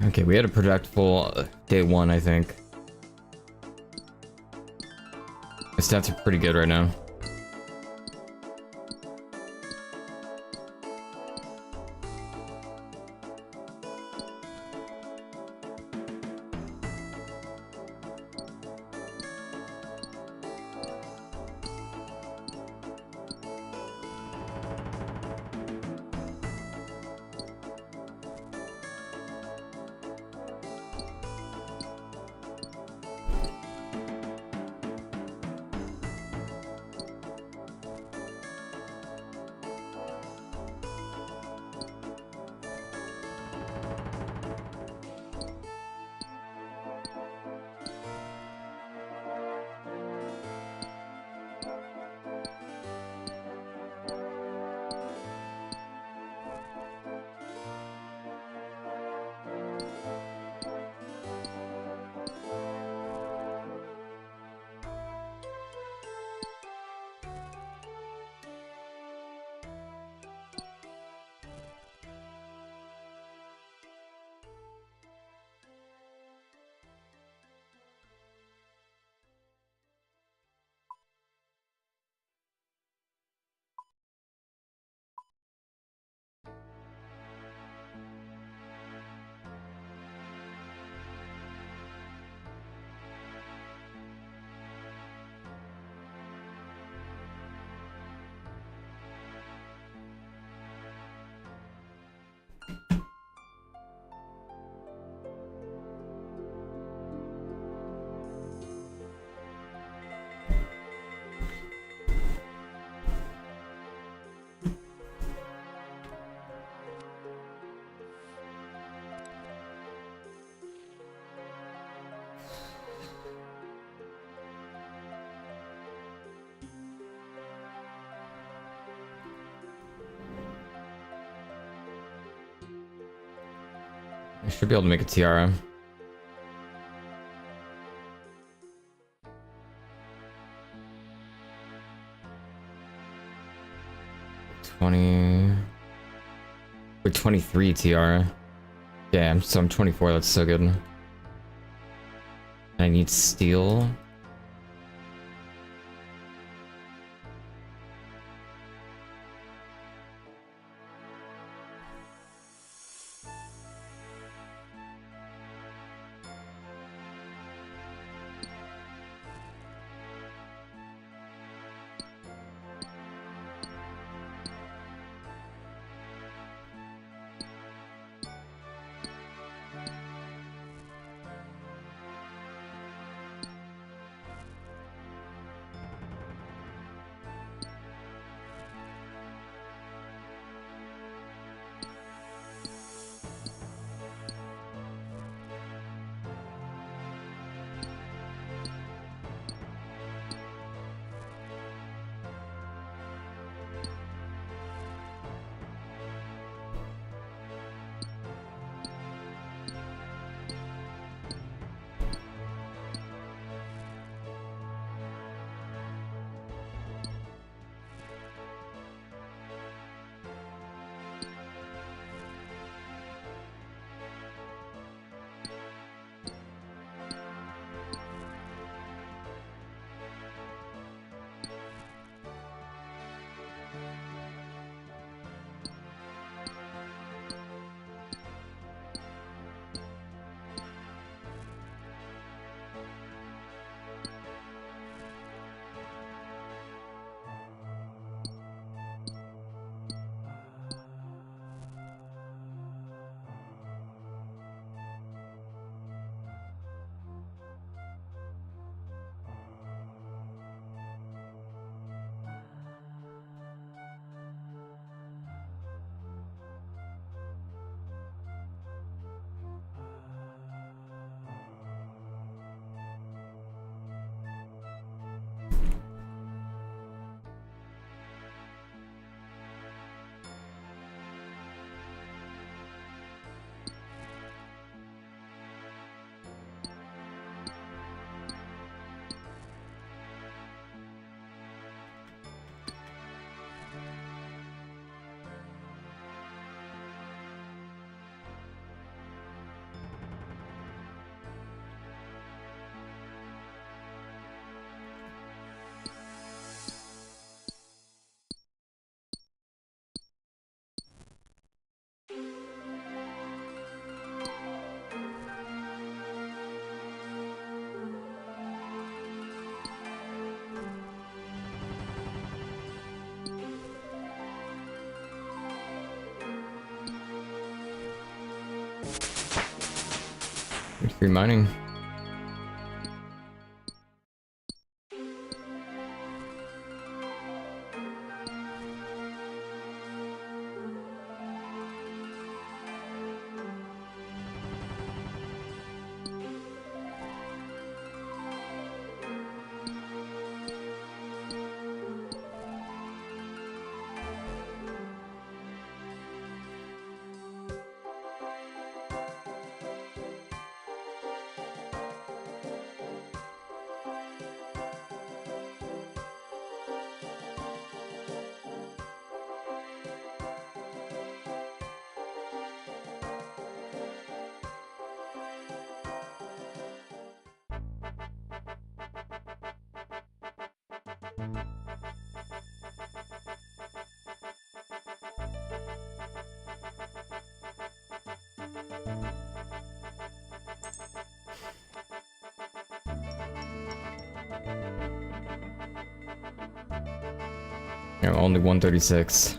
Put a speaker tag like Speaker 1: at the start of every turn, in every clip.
Speaker 1: Okay, we had a projectile day 1, I think. The stats are pretty good right now. I should be able to make a tiara. With 23 tiara. Yeah, I'm 24, that's so good. I need steel. Free mining. Yeah, only 136.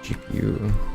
Speaker 1: GPU.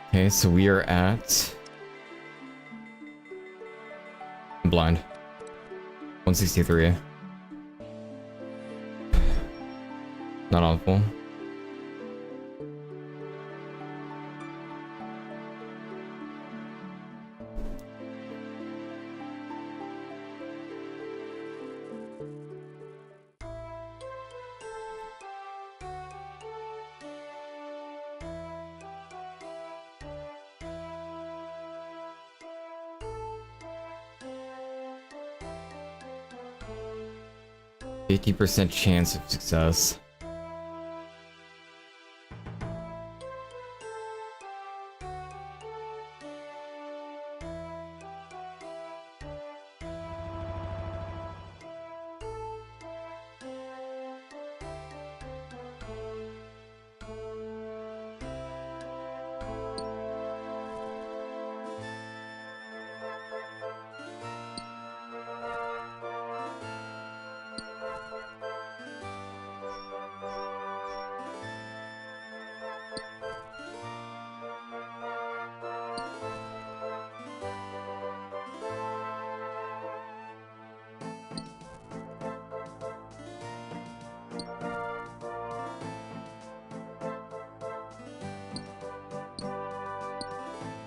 Speaker 1: Okay, so we are at... I'm blind. 163. Not awful. %50 chance of success.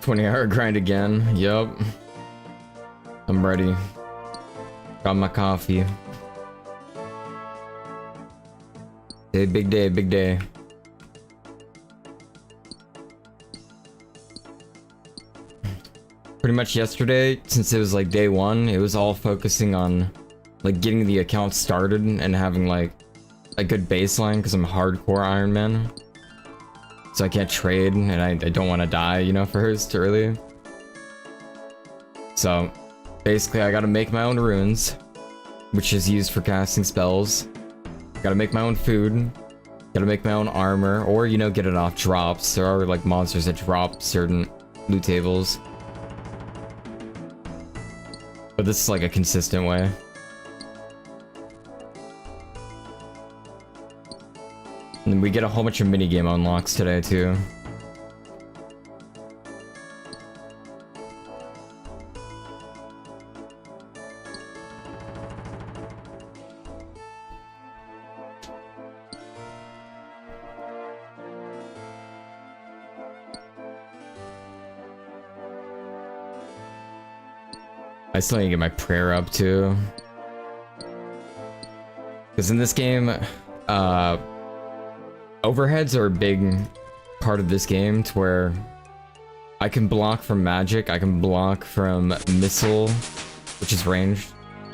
Speaker 1: $20-hour grind again. Yup. I'm ready. Got my coffee. Hey, big day, big day. Pretty much yesterday, since it was like day one, it was all focusing on like getting the account started and having like a good baseline because I'm hardcore Ironman. So I can't trade and I don't want to die, you know, first early. So basically I gotta make my own runes, which is used for casting spells. Gotta make my own food. Gotta make my own armor, or, you know, get it off drops. There are like monsters that drop certain loot tables. But this is like a consistent way. And then we get a whole bunch of minigame unlocks today too. I still need to get my prayer up too. Because in this game, overheads are a big part of this game, to where I can block from magic, I can block from missile, which is ranged,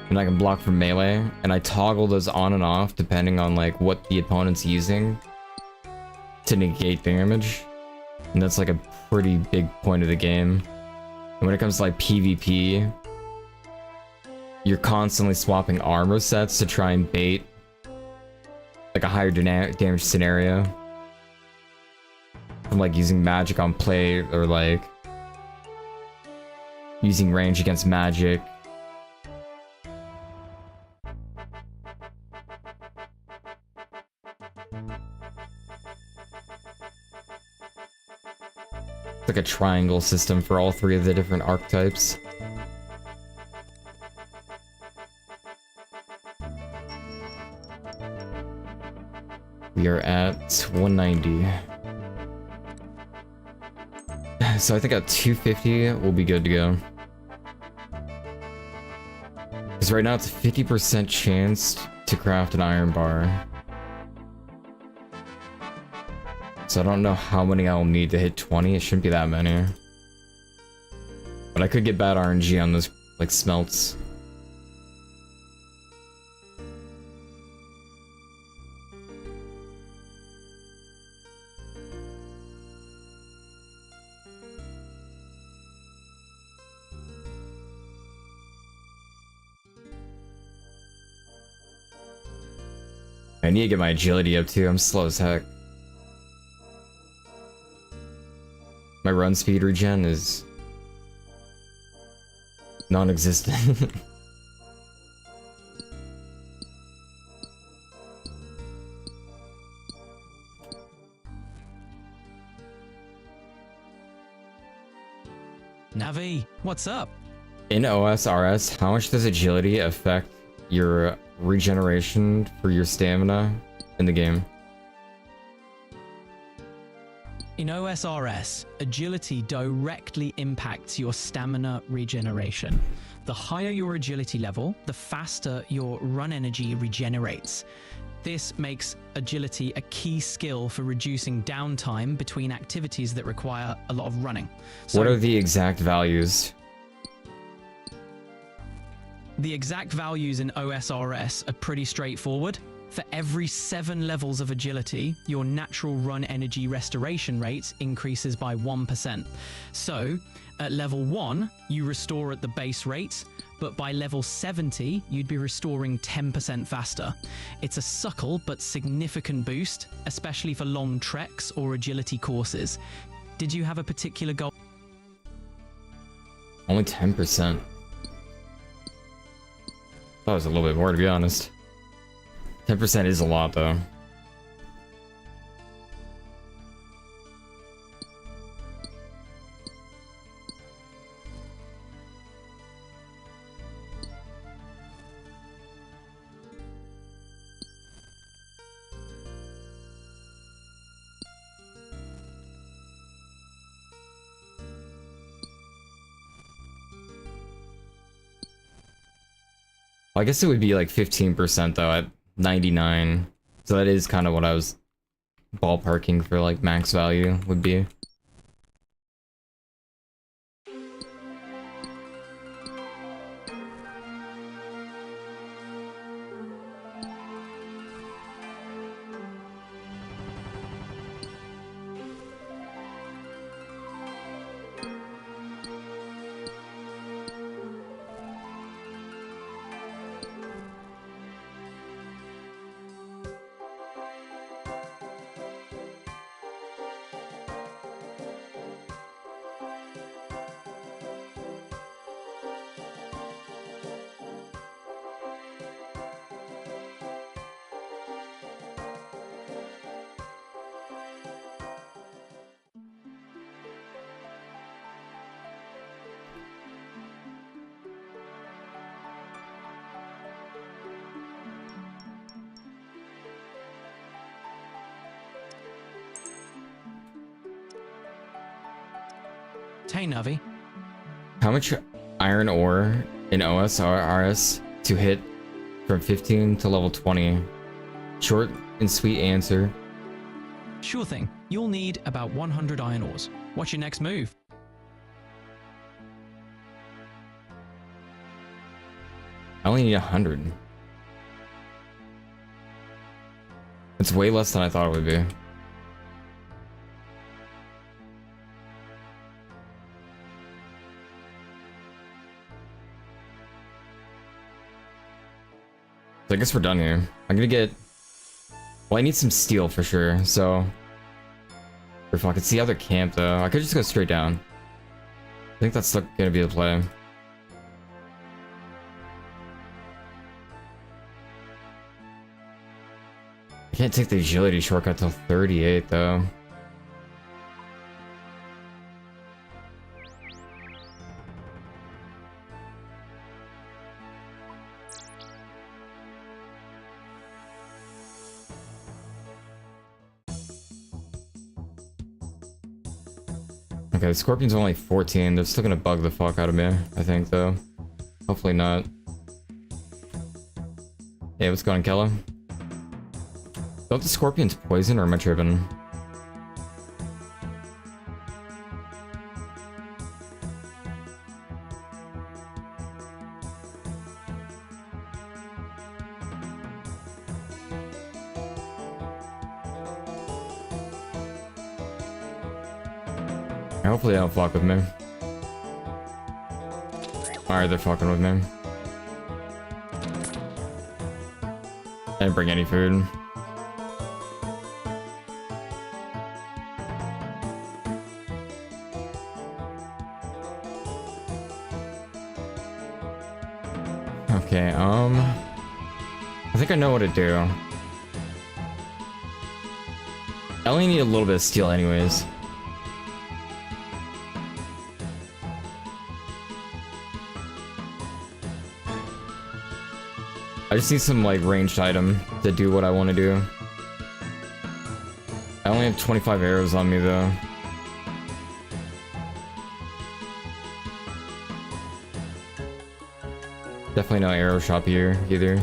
Speaker 1: and I can block from melee, and I toggle those on and off depending on like what the opponent's using to negate damage. And that's like a pretty big point of the game. And when it comes to like PvP, you're constantly swapping armor sets to try and bait like a higher damage scenario. From like using magic on plate, or like using range against magic. It's like a triangle system for all three of the different archetypes. We are at 190. So I think at 250 we'll be good to go. Because right now it's a 50% chance to craft an iron bar. So I don't know how many I'll need to hit 20. It shouldn't be that many. But I could get bad RNG on those like smelts. I need to get my agility up too, I'm slow as heck. My run speed regen is non-existent.
Speaker 2: Navi, what's up?
Speaker 1: In OSRS, how much does agility affect your regeneration for your stamina in the game?
Speaker 2: In OSRS, agility directly impacts your stamina regeneration. The higher your agility level, the faster your run energy regenerates. This makes agility a key skill for reducing downtime between activities that require a lot of running. So,
Speaker 1: what are the exact values?
Speaker 2: the exact values in OSRS are pretty straightforward. For every 7 levels of agility, your natural run energy restoration rate increases by 1%. So, at level 1, you restore at the base rate, but by level 70, you'd be restoring 10% faster. It's a subtle but significant boost, especially for long treks or agility courses. Did you have a particular goal?
Speaker 1: Only 10%. Thought it was a little bit more, to be honest. 10% is a lot, though. I guess it would be like 15% though at 99. So that is kind of what I was ballparking for like max value would be.
Speaker 2: Hey, Navi.
Speaker 1: How much iron ore in OSRS to hit from 15 to level 20? Short and sweet answer.
Speaker 2: Sure thing. You'll need about 100 iron ores. What's your next move?
Speaker 1: I only need 100. It's way less than I thought it would be. So I guess we're done here. I'm gonna get... Well, I need some steel for sure, so... Or if I could see other camp though. I could just go straight down. I think that's gonna be the play. I can't take the agility shortcut till 38 though. Okay, the Scorpion's only 14. They're still gonna bug the fuck out of me, I think, though. Hopefully not. Hey, what's going on, Kella? Don't the Scorpions poison, or am I tripping? Hopefully they don't fuck with me. Alright, they're fucking with me. I didn't bring any food. Okay, I think I know what to do. I only need a little bit of steel anyways. I just need some like ranged item to do what I want to do. I only have 25 arrows on me though. Definitely no arrow shop here either.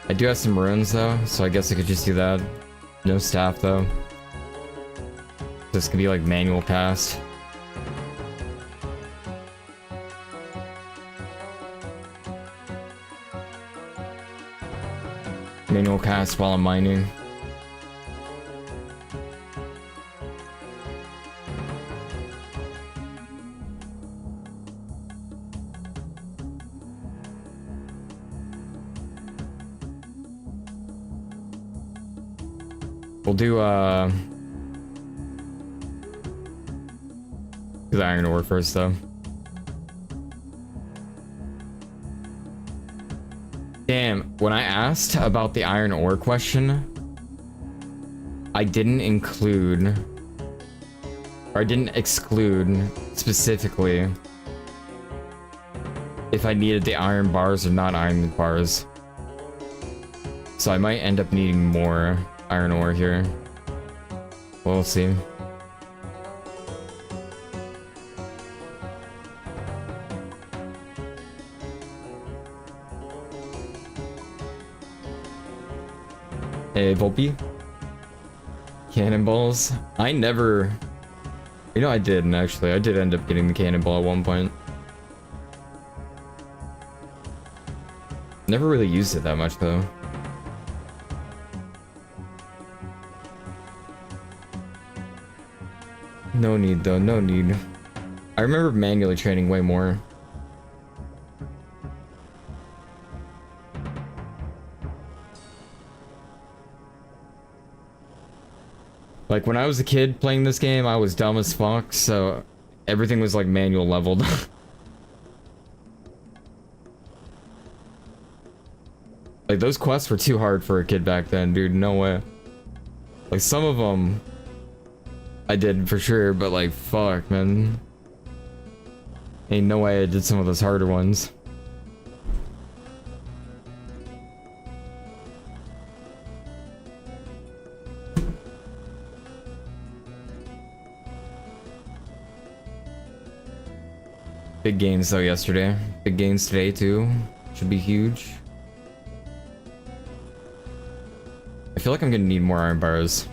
Speaker 1: I do have some runes though, so I guess I could just do that. No staff though. This could be like manual cast. Manual cast while I'm mining. We'll do the iron ore first though. Damn, when I asked about the iron ore question, I didn't include, or I didn't exclude specifically if I needed the iron bars or not iron bars. So I might end up needing more iron ore here. We'll see. Hey, Volpe. Cannonballs. I never... You know, I didn't actually. I did end up getting the cannonball at one point. Never really used it that much though. No need though, no need. I remember manually training way more. Like when I was a kid playing this game, I was dumb as fuck, so everything was like manual leveled. Like those quests were too hard for a kid back then, dude, no way. Like some of them I did for sure, but like fuck, man. Ain't no way I did some of those harder ones. Big gains though yesterday. Big gains today too. Should be huge. I feel like I'm gonna need more iron bars.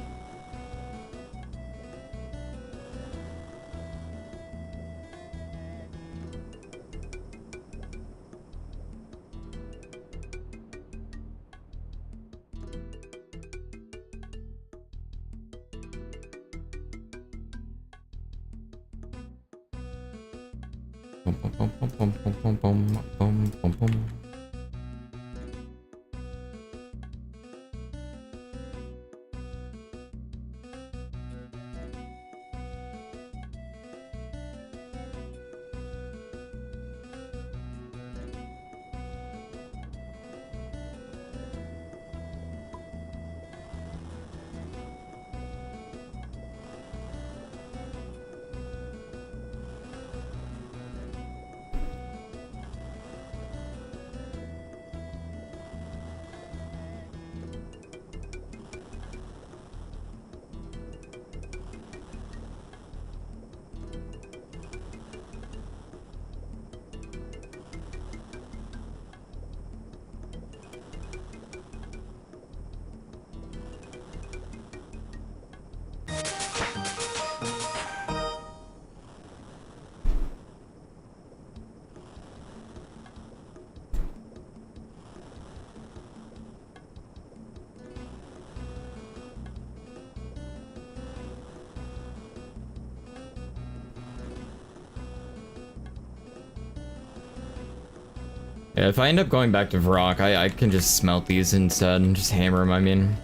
Speaker 1: Yeah, if I end up going back to Varrock, I can just smelt these instead and just hammer them, I mean.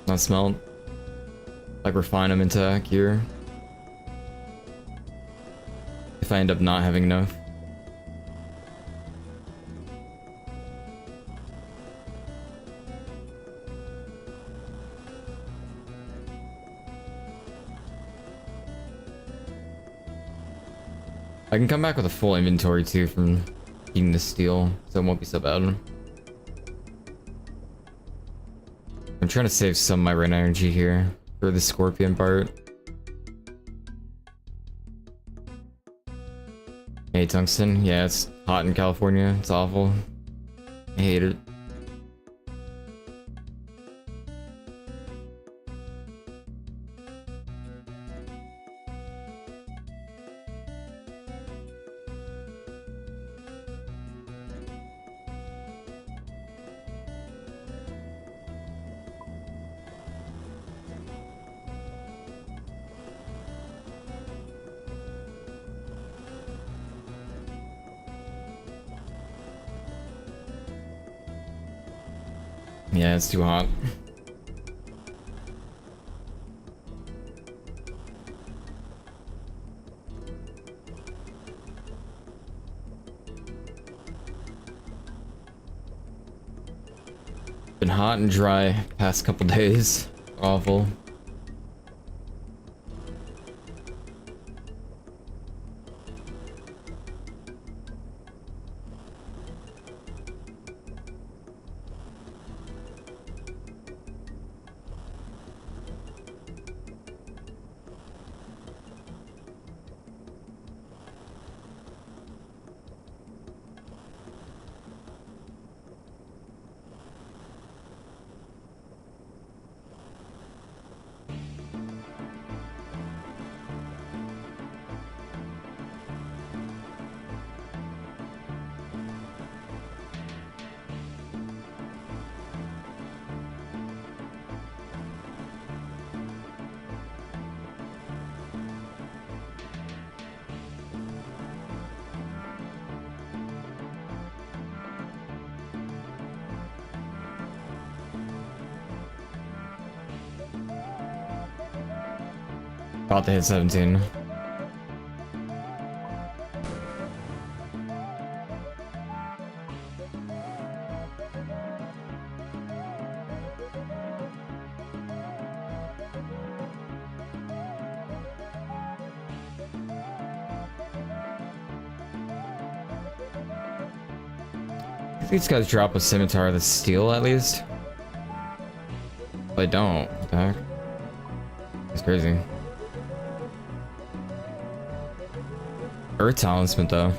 Speaker 1: Not smelt. Like refine them into gear. If I end up not having enough. I can come back with a full inventory too from eating the steel, so it won't be so bad. I'm trying to save some of my rain energy here for the scorpion part. Hey, tungsten. Yeah, it's hot in California. It's awful. I hate it. Yeah, it's too hot. Been hot and dry past couple days. Awful. About to hit 17. These guys drop a scimitar of the steel at least. They don't. What the heck? It's crazy. Earth talisman though.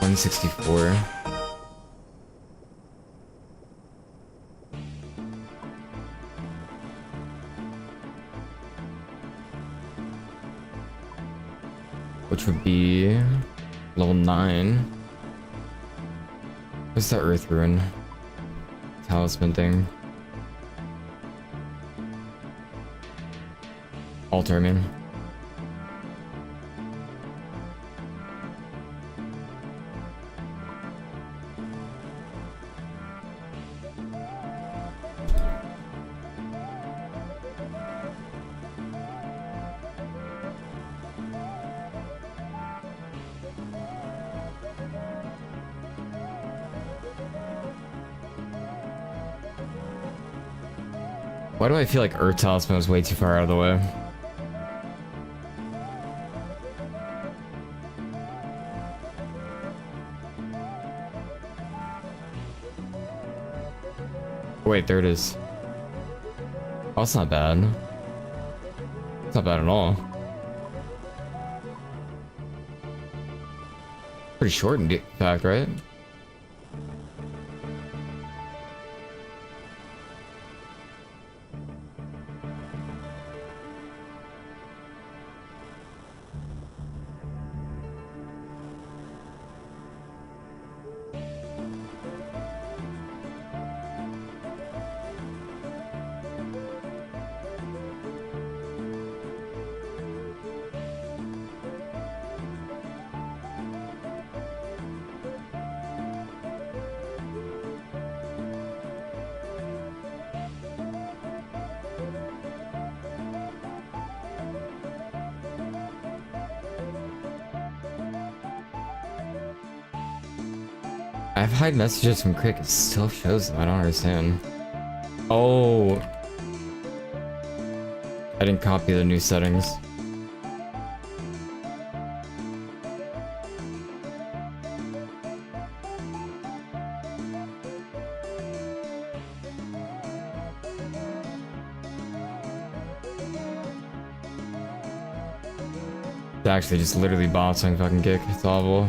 Speaker 1: 164. Which would be level 9. What's the earth rune? Talisman thing. Altar, I mean. Why do I feel like Earth Talisman was way too far out of the way? Wait, there it is. Oh, it's not bad. It's not bad at all. Pretty short in fact, right? I have hide messages from Crick. It still shows them. I don't understand. Oh. I didn't copy the new settings. It's actually just literally bots on fucking kick. It's awful.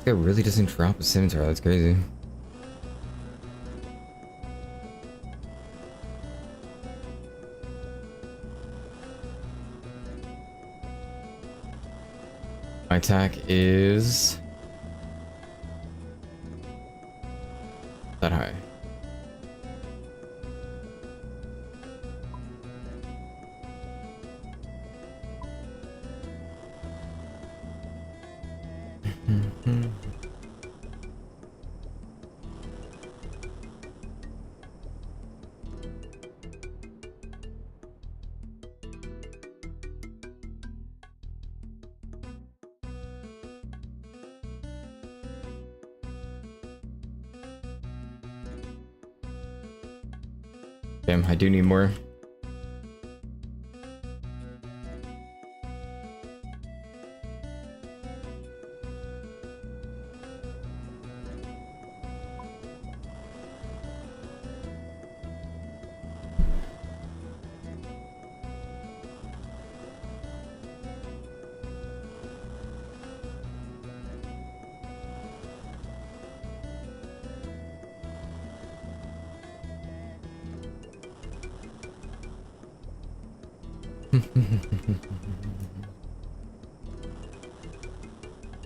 Speaker 1: It really doesn't drop a scimitar, that's crazy. My attack is that high. Damn, I do need more.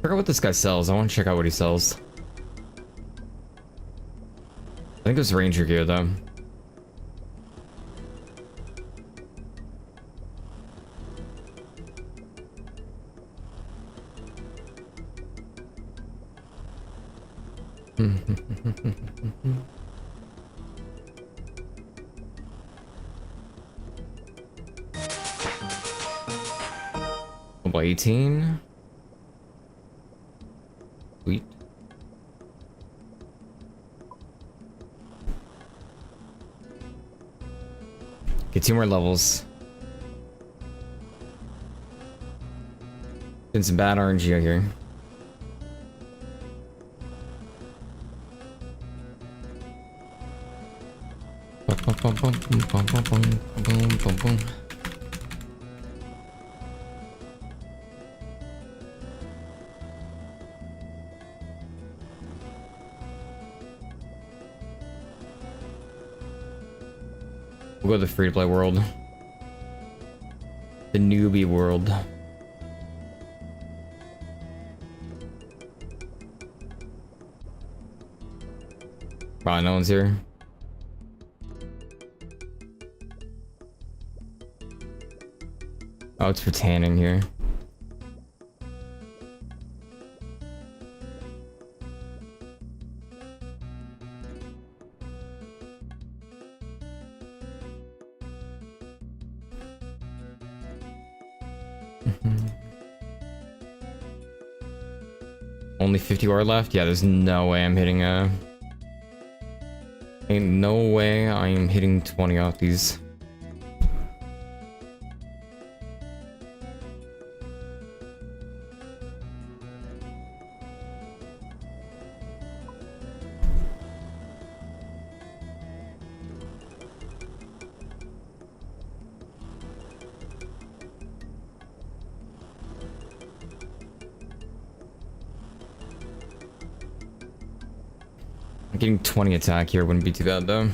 Speaker 1: Forgot what this guy sells. I want to check out what he sells. I think it was Ranger gear though. Level 18. Sweet. Get 2 more levels. Been some bad RNG out here. We'll go to the free-to-play world. The newbie world. Wow, no one's here. Oh, it's for tanning here. Only 50 ore left? Yeah, there's no way I'm hitting a... Ain't no way I am hitting 20 off these. Getting 20 attack here wouldn't be too bad though.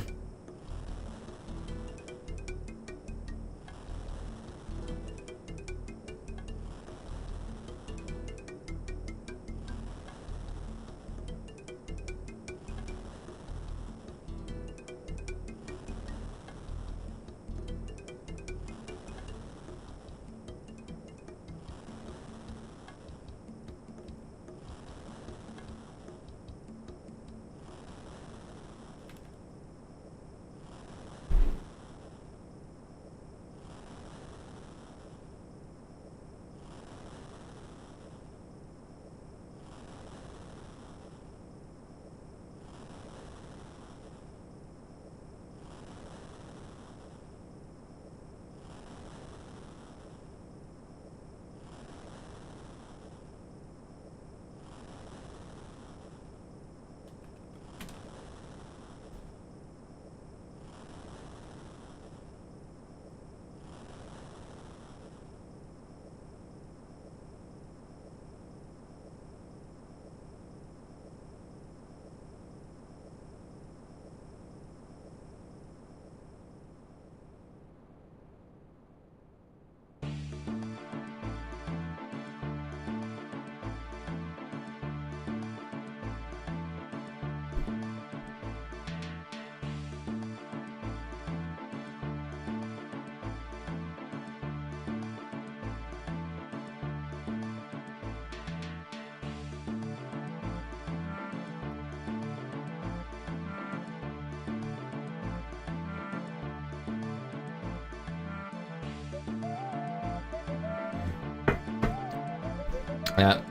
Speaker 1: Yeah.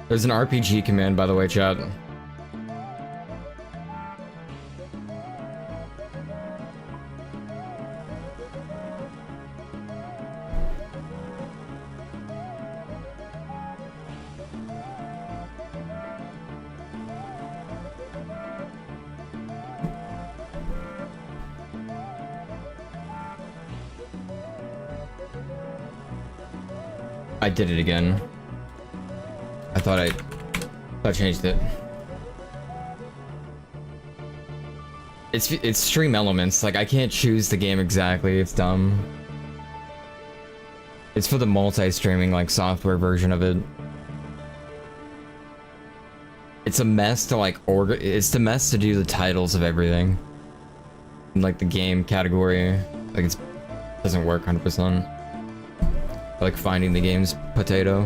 Speaker 1: There's an RPG command, by the way, chat. I did it again. I thought I changed it. It's stream elements. Like I can't choose the game exactly. It's dumb. It's for the multi-streaming like software version of it. It's a mess to like it's the mess to do the titles of everything. In, like the game category. Like it doesn't work 100%. Like finding the game's potato.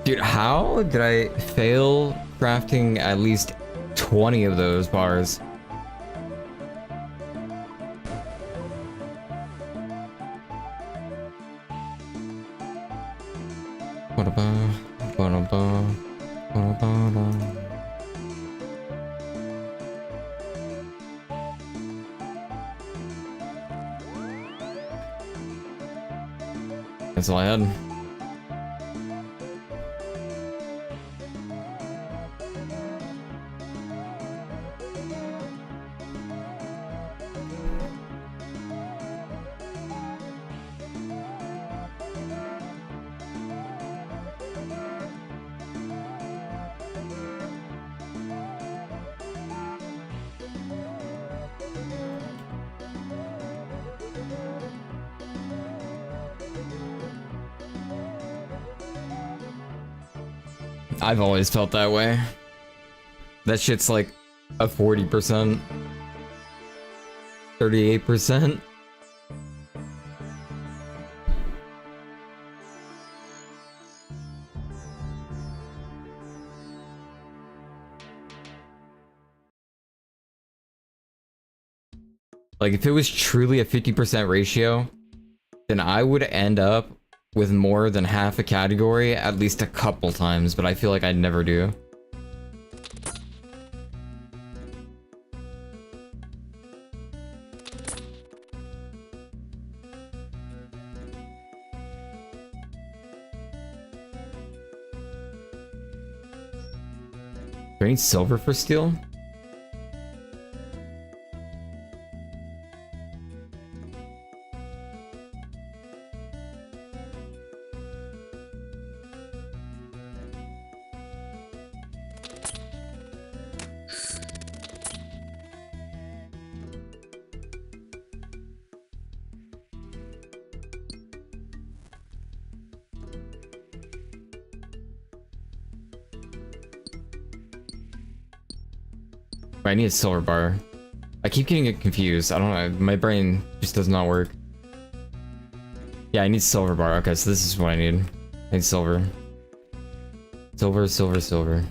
Speaker 1: Dude, how did I fail crafting at least 20 of those bars? That's all I had. I've always felt that way. That shit's like a 40%. 38%. Like if it was truly a 50% ratio, then I would end up with more than half a category at least a couple times, but I feel like I never do. Do I need silver for steel? I need a silver bar. I keep getting it confused. I don't know. My brain just does not work. Yeah, I need silver bar. Okay, so this is what I need. I need silver. Silver, silver, silver.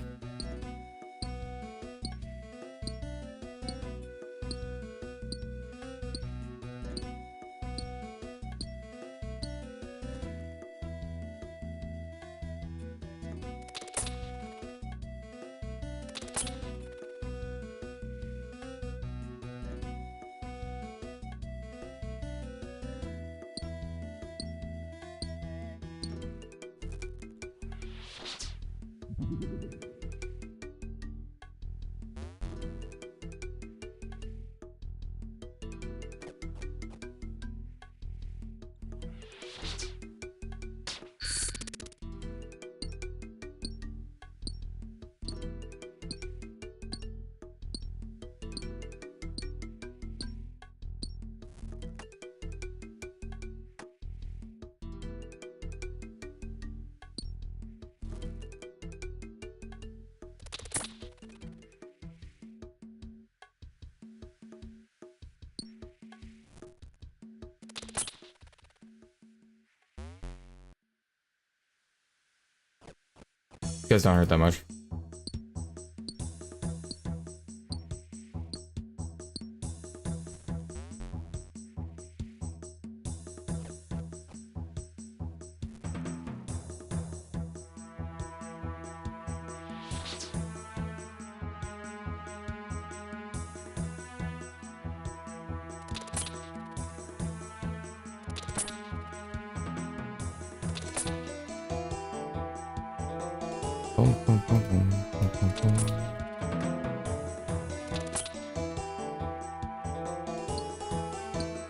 Speaker 1: You guys don't hurt that much.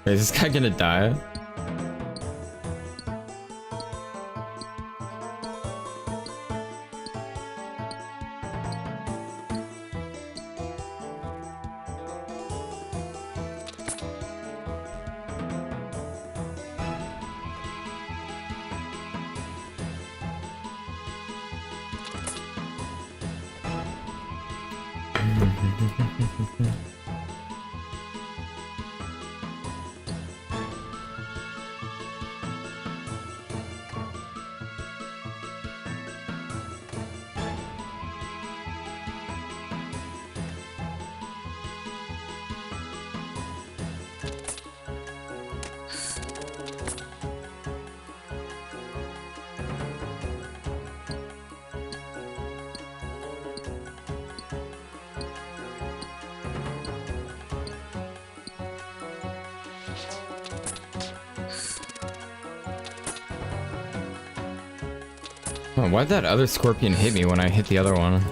Speaker 1: Wait, is this guy gonna die? Oh, why'd that other scorpion hit me when I hit the other one?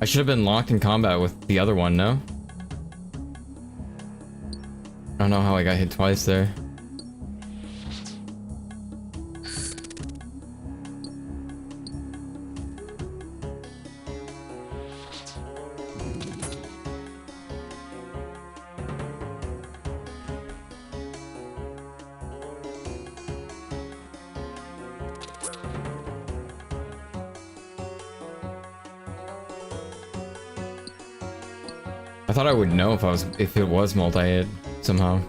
Speaker 1: I should have been locked in combat with the other one, no? I don't know how I got hit twice there. I thought I would know if it was multi-hit somehow.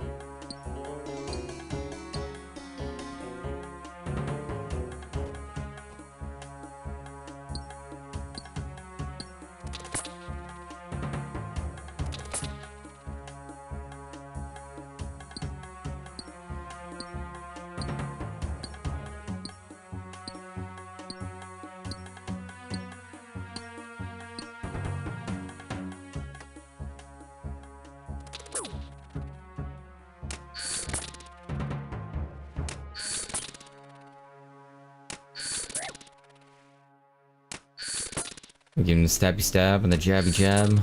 Speaker 1: Give him the stabby stab and the jabby jab.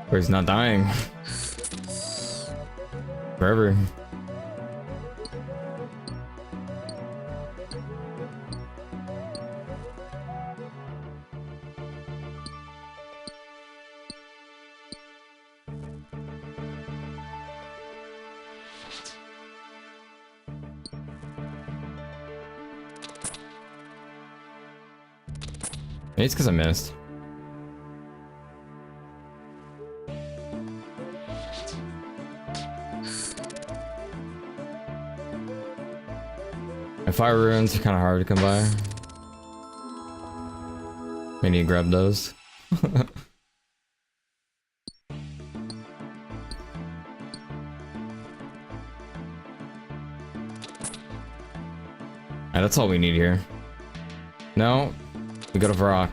Speaker 1: Where he's not dying. Forever. Maybe it's because I missed. And fire runes are kind of hard to come by. We need to grab those. That's all we need here. No, we go to Varrock.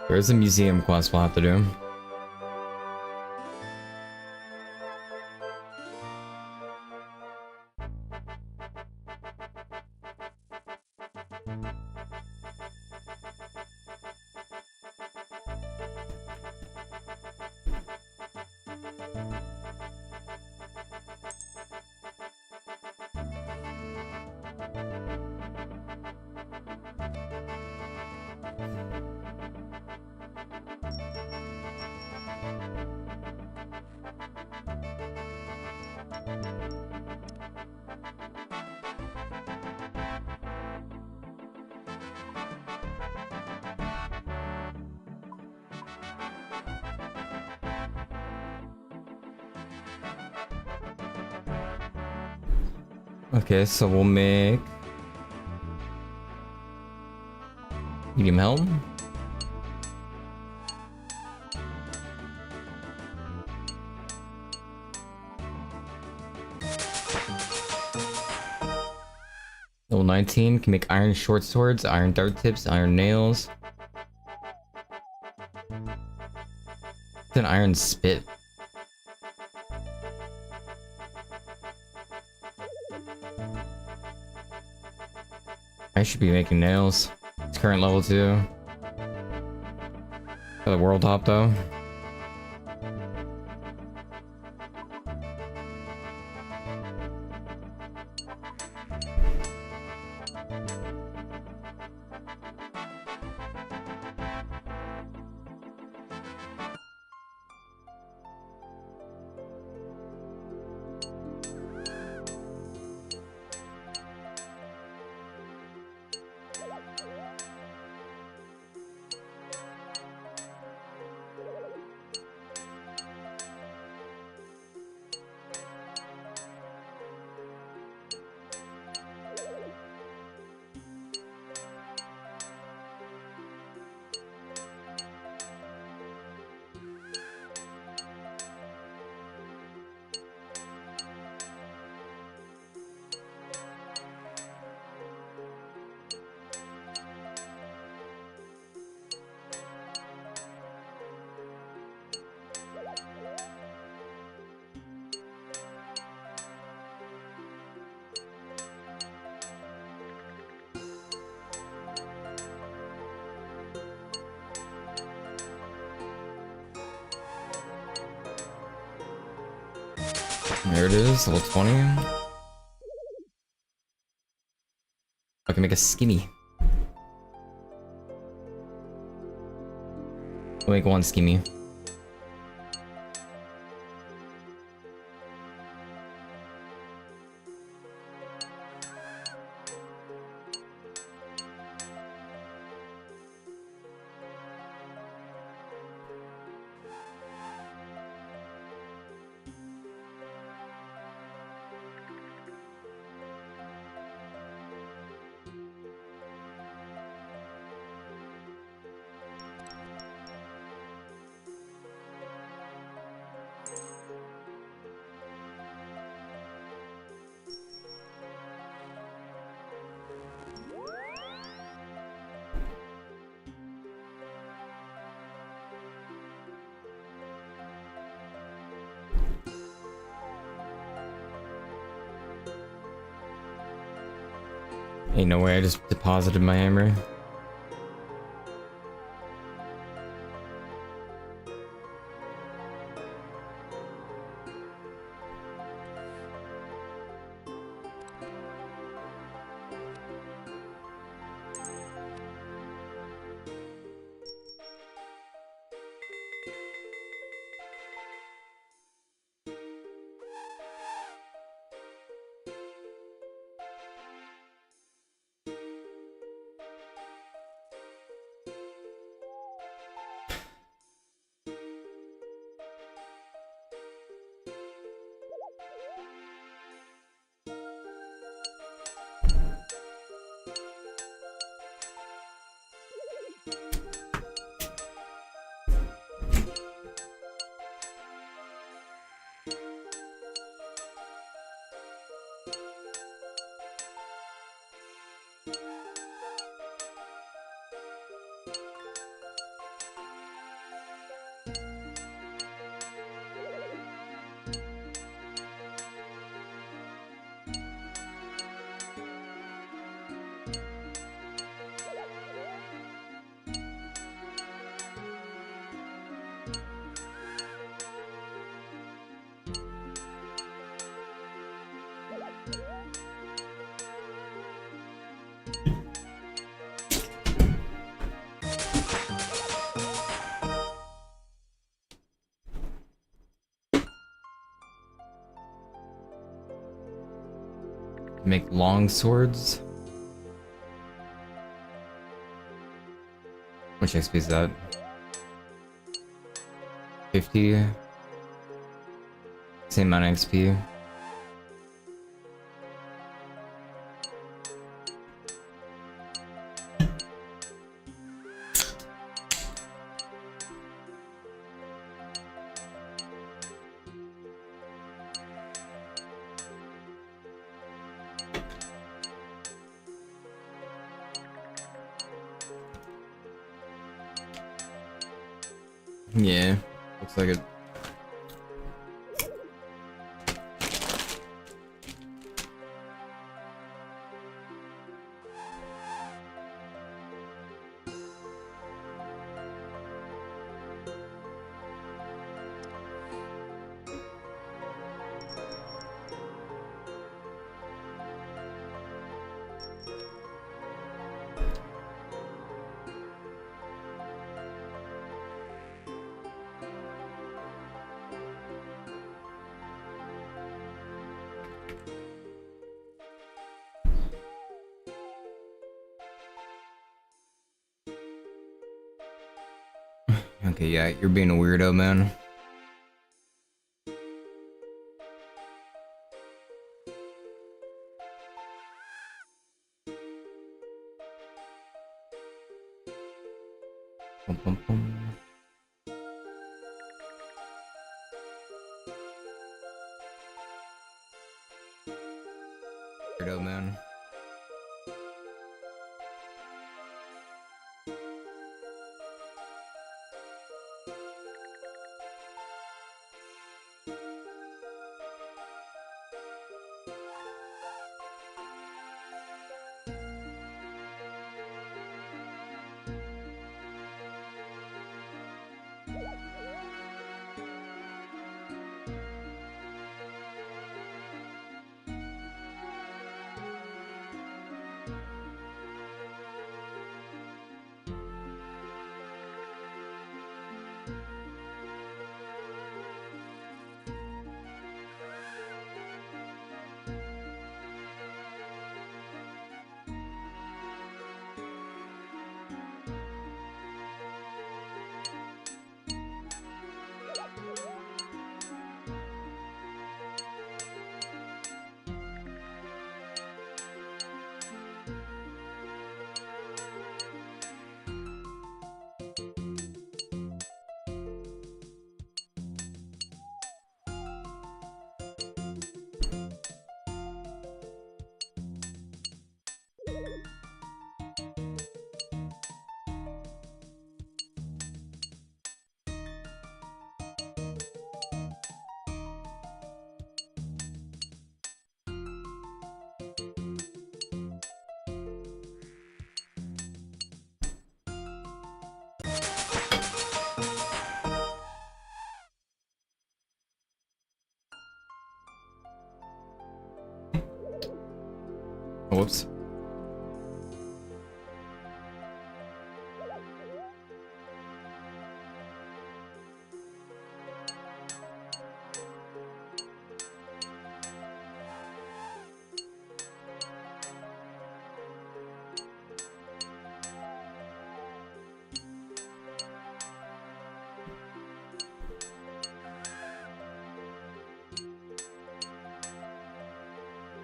Speaker 1: There is a museum quest we'll have to do. Okay, so we'll make medium helm. Level 19 can make iron short swords, iron dart tips, iron nails. It's an iron spit. I should be making nails. It's current level 2. For the world hop though. There it is, level 20. I can make a skimmy. We'll make one skimmy. Ain't no way I just deposited my hammer. Make long swords. Which XP is that? 50. Same amount of XP. Yeah, looks like it. Okay, yeah, you're being a weirdo, man. Bum, bum, bum. Weirdo, man. Whoops.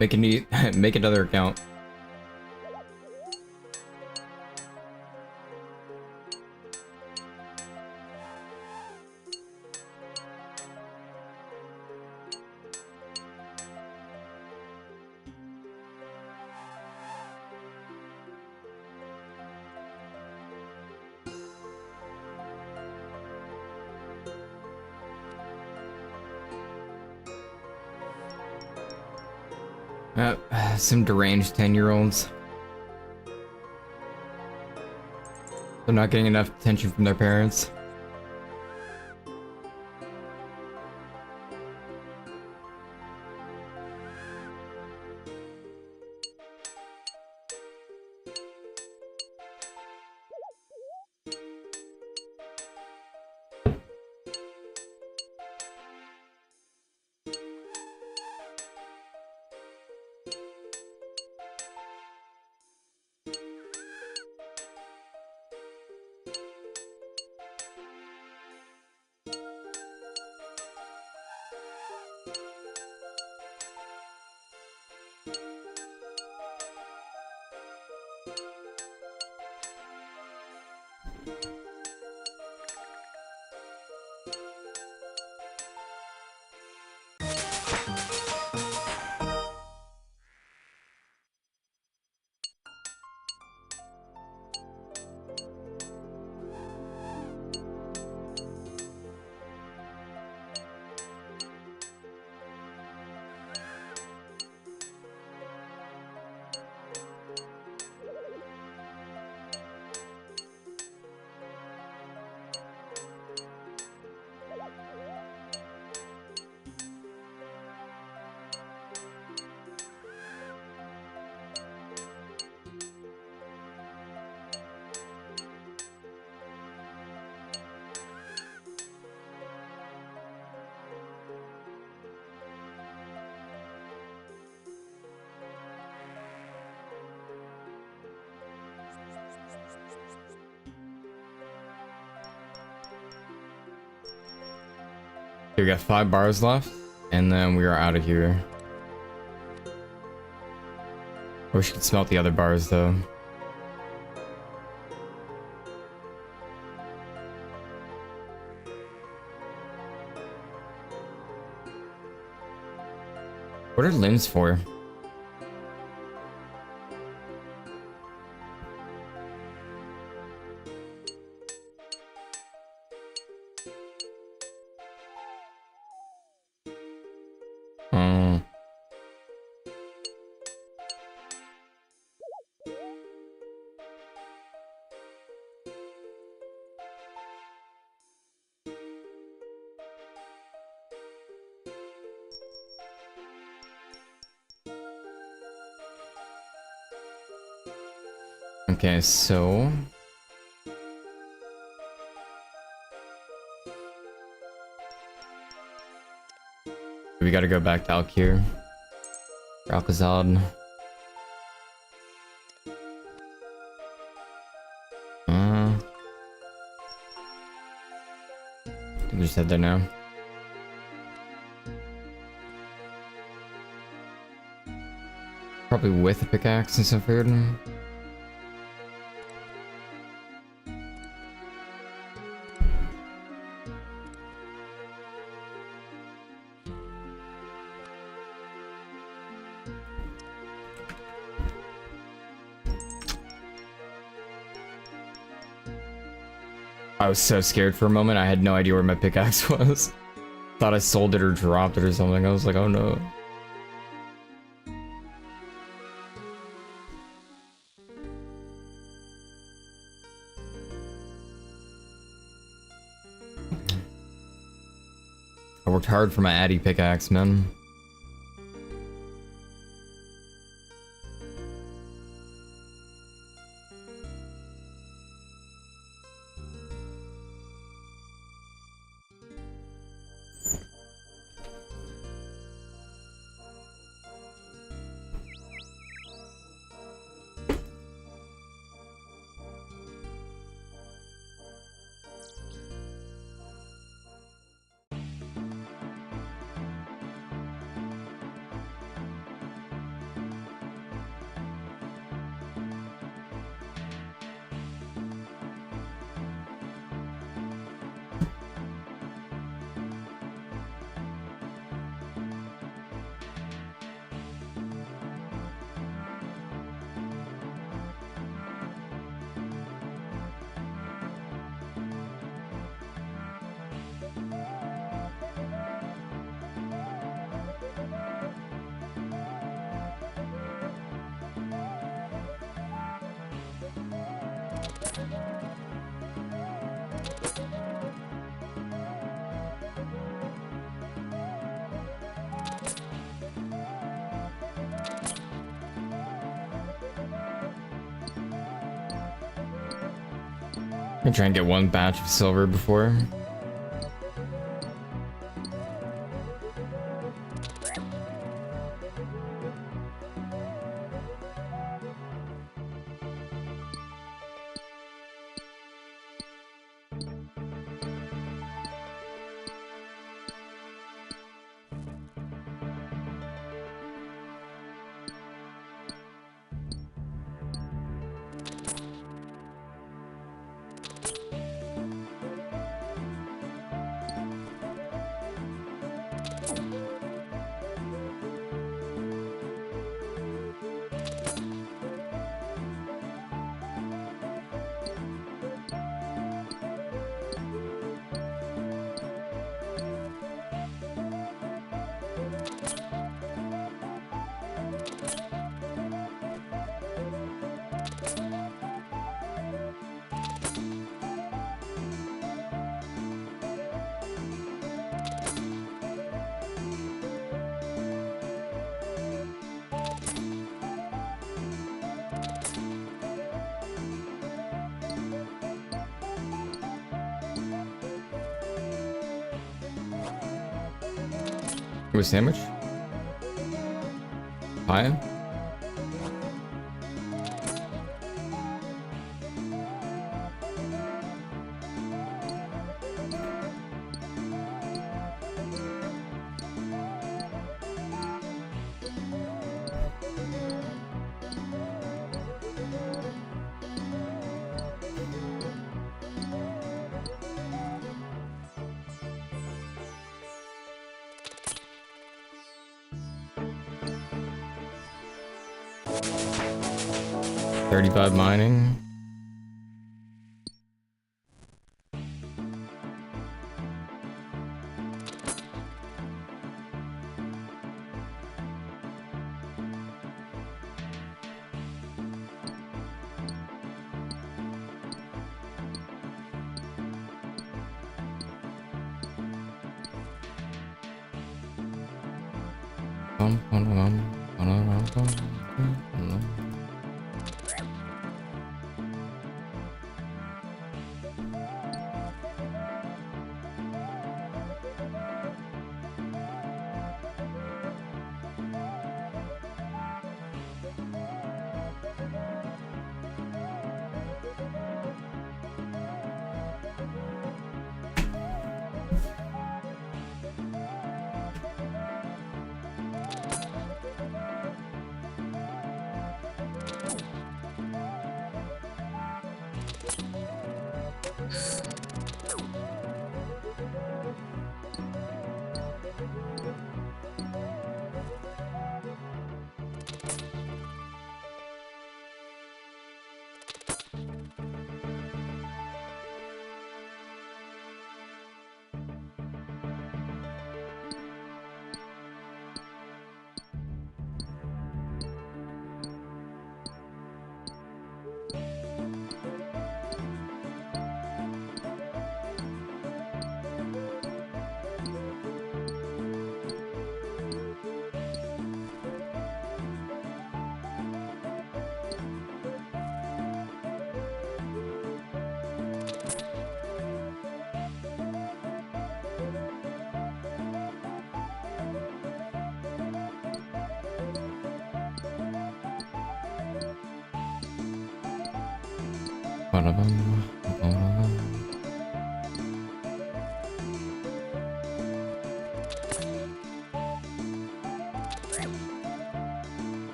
Speaker 1: Make a new make another account. Some deranged 10-year-olds. They're not getting enough attention from their parents. We got 5 bars left, and then we are out of here. I wish we could smelt the other bars though. What are limbs for? Oh. Okay, so we gotta go back to Alkir. Or Alcazad. I think we just head there now. Probably with a pickaxe and stuff weird. I was so scared for a moment. I had no idea where my pickaxe was. Thought I sold it or dropped it or something. I was like, oh no. I worked hard for my Addy pickaxe, man. I'm gonna try and get one batch of silver before. With sandwich? Pie? 35 mining.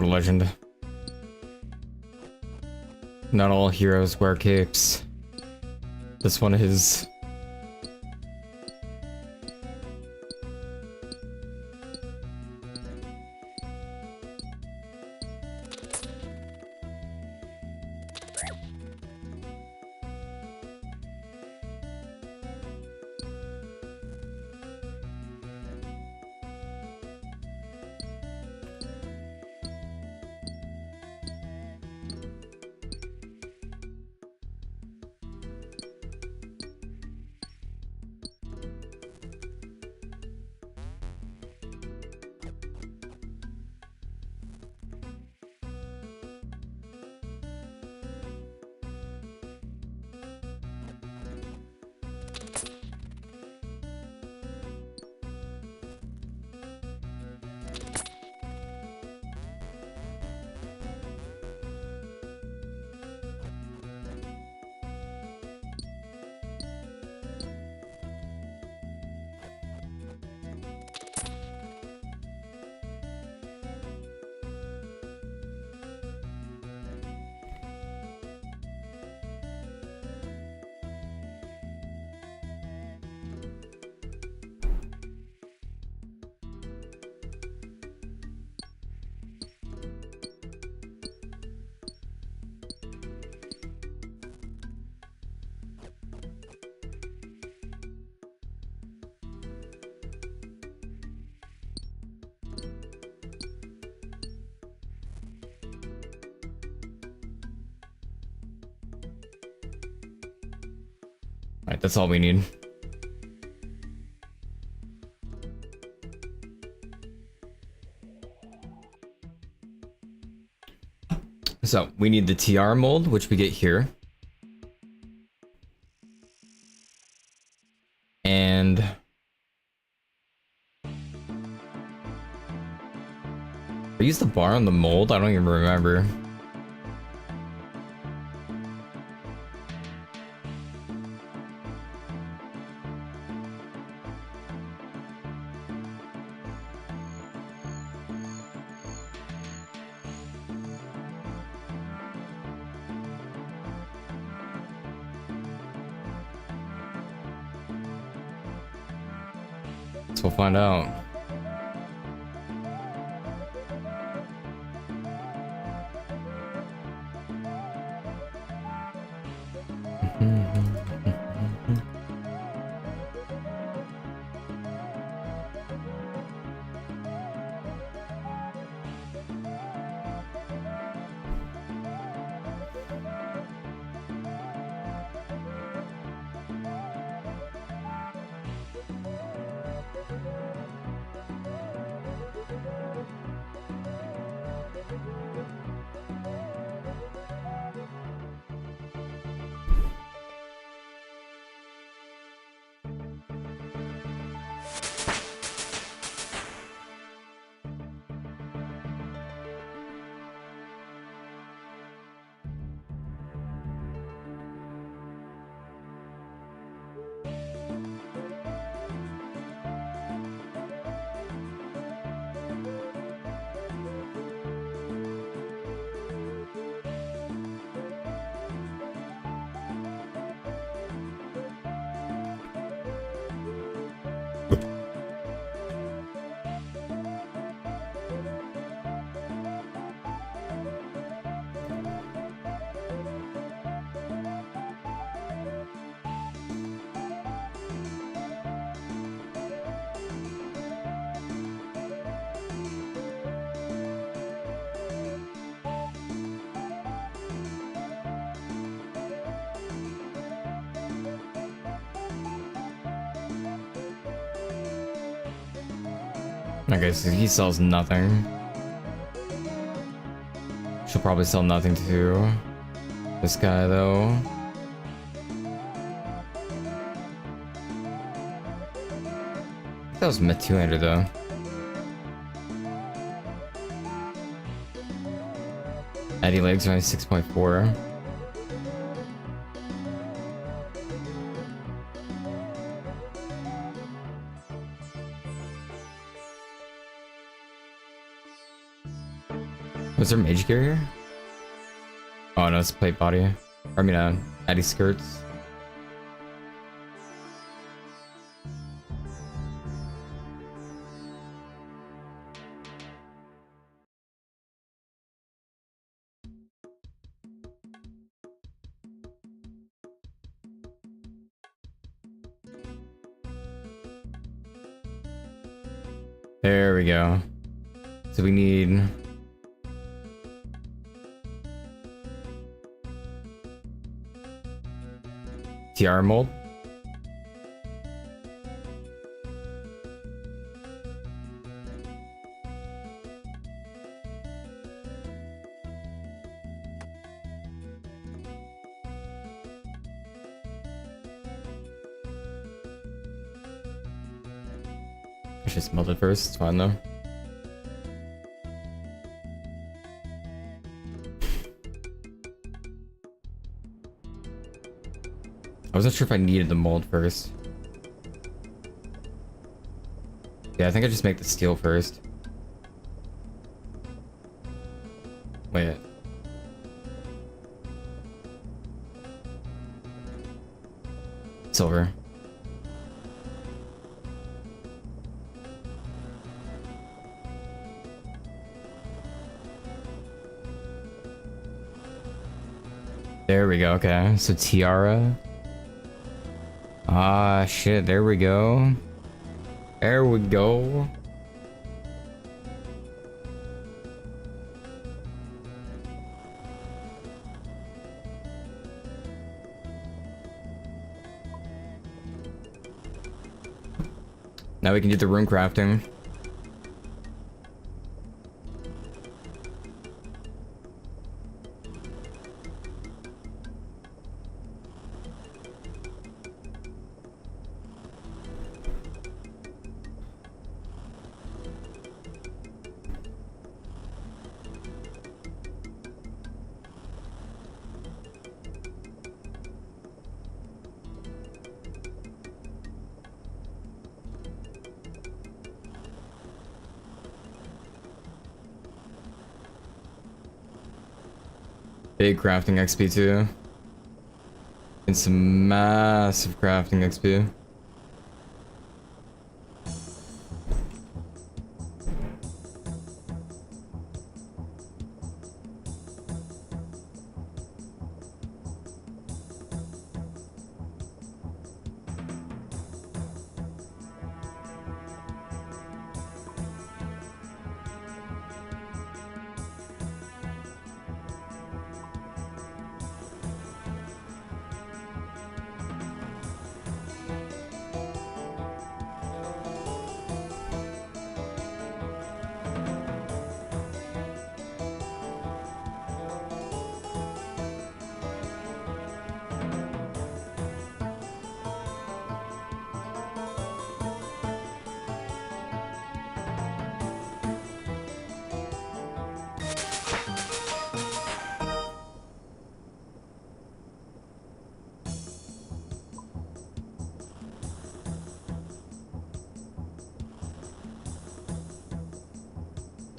Speaker 1: What a legend. Not all heroes wear capes. This one is. Alright, that's all we need. So, we need the TR mold, which we get here. And... I used the bar on the mold? I don't even remember. So we'll find out. Okay, so he sells nothing. She'll probably sell nothing too. This guy though. That was Met 200 though. Eddie legs are only 6.4. Was there mage gear here? Oh no, it's plate body. I mean, Eddie skirts. There we go. So we need... TR mold. I should smelt it first, it's fine though. I wasn't sure if I needed the mold first. Yeah, I think I just make the steel first. Wait. Silver. There we go, okay. So tiara. Ah, shit, there we go. There we go. Now we can do the room crafting. Big crafting XP too. And some massive crafting XP.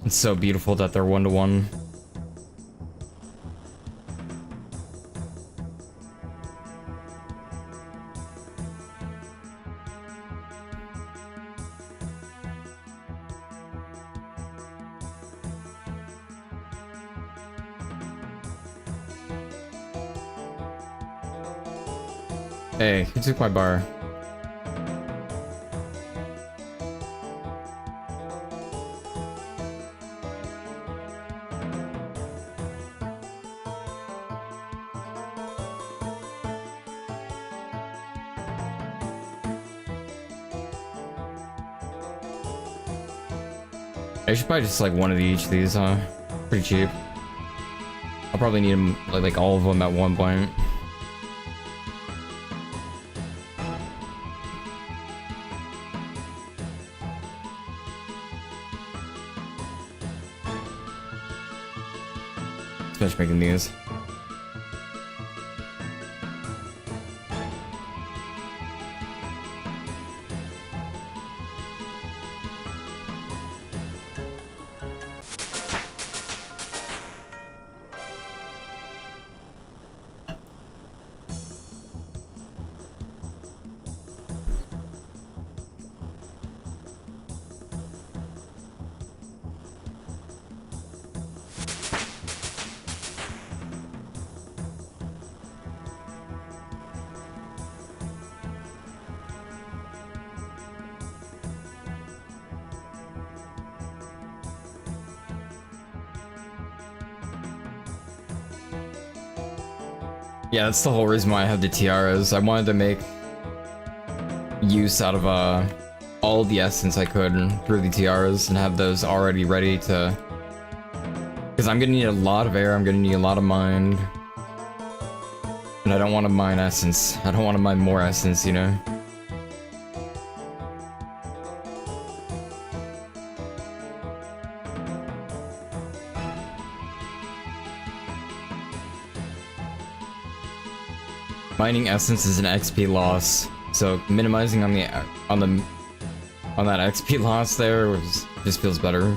Speaker 1: It's so beautiful that they're 1-to-1. Hey, who took my bar? I should probably just like one of each of these, huh? Pretty cheap. I'll probably need them, like all of them at one point. Finish making these. Yeah, that's the whole reason why I have the tiaras. I wanted to make use out of all the essence I could through the tiaras and have those already ready to... Because I'm gonna need a lot of air, I'm gonna need a lot of mind. And I don't want to mine essence. I don't want to mine more essence, you know? Mining essence is an XP loss, so minimizing on that XP loss there just feels better.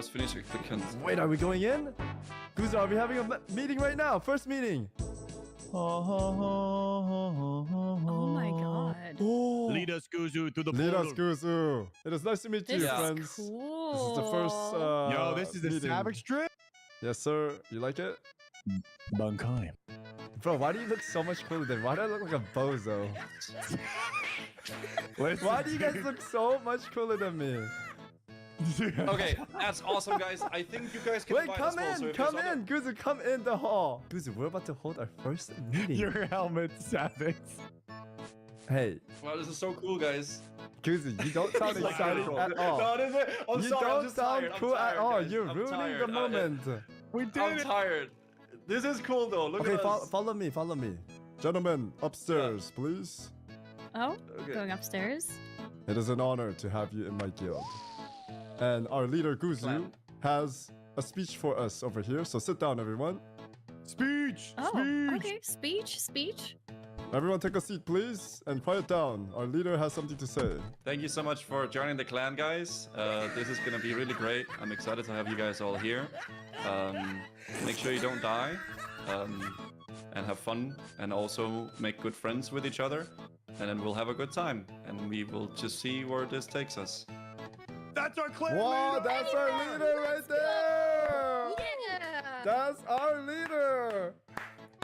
Speaker 3: must finish if we can.
Speaker 4: Wait, are we going in? Guzu, are we having a meeting right now? First meeting.
Speaker 5: Oh my god.
Speaker 4: Oh.
Speaker 6: Lead us, Guzu, through the
Speaker 4: Lead us,
Speaker 6: portal.
Speaker 4: Guzu. It is nice to meet
Speaker 5: This
Speaker 4: you,
Speaker 5: is
Speaker 4: friends.
Speaker 5: cool.
Speaker 4: This is the first.
Speaker 6: Yo, this is the
Speaker 4: meeting.
Speaker 6: Savage trip.
Speaker 4: Yes, sir. You like it?
Speaker 6: Bunkai.
Speaker 4: Bro, why do you look so much cooler than? Why do I look like a bozo? Why do you guys look so much cooler than me?
Speaker 3: Okay, that's awesome, guys. I think you guys can
Speaker 4: Wait,
Speaker 3: find
Speaker 4: come
Speaker 3: as well, so
Speaker 4: in,
Speaker 3: if
Speaker 4: come
Speaker 3: there's
Speaker 4: in, Guzu, come in the hall. Guzu, we're about to hold our first meeting.
Speaker 6: Your helmet, Savage.
Speaker 4: Hey,
Speaker 3: Wow, this is so cool, guys.
Speaker 4: Guzu, you don't sound
Speaker 3: It's like
Speaker 4: excited
Speaker 3: cool.
Speaker 4: at all.
Speaker 3: No, this is, I'm
Speaker 4: You
Speaker 3: sorry, I'm
Speaker 4: don't
Speaker 3: just
Speaker 4: sound
Speaker 3: tired. I'm
Speaker 4: cool at
Speaker 3: tired,
Speaker 4: all.
Speaker 3: guys.
Speaker 4: You're
Speaker 3: I'm
Speaker 4: ruining
Speaker 3: tired.
Speaker 4: the moment.
Speaker 6: We did
Speaker 3: I'm
Speaker 6: it.
Speaker 3: tired. This is cool though. Look
Speaker 4: Okay,
Speaker 3: at us.
Speaker 4: follow me, follow me. Gentlemen, upstairs, please.
Speaker 5: Oh,
Speaker 3: Okay.
Speaker 5: going upstairs.
Speaker 4: It is an honor to have you in my guild. And our leader, Guzu,
Speaker 3: Clan.
Speaker 4: has a speech for us over here. So sit down, everyone.
Speaker 6: Speech.
Speaker 5: Oh,
Speaker 6: Speech.
Speaker 5: okay. Speech.
Speaker 4: Everyone take a seat, please, and quiet down. Our leader has something to say.
Speaker 3: Thank you so much for joining the clan, guys. This is gonna be really great. I'm excited to have you guys all here. Make sure you don't die, and have fun, and also make good friends with each other, and then we'll have a good time. And we will just see where this takes us.
Speaker 6: That's our clan
Speaker 4: Wow,
Speaker 6: leader.
Speaker 4: that's our leader right there!
Speaker 5: Yeah.
Speaker 4: That's our leader!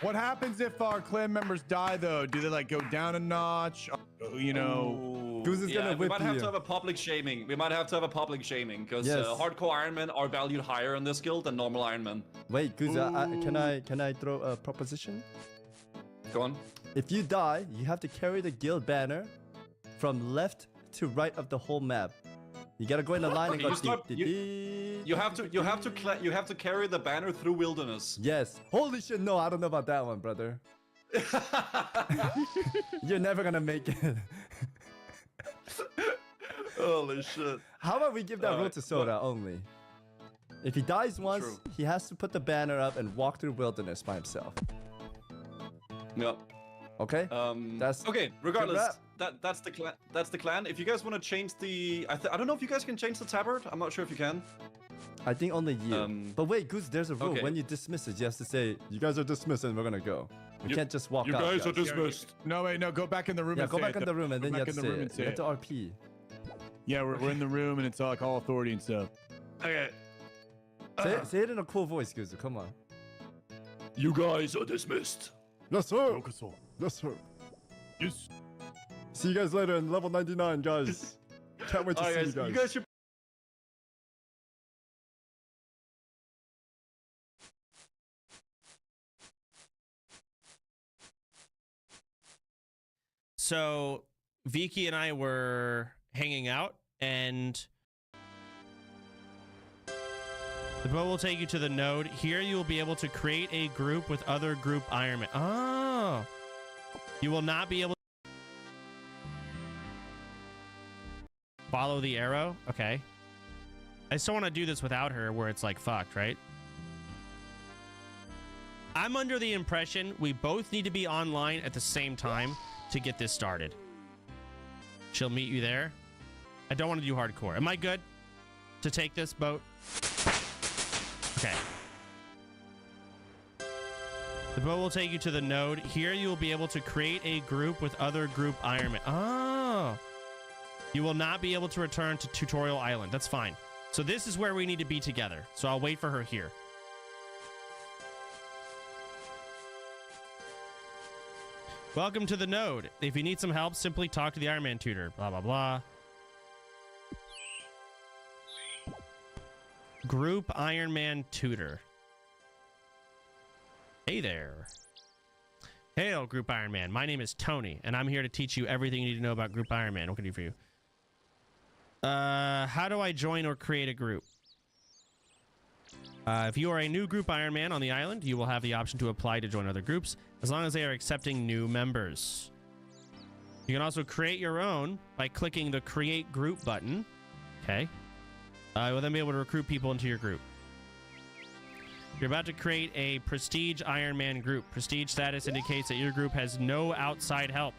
Speaker 6: What happens if our clan members die, though? Do they like go down a notch? You know.
Speaker 3: Ooh,
Speaker 4: Goose is gonna
Speaker 3: we
Speaker 4: whip
Speaker 3: might have
Speaker 4: you.
Speaker 3: to have a public shaming. We might have to have a public shaming because
Speaker 4: Yes.
Speaker 3: hardcore Ironmen are valued higher in this guild than normal Ironmen.
Speaker 4: Wait, Guzu, can I throw a proposition?
Speaker 3: Go on.
Speaker 4: If you die, you have to carry the guild banner from left to right of the whole map. You gotta go in the line and
Speaker 3: Okay,
Speaker 4: go.
Speaker 3: you start- You have to carry the banner through wilderness.
Speaker 4: Yes. Holy shit! No, I don't know about that one, brother. You're never gonna make it.
Speaker 3: Holy shit.
Speaker 4: How about we give that rule
Speaker 3: Alright,
Speaker 4: to Soda only? If he dies once,
Speaker 3: True.
Speaker 4: he has to put the banner up and walk through wilderness by himself.
Speaker 3: Yep.
Speaker 4: Okay? That's
Speaker 3: okay. Regardless,
Speaker 4: wrap.
Speaker 3: that's the clan. That's the clan. If you guys want to change the, I don't know if you guys can change the tabard. I'm not sure if you can.
Speaker 4: I think only you. But wait, Goose, there's a rule.
Speaker 3: okay.
Speaker 4: When you dismiss it, you have to say, "You guys are dismissed, and we're gonna go." We
Speaker 6: You-
Speaker 4: can't just walk
Speaker 6: you
Speaker 4: out.
Speaker 6: guys are
Speaker 4: guys.
Speaker 6: dismissed. No, wait, no. Go back in the room.
Speaker 4: Yeah,
Speaker 6: and
Speaker 4: go
Speaker 6: say
Speaker 4: back
Speaker 6: it.
Speaker 4: in the room, and then
Speaker 6: Go
Speaker 4: you
Speaker 6: back
Speaker 4: have to
Speaker 6: in
Speaker 4: say
Speaker 6: the room
Speaker 4: it.
Speaker 6: and say
Speaker 4: You have
Speaker 6: it.
Speaker 4: to RP.
Speaker 6: Yeah, we're in the room and it's all like all authority and stuff.
Speaker 3: Okay.
Speaker 4: Say it in a cool voice, Goose. Come on.
Speaker 6: You guys are dismissed.
Speaker 4: Yes, sir.
Speaker 6: Focus on.
Speaker 4: Yes, sir.
Speaker 6: Yes.
Speaker 4: See you guys later in level 99, guys. Can't wait to see
Speaker 3: Alright,
Speaker 4: you guys.
Speaker 3: you guys should.
Speaker 7: So Vicky and I were hanging out, and the boat will take you to the node. Here you will be able to create a group with other group Ironman. Oh. You will not be able to follow the arrow. Okay. I still want to do this without her where it's like fucked, right? I'm under the impression we both need to be online at the same time to get this started. She'll meet you there. I don't want to do hardcore. Am I good to take this boat? Okay. The boat will take you to the node. Here you will be able to create a group with other group Ironman. Oh. You will not be able to return to Tutorial Island. That's fine. So this is where we need to be together. So I'll wait for her here. Welcome to the node. If you need some help, simply talk to the Ironman tutor. Blah, blah, blah. Group Ironman tutor. Hey there. Hail, Group Ironman. My name is Tony, and I'm here to teach you everything you need to know about Group Ironman. What can I do for you? How do I join or create a group? If you are a new Group Ironman on the island, you will have the option to apply to join other groups, as long as they are accepting new members. You can also create your own by clicking the Create Group button. Okay. You'll then be able to recruit people into your group. You're about to create a Prestige Ironman group. Prestige status indicates that your group has no outside help.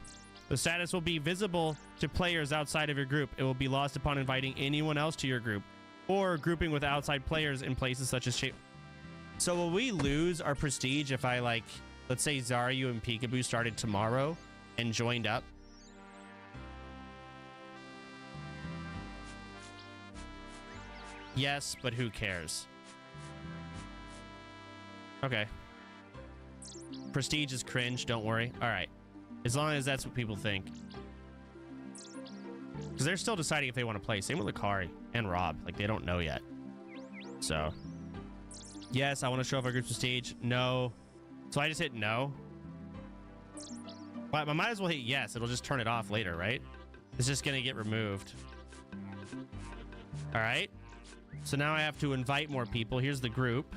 Speaker 7: The status will be visible to players outside of your group. It will be lost upon inviting anyone else to your group. or grouping with outside players in places such as shape. So will we lose our prestige if I, like, let's say Zaryu and Peekaboo started tomorrow and joined up? Yes, but who cares? Okay. Prestige is cringe, don't worry. All right. As long as that's what people think. Because they're still deciding if they want to play. Same with Lakari and Rob. Like, they don't know yet. So, yes, I want to show off our group's prestige. No. So I just hit no. But I might as well hit yes. It'll just turn it off later, right? It's just going to get removed. All right. So now I have to invite more people. Here's the group.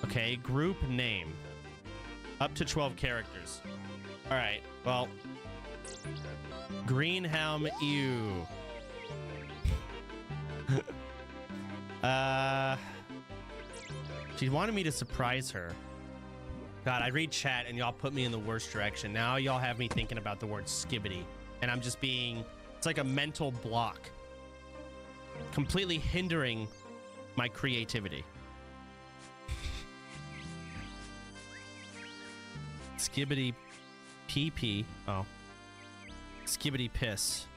Speaker 7: Okay, group name. Up to 12 characters. All right, well. Green Helm Ew. She wanted me to surprise her. God, I read chat and y'all put me in the worst direction. Now y'all have me thinking about the word skibbity. And I'm just being... It's like a mental block. Completely hindering my creativity. Skibbity pee. Oh. Skibbity piss.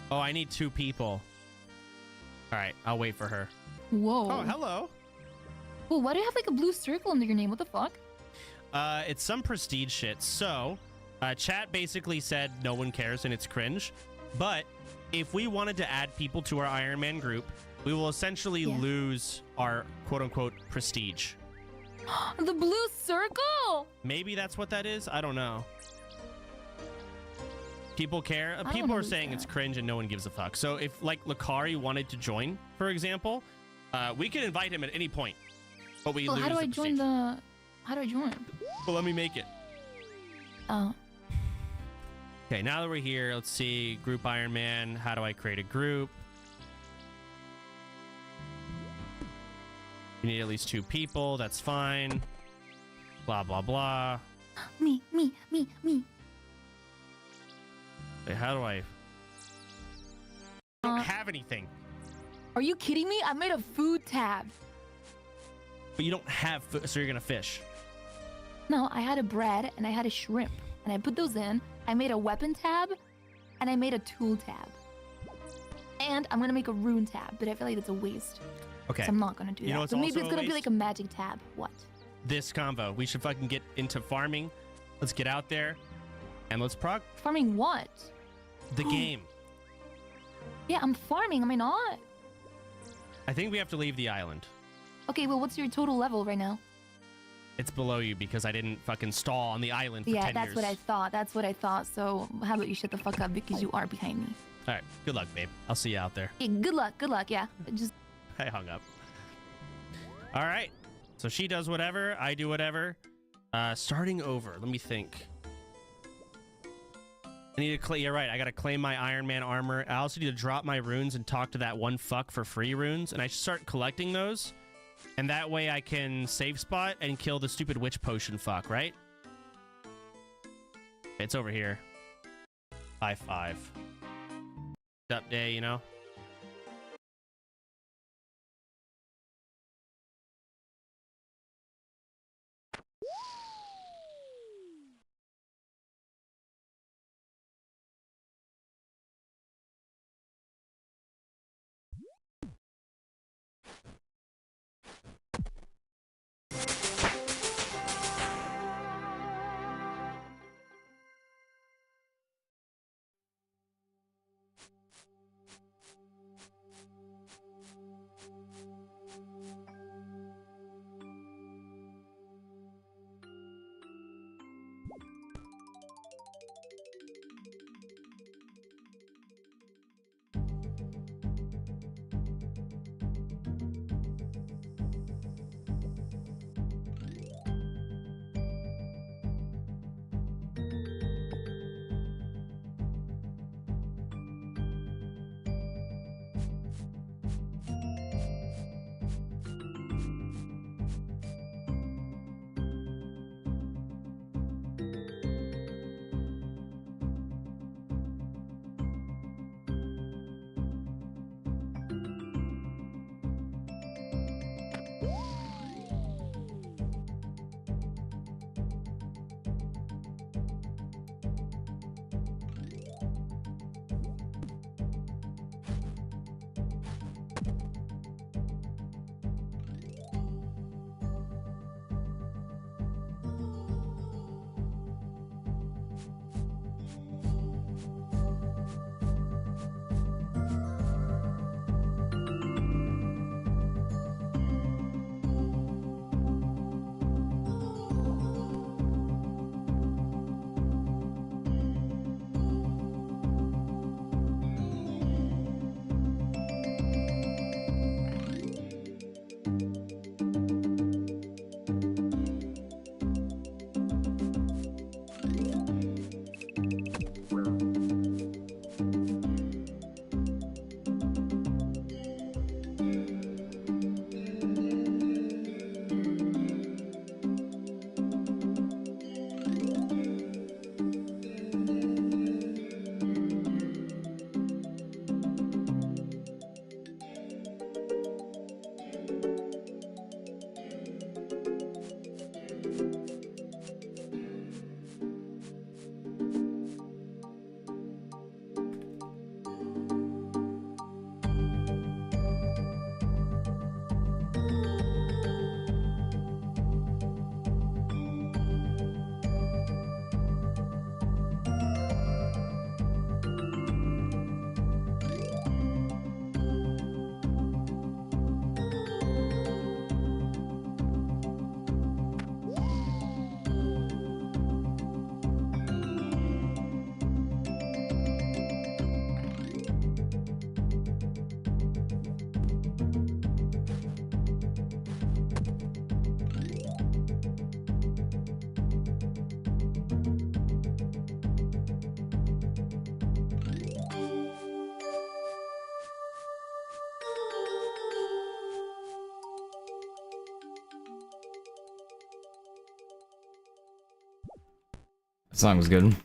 Speaker 7: Oh, I need 2 people. All right, I'll wait for her.
Speaker 8: Whoa.
Speaker 7: Oh, hello.
Speaker 8: Well, why do you have like a blue circle under your name? What the fuck?
Speaker 7: It's some prestige shit. So, chat basically said no one cares and it's cringe. But if we wanted to add people to our Iron Man group, we will essentially lose our quote-unquote prestige.
Speaker 8: The blue circle!
Speaker 7: Maybe that's what that is. I don't know. People care.
Speaker 8: I don't
Speaker 7: People
Speaker 8: wanna
Speaker 7: are
Speaker 8: lose
Speaker 7: saying
Speaker 8: that.
Speaker 7: it's cringe and no one gives a fuck. So if like Lakari wanted to join, for example, we could invite him at any point. But we
Speaker 8: Well,
Speaker 7: lose
Speaker 8: how do
Speaker 7: the
Speaker 8: I join
Speaker 7: prestige.
Speaker 8: the... How do I join?
Speaker 7: Well, let me make it.
Speaker 8: Oh.
Speaker 7: Okay, now that we're here, let's see. Group Iron Man. How do I create a group? You need at least 2 people. That's fine. Blah, blah, blah.
Speaker 8: Me.
Speaker 7: Wait, how do I don't have anything?
Speaker 8: Are you kidding me? I made a food tab.
Speaker 7: But you don't have food, so you're gonna fish.
Speaker 8: No, I had a bread and I had a shrimp. And I put those in. I made a weapon tab. And I made a tool tab. And I'm going to make a rune tab. But I feel like it's a waste.
Speaker 7: Okay.
Speaker 8: So I'm not going to do
Speaker 7: You know
Speaker 8: that.
Speaker 7: what's
Speaker 8: So maybe
Speaker 7: also
Speaker 8: it's
Speaker 7: a
Speaker 8: going to be
Speaker 7: waste?
Speaker 8: like a magic tab. What?
Speaker 7: This convo. We should fucking get into farming. Let's get out there and let's prog
Speaker 8: Farming what?
Speaker 7: the game.
Speaker 8: Yeah, I'm farming. Am I not?
Speaker 7: I think we have to leave the island.
Speaker 8: Okay, well, what's your total level right now?
Speaker 7: It's below you because I didn't fucking stall on the island for 10
Speaker 8: Yeah,
Speaker 7: years.
Speaker 8: that's what I thought. That's what I thought. So how about you shut the fuck up because you are behind me.
Speaker 7: All right. Good luck, babe. I'll see you out there.
Speaker 8: Yeah, good luck. Good luck. Yeah. Just
Speaker 7: I hung up. All right. So she does whatever. I do whatever. Starting over. Let me think. I need to claim. You're right. I got to claim my Iron Man armor. I also need to drop my runes and talk to that one fuck for free runes. And I should start collecting those. And that way I can save spot and kill the stupid witch potion fuck, right? It's over here. High 5. Up day, you know?
Speaker 1: Song was good.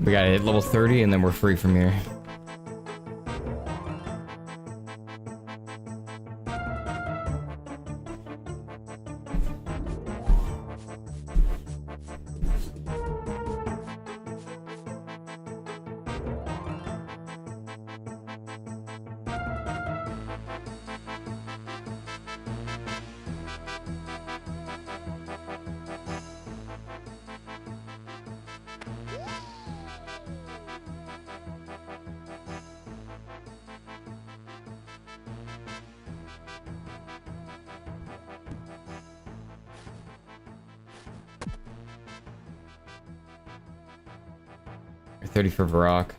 Speaker 1: We gotta hit level 30 and then we're free from here. Or 30 for Varrock.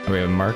Speaker 1: Oh, we have a mark.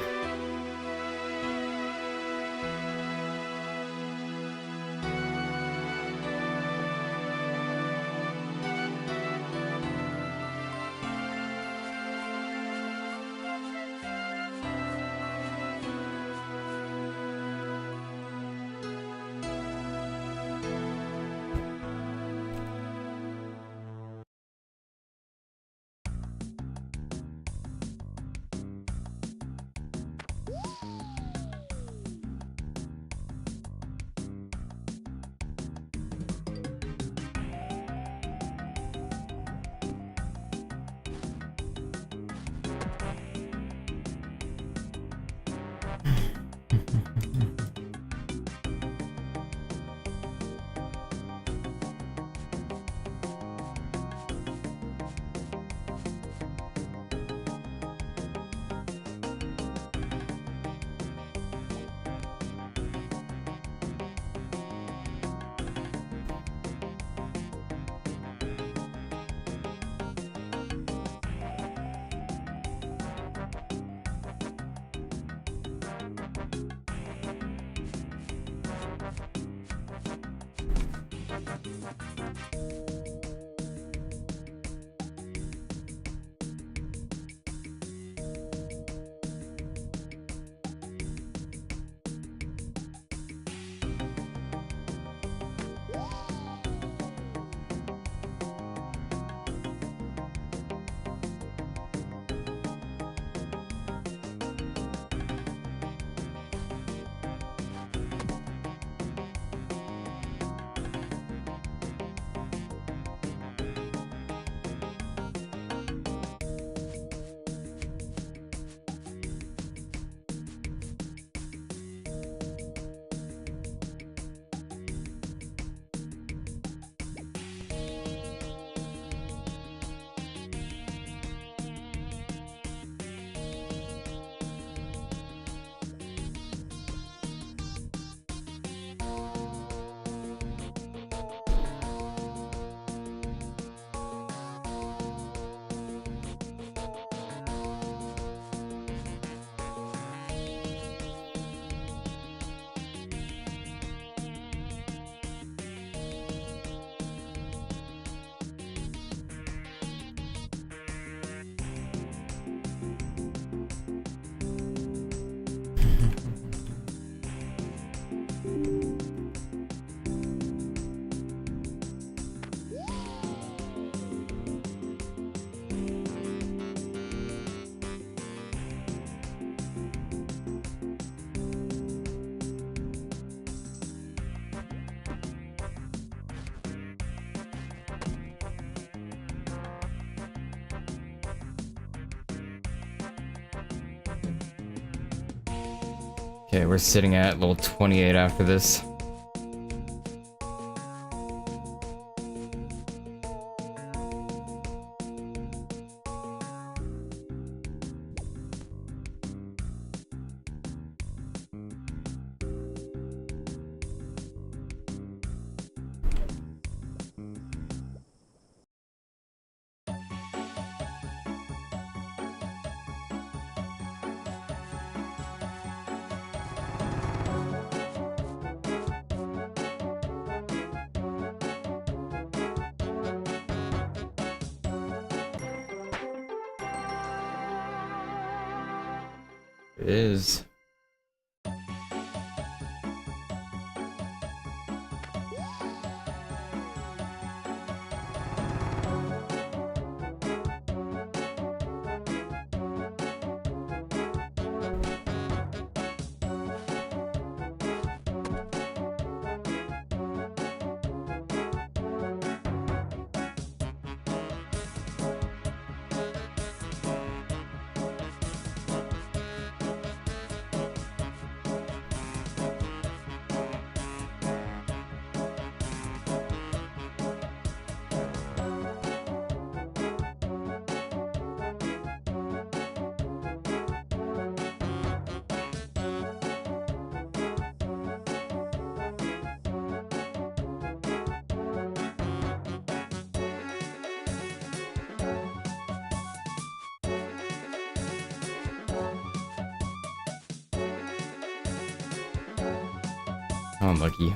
Speaker 1: Okay, we're sitting at level 28 after this. It is. Oh, unlucky.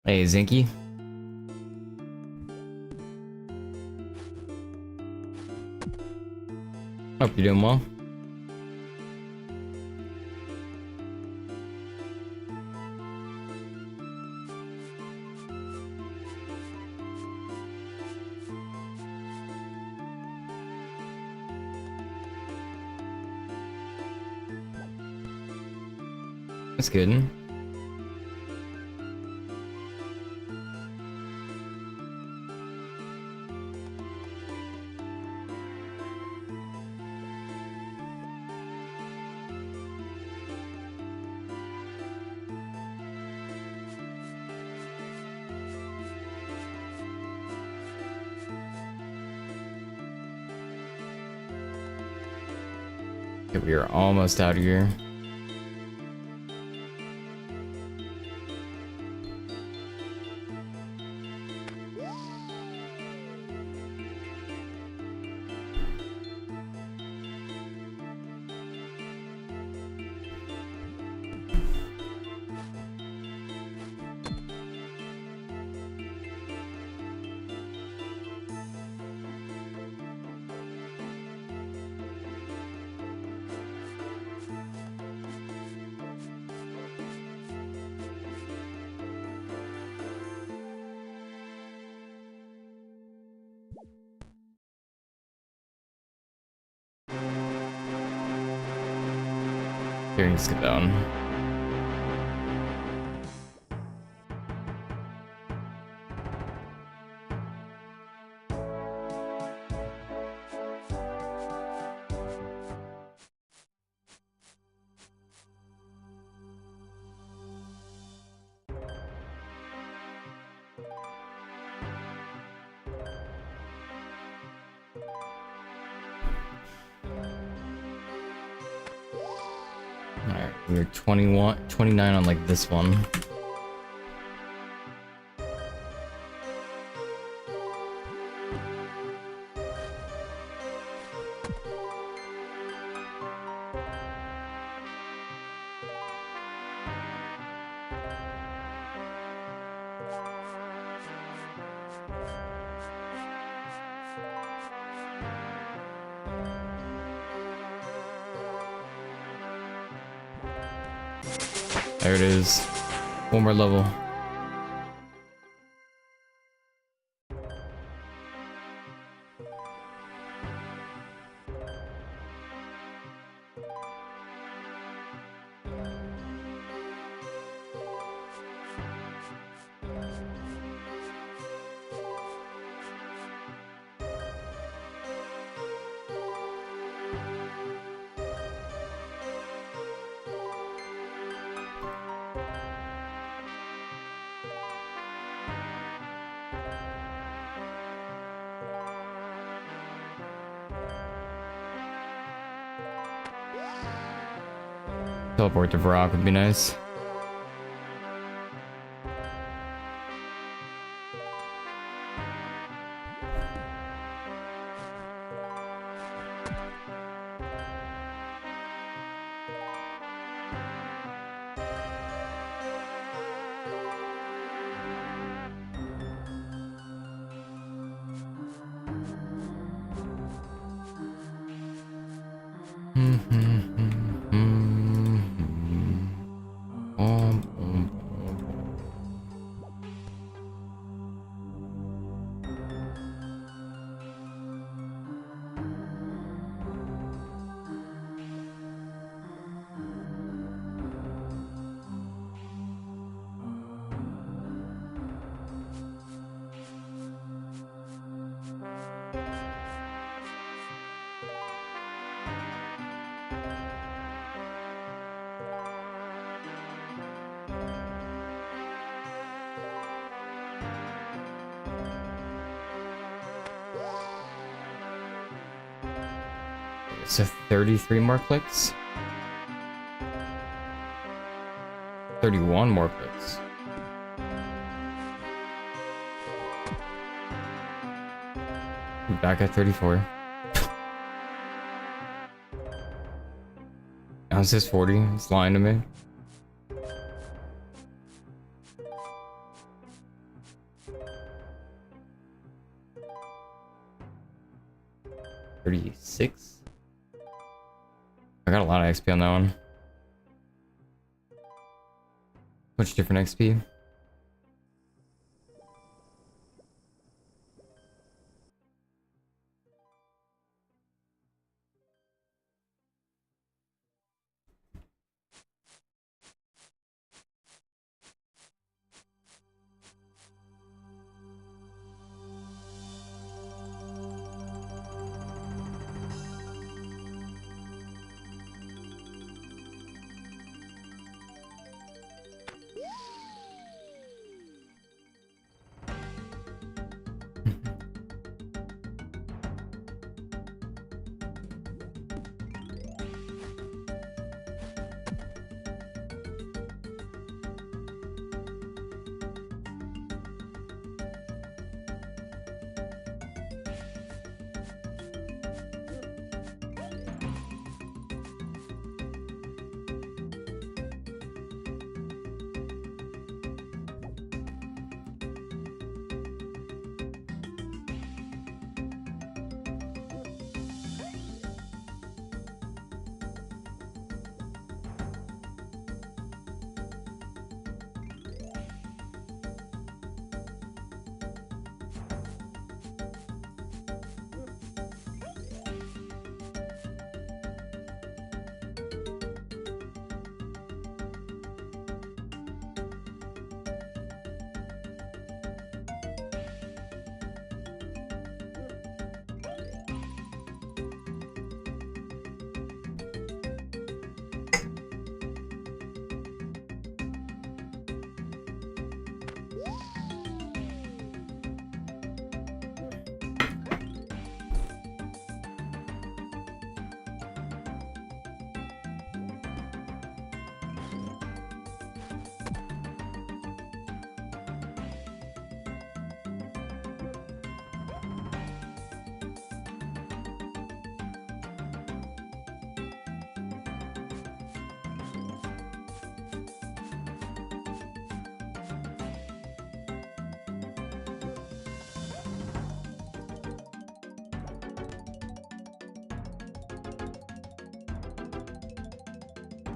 Speaker 1: Hey, Zinky. Hope you're doing well. That's good. Okay, we are almost out of here. Here needs to get down. Alright, we're 29 on like this one. There it is. One more level. Teleport to Varrock would be nice. So 33 more clicks? 31 more clicks. We're back at 34. Now it says 40. It's lying to me. 36. I got a lot of XP on that one. Much different XP.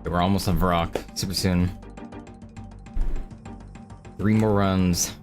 Speaker 1: We're almost at Vrock. Super soon. 3 more runs.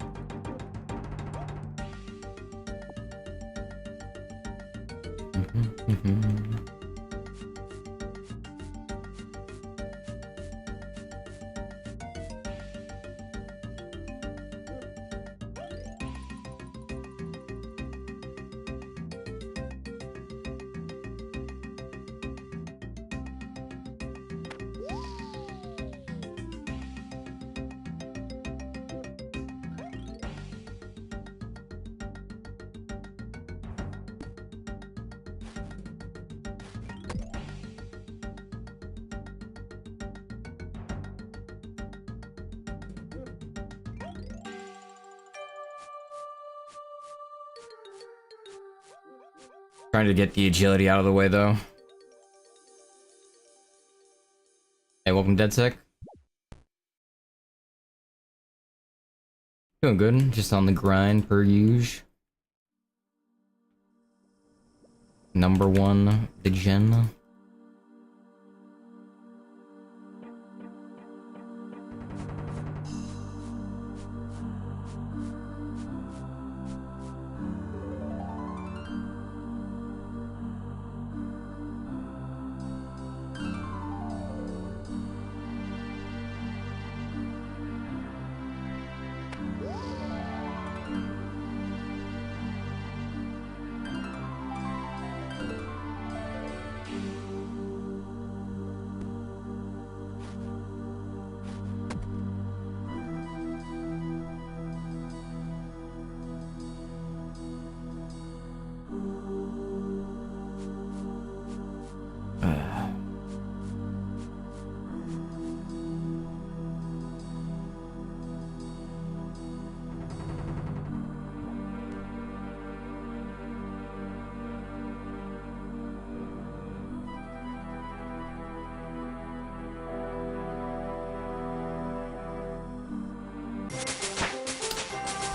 Speaker 1: Trying to get the agility out of the way, though. Hey, welcome, DeadSec. Doing good, just on the grind per usual. Number 1, the gen.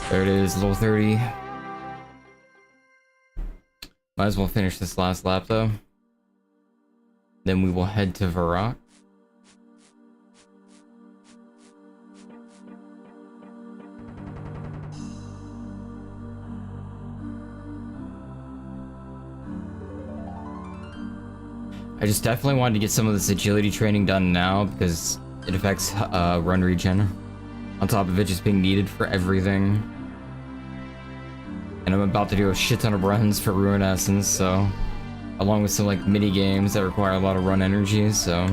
Speaker 1: There it is, level 30. Might as well finish this last lap though. Then we will head to Varrock. I just definitely wanted to get some of this agility training done now because it affects run regen. On top of it just being needed for everything. And I'm about to do a shit ton of runs for Ruin Essence, so... Along with some like mini games that require a lot of run energy, so...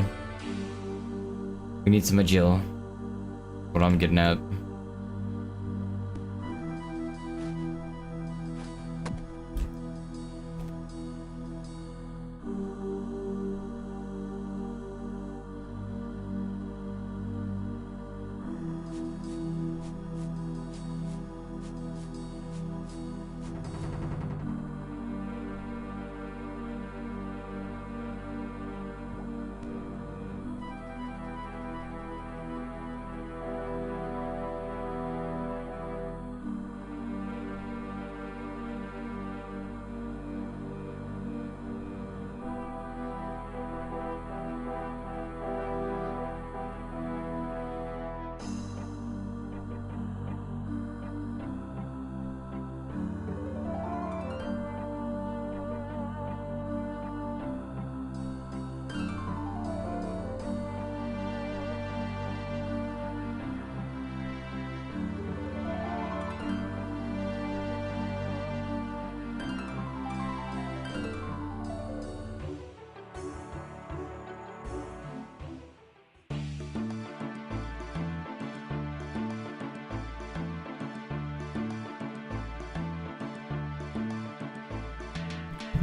Speaker 1: We need some agil. What I'm getting at.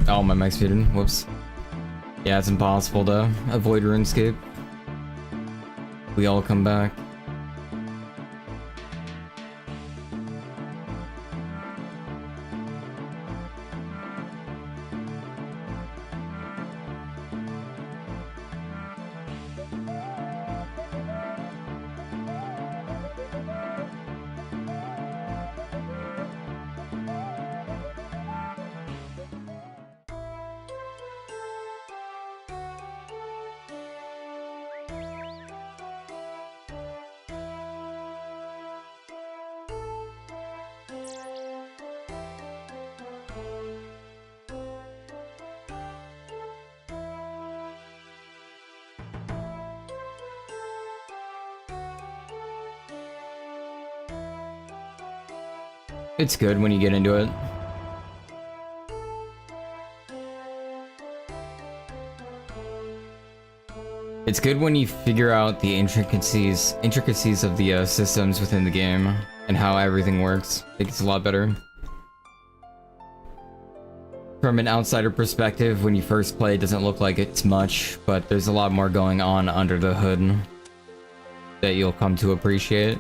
Speaker 1: Oh, my mic's muted. Whoops. Yeah, it's impossible to avoid RuneScape. We all come back. It's good when you get into it. It's good when you figure out the intricacies of the systems within the game and how everything works. It gets a lot better. From an outsider perspective, when you first play, it doesn't look like it's much, but there's a lot more going on under the hood that you'll come to appreciate.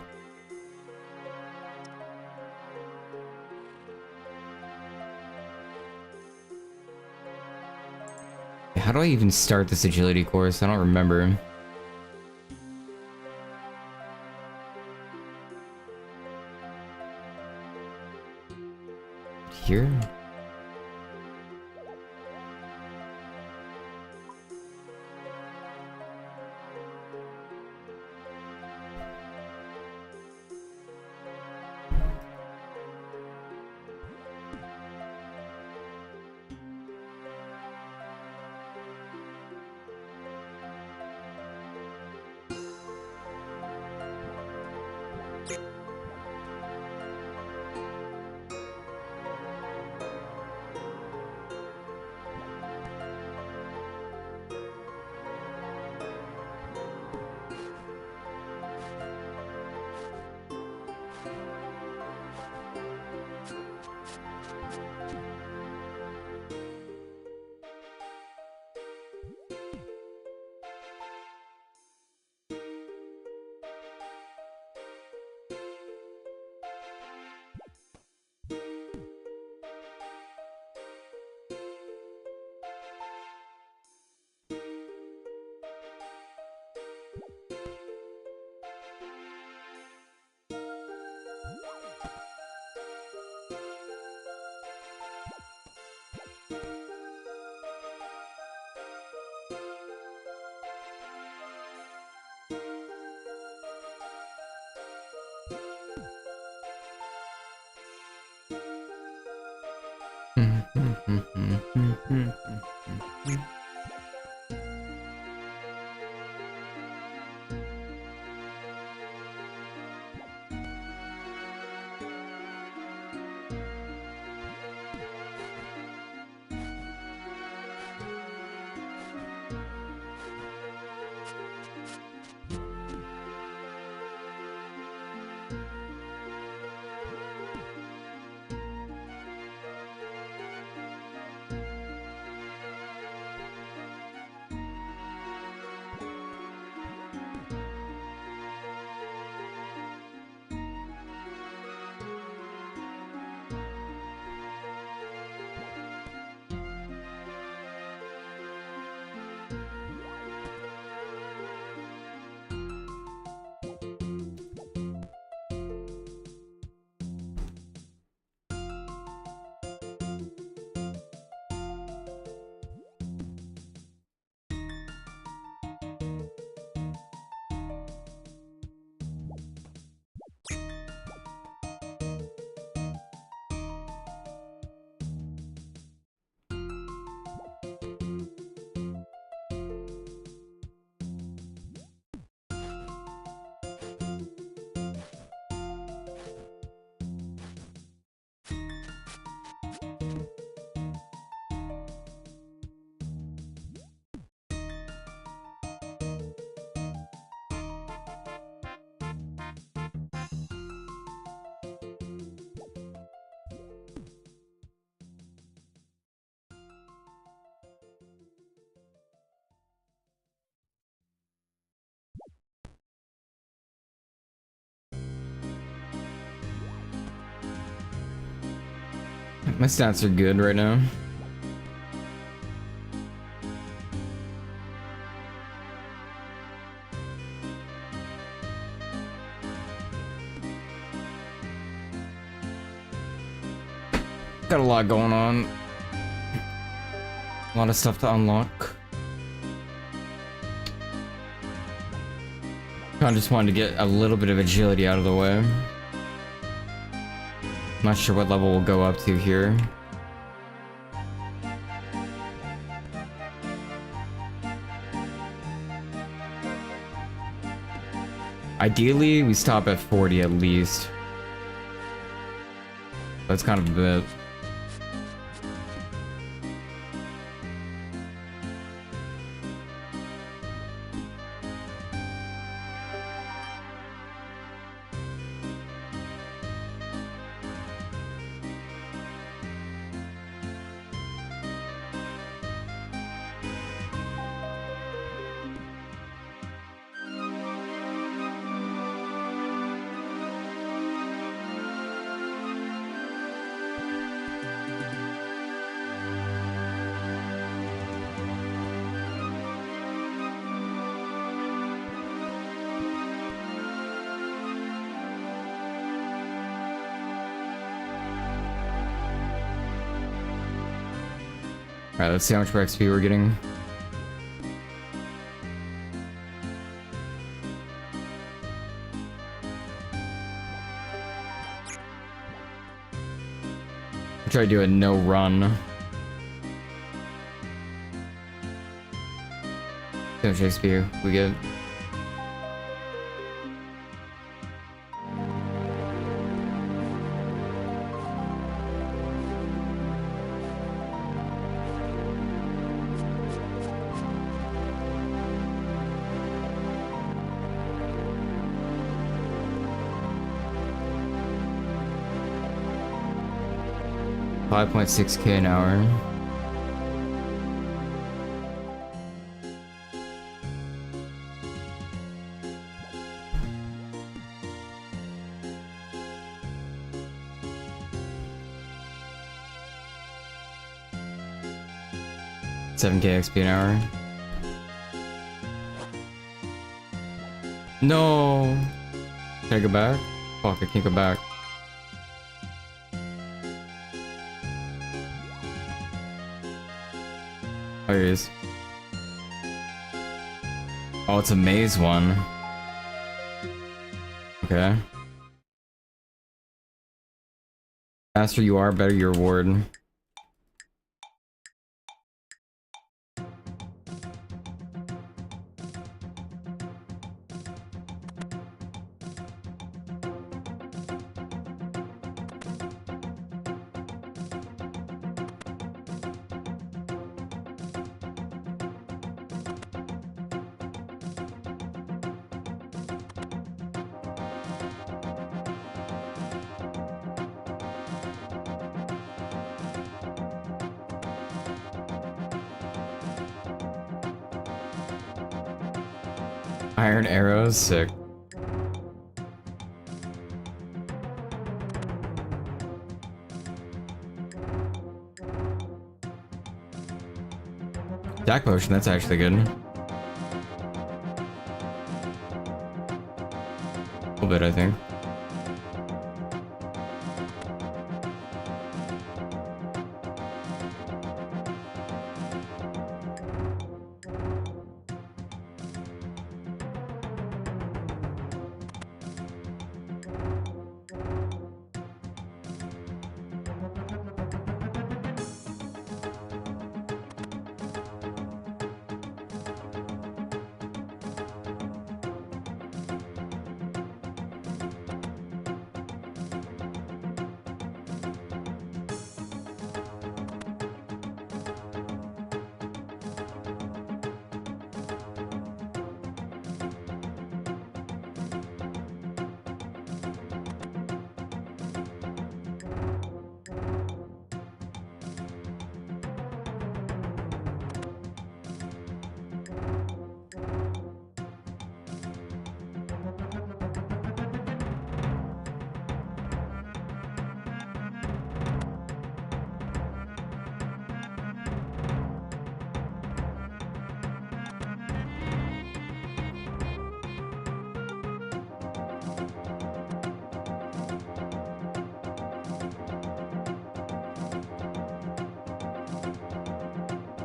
Speaker 1: How do I even start this agility course? I don't remember. Here? My stats are good right now. Got a lot going on. A lot of stuff to unlock. I just wanted to get a little bit of agility out of the way. Not sure what level we'll go up to here. Ideally, we stop at 40 at least. That's kind of a bit. Alright, let's see how much more XP we're getting. I'll try to do a no run. How much XP we get? $5.6K an hour. $7K XP an hour. No! Can I go back? Fuck, I can't go back. Oh, here it is. Oh, it's a maze one. Okay. Faster you are, better your reward. Iron arrows, sick. Attack motion, that's actually good. A little bit, I think.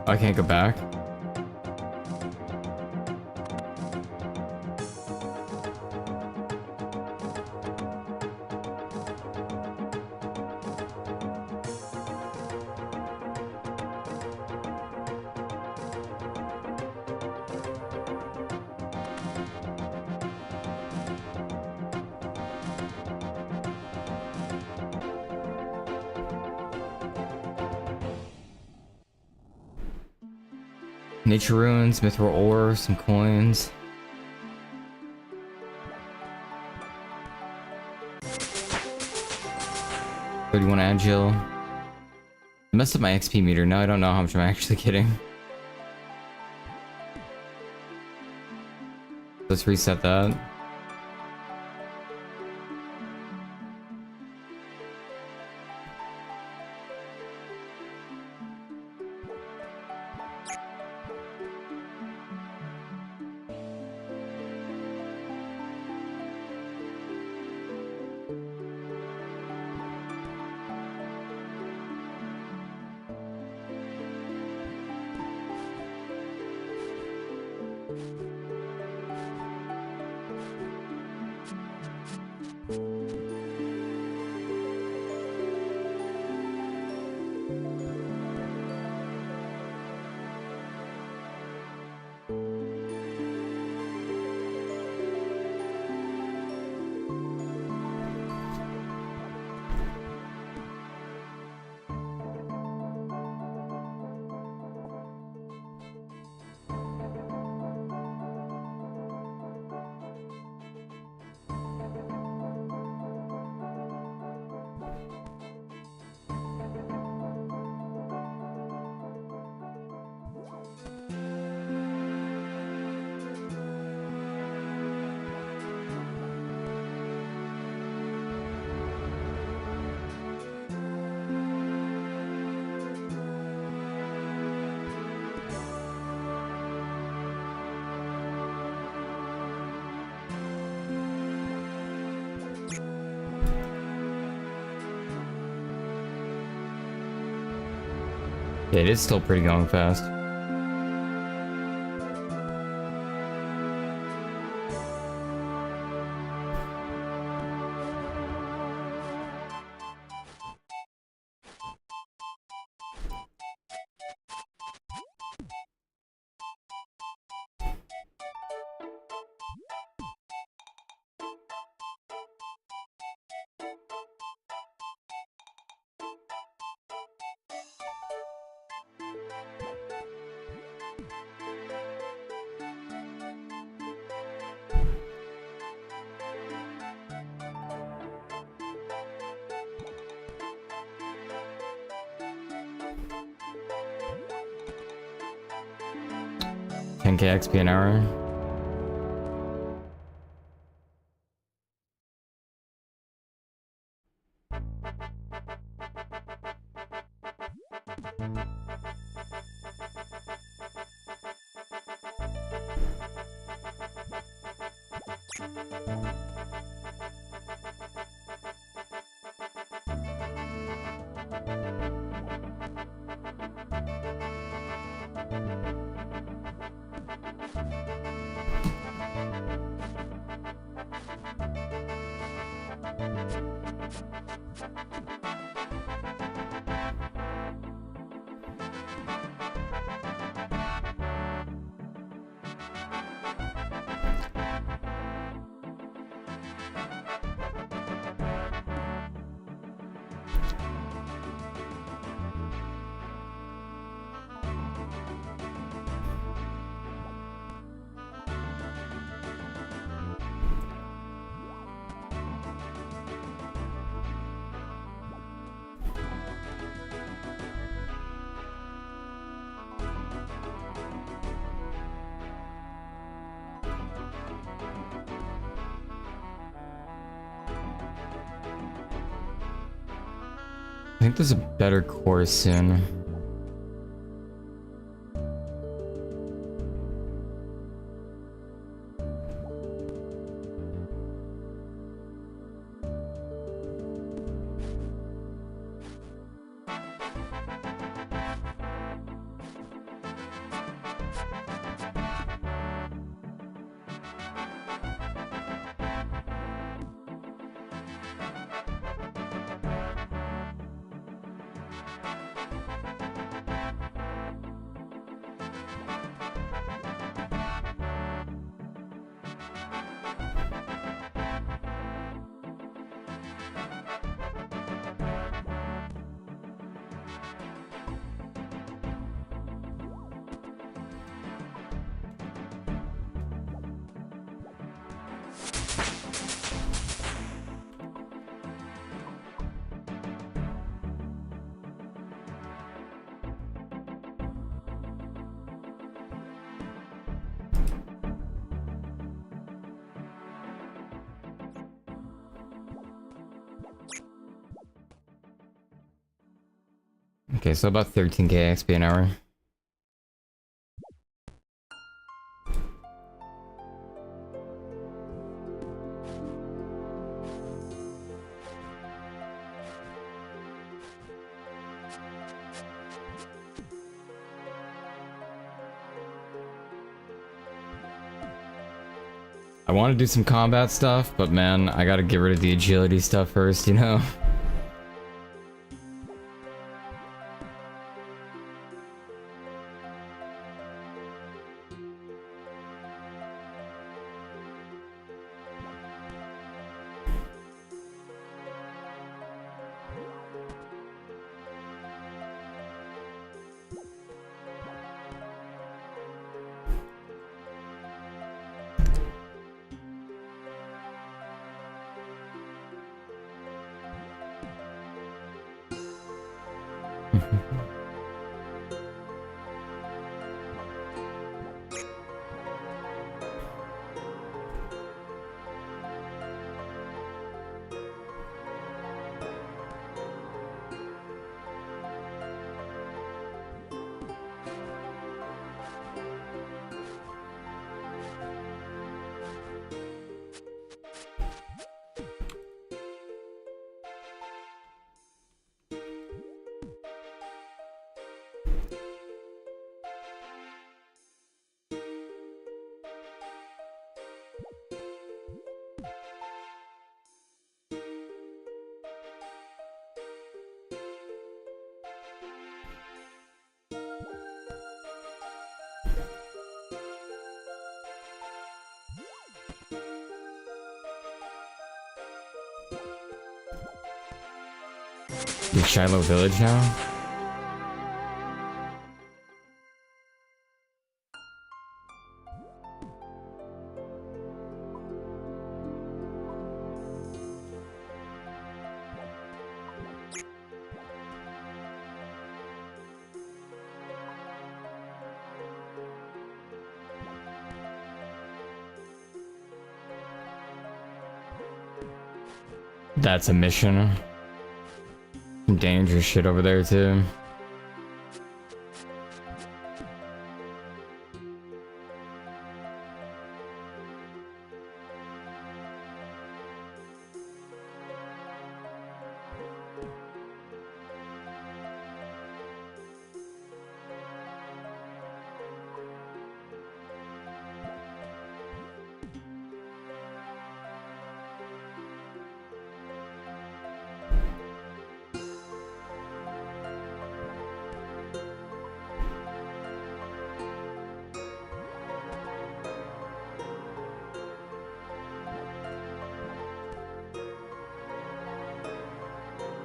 Speaker 1: I can't go back. Nature ruins, mithril ore, some coins. $31 agile. I messed up my XP meter. Now I don't know how much I'm actually getting. Let's reset that. Yeah, it is still pretty going fast. $10k XP an hour. I think there's a better course soon. Okay, so about 13k XP an hour. I want to do some combat stuff, but man, I gotta get rid of the agility stuff first, you know? The Shiloh Village now? That's a mission. Some dangerous shit over there too.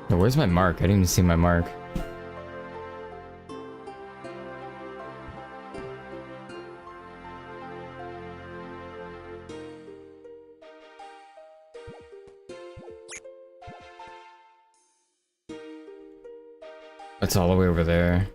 Speaker 1: Yo, where's my mark? I didn't even see my mark. It's all the way over there.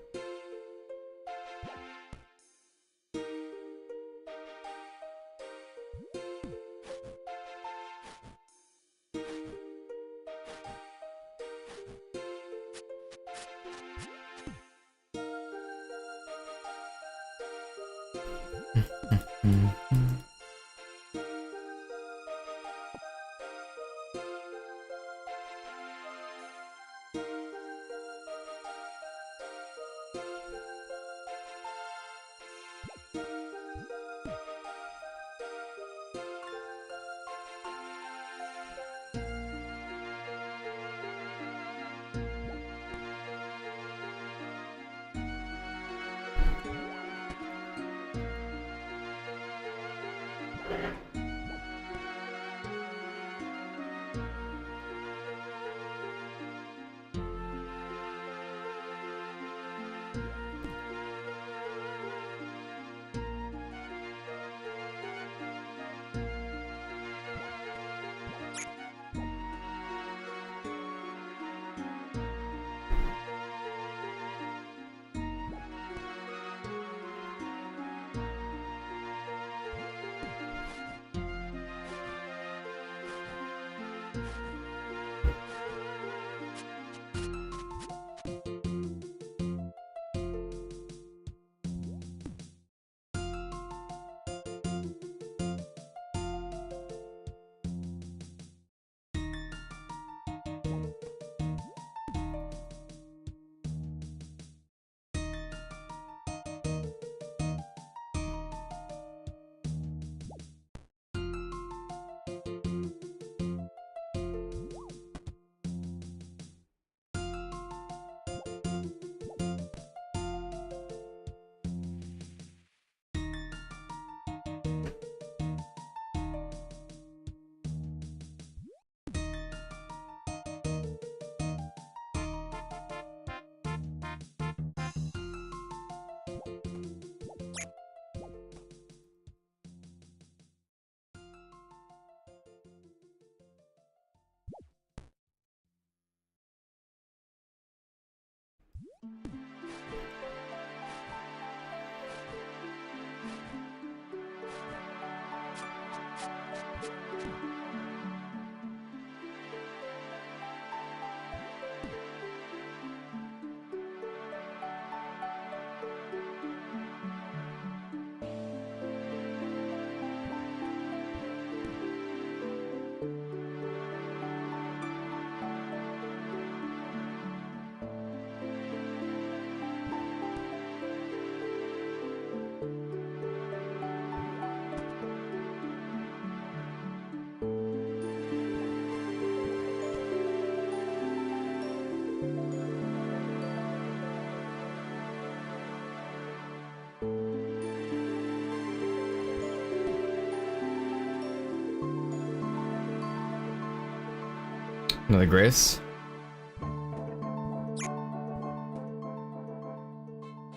Speaker 1: Another grace.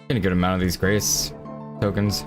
Speaker 1: Getting a good amount of these grace tokens.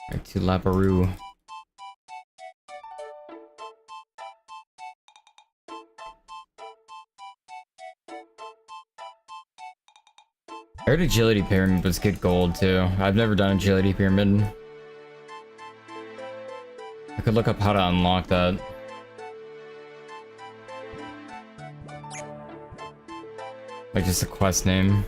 Speaker 1: Back to Laparoo. I heard agility pyramid was good gold too. I've never done agility pyramid. I could look up how to unlock that. Like just a quest name.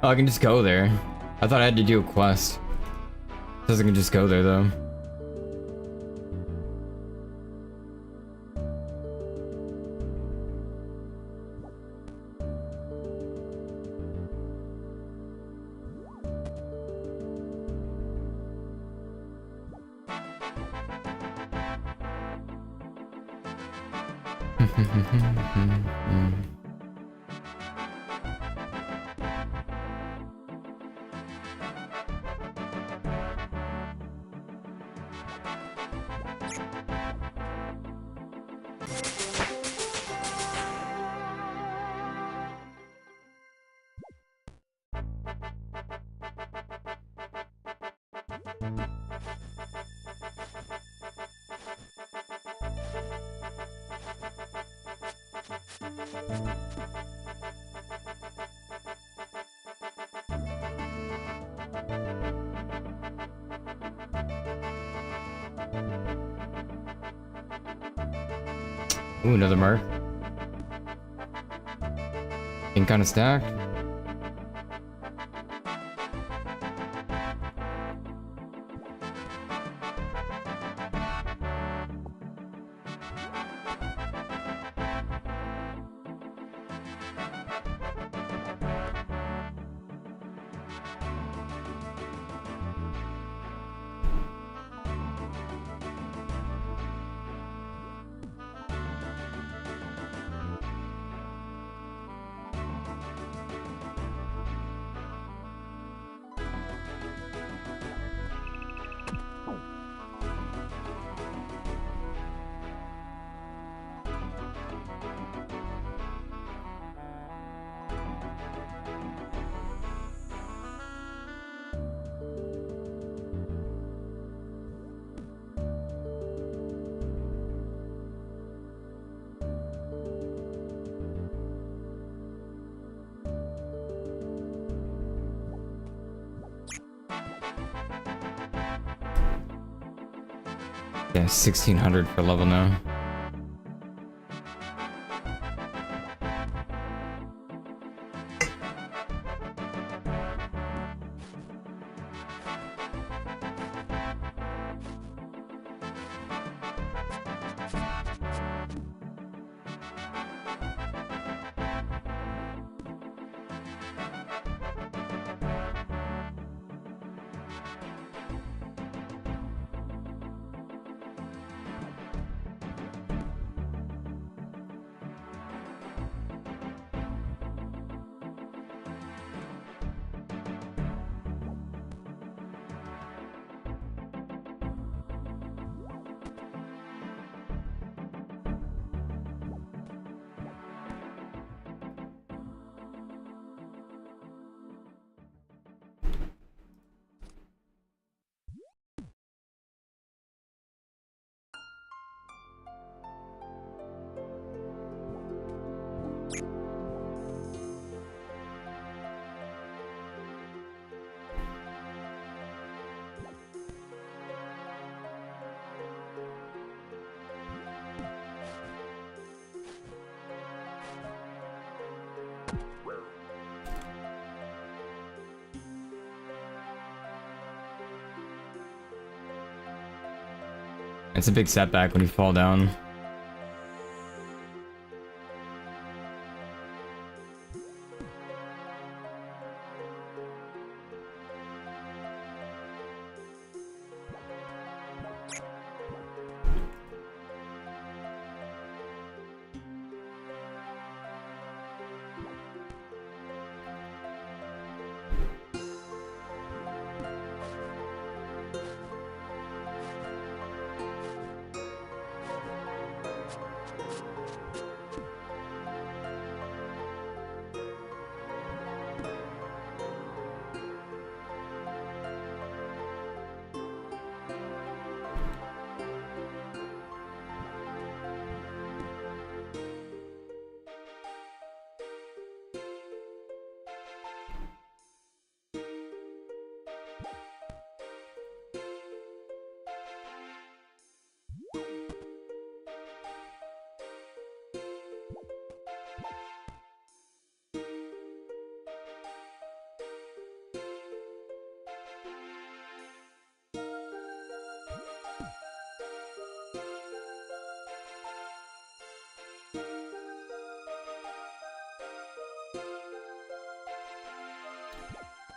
Speaker 1: Oh, I can just go there. I thought I had to do a quest. It says I can just go there though. Ooh, another mark. Being kind of stacked. Yeah, 1600 for level now. It's a big setback when you fall down.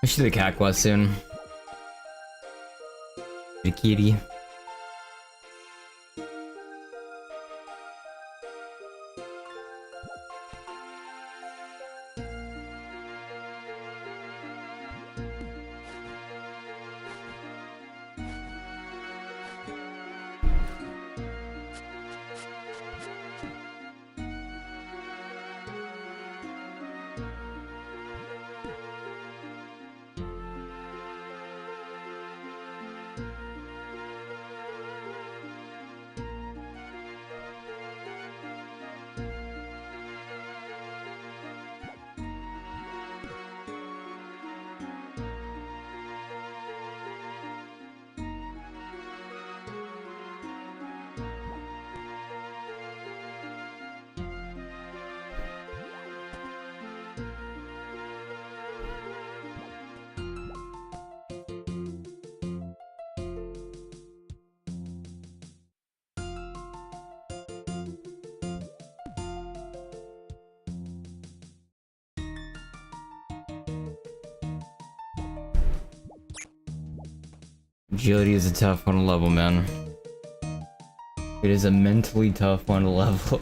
Speaker 1: I should do the cat quest soon. The kitty. Agility is a tough one to level, man. It is a mentally tough one to level.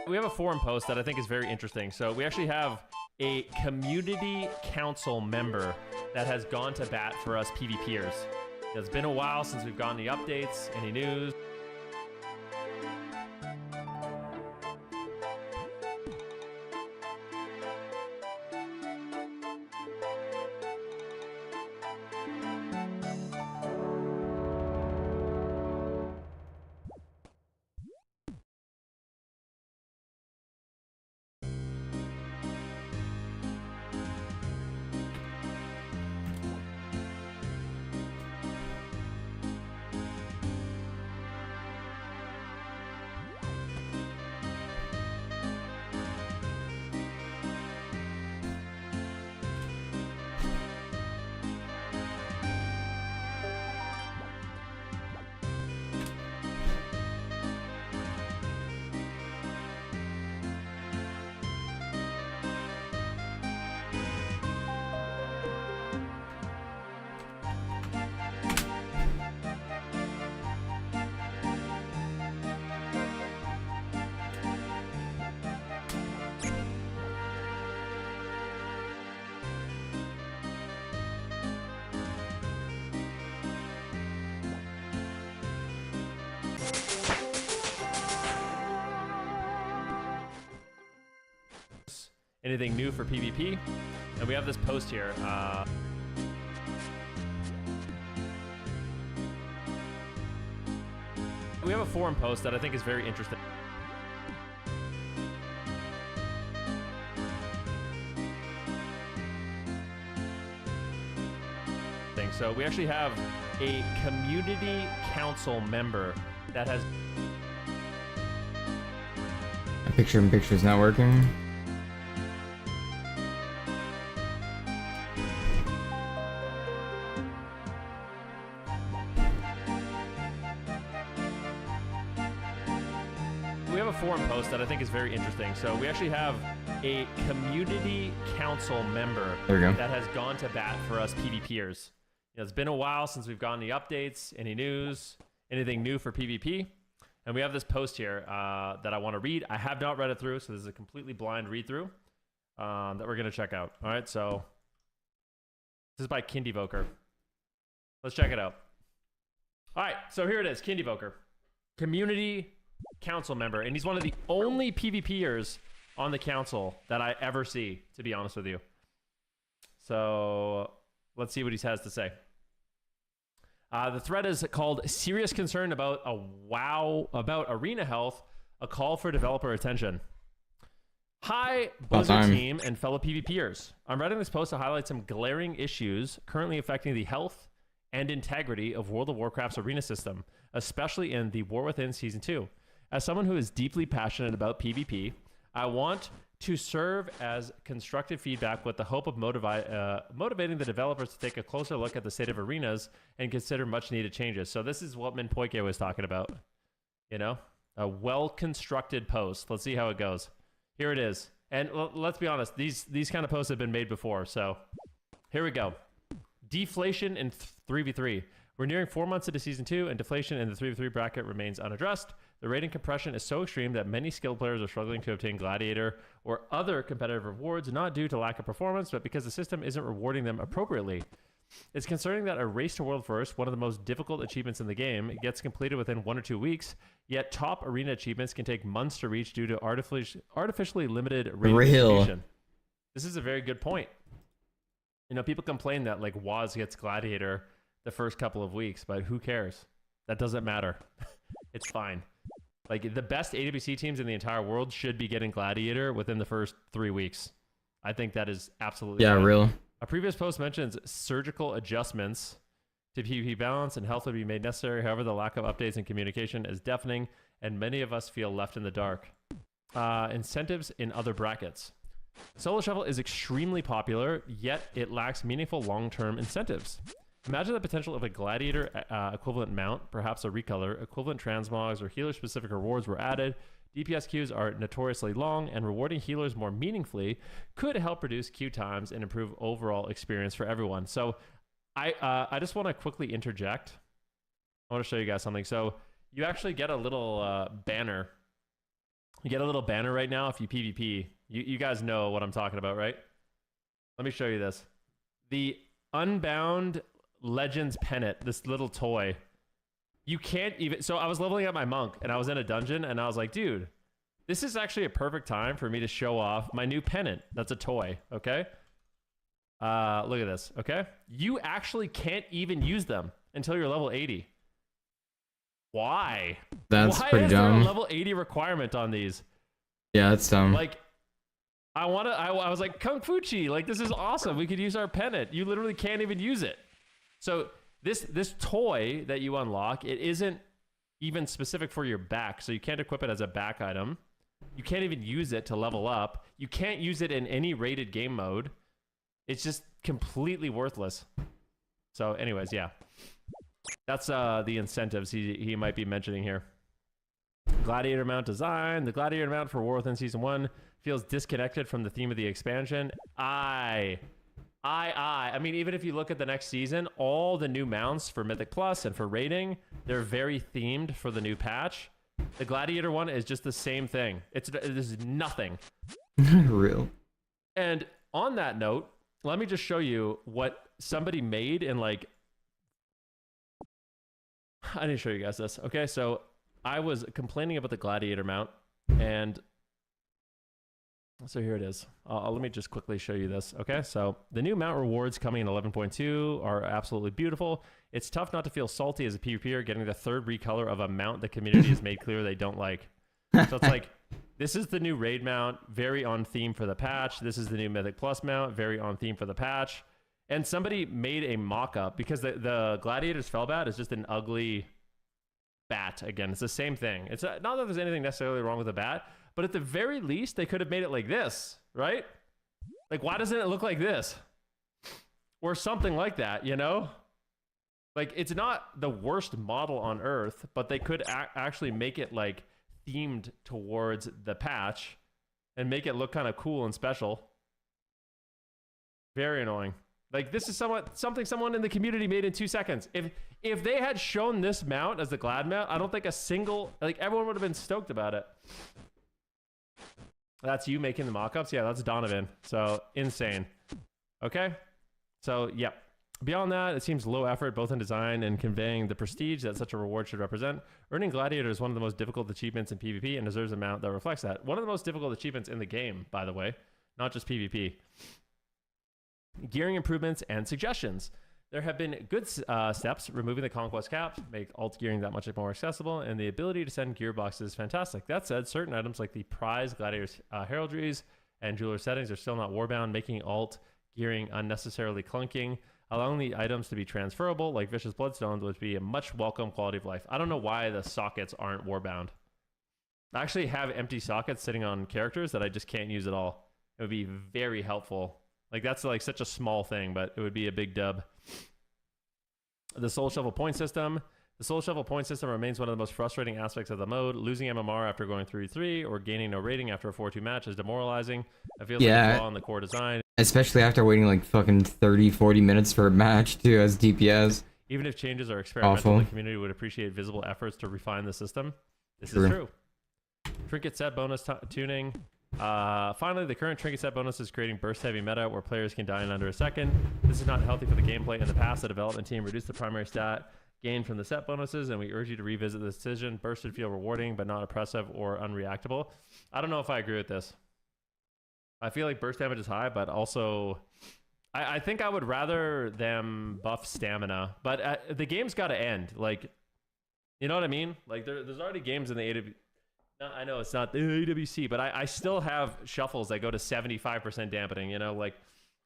Speaker 9: We have a forum post that I think is very interesting. So we actually have a community council member that has gone to bat for us PvPers. It's been a while since we've gotten the updates, any news. anything new for PvP. And we have this post here. We have a forum post that I think is very interesting. So we actually have a community council member that has...
Speaker 1: My picture's not working.
Speaker 9: We have a forum post that I think is very interesting. So we actually have a community council member
Speaker 1: There we go.
Speaker 9: that has gone to bat for us PvPers. It's been a while since we've gotten any updates, any news, anything new for PvP. And we have this post here that I want to read. I have not read it through, so this is a completely blind read-through that we're going to check out. All right, so this is by Kindyvoker. Let's check it out. All right, so here it is, Kindyvoker. Community council member, and he's one of the only PvPers on the council that I ever see, to be honest with you. So... let's see what he has to say. The thread is called "Serious Concern About Arena Health, a Call for Developer Attention." Hi, Blizzard team and fellow PvPers. I'm writing this post to highlight some glaring issues currently affecting the health and integrity of World of Warcraft's arena system, especially in the War Within Season 2. As someone who is deeply passionate about PvP, I want to serve as constructive feedback with the hope of motivating the developers to take a closer look at the state of arenas and consider much needed changes. So this is what Minpoike was talking about. You know, a well-constructed post. Let's see how it goes. Here it is. And let's be honest, these kind of posts have been made before. So here we go. Deflation in 3v3. We're nearing 4 months into Season 2, and deflation in the 3v3 bracket remains unaddressed. The rating compression is so extreme that many skilled players are struggling to obtain Gladiator or other competitive rewards, not due to lack of performance, but because the system isn't rewarding them appropriately. It's concerning that a Race to World First, one of the most difficult achievements in the game, gets completed within 1 or 2 weeks, yet top arena achievements can take months to reach due to artificially limited rating distribution. This is a very good point. You know, people complain that like Waz gets Gladiator the first couple of weeks, but who cares? That doesn't matter. It's fine. Like, the best AWC teams in the entire world should be getting Gladiator within the first 3 weeks. I think that is absolutely fine.
Speaker 1: Real.
Speaker 9: A previous post mentions surgical adjustments to PvP balance and health would be made necessary. However, the lack of updates and communication is deafening, and many of us feel left in the dark. Incentives in other brackets. Solo Shuffle is extremely popular, yet it lacks meaningful long-term incentives. Imagine the potential of a Gladiator equivalent mount, perhaps a recolor, equivalent transmogs, or healer-specific rewards were added. DPS queues are notoriously long, and rewarding healers more meaningfully could help reduce queue times and improve overall experience for everyone. So I just want to quickly interject. I want to show you guys something. So you actually get a little banner. You get a little banner right now if you PvP. You guys know what I'm talking about, right? Let me show you this. The Unbound Legends Pennant, this little toy. You can't even... So I was leveling up my monk, and I was in a dungeon, and I was like, dude, this is actually a perfect time for me to show off my new pennant. That's a toy, okay? Look at this, okay? You actually can't even use them until you're level 80. Why?
Speaker 1: That's
Speaker 9: Why
Speaker 1: pretty
Speaker 9: is there
Speaker 1: dumb.
Speaker 9: a level 80 requirement on these?
Speaker 1: Yeah, that's dumb.
Speaker 9: Like, I was like, Kung Fuchi, like, this is awesome. We could use our pennant. You literally can't even use it. So this toy that you unlock, it isn't even specific for your back. So you can't equip it as a back item. You can't even use it to level up. You can't use it in any rated game mode. It's just completely worthless. So anyways, yeah. That's the incentives he might be mentioning here. Gladiator mount design. The Gladiator mount for War Within Season 1 feels disconnected from the theme of the expansion. I mean, even if you look at the next season, all the new mounts for Mythic Plus and for rating, they're very themed for the new patch. The Gladiator one is just the same thing. It is nothing.
Speaker 1: Real.
Speaker 9: And on that note, let me just show you what somebody made in like... I need to show you guys this. Okay, so I was complaining about the Gladiator mount, and So here it is. Let me just quickly show you this. Okay, so the new mount rewards coming in 11.2 are absolutely beautiful. It's tough not to feel salty as a PvPer getting the third recolor of a mount the community has made clear they don't like. So it's like, this is the new raid mount, very on theme for the patch. This is the new Mythic Plus mount, very on theme for the patch. And somebody made a mock-up because the Gladiator's Fellbat is just an ugly bat. Again, it's the same thing. It's not that there's anything necessarily wrong with the bat, but at the very least, they could have made it like this, right? Like, why doesn't it look like this? Or something like that, you know? Like, it's not the worst model on Earth, but they could actually make it, like, themed towards the patch and make it look kind of cool and special. Very annoying. Like, this is something someone in the community made in 2 seconds. If they had shown this mount as the Glad mount, I don't think everyone would have been stoked about it. That's you making the mock-ups? Yeah, that's Donovan. So, insane. Okay? So, yeah. Beyond that, it seems low effort both in design and conveying the prestige that such a reward should represent. Earning Gladiator is one of the most difficult achievements in PvP and deserves a mount that reflects that. One of the most difficult achievements in the game, by the way, not just PvP. Gearing improvements and suggestions. There have been good steps. Removing the conquest cap, make alt gearing that much more accessible, and the ability to send gearboxes is fantastic. That said, certain items like the prize, gladiator's heraldries, and jeweler settings are still not warbound, making alt gearing unnecessarily clunking. Allowing the items to be transferable, like Vicious Bloodstones, would be a much welcome quality of life. I don't know why the sockets aren't warbound. I actually have empty sockets sitting on characters that I just can't use at all. It would be very helpful. Like, that's like such a small thing, but it would be a big dub. The Soul Shovel point system. The Soul Shovel point system remains one of the most frustrating aspects of the mode. Losing MMR after going 3-3 or gaining no rating after a 4-2 match is demoralizing. It feels like a flaw in the core design.
Speaker 1: Especially after waiting like fucking 30-40 minutes for a match too as DPS.
Speaker 9: Even if changes are experimental, the community would appreciate visible efforts to refine the system. This is true. Trinket set bonus tuning. Finally, the current trinket set bonus is creating burst heavy meta where players can die in under a second. This is not healthy for the gameplay. In the past, the development team reduced the primary stat gain from the set bonuses, and we urge you to revisit this decision. Burst should feel rewarding, but not oppressive or unreactable. I don't know if I agree with this. I feel like burst damage is high, but also I think I would rather them buff stamina. But the game's got to end. Like, you know what I mean? Like, there's already games in the AW. I know it's not the AWC, but I still have shuffles that go to 75% dampening, you know? Like,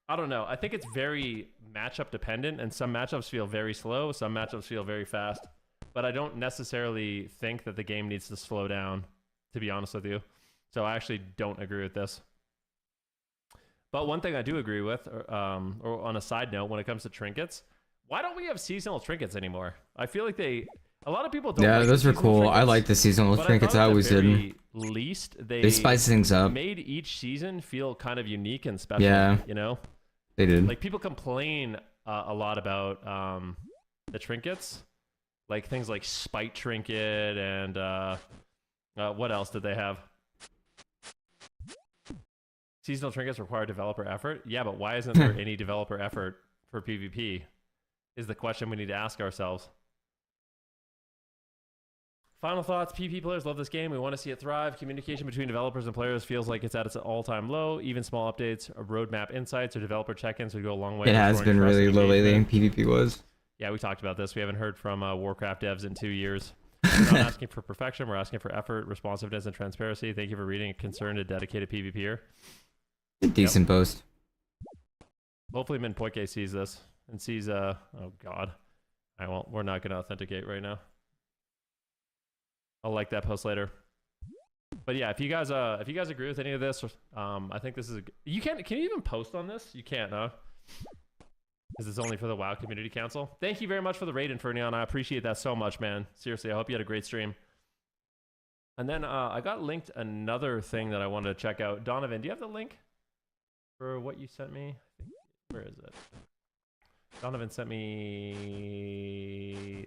Speaker 9: I don't know. I think it's very matchup dependent, and some matchups feel very slow, some matchups feel very fast. But I don't necessarily think that the game needs to slow down, to be honest with you. So I actually don't agree with this. But one thing I do agree with, or on a side note, when it comes to trinkets, why don't we have seasonal trinkets anymore? I feel like a lot of people don't.
Speaker 1: Yeah,
Speaker 9: like
Speaker 1: those are cool.
Speaker 9: Trinkets,
Speaker 1: I like the seasonal trinkets. I always did.
Speaker 9: Least
Speaker 1: they spice things up.
Speaker 9: Made each season feel kind of unique and special.
Speaker 1: Yeah,
Speaker 9: you know,
Speaker 1: they did.
Speaker 9: Like, people complain a lot about the trinkets, like things like Spite Trinket and what else did they have? Seasonal trinkets require developer effort. Yeah, but why isn't there any developer effort for PvP? Is the question we need to ask ourselves. Final thoughts. PvP players love this game. We want to see it thrive. Communication between developers and players feels like it's at its all-time low. Even small updates, roadmap insights, or developer check-ins would go a long way.
Speaker 1: It has been really low lately. PvP was.
Speaker 9: Yeah, we talked about this. We haven't heard from Warcraft devs in 2 years. We're not asking for perfection. We're asking for effort, responsiveness, and transparency. Thank you for reading. A concerned and dedicated PvPer.
Speaker 1: Decent post.
Speaker 9: Hopefully Minpoike sees this and sees oh god. I won't. We're not gonna authenticate right now. I'll like that post later. But yeah, if you guys agree with any of this, I think this is can you even post on this? You can't, huh? Because it's only for the WoW Community Council. Thank you very much for the raid, Infernion. I appreciate that so much, man. Seriously, I hope you had a great stream. And then I got linked another thing that I wanted to check out. Donovan, do you have the link for what you sent me? I think, where is it? Donovan sent me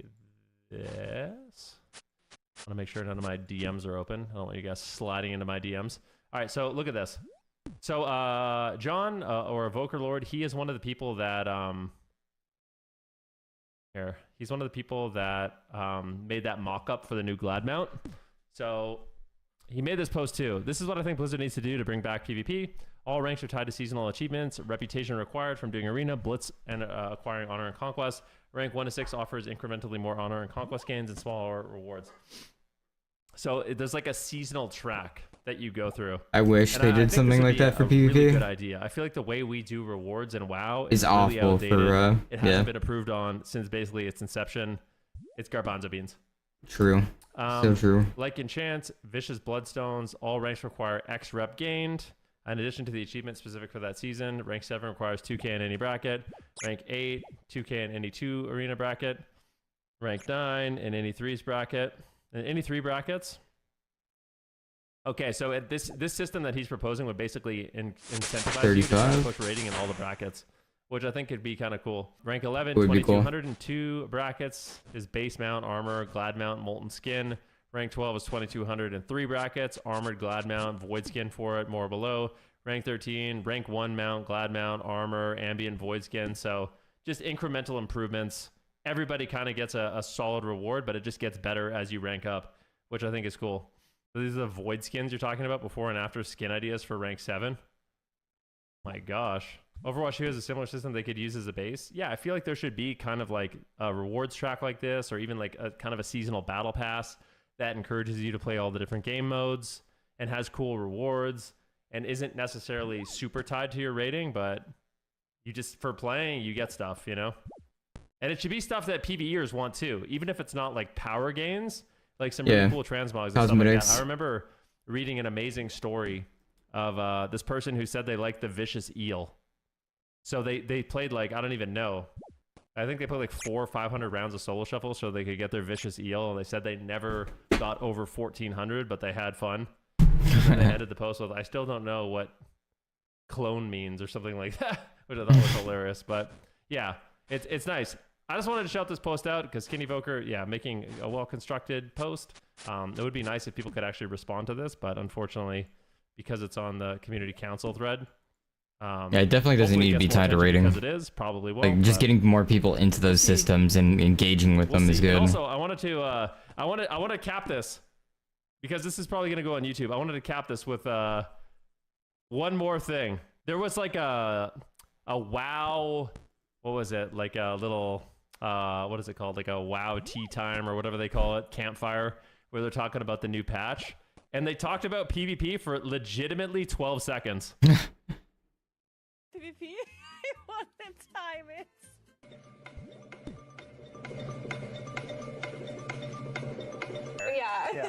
Speaker 9: this. I want to make sure none of my DMs are open. I don't want you guys sliding into my DMs. All right, so look at this. So John, or Evoker Lord, he is one of the people that he's one of the people that made that mock-up for the new Glad mount. So he made this post too. This is what I think Blizzard needs to do to bring back PvP. All ranks are tied to seasonal achievements. Reputation required from doing arena, blitz, and acquiring honor and conquest. Rank 1 to 6 offers incrementally more honor and conquest gains and smaller rewards. So there's like a seasonal track that you go through.
Speaker 1: I wish
Speaker 9: And
Speaker 1: they
Speaker 9: I
Speaker 1: did
Speaker 9: think
Speaker 1: something
Speaker 9: this would
Speaker 1: like
Speaker 9: be
Speaker 1: that for
Speaker 9: a
Speaker 1: PvP.
Speaker 9: Really good idea. I feel like the way we do rewards in WoW
Speaker 1: Is
Speaker 9: really
Speaker 1: awful
Speaker 9: outdated.
Speaker 1: for,
Speaker 9: it hasn't
Speaker 1: yeah.
Speaker 9: been approved on since basically its inception. It's garbanzo beans.
Speaker 1: True. So true.
Speaker 9: Like enchant, vicious bloodstones, all ranks require X rep gained. In addition to the achievement specific for that season, rank 7 requires 2k in any bracket. Rank 8, 2k in any 2 arena bracket. Rank 9 in any 3s bracket. In any 3 brackets. Okay, so at this system that he's proposing would basically incentivize you to
Speaker 1: 35?
Speaker 9: push rating in all the brackets, which I think could be kind of cool. Rank 11,
Speaker 1: Would be cool.
Speaker 9: 2202 brackets is base mount, armor, glad mount, molten skin. Rank 12 is 2203 brackets, armored, glad mount, void skin for it, more below. Rank 13, rank 1 mount, glad mount, armor, ambient, void skin. So just incremental improvements. Everybody kind of gets a solid reward, but it just gets better as you rank up, which I think is cool. So these are the void skins you're talking about, before and after skin ideas for rank 7. My gosh. Overwatch 2 has a similar system they could use as a base. Yeah, I feel like there should be kind of like a rewards track like this, or even like a kind of a seasonal battle pass that encourages you to play all the different game modes and has cool rewards and isn't necessarily super tied to your rating, but you just, for playing, you get stuff, you know? And it should be stuff that PvEers want too, even if it's not like power gains, like some really cool transmogs and stuff like that. I remember reading an amazing story of this person who said they liked the vicious eel. So they played like, I don't even know. I think they played like 400 or 500 rounds of solo shuffle so they could get their vicious eel. And they said they never got over 1400, but they had fun. And then they ended the post with, I still don't know what clone means or something like that, which I thought was hilarious. But yeah, it's nice. I just wanted to shout this post out because Kenny Voker, yeah, making a well-constructed post. It would be nice if people could actually respond to this, but unfortunately, because it's on the community council thread,
Speaker 1: yeah, it definitely doesn't
Speaker 9: hopefully
Speaker 1: need to
Speaker 9: it
Speaker 1: be
Speaker 9: gets more
Speaker 1: tied to
Speaker 9: attention
Speaker 1: rating.
Speaker 9: because it is, probably won't.
Speaker 1: Like, just
Speaker 9: but
Speaker 1: getting more people into those systems and engaging with
Speaker 9: we'll
Speaker 1: them is
Speaker 9: see.
Speaker 1: good.
Speaker 9: And also, I wanted to, I want to cap this because this is probably going to go on YouTube. I wanted to cap this with one more thing. There was like a WoW, what was it? Like a little, what is it called? Like a WoW tea time or whatever they call it, campfire, where they're talking about the new patch. And they talked about PvP for legitimately 12 seconds.
Speaker 10: PvP? What the time is? Yeah.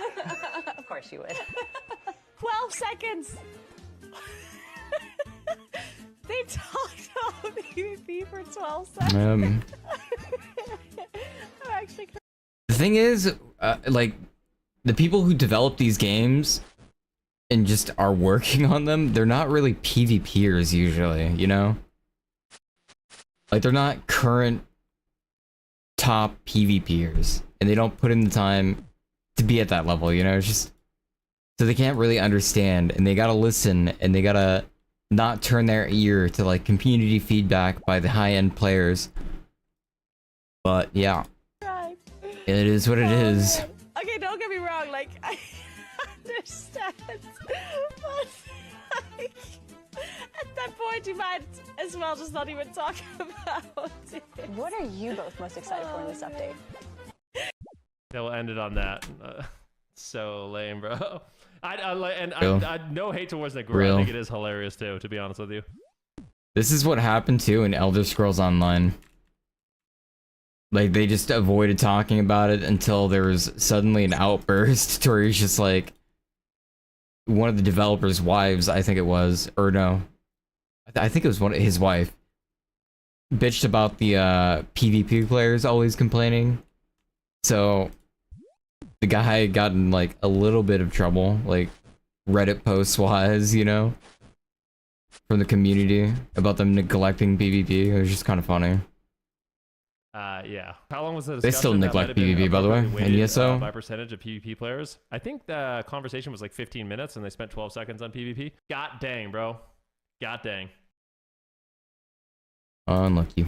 Speaker 10: Of course you would. 12 seconds! They talked about PvP for 12 seconds. I'm actually...
Speaker 1: The thing is, like, the people who develop these games and just are working on them, they're not really PvPers usually, you know? Like, they're not current top PvPers, and they don't put in the time to be at that level, you know? It's just, so they can't really understand, and they gotta listen, and they gotta not turn their ear to, like, community feedback by the high-end players. But, yeah. It is what it is.
Speaker 10: Okay, don't get me wrong, like, I understand, but, like, at that point, you might as well just not even talk about it. What are you both most excited for in this update?
Speaker 9: Yeah, we'll end it on that. So lame, bro. I no hate towards Negura.
Speaker 1: Real.
Speaker 9: I think it is hilarious too, to be honest with you.
Speaker 1: This is what happened too in Elder Scrolls Online. Like, they just avoided talking about it until there was suddenly an outburst to where he's just like, one of the developers' wives, I think it was, or no, I think it was his wife, bitched about the PvP players always complaining. So the guy got in like a little bit of trouble, like Reddit posts wise, you know, from the community about them neglecting PvP. It was just kind of funny.
Speaker 9: Yeah. How long was the
Speaker 1: They still
Speaker 9: discussion? That
Speaker 1: neglect
Speaker 9: might have been
Speaker 1: PvP, by the way,
Speaker 9: appropriately
Speaker 1: and
Speaker 9: weighted,
Speaker 1: ESO.
Speaker 9: by percentage of PvP players. I think the conversation was like 15 minutes and they spent 12 seconds on PvP. God dang, bro. God dang.
Speaker 1: Unlucky.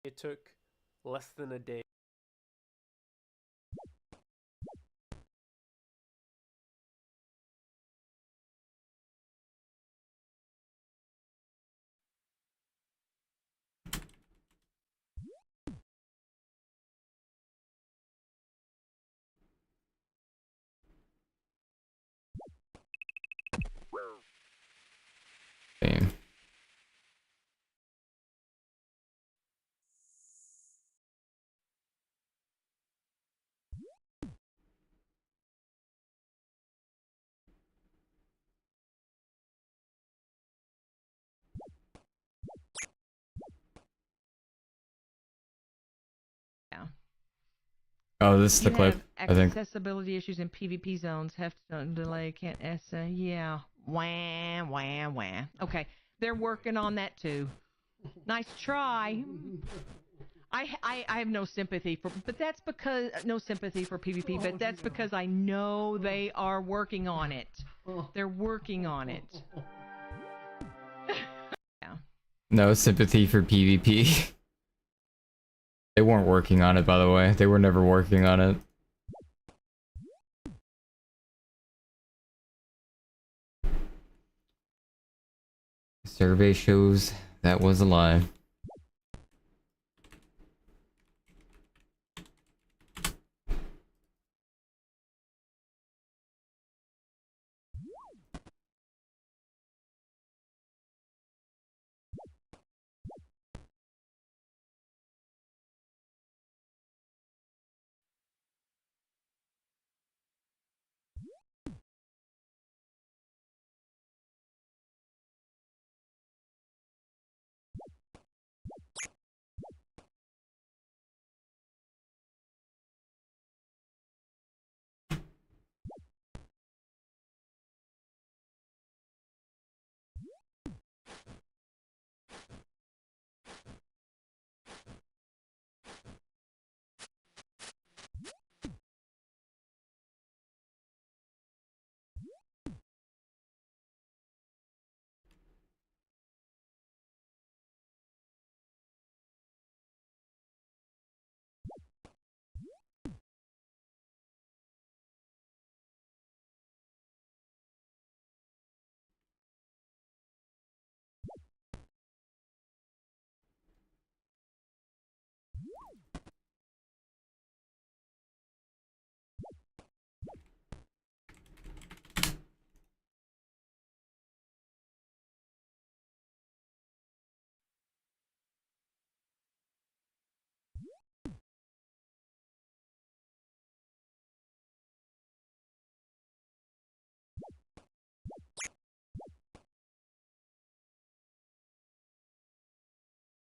Speaker 11: It took less than a day.
Speaker 1: Damn.
Speaker 12: Yeah.
Speaker 1: Oh, this is the
Speaker 12: You
Speaker 1: clip,
Speaker 12: have
Speaker 1: I think.
Speaker 12: accessibility issues in PvP zones. Heftstone delay can't yeah. Wah, wah, wah. Okay, they're working on that too. Nice try. I have no sympathy for, but that's because no sympathy for PvP, but that's because I know they are working on it. They're working on it. Yeah.
Speaker 1: No sympathy for PvP. They weren't working on it, by the way. They were never working on it. Survey shows that was a lie.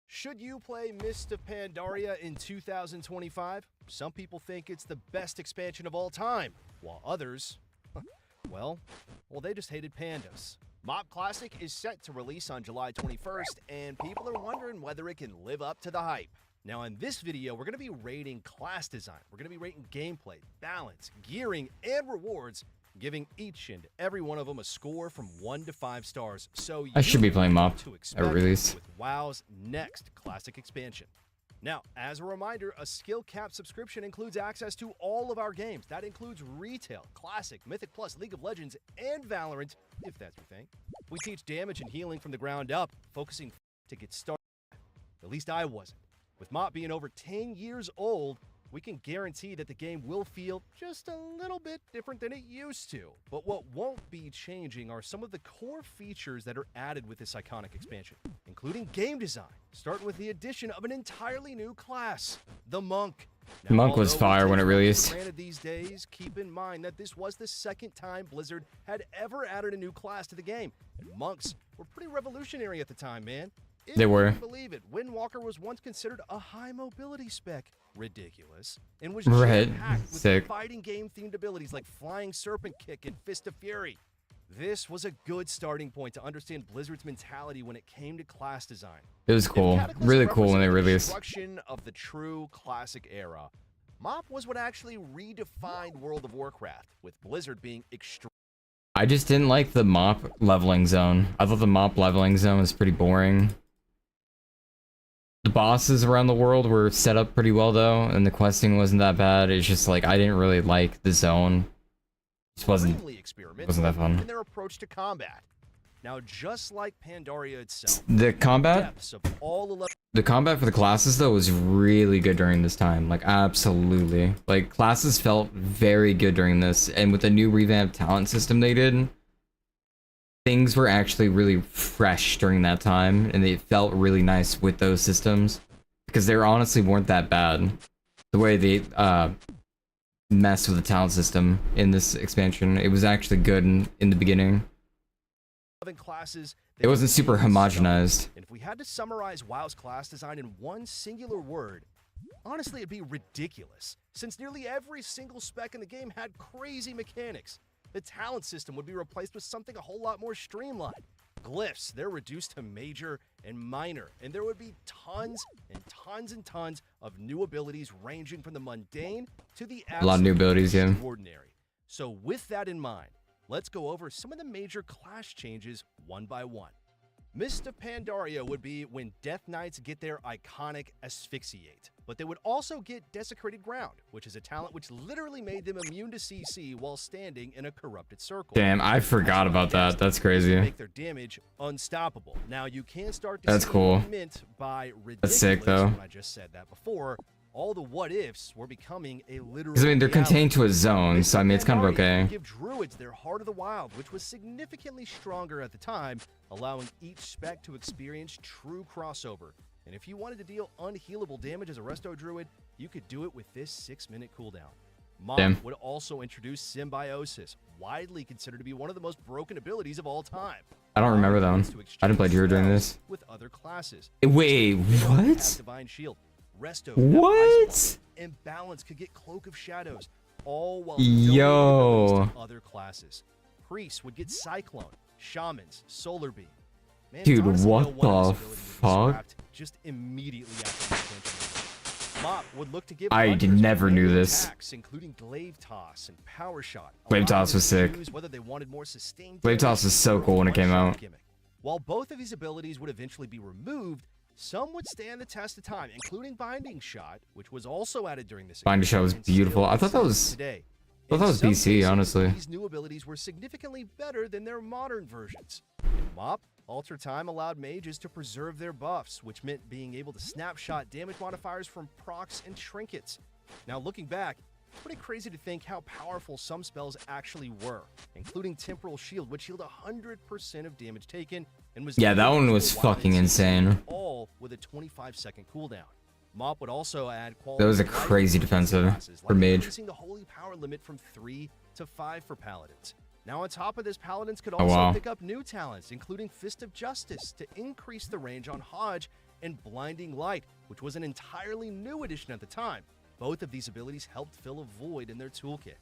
Speaker 13: Should you play Mist of Pandaria in 2025? Some people think it's the best expansion of all time, while others, well, they just hated pandas. Mob Classic is set to release on July 21st, and people are wondering whether it can live up to the hype. Now in this video, we're going to be rating class design, we're going to be rating gameplay, balance, gearing, and rewards, giving each and every one of them a score from 1 to 5 stars. So
Speaker 1: I should be playing MOP
Speaker 13: to
Speaker 1: at
Speaker 13: expect
Speaker 1: release.
Speaker 13: with WoW's next classic expansion. Now, as a reminder, a skill cap subscription includes access to all of our games. That includes retail, classic, Mythic Plus, League of Legends, and Valorant, if that's your thing. We teach damage and healing from the ground up, focusing to get started. At least I wasn't. With MOP being over 10 years old, we can guarantee that the game will feel just a little bit different than it used to. But what won't be changing are some of the core features that are added with this iconic expansion, including game design, starting with the addition of an entirely new class, the Monk. Now,
Speaker 1: Monk was
Speaker 13: although we
Speaker 1: fire when it
Speaker 13: take
Speaker 1: released.
Speaker 13: for granted these days, keep in mind that this was the second time Blizzard had ever added a new class to the game, and Monks were pretty revolutionary at the time, man. If
Speaker 1: They were.
Speaker 13: you can believe it, Windwalker was once considered a high mobility spec. Ridiculous. And was
Speaker 1: Right.
Speaker 13: jam-packed with
Speaker 1: Sick.
Speaker 13: fighting game themed abilities like Flying Serpent Kick and Fist of Fury. This was a good starting point to understand Blizzard's mentality when it came to class design.
Speaker 1: It was cool. Really cool when they released.
Speaker 13: Construction of the true classic era. MOP was what actually redefined World of Warcraft, with Blizzard being extreme.
Speaker 1: I just didn't like the MOP leveling zone. I thought the MOP leveling zone was pretty boring. The bosses around the world were set up pretty well though, and the questing wasn't that bad. It's just like I didn't really like the zone. It wasn't that fun.
Speaker 13: In their approach to combat. Now, just like Pandaria itself,
Speaker 1: The combat?
Speaker 13: depths of all
Speaker 1: The combat for the classes though was really good during this time. Like absolutely. Like classes felt very good during this, and with the new revamped talent system they did, things were actually really fresh during that time, and they felt really nice with those systems because they honestly weren't that bad. The way they messed with the talent system in this expansion, it was actually good in the beginning.
Speaker 13: classes,
Speaker 1: It wasn't super homogenized.
Speaker 13: and if we had to summarize WoW's class design in one singular word, honestly, it'd be ridiculous, since nearly every single spec in the game had crazy mechanics. The talent system would be replaced with something a whole lot more streamlined. Glyphs, they're reduced to major and minor, and there would be tons and tons and tons of new abilities ranging from the mundane to the
Speaker 1: A lot of new abilities, yeah.
Speaker 13: extraordinary. So with that in mind, let's go over some of the major class changes one by one. Mist of Pandaria would be when Death Knights get their iconic Asphyxiate, but they would also get Desecrated Ground, which is a talent which literally made them immune to CC while standing in a corrupted circle.
Speaker 1: Damn, I forgot about that. That's crazy.
Speaker 13: Make their damage unstoppable. Now you can start to
Speaker 1: That's
Speaker 13: see
Speaker 1: cool.
Speaker 13: mint by
Speaker 1: That's sick, though.
Speaker 13: when I just said that before. All the what ifs were becoming a literal.
Speaker 1: Because I mean, they're
Speaker 13: reality.
Speaker 1: contained to a zone, so I mean, it's kind of okay.
Speaker 13: Give druids their Heart of the Wild, which was significantly stronger at the time, allowing each spec to experience true crossover. And if you wanted to deal unhealable damage as a resto druid, you could do it with this 6-minute cooldown.
Speaker 1: Damn.
Speaker 13: Mom would also introduce Symbiosis, widely considered to be one of the most broken abilities of all time.
Speaker 1: I don't remember that one. I didn't play Druid during this.
Speaker 13: With other classes.
Speaker 1: Wait, what?
Speaker 13: Divine Shield. Resto,
Speaker 1: What?
Speaker 13: and Balance could get Cloak of Shadows, all while
Speaker 1: Yo.
Speaker 13: donating to other classes. Priests would get Cyclone, Shamans, Solar Beam. Man, it's
Speaker 1: Dude,
Speaker 13: honestly no
Speaker 1: what
Speaker 13: wonder
Speaker 1: the
Speaker 13: this ability would be
Speaker 1: fuck?
Speaker 13: scrapped just immediately after the expansion. Mop would look to give
Speaker 1: I
Speaker 13: hunters
Speaker 1: never knew
Speaker 13: melee
Speaker 1: this.
Speaker 13: attacks, including Glaive Toss and Power Shot.
Speaker 1: Glaive
Speaker 13: allowing
Speaker 1: Toss
Speaker 13: them
Speaker 1: was
Speaker 13: to
Speaker 1: sick.
Speaker 13: choose whether they wanted more sustained
Speaker 1: Glaive
Speaker 13: damage
Speaker 1: Toss was so
Speaker 13: or
Speaker 1: cool when it came
Speaker 13: one-shot
Speaker 1: out.
Speaker 13: gimmick. While both of these abilities would eventually be removed, some would stand the test of time, including Binding Shot, which was also added during this.
Speaker 1: Binding Shot was
Speaker 13: expansion and
Speaker 1: beautiful.
Speaker 13: still
Speaker 1: I thought that
Speaker 13: exists
Speaker 1: was.
Speaker 13: today.
Speaker 1: I thought that
Speaker 13: In
Speaker 1: was
Speaker 13: some
Speaker 1: BC,
Speaker 13: cases,
Speaker 1: honestly.
Speaker 13: These new abilities were significantly better than their modern versions. In Mop, Alter Time allowed mages to preserve their buffs, which meant being able to snapshot damage modifiers from procs and trinkets. Now, looking back, it's pretty crazy to think how powerful some spells actually were, including Temporal Shield, which healed 100% of damage taken and was
Speaker 1: Yeah, that one
Speaker 13: immune
Speaker 1: was
Speaker 13: to wild
Speaker 1: fucking
Speaker 13: instances,
Speaker 1: insane.
Speaker 13: all with a 25-second cooldown. Mop would also add
Speaker 1: That was a
Speaker 13: quality
Speaker 1: crazy
Speaker 13: life
Speaker 1: defensive
Speaker 13: classes,
Speaker 1: for
Speaker 13: like
Speaker 1: mage.
Speaker 13: increasing the holy power limit from 3 to 5 for paladins. Now, on top of this, paladins could
Speaker 1: Oh,
Speaker 13: also
Speaker 1: wow.
Speaker 13: pick up new talents, including Fist of Justice, to increase the range on Hodge, and Blinding Light, which was an entirely new addition at the time. Both of these abilities helped fill a void in their toolkit.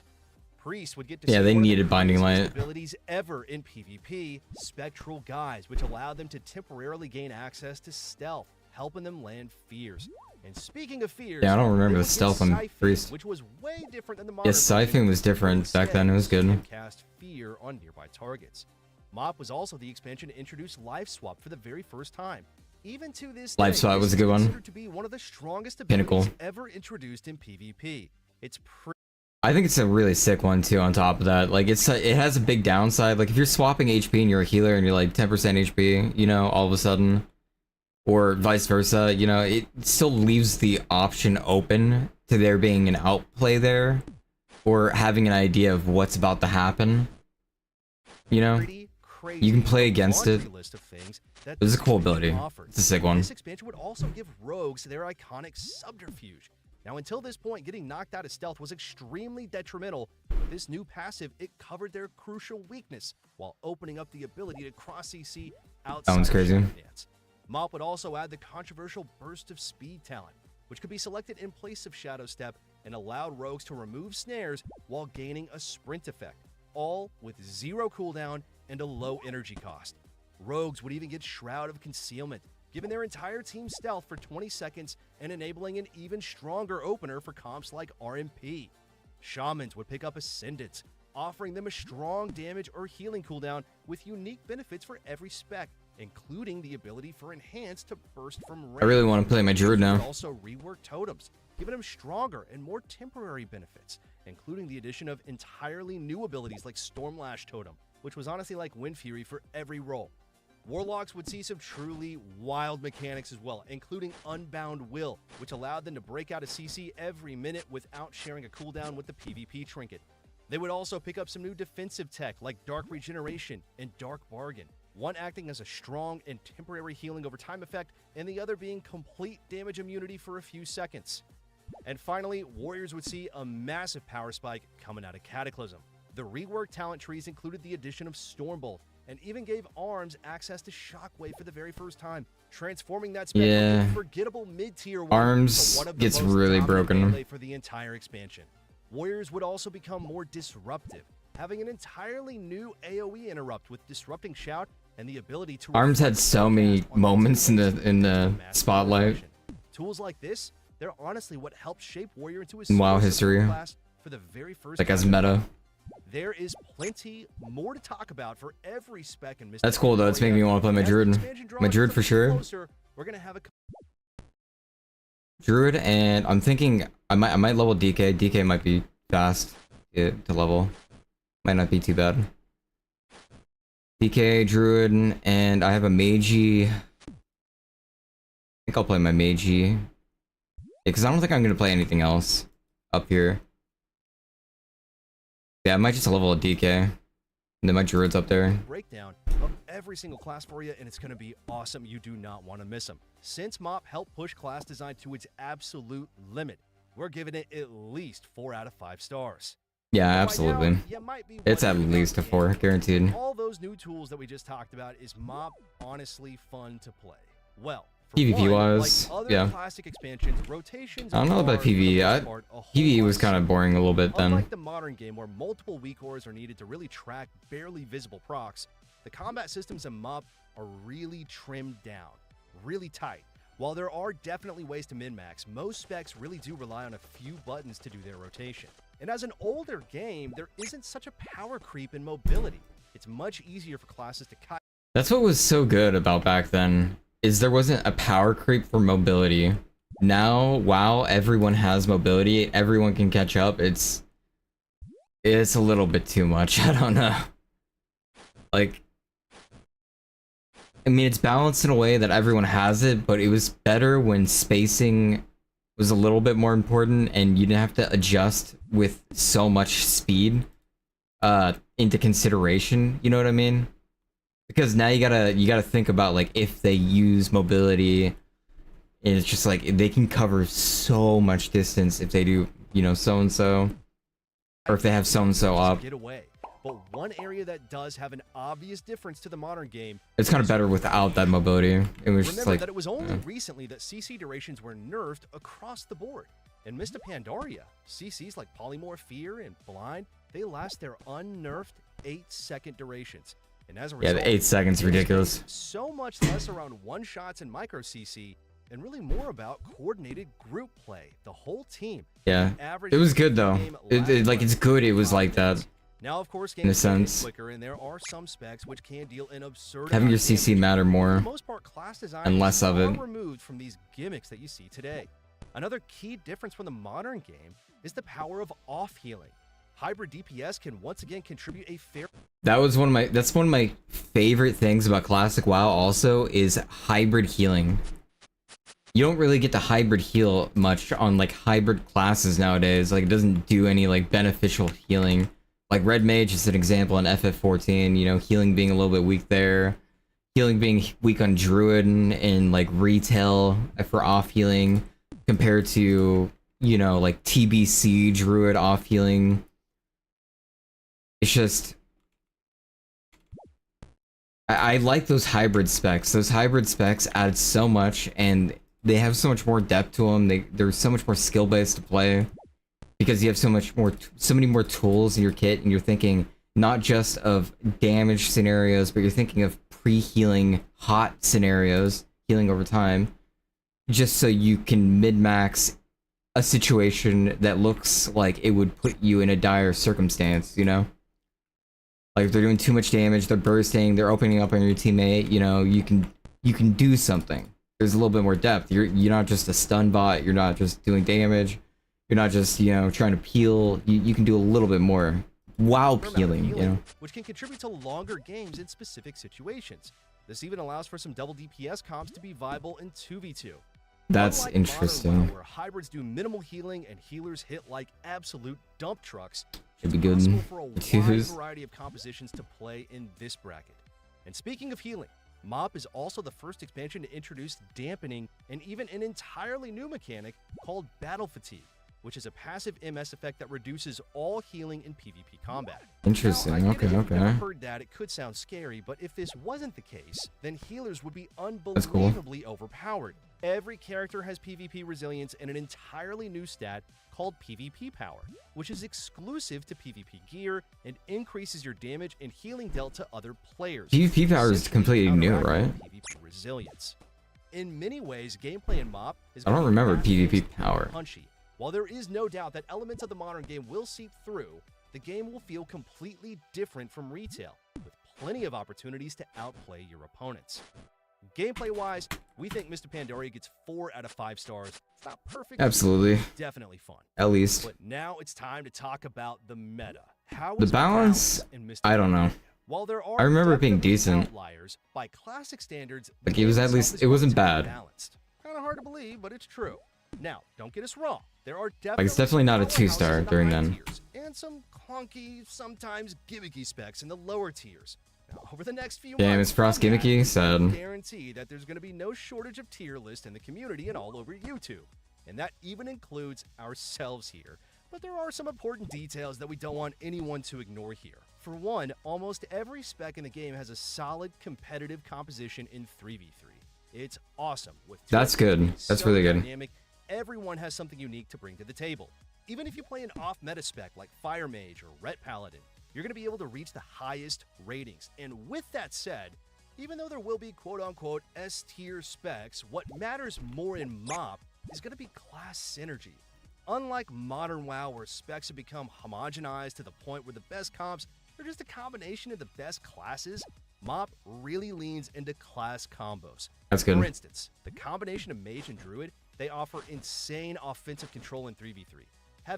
Speaker 13: Priests would get to
Speaker 1: Yeah,
Speaker 13: see
Speaker 1: they
Speaker 13: one of the
Speaker 1: needed Binding
Speaker 13: craziest
Speaker 1: Light.
Speaker 13: abilities ever in PvP, Spectral Guise, which allowed them to temporarily gain access to stealth, helping them land fears. And speaking of fears,
Speaker 1: Yeah, I don't
Speaker 13: they
Speaker 1: remember
Speaker 13: would
Speaker 1: the
Speaker 13: get
Speaker 1: stealth on
Speaker 13: Scything,
Speaker 1: Priest.
Speaker 13: which was way different than the
Speaker 1: Yeah,
Speaker 13: modern version,
Speaker 1: Scything was different back then. It was good.
Speaker 13: and cast fear on nearby targets. Mop was also the expansion to introduce Life Swap for the very first time. Even to this
Speaker 1: Life
Speaker 13: day,
Speaker 1: Swap
Speaker 13: this
Speaker 1: was a
Speaker 13: is
Speaker 1: good one.
Speaker 13: considered to be one of the strongest
Speaker 1: Pinnacle.
Speaker 13: abilities ever introduced in PvP. It's
Speaker 1: I think it's a really sick one too. On top of that, like it has a big downside. Like if you're swapping HP and you're a healer and you're like 10% HP, you know, all of a sudden, or vice versa, you know, it still leaves the option open to there being an outplay there, or having an idea of what's about to happen. You know, you can play against it. It's a cool ability. It's a sick one.
Speaker 13: This expansion would also give rogues their iconic Subterfuge. Now, until this point, getting knocked out of stealth was extremely detrimental. This new passive, it covered their crucial weakness while opening up the ability to cross CC outside
Speaker 1: That one's
Speaker 13: of
Speaker 1: crazy.
Speaker 13: Shadow Dance. Mop would also add the controversial Burst of Speed talent, which could be selected in place of Shadow Step and allowed rogues to remove snares while gaining a sprint effect, all with 0 cooldown and a low energy cost. Rogues would even get Shroud of Concealment, giving their entire team stealth for 20 seconds and enabling an even stronger opener for comps like RMP. Shamans would pick up Ascendance, offering them a strong damage or healing cooldown with unique benefits for every spec, including the ability for Enhanced to burst from range.
Speaker 1: I really want to play my Druid now.
Speaker 13: Also rework totems, giving him stronger and more temporary benefits, including the addition of entirely new abilities like Stormlash Totem, which was honestly like Wind Fury for every role. Warlocks would see some truly wild mechanics as well, including Unbound Will, which allowed them to break out a CC every minute without sharing a cooldown with the PvP trinket. They would also pick up some new defensive tech like Dark Regeneration and Dark Bargain, one acting as a strong and temporary healing over time effect, and the other being complete damage immunity for a few seconds. And finally, Warriors would see a massive power spike coming out of Cataclysm. The reworked talent trees included the addition of Stormbolt, and even gave Arms access to Shockwave for the very first time, transforming that spec from a forgettable mid-tier
Speaker 1: Arms
Speaker 13: to one of the
Speaker 1: gets
Speaker 13: most
Speaker 1: really
Speaker 13: dominant
Speaker 1: broken.
Speaker 13: melee for the entire expansion. Warriors would also become more disruptive, having an entirely new AoE interrupt with Disrupting Shout and the ability to
Speaker 1: Arms had so many moments in the spotlight.
Speaker 13: Tools like this, they're honestly what helped shape Warrior into a
Speaker 1: in WoW
Speaker 13: serious
Speaker 1: history,
Speaker 13: class for the very first
Speaker 1: like as
Speaker 13: time.
Speaker 1: meta.
Speaker 13: There is plenty more to talk about for every spec and
Speaker 1: That's cool though. It's making me want to play my Druid. My Druid for sure.
Speaker 13: We're gonna have a
Speaker 1: Druid, and I'm thinking I might level DK. DK might be fast to level. Might not be too bad. DK, Druid, and I have a Magi. I think I'll play my Magi. Because I don't think I'm gonna play anything else up here. Yeah, I might just level a DK. And then my Druid's up there.
Speaker 13: breakdown of every single class for you, and it's going to be awesome. You do not want to miss them. Since MOP helped push class design to its absolute limit, we're giving it at least 4 out of 5 stars.
Speaker 1: Yeah, absolutely. It's at least a 4, guaranteed.
Speaker 13: All those new tools that we just talked about, is MOP honestly fun to play? Well,
Speaker 1: PvP wise, yeah.
Speaker 13: Classic expansions, rotations
Speaker 1: I don't know about PvE. PvE was kind of boring a little bit then.
Speaker 13: Unlike the modern game where multiple weak ores are needed to really track barely visible procs, the combat systems in MOP are really trimmed down, really tight. While there are definitely ways to min-max, most specs really do rely on a few buttons to do their rotation. And as an older game, there isn't such a power creep in mobility. It's much easier for classes to cut.
Speaker 1: That's what was so good about back then, is there wasn't a power creep for mobility. Now, wow, everyone has mobility, everyone can catch up. It's a little bit too much. I don't know. Like, I mean, it's balanced in a way that everyone has it, but it was better when spacing was a little bit more important and you didn't have to adjust with so much speed into consideration. You know what I mean? Because now you gotta think about, like, if they use mobility, and it's just like they can cover so much distance if they do, you know, so and so, or if they have so and so up.
Speaker 13: Get away. But one area that does have an obvious difference to the modern game.
Speaker 1: It's kind of better without that mobility. It was just
Speaker 13: Remember
Speaker 1: like
Speaker 13: that it was only recently that CC durations were nerfed across the board. In Mist of Pandaria, CCs like Polymorph, Fear, and Blind, they last their unnerfed 8-second durations. And as a
Speaker 1: yeah,
Speaker 13: result,
Speaker 1: the 8 seconds ridiculous.
Speaker 13: so much less around one-shots and micro CC, and really more about coordinated group play. The whole team.
Speaker 1: Yeah, it was good though. Like it's good. It was like that.
Speaker 13: Now, of course,
Speaker 1: in a sense,
Speaker 13: quicker, and there are some specs which can deal an absurd
Speaker 1: having your
Speaker 13: amount of
Speaker 1: CC matter
Speaker 13: For
Speaker 1: more
Speaker 13: the most part, class design
Speaker 1: and less
Speaker 13: is
Speaker 1: of
Speaker 13: far
Speaker 1: it.
Speaker 13: removed from these gimmicks that you see today. Another key difference from the modern game is the power of off healing. Hybrid DPS can once again contribute a fair.
Speaker 1: That's one of my favorite things about classic WoW. Also, is hybrid healing. You don't really get to hybrid heal much on like hybrid classes nowadays. Like it doesn't do any like beneficial healing. Like Red Mage is an example in FF14. You know, healing being a little bit weak there. Healing being weak on Druid and like retail for off healing compared to, you know, like TBC Druid off healing. It's just, I like those hybrid specs. Those hybrid specs add so much, and they have so much more depth to them. They're so much more skill based to play because you have so many more tools in your kit, and you're thinking not just of damage scenarios, but you're thinking of pre-healing hot scenarios, healing over time, just so you can mid-max a situation that looks like it would put you in a dire circumstance, you know? Like if they're doing too much damage, they're bursting, they're opening up on your teammate, you know, you can do something. There's a little bit more depth. You're not just a stun bot, you're not just doing damage, you're not just, you know, trying to peel. You can do a little bit more while peeling, you know.
Speaker 13: Which can contribute to longer games in specific situations. This even allows for some double DPS comps to be viable in 2v2.
Speaker 1: That's
Speaker 13: Unlike
Speaker 1: interesting.
Speaker 13: Modern WoW, where hybrids do minimal healing and healers hit like absolute dump trucks,
Speaker 1: Should be
Speaker 13: it's
Speaker 1: good
Speaker 13: possible for a
Speaker 1: to
Speaker 13: wide
Speaker 1: use.
Speaker 13: variety of compositions to play in this bracket. And speaking of healing, MOP is also the first expansion to introduce dampening and even an entirely new mechanic called Battle Fatigue, which is a passive MS effect that reduces all healing in PvP combat.
Speaker 1: Interesting.
Speaker 13: Now, I get it,
Speaker 1: Okay,
Speaker 13: if you've
Speaker 1: okay.
Speaker 13: never heard that, it could sound scary, but if this wasn't the case, then healers would be
Speaker 1: cool.
Speaker 13: unbelievably overpowered. Every character has PvP resilience and an entirely new stat called PvP power, which is exclusive to PvP gear and increases your damage and healing dealt to other players.
Speaker 1: PvP power is completely new, right?
Speaker 13: PvP resilience. In many ways, gameplay in MOP is
Speaker 1: I don't
Speaker 13: gonna be
Speaker 1: remember
Speaker 13: fast-paced
Speaker 1: PvP
Speaker 13: and
Speaker 1: power.
Speaker 13: punchy. While there is no doubt that elements of the modern game will seep through, the game will feel completely different from retail, with plenty of opportunities to outplay your opponents. Gameplay-wise, we think Mr. Pandaria gets 4 out of 5 stars. It's not perfect,
Speaker 1: Absolutely.
Speaker 13: but definitely fun.
Speaker 1: At least.
Speaker 13: But now it's time to talk about the meta. How
Speaker 1: The
Speaker 13: is
Speaker 1: balance,
Speaker 13: in Mr.
Speaker 1: I don't know.
Speaker 13: While there are
Speaker 1: I remember it being
Speaker 13: definitely
Speaker 1: decent.
Speaker 13: outliers, by classic standards,
Speaker 1: Like
Speaker 13: the
Speaker 1: it was
Speaker 13: game
Speaker 1: at
Speaker 13: itself
Speaker 1: least,
Speaker 13: is
Speaker 1: it wasn't
Speaker 13: relatively
Speaker 1: bad.
Speaker 13: balanced. Kind of hard to believe, but it's true. Now, don't get us wrong. There are
Speaker 1: Like it's definitely not a 2-star
Speaker 13: powerhouses in the
Speaker 1: during
Speaker 13: high
Speaker 1: then.
Speaker 13: tiers, and some clunky, sometimes gimmicky specs in the lower tiers. Now, over the next few
Speaker 1: Damn,
Speaker 13: months,
Speaker 1: is Frost
Speaker 13: from that,
Speaker 1: gimmicky?
Speaker 13: we
Speaker 1: Sad.
Speaker 13: can guarantee that there's going to be no shortage of tier lists in the community and all over YouTube. And that even includes ourselves here. But there are some important details that we don't want anyone to ignore here. For one, almost every spec in the game has a solid competitive composition in 3v3. It's awesome. With
Speaker 1: That's
Speaker 13: tournaments
Speaker 1: good.
Speaker 13: being
Speaker 1: That's
Speaker 13: so
Speaker 1: really good.
Speaker 13: dynamic, everyone has something unique to bring to the table. Even if you play an off-meta spec like Fire Mage or Ret Paladin, you're going to be able to reach the highest ratings. And with that said, even though there will be quote-unquote S-tier specs, what matters more in MOP is going to be class synergy. Unlike modern WoW, where specs have become homogenized to the point where the best comps are just a combination of the best classes, MOP really leans into class combos.
Speaker 1: That's good.
Speaker 13: For instance, the combination of Mage and Druid, they offer insane offensive control in 3v3.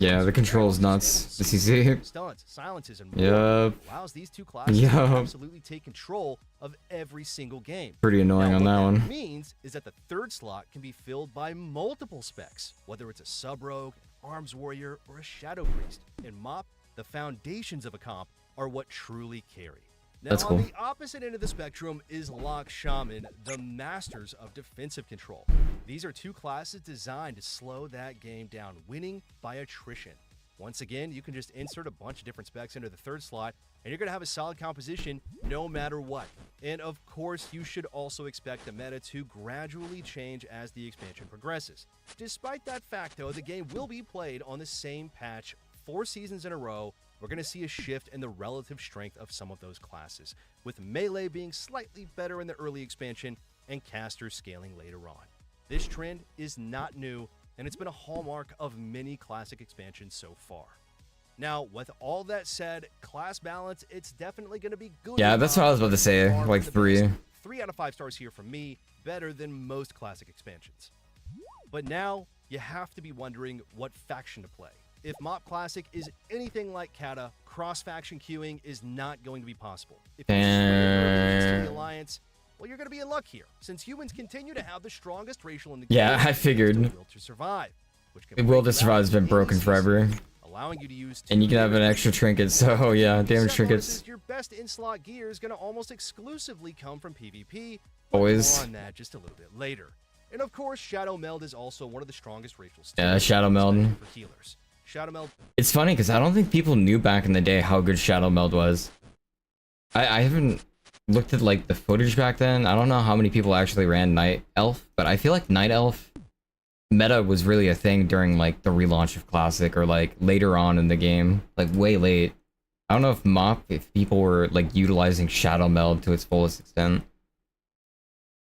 Speaker 1: Yeah, the control's nuts. The CC.
Speaker 13: Stunts, silences, and more
Speaker 1: Yup.
Speaker 13: allows these two classes to absolutely take control of every single game.
Speaker 1: Pretty annoying
Speaker 13: Now,
Speaker 1: on
Speaker 13: what
Speaker 1: that one.
Speaker 13: means is that the third slot can be filled by multiple specs, whether it's a sub-rogue, an arms warrior, or a shadow priest. In MOP, the foundations of a comp are what truly carry. Now,
Speaker 1: That's cool.
Speaker 13: on the opposite end of the spectrum is Lock Shaman, the masters of defensive control. These are two classes designed to slow that game down, winning by attrition. Once again, you can just insert a bunch of different specs into the third slot, and you're going to have a solid composition no matter what. And of course, you should also expect the meta to gradually change as the expansion progresses. Despite that fact, though, the game will be played on the same patch 4 seasons in a row. We're going to see a shift in the relative strength of some of those classes, with melee being slightly better in the early expansion and casters scaling later on. This trend is not new, and it's been a hallmark of many classic expansions so far. Now, with all that said, class balance, it's definitely going to be good.
Speaker 1: Yeah, that's what I was about to say.
Speaker 13: Far
Speaker 1: Like
Speaker 13: from the
Speaker 1: 3.
Speaker 13: best. 3 out of 5 stars here from me, better than most classic expansions. But now, you have to be wondering what faction to play. If MOP Classic is anything like Kata, cross-faction queuing is not going to be possible. If you swing early against the Alliance, well, you're going to be in luck here, since humans continue to have the strongest racial in the game.
Speaker 1: Yeah, I figured.
Speaker 13: Will to survive, which can
Speaker 1: The Will
Speaker 13: break
Speaker 1: to Survive has been
Speaker 13: any
Speaker 1: broken
Speaker 13: season,
Speaker 1: forever.
Speaker 13: allowing you to use
Speaker 1: And you
Speaker 13: two
Speaker 1: can have an
Speaker 13: damage
Speaker 1: extra trinket, so yeah, damage
Speaker 13: Except
Speaker 1: trinkets.
Speaker 13: versus your best in-slot gear is going to almost exclusively come from PvP. But
Speaker 1: Always.
Speaker 13: more on that just a little bit later. And of course, Shadow Meld is also one of the strongest racial
Speaker 1: Yeah,
Speaker 13: styles,
Speaker 1: Shadow Meld.
Speaker 13: especially for healers. Shadow Meld.
Speaker 1: It's funny because I don't think people knew back in the day how good Shadow Meld was. I haven't looked at like the footage back then. I don't know how many people actually ran Night Elf, but I feel like Night Elf meta was really a thing during like the relaunch of Classic or like later on in the game, like way late. I don't know if MOP, if people were like utilizing Shadow Meld to its fullest extent.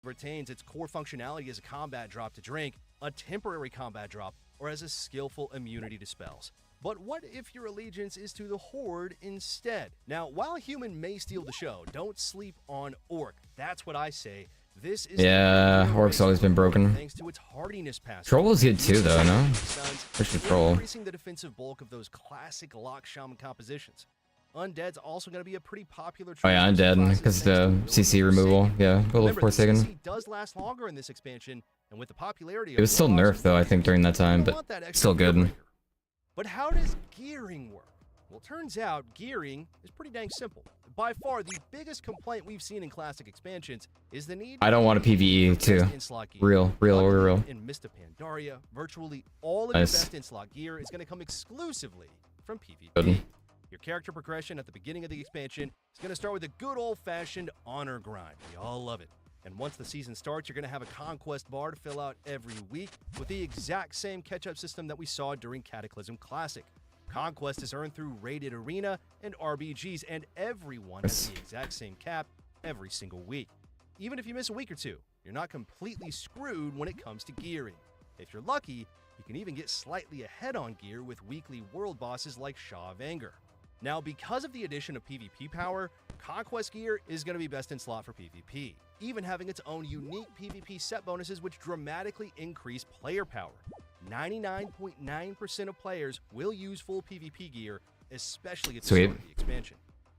Speaker 13: Retains its core functionality as a combat drop to drink, a temporary combat drop, or as a skillful immunity to spells. But what if your allegiance is to the Horde instead? Now, while Human may steal the show, don't sleep on Orc. That's what I say. This is
Speaker 1: Yeah, Orc's always been broken.
Speaker 13: thanks to its hardiness passive.
Speaker 1: Troll is good too, though, no?
Speaker 13: Stuns,
Speaker 1: Especially Troll.
Speaker 13: increasing the defensive bulk of those classic Lock Shaman compositions. Undead's also going to be a pretty popular
Speaker 1: Oh yeah, Undead, because the CC removal. Yeah, go look
Speaker 13: Remember, the
Speaker 1: Forsaken.
Speaker 13: CC does last longer in this expansion, and with the popularity
Speaker 1: It was still nerfed though, I think, during that time, but still good.
Speaker 13: But how does gearing work? Well, turns out gearing is pretty dang simple. By far, the biggest complaint we've seen in classic expansions is the need.
Speaker 1: I don't want a PvE too. Real.
Speaker 13: In Mista Pandaria, virtually all of
Speaker 1: Nice.
Speaker 13: your best in-slot gear is going to come exclusively from PvP.
Speaker 1: Good.
Speaker 13: Your character progression at the beginning of the expansion is going to start with a good old-fashioned honor grind. We all love it. And once the season starts, you're going to have a conquest bar to fill out every week with the exact same catch-up system that we saw during Cataclysm Classic. Conquest is earned through rated arena and RBGs, and everyone has the exact same cap every single week. Even if you miss a week or two, you're not completely screwed when it comes to gearing. If you're lucky, you can even get slightly ahead on gear with weekly world bosses like Shaw of Anger. Now, because of the addition of PvP power, Conquest gear is going to be best in slot for PvP, even having its own unique PvP set bonuses which dramatically increase player power. 99.9% of players will use full PvP gear, especially at the start of the expansion.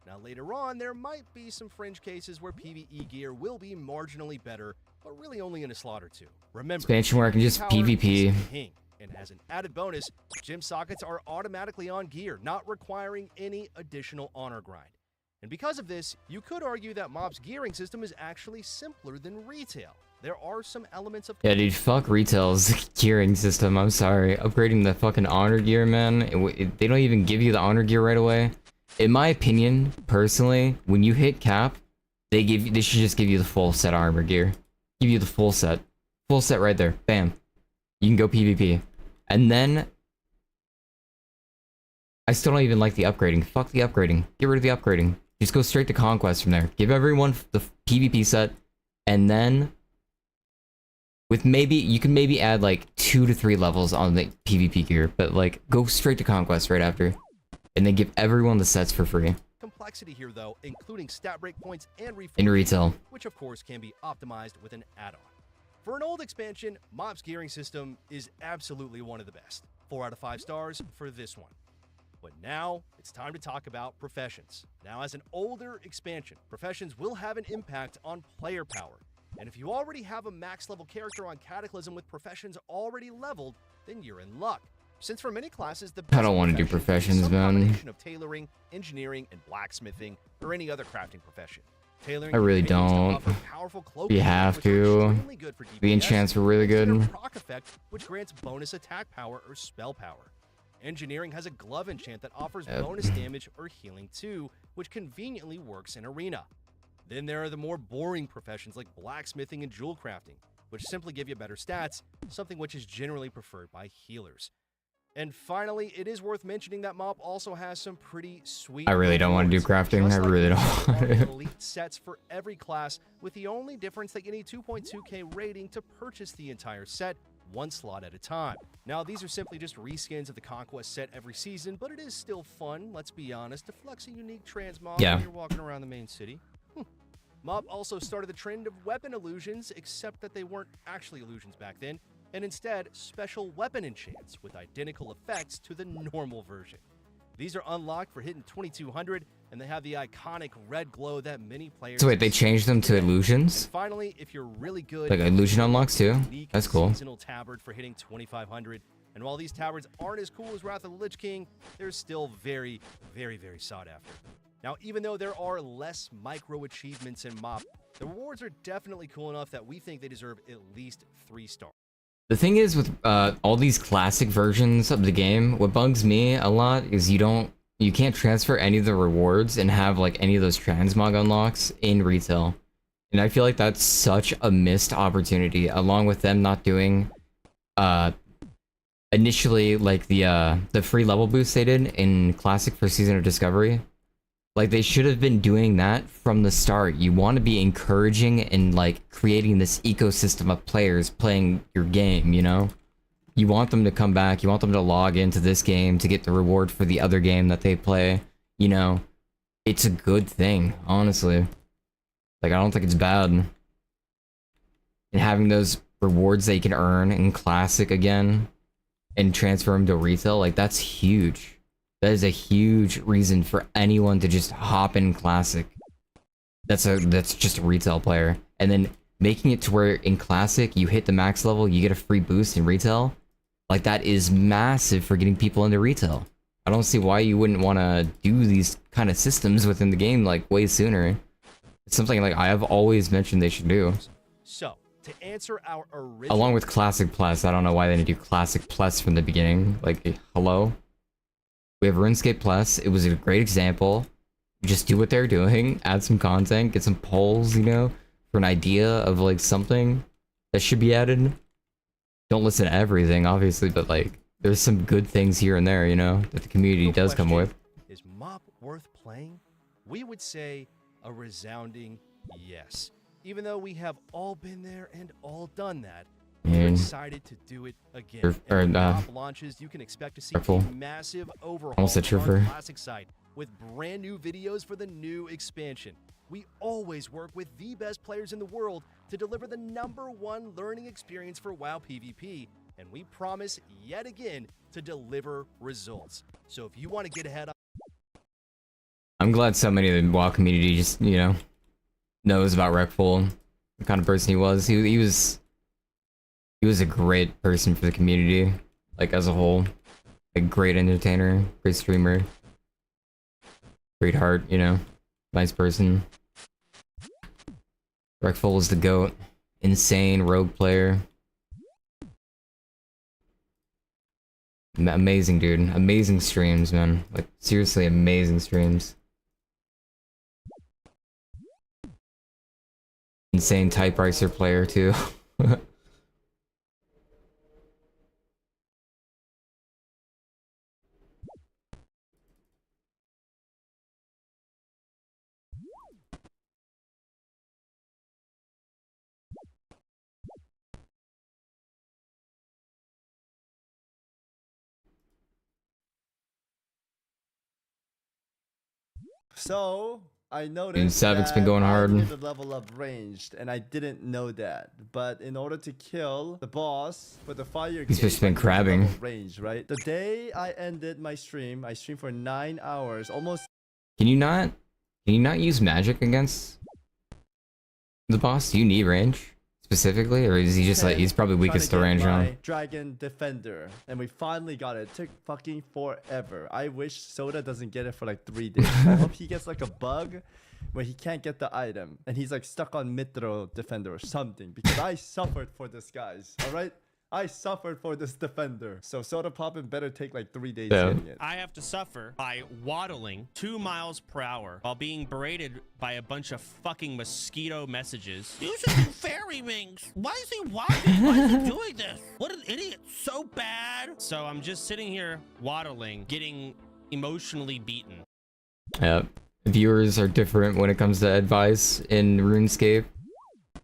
Speaker 13: Now, later on, there might be some fringe cases where PvE gear will be marginally better, but really only in a slot or two. Remember,
Speaker 1: Expansion where I can just
Speaker 13: power
Speaker 1: PvP.
Speaker 13: is king. And as an added bonus, gym sockets are automatically on gear, not requiring any additional honor grind. And because of this, you could argue that Mob's gearing system is actually simpler than retail. There are some elements of...
Speaker 1: Yeah, dude, fuck retail's gearing system. I'm sorry. Upgrading the fucking honor gear, man. They don't even give you the honor gear right away. In my opinion, personally, when you hit cap, they should just give you the full set armor gear. Give you the full set. Full set right there. Bam. You can go PvP. And then... I still don't even like the upgrading. Fuck the upgrading. Get rid of the upgrading. Just go straight to Conquest from there. Give everyone the PvP set. And then... with maybe... you can maybe add like 2 to 3 levels on the PvP gear. But like, go straight to Conquest right after. And then give everyone the sets for free.
Speaker 13: Complexity here, though, including stat break points and
Speaker 1: In retail.
Speaker 13: which of course can be optimized with an add-on. For an old expansion, Mob's gearing system is absolutely one of the best. 4 out of 5 stars for this one. But now, it's time to talk about Professions. Now, as an older expansion, Professions will have an impact on player power. And if you already have a max level character on Cataclysm with Professions already leveled, then you're in luck. Since for many classes, the
Speaker 1: I don't want to do professions, man.
Speaker 13: combination of tailoring, engineering, and blacksmithing, or any other crafting profession. Tailoring
Speaker 1: I really don't. We have to. The enchants were really good.
Speaker 13: Proc effect, which grants bonus attack power or spell power. Engineering has a glove enchant that offers bonus damage or healing too, which conveniently works in arena. Then there are the more boring professions like blacksmithing and jewel crafting, which simply give you better stats, something which is generally preferred by healers. And finally, it is worth mentioning that Mob also has some pretty sweet...
Speaker 1: I really don't want to do crafting. I really don't want to.
Speaker 13: elite sets for every class, with the only difference that you need 2.2k rating to purchase the entire set, one slot at a time. Now, these are simply just reskins of the Conquest set every season, but it is still fun, let's be honest, to flex a unique transmog when you're walking around the main city. Mob also started the trend of weapon illusions, except that they weren't actually illusions back then, and instead special weapon enchants with identical effects to the normal version. These are unlocked for hitting 2200, and they have the iconic red glow that many players...
Speaker 1: So wait, they changed them to illusions?
Speaker 13: And finally, if you're really good...
Speaker 1: like illusion unlocks too? That's cool.
Speaker 13: Seasonal tabard for hitting 2500. And while these tabards aren't as cool as Wrath of the Lich King, they're still very, very, very sought after. Now, even though there are less micro achievements in Mob, the rewards are definitely cool enough that we think they deserve at least 3 stars.
Speaker 1: The thing is with all these classic versions of the game, what bugs me a lot is you can't transfer any of the rewards and have like any of those transmog unlocks in retail. And I feel like that's such a missed opportunity, along with them not doing initially like the free level boost they did in Classic for Season of Discovery. Like, they should have been doing that from the start. You want to be encouraging and, like, creating this ecosystem of players playing your game, you know? you want them to come back. You want them to log into this game to get the reward for the other game that they play. You know, it's a good thing, honestly. Like, I don't think it's bad. And having those rewards that you can earn in Classic again and transfer them to retail, like, that's huge. That is a huge reason for anyone to just hop in Classic. That's just a retail player. And then making it to where in Classic, you hit the max level, you get a free boost in retail. Like, that is massive for getting people into retail. I don't see why you wouldn't want to do these kind of systems within the game, like, way sooner. It's something like I have always mentioned they should do.
Speaker 13: So, to answer our original...
Speaker 1: Along with Classic Plus, I don't know why they didn't do Classic Plus from the beginning. Like, hello? We have RuneScape Plus. It was a great example. Just do what they're doing, add some content, get some polls, you know, for an idea of, like, something that should be added. Don't listen to everything, obviously, but, like, there's some good things here and there, you know, that the community does come with.
Speaker 13: Is MoP worth playing? We would say a resounding yes. Even though we have all been there and all done that, we're excited to do it again. And when MoP launches, you can expect to see a massive overhaul of our Classic site with brand new videos for the new expansion. We always work with the best players in the world to deliver the #1 learning experience for WoW PvP, and we promise yet again to deliver results. So if you want to get ahead on...
Speaker 1: I'm glad so many of the WoW community just, you know, knows about Wreckful, the kind of person he was. He was a great person for the community, like, as a whole. A great entertainer, great streamer. Great heart, you know. Nice person. Wreckful is the GOAT. Insane rogue player. Amazing dude. Amazing streams, man. Like, seriously amazing streams. Insane typewriter player, too.
Speaker 4: So I noticed
Speaker 1: Savic's been going
Speaker 4: that
Speaker 1: hard.
Speaker 4: I needed to level up ranged, and I didn't know that. But in order to kill the boss for the fire,
Speaker 1: He's just been crabbing.
Speaker 4: Range, right? The day I ended my stream, I streamed for 9 hours, almost.
Speaker 1: Can you not use magic against the boss? Do you need range specifically, or is he just like, he's probably weakest to range on?
Speaker 4: Dragon Defender, and we finally got it. It took fucking forever. I wish Soda doesn't get it for like 3 days. I hope he gets like a bug where he can't get the item and he's like stuck on Mithril Defender or something, because I suffered for this, guys. All right, I suffered for this defender. So Soda Poppin better take like 3 days getting it.
Speaker 7: I have to suffer by waddling 2 miles per hour while being berated by a bunch of fucking mosquito messages.
Speaker 14: You should do fairy rings. Why is he waddling? Why is he doing this? What an idiot. So bad.
Speaker 7: So I'm just sitting here waddling, getting emotionally beaten.
Speaker 1: Yeah. Viewers are different when it comes to advice in RuneScape.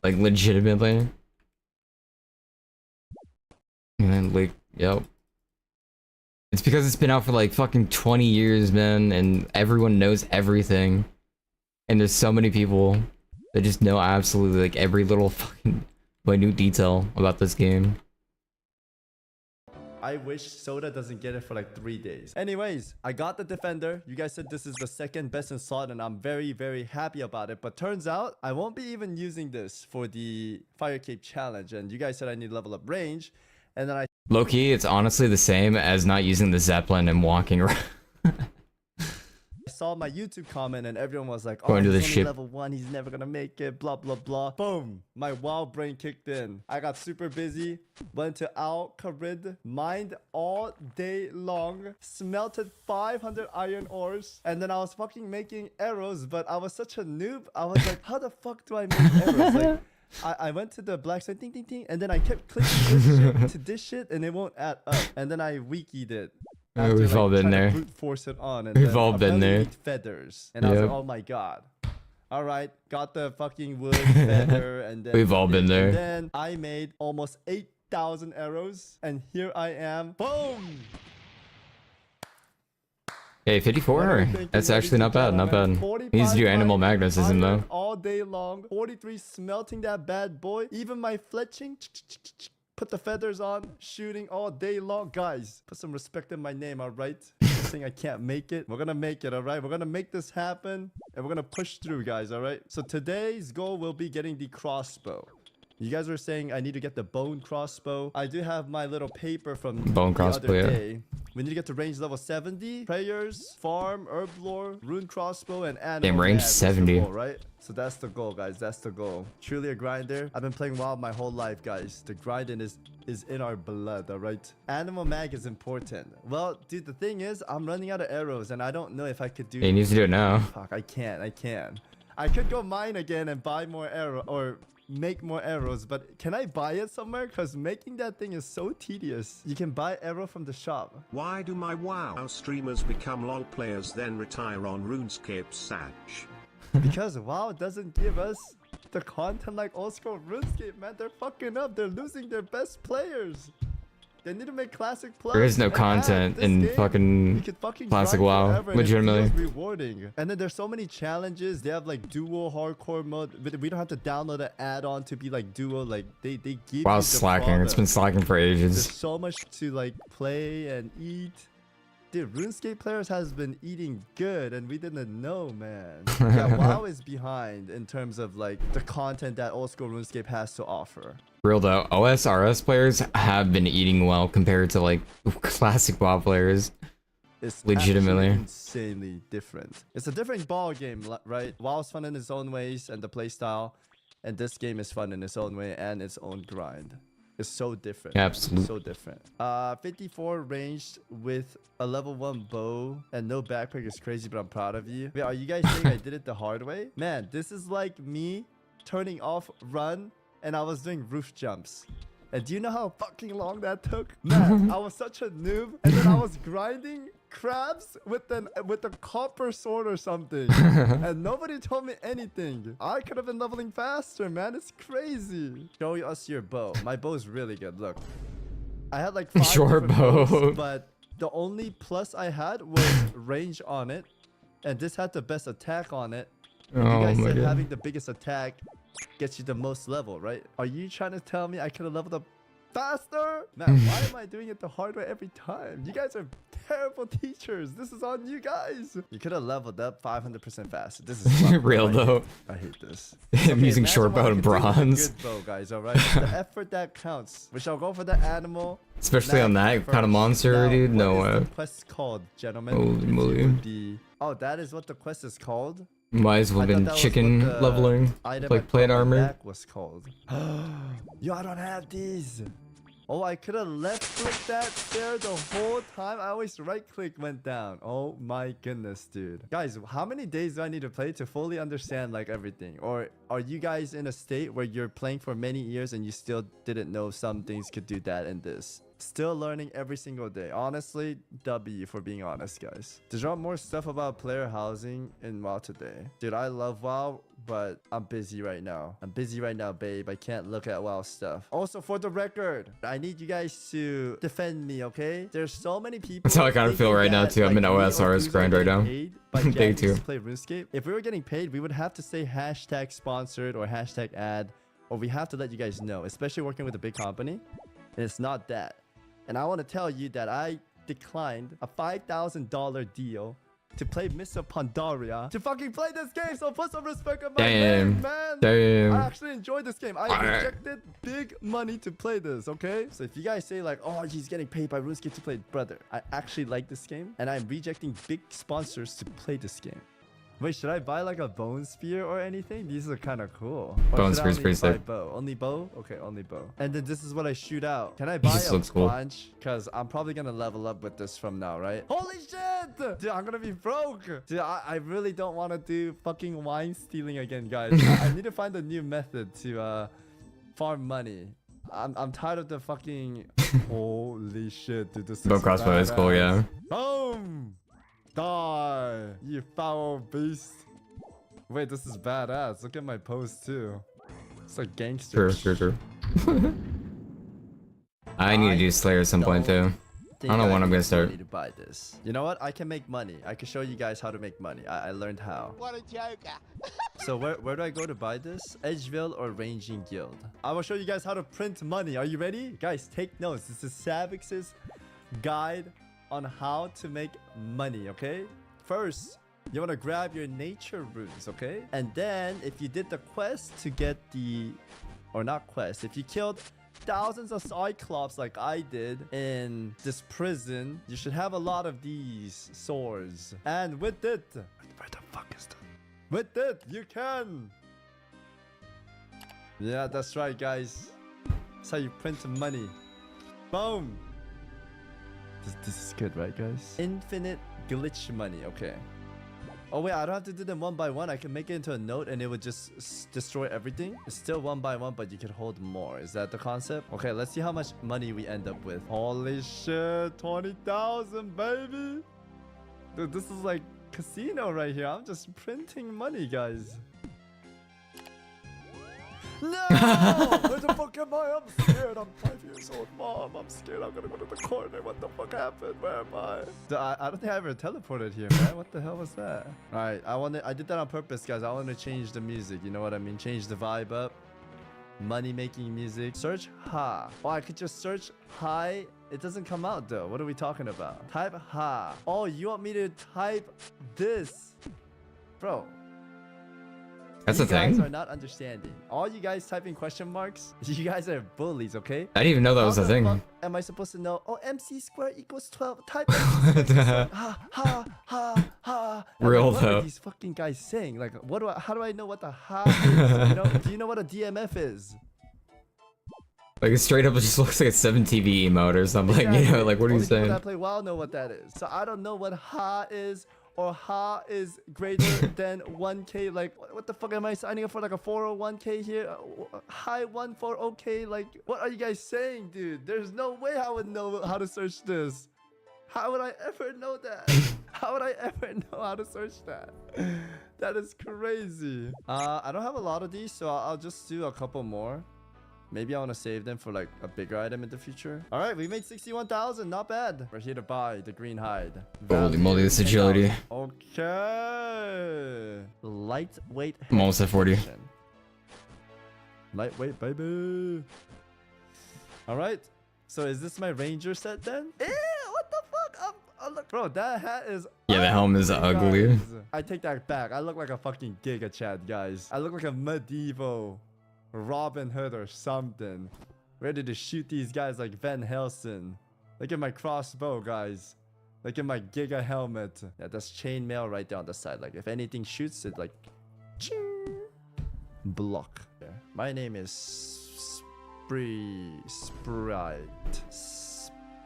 Speaker 1: Like, legitimately. And like, yep. It's because it's been out for like fucking 20 years, man, and everyone knows everything. And there's so many people that just know absolutely like every little fucking minute detail about this game.
Speaker 4: I wish Soda doesn't get it for like 3 days. Anyways, I got the defender. You guys said this is the second best in slot, and I'm very, very happy about it. But turns out I won't be even using this for the Fire Cape challenge. And you guys said I need level up range. And then I...
Speaker 1: Low-key, it's honestly the same as not using the Zeppelin and walking around.
Speaker 4: I saw my YouTube comment and everyone was like, oh,
Speaker 1: Going to the
Speaker 4: he's only
Speaker 1: ship.
Speaker 4: level 1, he's never gonna make it, blah, blah, blah. Boom, my wild brain kicked in. I got super busy, went to Al Kharid, mined all day long, smelted 500 iron ores, and then I was fucking making arrows, but I was such a noob. I was like, how the fuck do I make arrows? Like, I went to the blacksmith, ding, ding, ding, and then I kept clicking this shit to this shit, and it won't add up. And then I wikied it. After,
Speaker 1: We've all been there.
Speaker 4: Brute force it on, and
Speaker 1: We've
Speaker 4: then
Speaker 1: all been there.
Speaker 4: Feathers, and I was like, oh my god. All right, got the fucking wood feather, and then
Speaker 1: We've all been there.
Speaker 4: And then I made almost 8 40,000 arrows. And here I am. Boom!
Speaker 1: Hey, 54? That's actually not bad, not bad. He needs to do animal magnetism though.
Speaker 4: All day long. 43 smelting that bad boy. Even my fletching. Put the feathers on. Shooting all day long. Guys, put some respect in my name, alright? Saying I can't make it. We're gonna make it, alright? We're gonna make this happen. And we're gonna push through, guys, alright? So today's goal will be getting the crossbow. You guys were saying I need to get the bone crossbow. I do have my little paper from
Speaker 1: Bone crossbow,
Speaker 4: the other
Speaker 1: yeah.
Speaker 4: day. We need to get to range level 70. Prayers, farm, herb lore, rune crossbow, and animal.
Speaker 1: Damn, range
Speaker 4: mag.
Speaker 1: 70.
Speaker 4: That's the goal, right? So that's the goal, guys. That's the goal. Truly a grinder. I've been playing WoW my whole life, guys. The grinding is in our blood, all right? Animal mag is important. Well, dude, the thing is, I'm running out of arrows, and I don't know if I could do.
Speaker 1: He needs to do it now.
Speaker 4: Fuck, I can't. I could go mine again and buy more arrow or make more arrows, but can I buy it somewhere? Because making that thing is so tedious. You can buy arrow from the shop.
Speaker 15: Why do my WoW streamers become LoL players then retire on RuneScape Satch?
Speaker 4: Because WoW doesn't give us the content like old school RuneScape, man. They're fucking up. They're losing their best players. They need to make Classic Plus.
Speaker 1: There is no
Speaker 4: and
Speaker 1: content
Speaker 4: this
Speaker 1: in
Speaker 4: game,
Speaker 1: fucking
Speaker 4: you could fucking
Speaker 1: Classic
Speaker 4: grind
Speaker 1: WoW,
Speaker 4: forever and it
Speaker 1: legitimately.
Speaker 4: feels rewarding. And then there's so many challenges. They have like dual hardcore mode. We don't have to download an add-on to be like duo. Like they give you
Speaker 1: WoW's
Speaker 4: the
Speaker 1: slacking. It's been
Speaker 4: product.
Speaker 1: slacking for
Speaker 4: There's
Speaker 1: ages.
Speaker 4: so much to like play and eat. Dude, RuneScape players has been eating good and we didn't know, man. Yeah, WoW is behind in terms of like the content that old school RuneScape has to offer.
Speaker 1: Real though, OSRS players have been eating well compared to like classic WoW players.
Speaker 4: It's
Speaker 1: Legitimately.
Speaker 4: actually insanely different. It's a different ball game, right? WoW's fun in its own ways and the playstyle, and this game is fun in its own way and its own grind. It's so different.
Speaker 1: Yeah, absolutely.
Speaker 4: So different. 54 ranged with a level 1 bow and no backpack is crazy, but I'm proud of you. Wait, are you guys saying I did it the hard way? Man, this is like me turning off run and I was doing roof jumps. And do you know how fucking long that took? Man, I was such a noob. And then I was grinding crabs with a copper sword or something. And nobody told me anything. I could have been leveling faster, man. It's crazy. Show us your bow. My bow is really good. Look. I had like 5
Speaker 1: Short
Speaker 4: different
Speaker 1: bow.
Speaker 4: bows, but the only plus I had was range on it. And this had the best attack on it. And you
Speaker 1: Oh
Speaker 4: guys
Speaker 1: my
Speaker 4: said
Speaker 1: god.
Speaker 4: having the biggest attack gets you the most level, right? Are you trying to tell me I could have leveled up faster? Man, why am I doing it the hard way every time? You guys are terrible teachers. This is on you guys. You could have leveled up 500% faster. This is fucking
Speaker 1: Real though.
Speaker 4: I hate this.
Speaker 1: I'm using
Speaker 4: imagine
Speaker 1: short
Speaker 4: what I
Speaker 1: bow and
Speaker 4: could do with a
Speaker 1: bronze.
Speaker 4: Good bow, guys. All right, it's the effort that counts. We shall go for the animal.
Speaker 1: Especially on that
Speaker 4: first.
Speaker 1: kind of monster,
Speaker 4: Now,
Speaker 1: dude. No
Speaker 4: what is
Speaker 1: way.
Speaker 4: the quest called, gentlemen?
Speaker 1: Holy
Speaker 4: If you
Speaker 1: moly.
Speaker 4: would be- Oh, that is what the quest is called.
Speaker 1: Might as well
Speaker 4: I
Speaker 1: have
Speaker 4: thought
Speaker 1: been
Speaker 4: that was
Speaker 1: chicken
Speaker 4: what the
Speaker 1: leveling,
Speaker 4: item
Speaker 1: like
Speaker 4: I
Speaker 1: plate
Speaker 4: brought
Speaker 1: armor.
Speaker 4: back was called. Yo, I don't have these. Oh, I could have left clicked that there the whole time. I always right click went down. Oh my goodness, dude. Guys, how many days do I need to play to fully understand like everything? Or are you guys in a state where you're playing for many years and you still didn't know some things could do that and this? Still learning every single day. Honestly, W for being honest, guys. To drop more stuff about player housing in WoW today. Dude, I love WoW, but I'm busy right now. I'm busy right now, babe. I can't look at WoW stuff. Also, for the record, I need you guys to defend me, okay? There's so many people.
Speaker 1: That's how I kind of feel
Speaker 4: thinking
Speaker 1: right now
Speaker 4: that,
Speaker 1: too. I'm
Speaker 4: like,
Speaker 1: in
Speaker 4: me or
Speaker 1: OSRS
Speaker 4: Fuze are
Speaker 1: grind right
Speaker 4: getting
Speaker 1: now.
Speaker 4: paid by
Speaker 1: Day
Speaker 4: getting
Speaker 1: 2.
Speaker 4: to play RuneScape. If we were getting paid, we would have to say hashtag sponsored or hashtag ad, or we have to let you guys know, especially working with a big company. And it's not that. And I want to tell you that I declined a $5,000 deal to play Miss Pandaria to fucking play this game. So put some respect on my name, man.
Speaker 1: Damn.
Speaker 4: I actually enjoyed this game. I rejected big money to play this, okay? So if you guys say like, oh, he's getting paid by RuneScape to play, brother, I actually like this game. And I'm rejecting big sponsors to play this game. Wait, should I buy like a bone spear or anything? These are kind of cool. Or
Speaker 1: Bone
Speaker 4: should I
Speaker 1: spear's
Speaker 4: only
Speaker 1: pretty
Speaker 4: buy
Speaker 1: sick.
Speaker 4: bow? Only bow? Okay, only bow. And then this is what I shoot out. Can I buy
Speaker 1: just
Speaker 4: a
Speaker 1: looks cool.
Speaker 4: bunch? Because I'm probably going to level up with this from now, right? Holy shit! Dude, I'm going to be broke. Dude, I really don't want to do fucking wine stealing again, guys. I need to find a new method to farm money. I'm tired of the fucking... Holy shit, dude. This
Speaker 1: Bone
Speaker 4: is
Speaker 1: crossbow is cool, yeah.
Speaker 4: Boom! Die, you foul beast. Wait, this is badass. Look at my pose too. It's like gangster.
Speaker 1: Sure. I need to do Slayer at some point too. I don't know when I'm gonna start.
Speaker 4: To buy this. You know what? I can make money. I can show you guys how to make money. I learned how.
Speaker 14: What a joker.
Speaker 4: So where do I go to buy this? Edgeville or Ranging Guild? I will show you guys how to print money. Are you ready? Guys, take notes. This is Savix's guide on how to make money, okay? First, you want to grab your nature runes, okay? And then if you did the quest to get the... Or not quest. If you killed thousands of Cyclops like I did in this prison, you should have a lot of these swords. And with it... Where the fuck is that? With it, you can! Yeah, that's right, guys. That's how you print some money. Boom! This is good, right, guys? Infinite glitch money, okay. Oh wait, I don't have to do them one by one. I can make it into a note and it would just destroy everything. It's still one by one, but you can hold more. Is that the concept? Okay, let's see how much money we end up with. Holy shit, 20,000, baby! Dude, this is like casino right here. I'm just printing money, guys. No! Where the fuck am I? I'm scared. I'm 5 years old. Mom, I'm scared. I'm gonna go to the corner. What the fuck happened? Where am I? I don't think I ever teleported here, man. What the hell was that? Alright, I did that on purpose, guys. I want to change the music. You know what I mean? Change the vibe up. Money making music. Search ha. Oh, I could just search hi. It doesn't come out though. What are we talking about? Type ha. Oh, you want me to type this? Bro.
Speaker 1: That's a thing?
Speaker 4: You guys are not understanding. All you guys typing question marks, you guys are bullies, okay?
Speaker 1: I didn't even know that was a thing.
Speaker 4: Am I supposed to know? Oh, MC squared equals 12. Type MC squared. Ha, ha, ha, ha.
Speaker 1: Real
Speaker 4: like,
Speaker 1: though.
Speaker 4: What are these fucking guys saying? Like, how do I know what the ha is? You know? Do you know what a DMF is?
Speaker 1: Like it straight up just looks like a 7TV emote or something.
Speaker 4: Exactly.
Speaker 1: You know, like what are you
Speaker 4: Only people
Speaker 1: saying?
Speaker 4: that play WoW know what that is. So I don't know what ha is. Or ha is greater than 1k. Like, what the fuck am I signing up for? Like a 401k here? High 140k? Like, what are you guys saying, dude? There's no way I would know how to search this. How would I ever know that? How would I ever know how to search that? That is crazy. I don't have a lot of these, so I'll just do a couple more. Maybe I want to save them for like a bigger item in the future. All right, we made 61,000. Not bad. We're here to buy the green hide.
Speaker 1: Holy moly, this agility.
Speaker 4: Okay. Lightweight.
Speaker 1: I'm almost at 40.
Speaker 4: Lightweight, baby. All right. So is this my ranger set then? Ew, what the fuck? Look, bro, that hat is...
Speaker 1: Yeah, the helm is ugly.
Speaker 4: Guys. I take that back. I look like a fucking Giga Chad, guys. I look like a medieval Robin Hood or something, ready to shoot these guys like Van Helsing. Look at my crossbow, guys. Look at my Giga helmet. Yeah, that's chainmail right there on the side. Like if anything shoots it, like ching, block. Yeah. My name is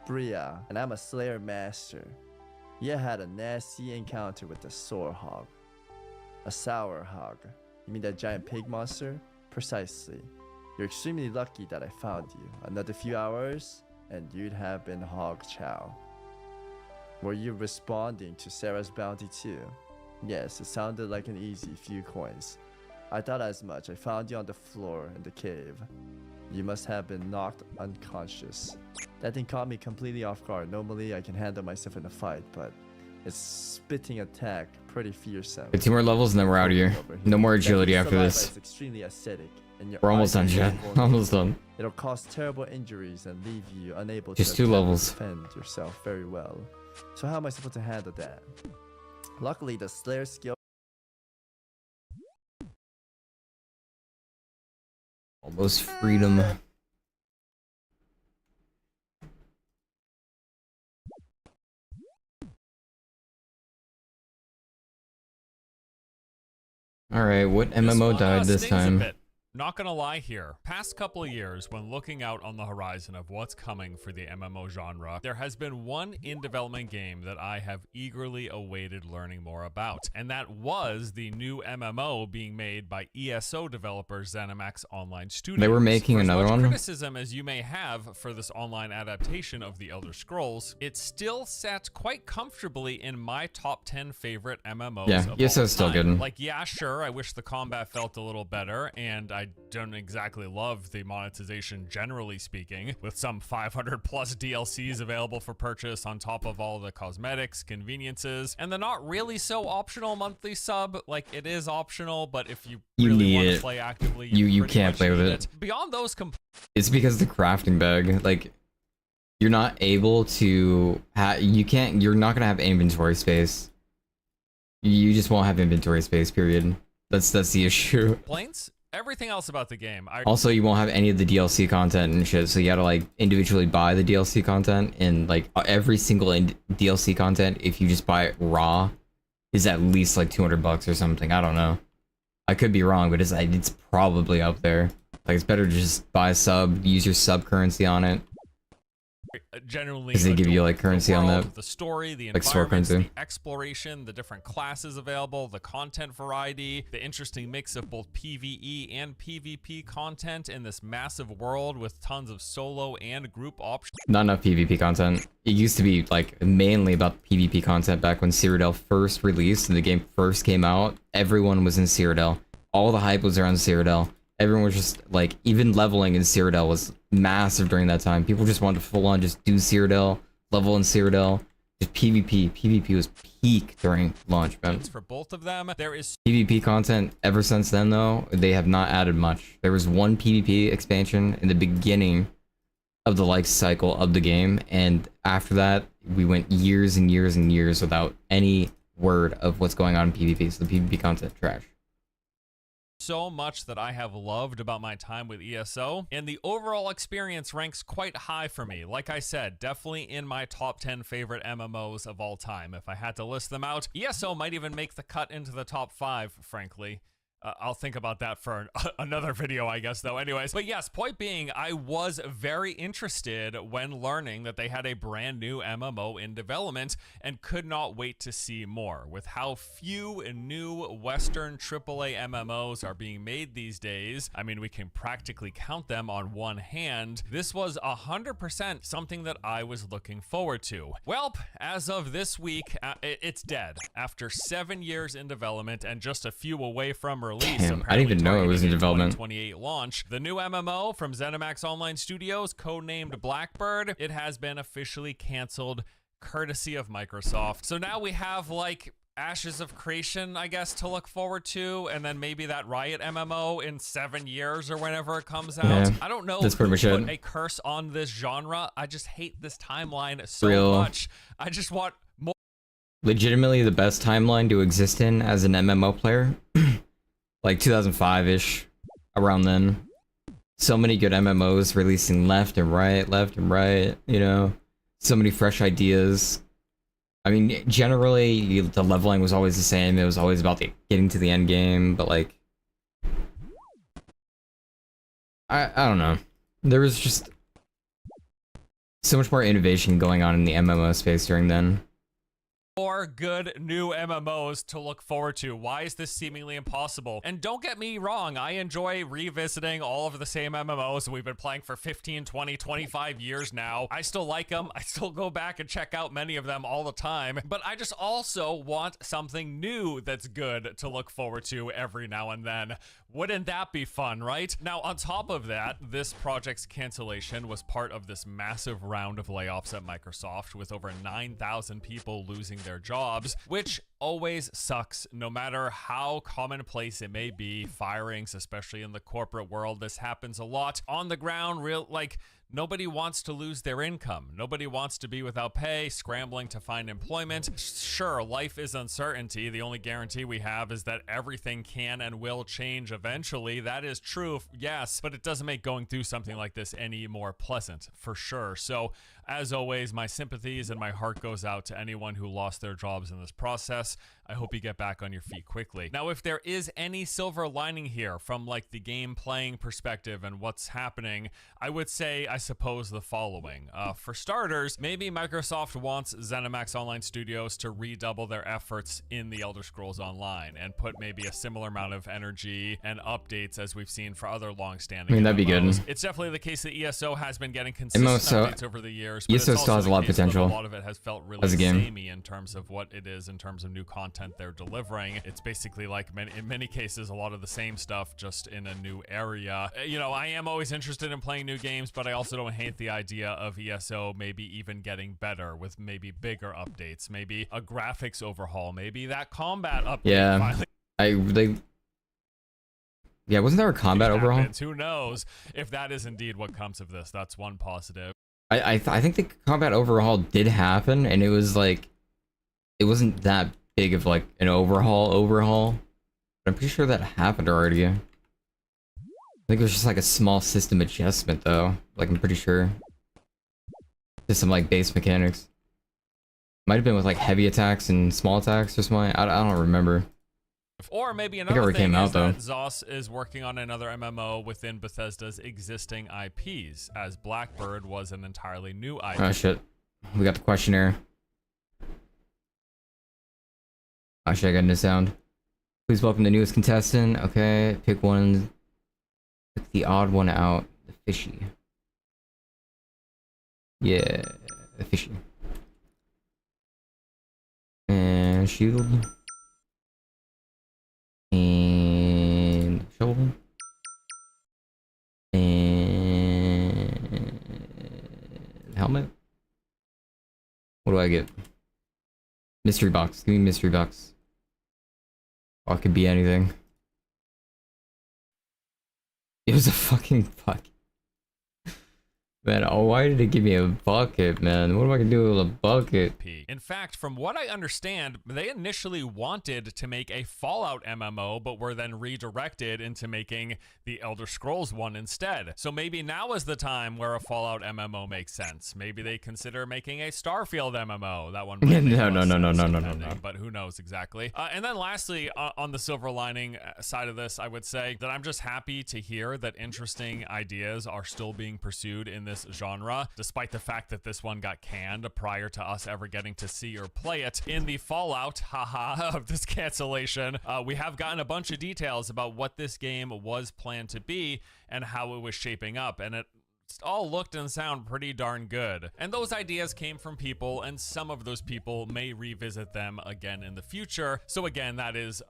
Speaker 4: Spria, and I'm a Slayer Master. You had a nasty encounter with the Sour Hog, a Sour Hog. You mean that giant pig monster? Precisely. You're extremely lucky that I found you. Another few hours, and you'd have been hog chow. Were you responding to Sarah's bounty too? Yes, it sounded like an easy few coins. I thought as much. I found you on the floor in the cave. You must have been knocked unconscious. That thing caught me completely off guard. Normally I can handle myself in a fight, but its spitting attack pretty fearsome.
Speaker 1: 2 more levels and then we're out of here. No more agility after this.
Speaker 4: It's extremely acidic, and
Speaker 1: We're almost done, Chad. Almost done.
Speaker 4: It'll cause terrible injuries and leave you unable
Speaker 1: Just
Speaker 4: to
Speaker 1: 2 levels.
Speaker 4: defend yourself very well. So how am I supposed to handle that? Luckily, the Slayer skill.
Speaker 1: Almost freedom. Alright, what MMO died this time?
Speaker 16: Not gonna lie here, past couple of years when looking out on the horizon of what's coming for the MMO genre, there has been one in development game that I have eagerly awaited learning more about, and that was the new MMO being made by ESO developer ZeniMax Online Studios.
Speaker 1: They were making
Speaker 16: For as
Speaker 1: another
Speaker 16: much
Speaker 1: one?
Speaker 16: criticism as you may have for this online adaptation of The Elder Scrolls, it still sat quite comfortably in my top 10 favorite MMOs
Speaker 1: Yeah,
Speaker 16: of
Speaker 1: ESO
Speaker 16: all
Speaker 1: is still
Speaker 16: time.
Speaker 1: good.
Speaker 16: Like, yeah, sure, I wish the combat felt a little better, and I I don't exactly love the monetization generally speaking, with some 500 plus DLCs available for purchase on top of all the cosmetics, conveniences, and the not really so optional monthly sub. Like, it is optional, but if you really
Speaker 1: need
Speaker 16: want
Speaker 1: it.
Speaker 16: to play actively,
Speaker 1: You
Speaker 16: pretty
Speaker 1: can't
Speaker 16: much
Speaker 1: play with
Speaker 16: need
Speaker 1: it.
Speaker 16: Beyond those
Speaker 1: It's because the crafting bag, like, you're not able to you're not gonna have inventory space. You just won't have inventory space, period. That's the issue.
Speaker 16: complaints, everything else about the game,
Speaker 1: Also, you won't have any of the DLC content and shit, so you gotta like individually buy the DLC content, and like every single DLC content, if you just buy it raw, is at least like $200 or something. I don't know. I could be wrong, but it's probably up there. Like, it's better to just buy a sub, use your sub currency on it.
Speaker 16: Genuinely,
Speaker 1: Because they give you like currency on that.
Speaker 16: The story, the
Speaker 1: like store
Speaker 16: environments,
Speaker 1: currency.
Speaker 16: the exploration, the different classes available, the content variety, the interesting mix of both PvE and PvP content in this massive world with tons of solo and group options.
Speaker 1: Not enough PvP content. It used to be like mainly about PvP content back when Cyrodiil first released and the game first came out. Everyone was in Cyrodiil. All the hype was around Cyrodiil. Everyone was just like, even leveling in Cyrodiil was massive during that time. People just wanted to full on just do Cyrodiil, level in Cyrodiil. Just PvP. PvP was peak during launch, man.
Speaker 16: For both of them, there is
Speaker 1: PvP content ever since then, though, they have not added much. There was one PvP expansion in the beginning of the life cycle of the game, and after that, we went years and years and years without any word of what's going on in PvP. So the PvP content, trash.
Speaker 16: so much that I have loved about my time with ESO, and the overall experience ranks quite high for me. Like I said, definitely in my top 10 favorite MMOs of all time. If I had to list them out, ESO might even make the cut into the top 5, frankly. I'll think about that for another video, I guess, though. Anyways, but yes, point being, I was very interested when learning that they had a brand new MMO in development and could not wait to see more. With how few new Western AAA MMOs are being made these days, I mean, we can practically count them on one hand. This was 100% something that I was looking forward to. Well, as of this week, it's dead. After 7 years in development and just a few away from release.
Speaker 1: Damn, I didn't even know it was in development.
Speaker 16: 2028 launch. The new MMO from ZeniMax Online Studios, codenamed Blackbird, it has been officially canceled, courtesy of Microsoft. So now we have like Ashes of Creation, I guess, to look forward to, and then maybe that Riot MMO in 7 years or whenever it comes out.
Speaker 1: Yeah,
Speaker 16: I don't know
Speaker 1: that's pretty
Speaker 16: who
Speaker 1: much
Speaker 16: put
Speaker 1: it.
Speaker 16: a curse on this genre. I just hate this timeline so
Speaker 1: Real.
Speaker 16: much. I just want more.
Speaker 1: Legitimately the best timeline to exist in as an MMO player. Like 2005-ish, around then. So many good MMOs releasing left and right, you know. So many fresh ideas. I mean, generally, the leveling was always the same. It was always about getting to the end game, but like... I don't know. There was just so much more innovation going on in the MMO space during then.
Speaker 16: More good new MMOs to look forward to. Why is this seemingly impossible? And don't get me wrong, I enjoy revisiting all of the same MMOs we've been playing for 15, 20, 25 years now. I still like them. I still go back and check out many of them all the time. But I just also want something new that's good to look forward to every now and then. Wouldn't that be fun, right? Now, on top of that, this project's cancellation was part of this massive round of layoffs at Microsoft, with over 9,000 people losing their jobs, which always sucks, no matter how commonplace it may be. Firings, especially in the corporate world, this happens a lot. On the ground, nobody wants to lose their income. Nobody wants to be without pay, scrambling to find employment. Sure, life is uncertainty. The only guarantee we have is that everything can and will change eventually. That is true, yes, but it doesn't make going through something like this any more pleasant, for sure. So, as always, my sympathies and my heart goes out to anyone who lost their jobs in this process. I hope you get back on your feet quickly. Now, if there is any silver lining here from like the game playing perspective and what's happening, I would say I suppose, the following. For starters, maybe Microsoft wants ZeniMax Online Studios to redouble their efforts in the Elder Scrolls Online and put maybe a similar amount of energy and updates as we've seen for other long-standing
Speaker 1: I mean, that'd be good.
Speaker 16: MMOs. It's definitely the case that ESO has been getting consistent updates over the years, but
Speaker 1: ESO
Speaker 16: it's
Speaker 1: still
Speaker 16: also
Speaker 1: has a
Speaker 16: the
Speaker 1: lot of
Speaker 16: case that
Speaker 1: potential
Speaker 16: a lot of it has felt really
Speaker 1: as a game.
Speaker 16: samey in terms of what it is, in terms of new content they're delivering. It's basically like, in many cases, a lot of the same stuff, just in a new area. You know, I am always interested in playing new games, but I also don't hate the idea of ESO maybe even getting better with maybe bigger updates, maybe a graphics overhaul, maybe that combat update.
Speaker 1: Yeah, yeah, wasn't there a combat overhaul?
Speaker 16: Happens. Who knows if that is indeed what comes of this? That's one positive.
Speaker 1: I think the combat overhaul did happen, and it was like, it wasn't that big of like an overhaul. But I'm pretty sure that happened already. I think it was just like a small system adjustment though. Like, I'm pretty sure. Just some like base mechanics. Might have been with like heavy attacks and small attacks or something. I don't remember.
Speaker 16: Or maybe
Speaker 1: it
Speaker 16: another
Speaker 1: already
Speaker 16: thing
Speaker 1: came out,
Speaker 16: is that
Speaker 1: though.
Speaker 16: ZOS is working on another MMO within Bethesda's existing IPs, as Blackbird was an entirely new IP.
Speaker 1: Oh shit. We got the questionnaire. Actually, I got no sound. Please welcome the newest contestant. Okay, pick one. Pick the odd one out. The fishy. Yeah, the fishy. And shield. And shovel. And helmet. What do I get? Mystery box. Give me mystery box. Or it could be anything. It was a fucking bucket. Man, oh, why did it give me a bucket, man? What am I gonna do with a bucket?
Speaker 16: In fact, from what I understand, they initially wanted to make a Fallout MMO, but were then redirected into making the Elder Scrolls one instead. So maybe now is the time where a Fallout MMO makes sense. Maybe they consider making a Starfield MMO. That one might make less sense, but who knows exactly. And then lastly, on the silver lining side of this, I would say that I'm just happy to hear that interesting ideas are still being pursued in this genre, despite the fact that this one got canned prior to us ever getting to see or play it. In the fallout, haha, of this cancellation, we have gotten a bunch of details about what this game was planned to be and how it was shaping up, and it all looked and sound pretty darn good. And those ideas came from people, and some of those people may revisit them again in the future. So again, that is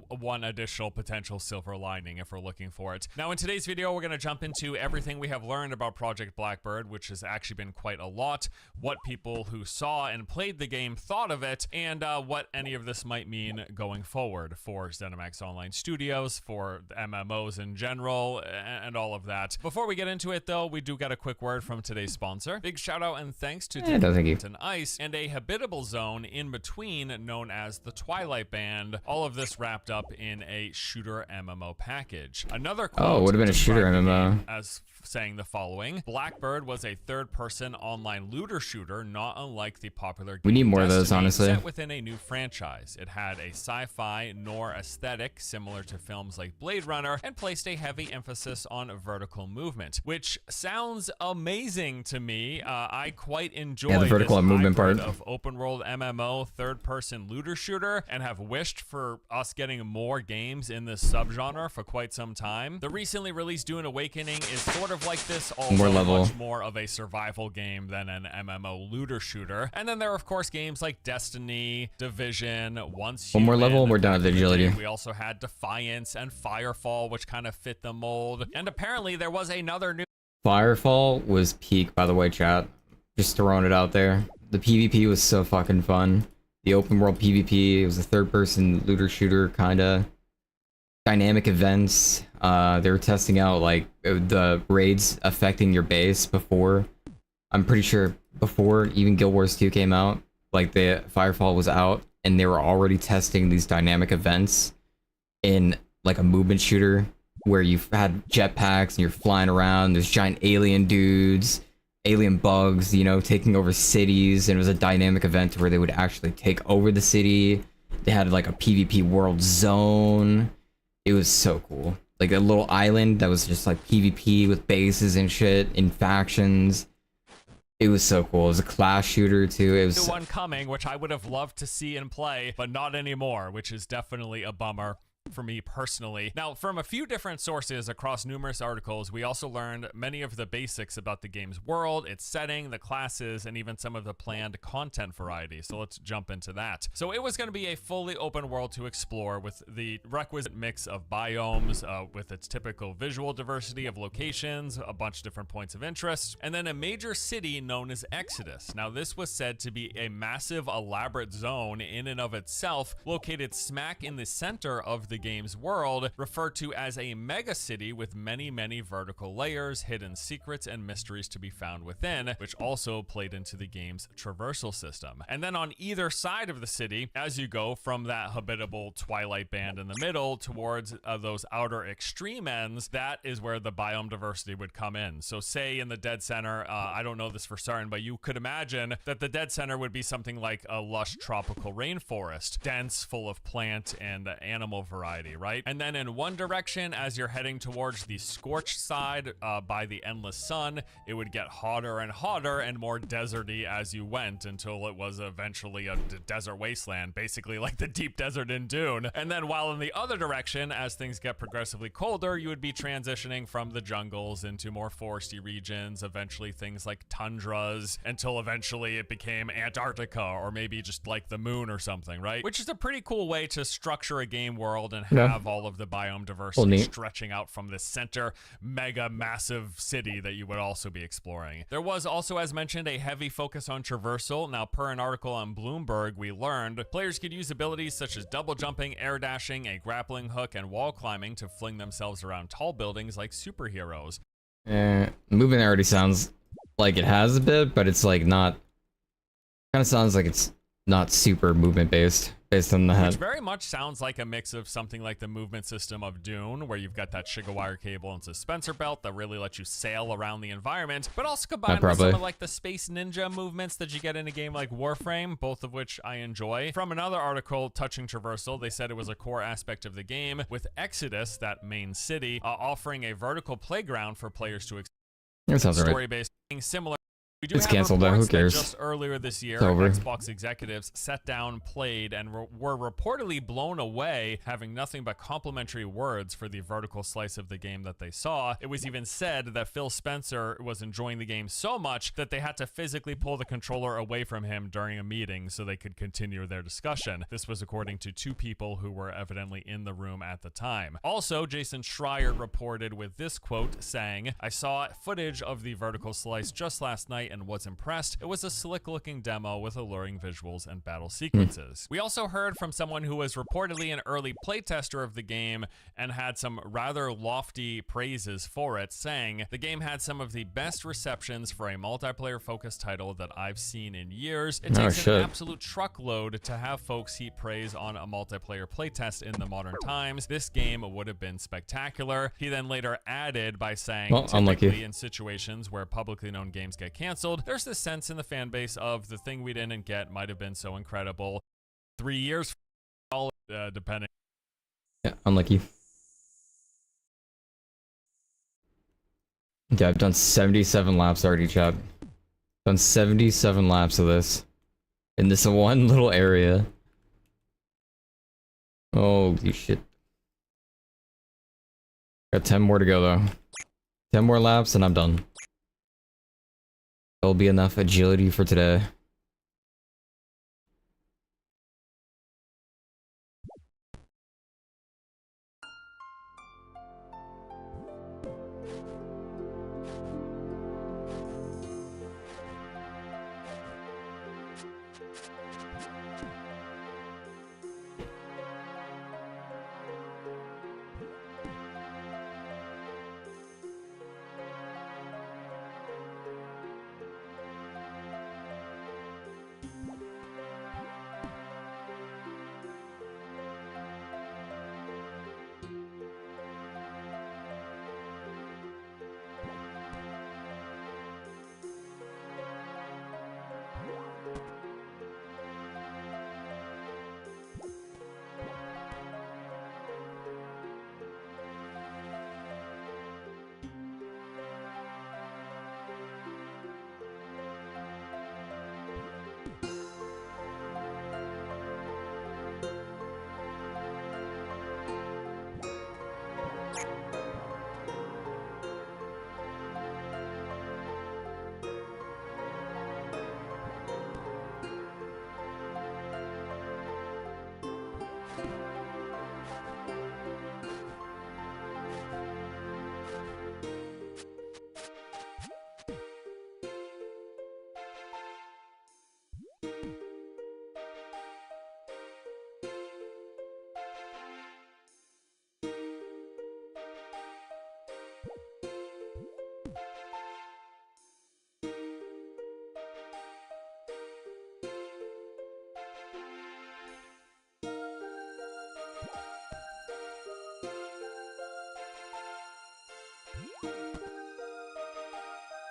Speaker 16: one additional potential silver lining if we're looking for it. Now in today's video, we're going to jump into everything we have learned about Project Blackbird, which has actually been quite a lot, what people who saw and played the game thought of it, and what any of this might mean going forward for ZeniMax Online Studios, for the MMOs in general, and all of that. Before we get into it though, we do got a quick word from today's sponsor. Big shout out and thanks to and Ice, and a habitable zone in between known as the Twilight Band. All of this wrapped up in a shooter MMO package. Another quote
Speaker 1: would have been a shooter MMO.
Speaker 16: as saying the following: Blackbird was a third-person online looter shooter, not unlike the popular game
Speaker 1: We need more of those,
Speaker 16: Destiny,
Speaker 1: honestly.
Speaker 16: set within a new franchise. It had a sci-fi noir aesthetic similar to films like Blade Runner, and placed a heavy emphasis on vertical movement, which sounds amazing to me. I quite enjoy
Speaker 1: the vertical
Speaker 16: this
Speaker 1: movement
Speaker 16: hybrid
Speaker 1: part
Speaker 16: of open world MMO, third-person looter shooter, and have wished for us getting more games in this subgenre for quite some time. The recently released Dune Awakening is sort of like this, although much more of a survival game than an MMO looter shooter. And then there are of course games like Destiny, Division, Once
Speaker 1: One more
Speaker 16: Human,
Speaker 1: level and we're done with the agility.
Speaker 16: We also had Defiance and Firefall, which kind of fit the mold. And apparently there was another new
Speaker 1: Firefall was peak, by the way, chat. Just throwing it out there. The PvP was so fucking fun. The open world PvP, it was a third person looter shooter kinda. Dynamic events. They were testing out like the raids affecting your base before. I'm pretty sure before even Guild Wars 2 came out, like the Firefall was out, and they were already testing these dynamic events in like a movement shooter where you've had jetpacks and you're flying around. There's giant alien dudes, alien bugs, you know, taking over cities, and it was a dynamic event where they would actually take over the city. They had like a PvP world zone. It was so cool. like a little island that was just like PvP with bases and shit in factions. It was so cool. It was a class shooter too. It was
Speaker 16: New one coming, which I would have loved to see and play, but not anymore, which is definitely a bummer for me personally. Now, from a few different sources across numerous articles, we also learned many of the basics about the game's world, its setting, the classes, and even some of the planned content variety. So let's jump into that. So it was going to be a fully open world to explore with the requisite mix of biomes, with its typical visual diversity of locations, a bunch of different points of interest, and then a major city known as Exodus. Now, this was said to be a massive, elaborate zone in and of itself, located smack in the center of the game's world, referred to as a mega city with many, many vertical layers, hidden secrets, and mysteries to be found within, which also played into the game's traversal system. And then on either side of the city, as you go from that habitable twilight band in the middle towards those outer extreme ends, that is where the biome diversity would come in. So say in the dead center, I don't know this for certain, but you could imagine that the dead center would be something like a lush tropical rainforest, dense, full of plant and animal variety, right? And then in one direction, as you're heading towards the scorched side by the endless sun, it would get hotter and hotter and more deserty as you went until it was eventually a desert wasteland, basically like the deep desert in Dune. And then while in the other direction, as things get progressively colder, you would be transitioning from the jungles into more foresty regions, eventually things like tundras, until eventually it became Antarctica or maybe just like the moon or something, right? Which is a pretty cool way to structure a game world and have all of the biome diversity stretching out from this center mega massive city that you would also be exploring. There was also, as mentioned, a heavy focus on traversal. Now, per an article on Bloomberg, we learned players could use abilities such as double jumping, air dashing, a grappling hook, and wall climbing to fling themselves around tall buildings like superheroes.
Speaker 1: Movement already sounds like it has a bit, but it's like not. Kind of sounds like it's not super movement based on the head.
Speaker 16: Which very much sounds like a mix of something like the movement system of Dune, where you've got that Shigawire cable and suspensor belt that really lets you sail around the environment, but also combined with some of like the space ninja movements that you get in a game like Warframe, both of which I enjoy. From another article touching traversal, they said it was a core aspect of the game, with Exodus, that main city, offering a vertical playground for players to explore. Story-based, similar. We do
Speaker 1: it's
Speaker 16: have
Speaker 1: canceled though, who cares?
Speaker 16: Just earlier this year,
Speaker 1: over.
Speaker 16: Xbox executives sat down, played, and were reportedly blown away, having nothing but complimentary words for the vertical slice of the game that they saw. It was even said that Phil Spencer was enjoying the game so much that they had to physically pull the controller away from him during a meeting so they could continue their discussion. This was according to two people who were evidently in the room at the time. Also, Jason Schreier reported with this quote saying, "I saw footage of the vertical slice just last night and was impressed. It was a slick looking demo with alluring visuals and battle sequences." We also heard from someone who was reportedly an early playtester of the game and had some rather lofty praises for it, saying, "The game had some of the best receptions for a multiplayer focused title that I've seen in years. It takes an absolute truckload to have folks heap praise on a multiplayer playtest in the modern times. This game would have been spectacular." He then later added by saying, "Typically in situations where publicly known games get canceled, there's this sense in the fan base of the thing we didn't get might have been so incredible. 3 years, depending."
Speaker 1: Yeah, unlucky. Yeah, I've done 77 laps already, chat. Done 77 laps of this in this one little area. Holy shit. Got 10 more to go though. 10 more laps and I'm done. There'll be enough agility for today.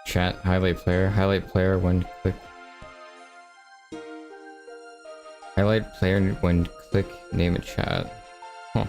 Speaker 1: Chat, highlight player when click. Highlight player when click name in chat. Huh.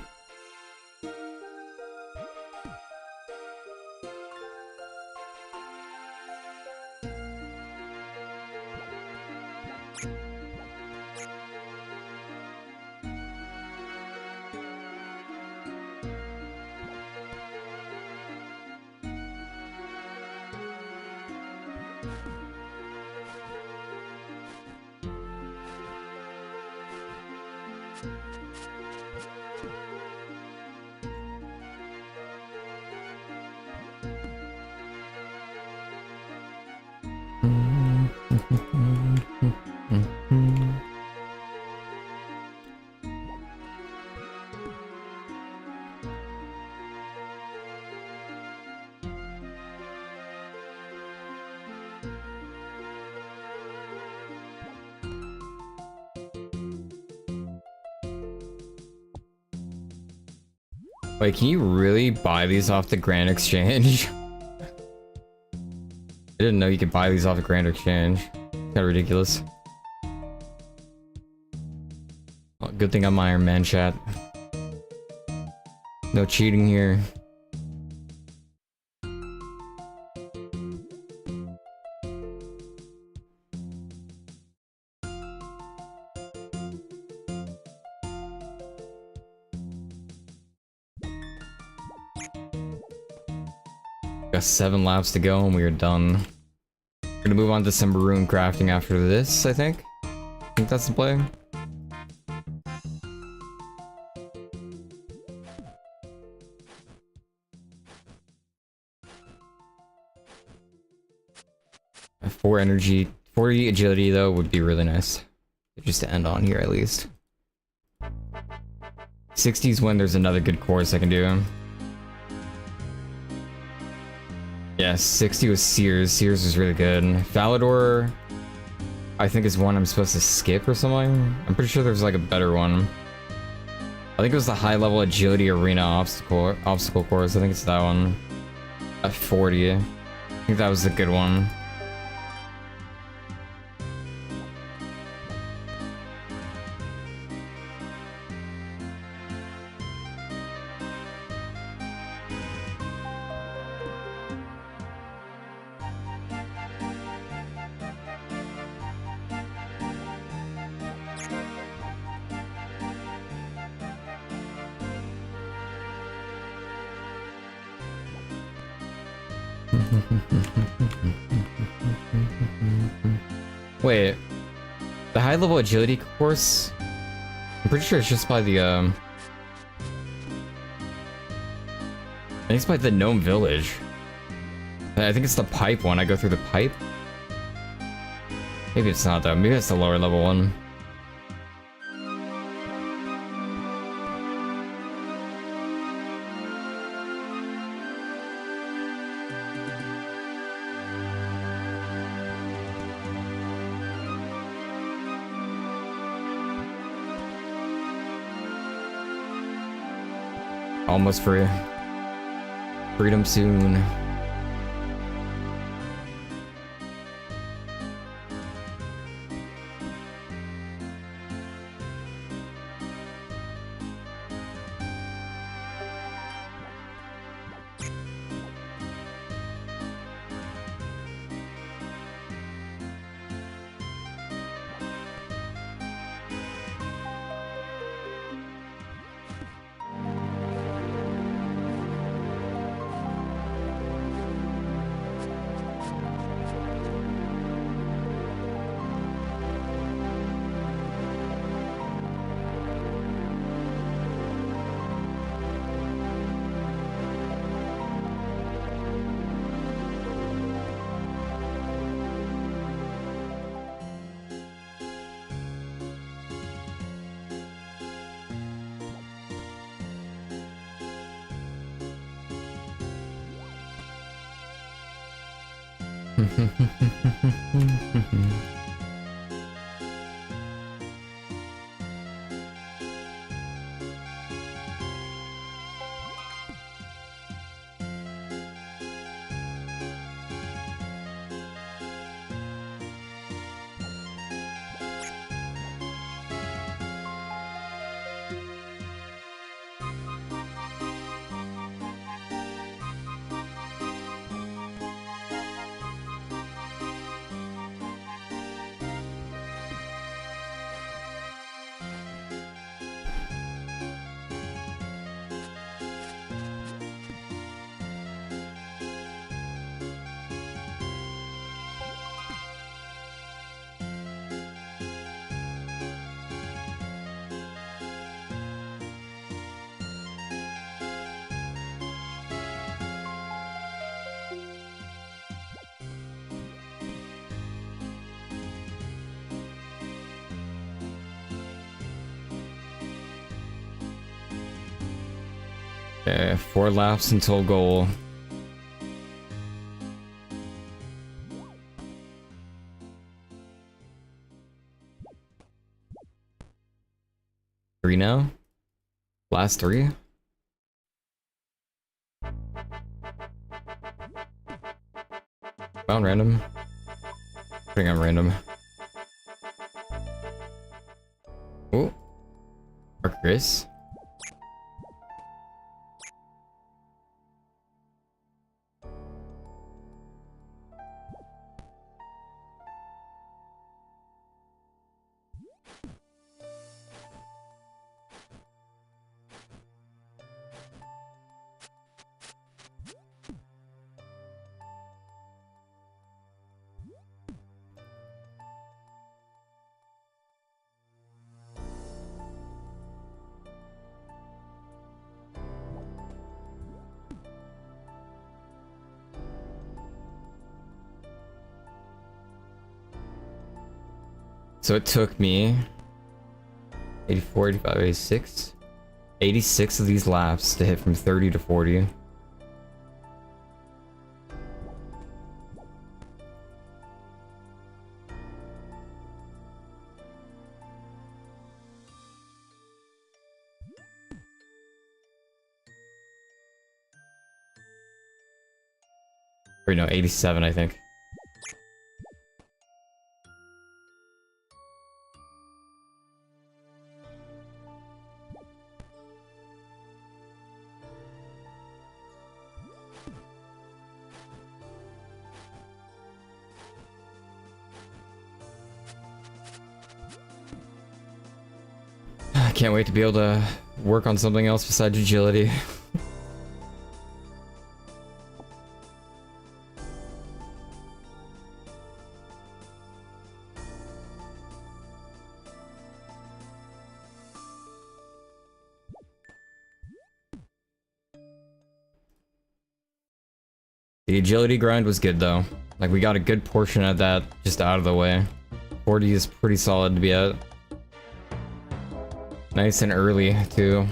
Speaker 1: Wait, can you really buy these off the Grand Exchange? I didn't know you could buy these off the Grand Exchange. Kinda ridiculous. Well, good thing I'm Ironman, chat. No cheating here. Got 7 laps to go and we are done. We're gonna move on to some rune crafting after this, I think. I think that's the play. A 4 energy, 40 agility though would be really nice. Just to end on here at least. 60s when there's another good course I can do. Yeah, 60 was Sears. Sears was really good. Falador, I think is one I'm supposed to skip or something. I'm pretty sure there's like a better one. I think it was the high level agility arena obstacle course. I think it's that one. At 40. I think that was the good one. Wait, the high level agility course? I'm pretty sure it's just by the I think it's by the Gnome Village. I think it's the pipe one. I go through the pipe. Maybe it's not though. Maybe it's the lower level one. Almost free. Freedom soon. Okay, 4 laps until goal. Three now? Last 3? On random. Putting on random. Oh. Mark Grace. So it took me 84, 85, 86. 86 of these laps to hit from 30 to 40. Or no, 87, I think. I can't wait to be able to work on something else besides agility. The agility grind was good though. Like we got a good portion of that just out of the way. 40 is pretty solid to be at. Nice and early too.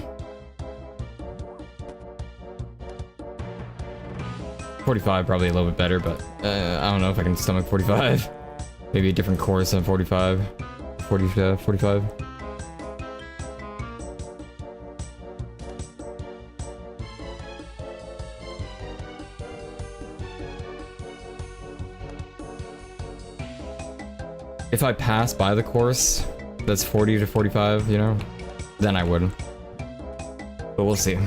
Speaker 1: 45 probably a little bit better, but I don't know if I can stomach 45. Maybe a different course on 45. 45. If I pass by the course that's 40 to 45, you know, then I would. But we'll see.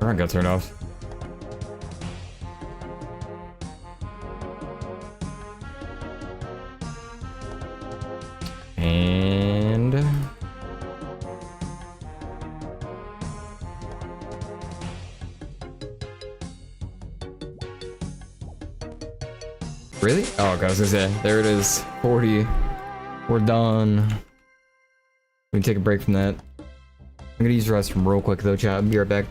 Speaker 1: Run got turned off. And really? Oh, God, I was gonna say, there it is. 40. We're done. We can take a break from that. I'm gonna use the restroom real quick though, chat. I'll be right back.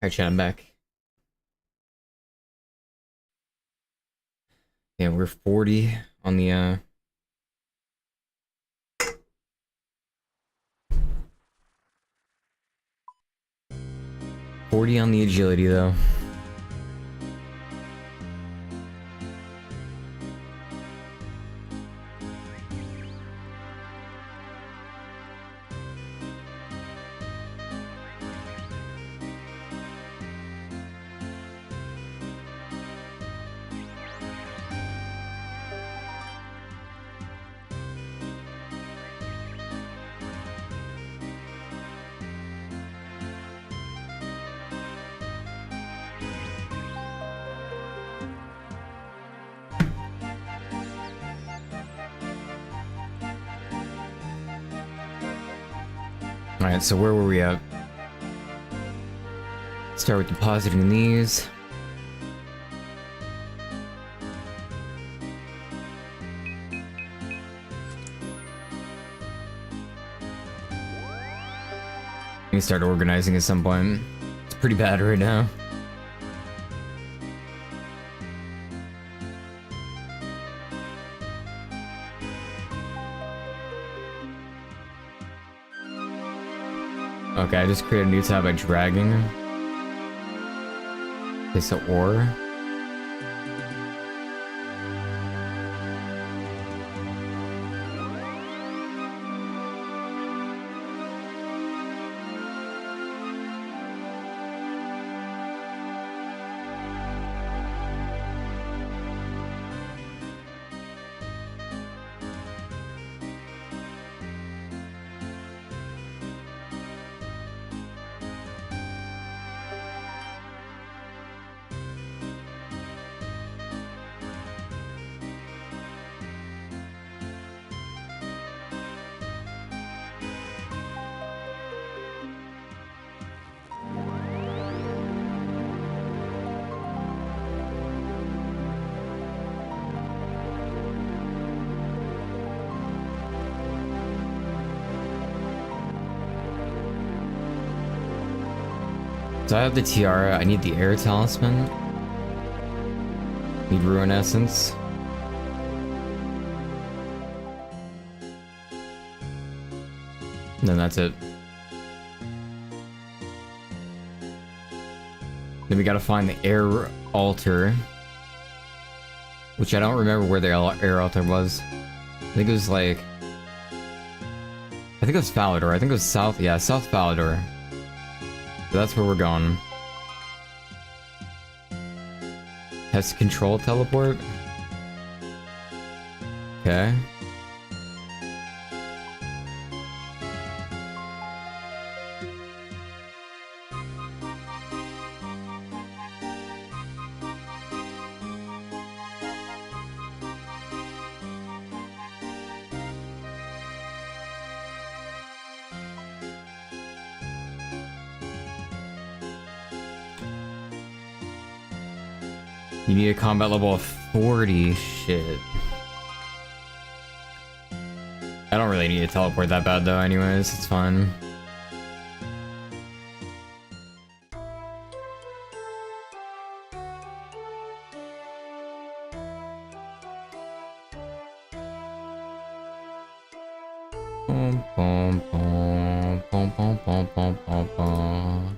Speaker 1: Alright, chat, I'm back. Yeah, we're 40 on the 40 on the agility though. Alright, so where were we at? Start with depositing these. We start organizing at some point. It's pretty bad right now. Okay, I just created a new tab by dragging. Okay, so ore. So I have the tiara, I need the air talisman. Need ruin essence. And then that's it. Then we gotta find the air altar. Which I don't remember where the air altar was. I think it was like... I think it was Falador. I think it was South... Yeah, South Falador. So that's where we're going. Has control teleport? Okay. You need a combat level of 40. Shit. I don't really need to teleport that bad though anyways, it's fine. Bum, bum, bum, bum, bum, bum, bum, bum, bum.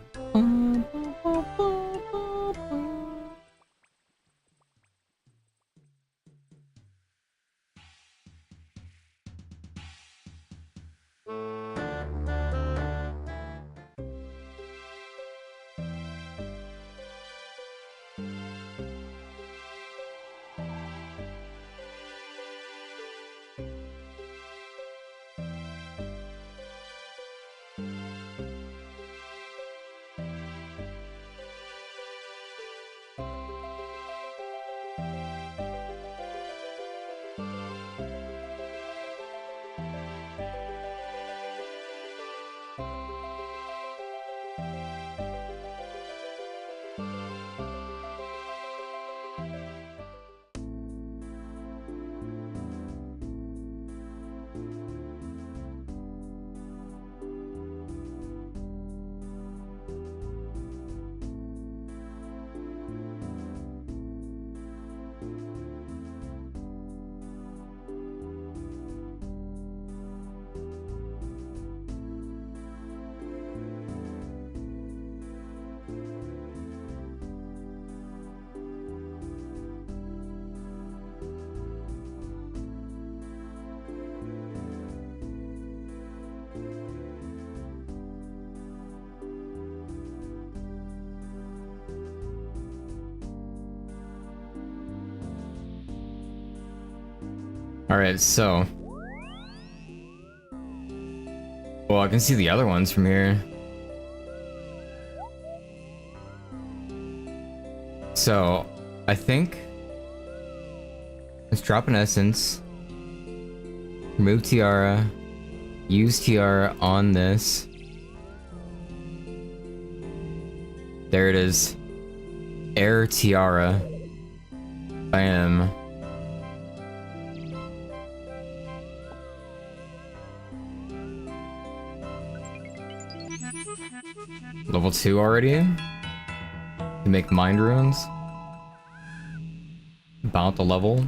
Speaker 1: Alright, so. Well, I can see the other ones from here. So, I think. Let's drop an essence. Remove tiara. Use tiara on this. There it is. Air tiara. Bam. Level 2 already? To make mind runes? About the level?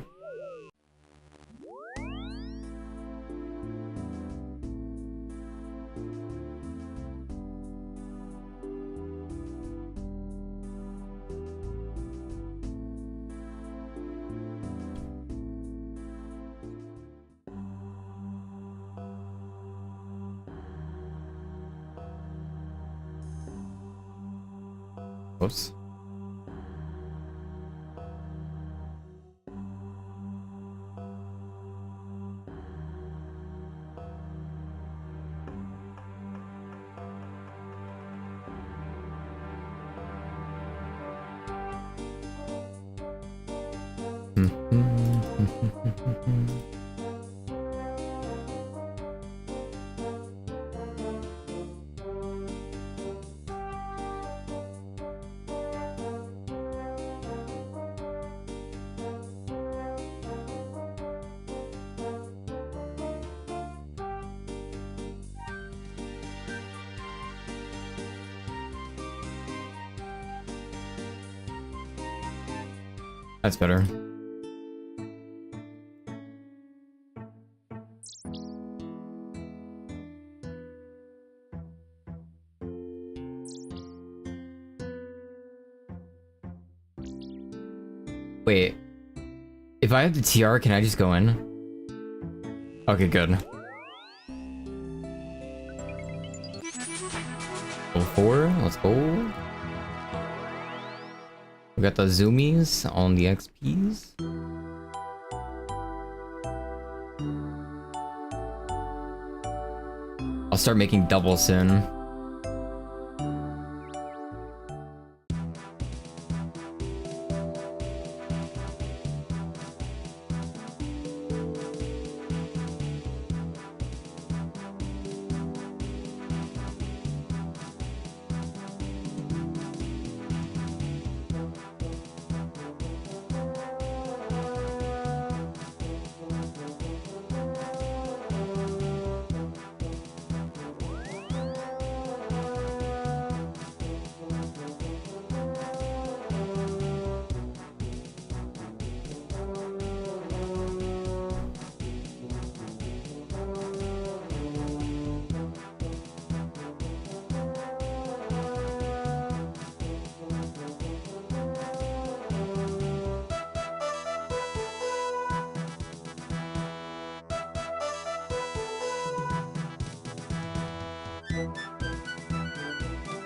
Speaker 1: Whoops. That's better. Wait. If I have the TR, can I just go in? Okay, good. Level 4, let's go. We got the zoomies on the XPs. I'll start making double soon.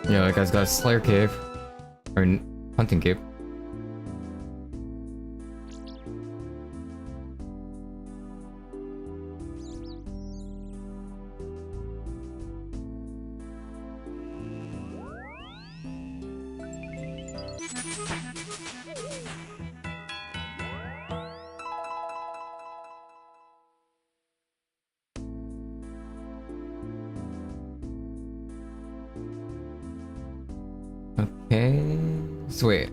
Speaker 1: Yeah, that guy's got a Slayer cave. Or hunting cape. Okay. So wait.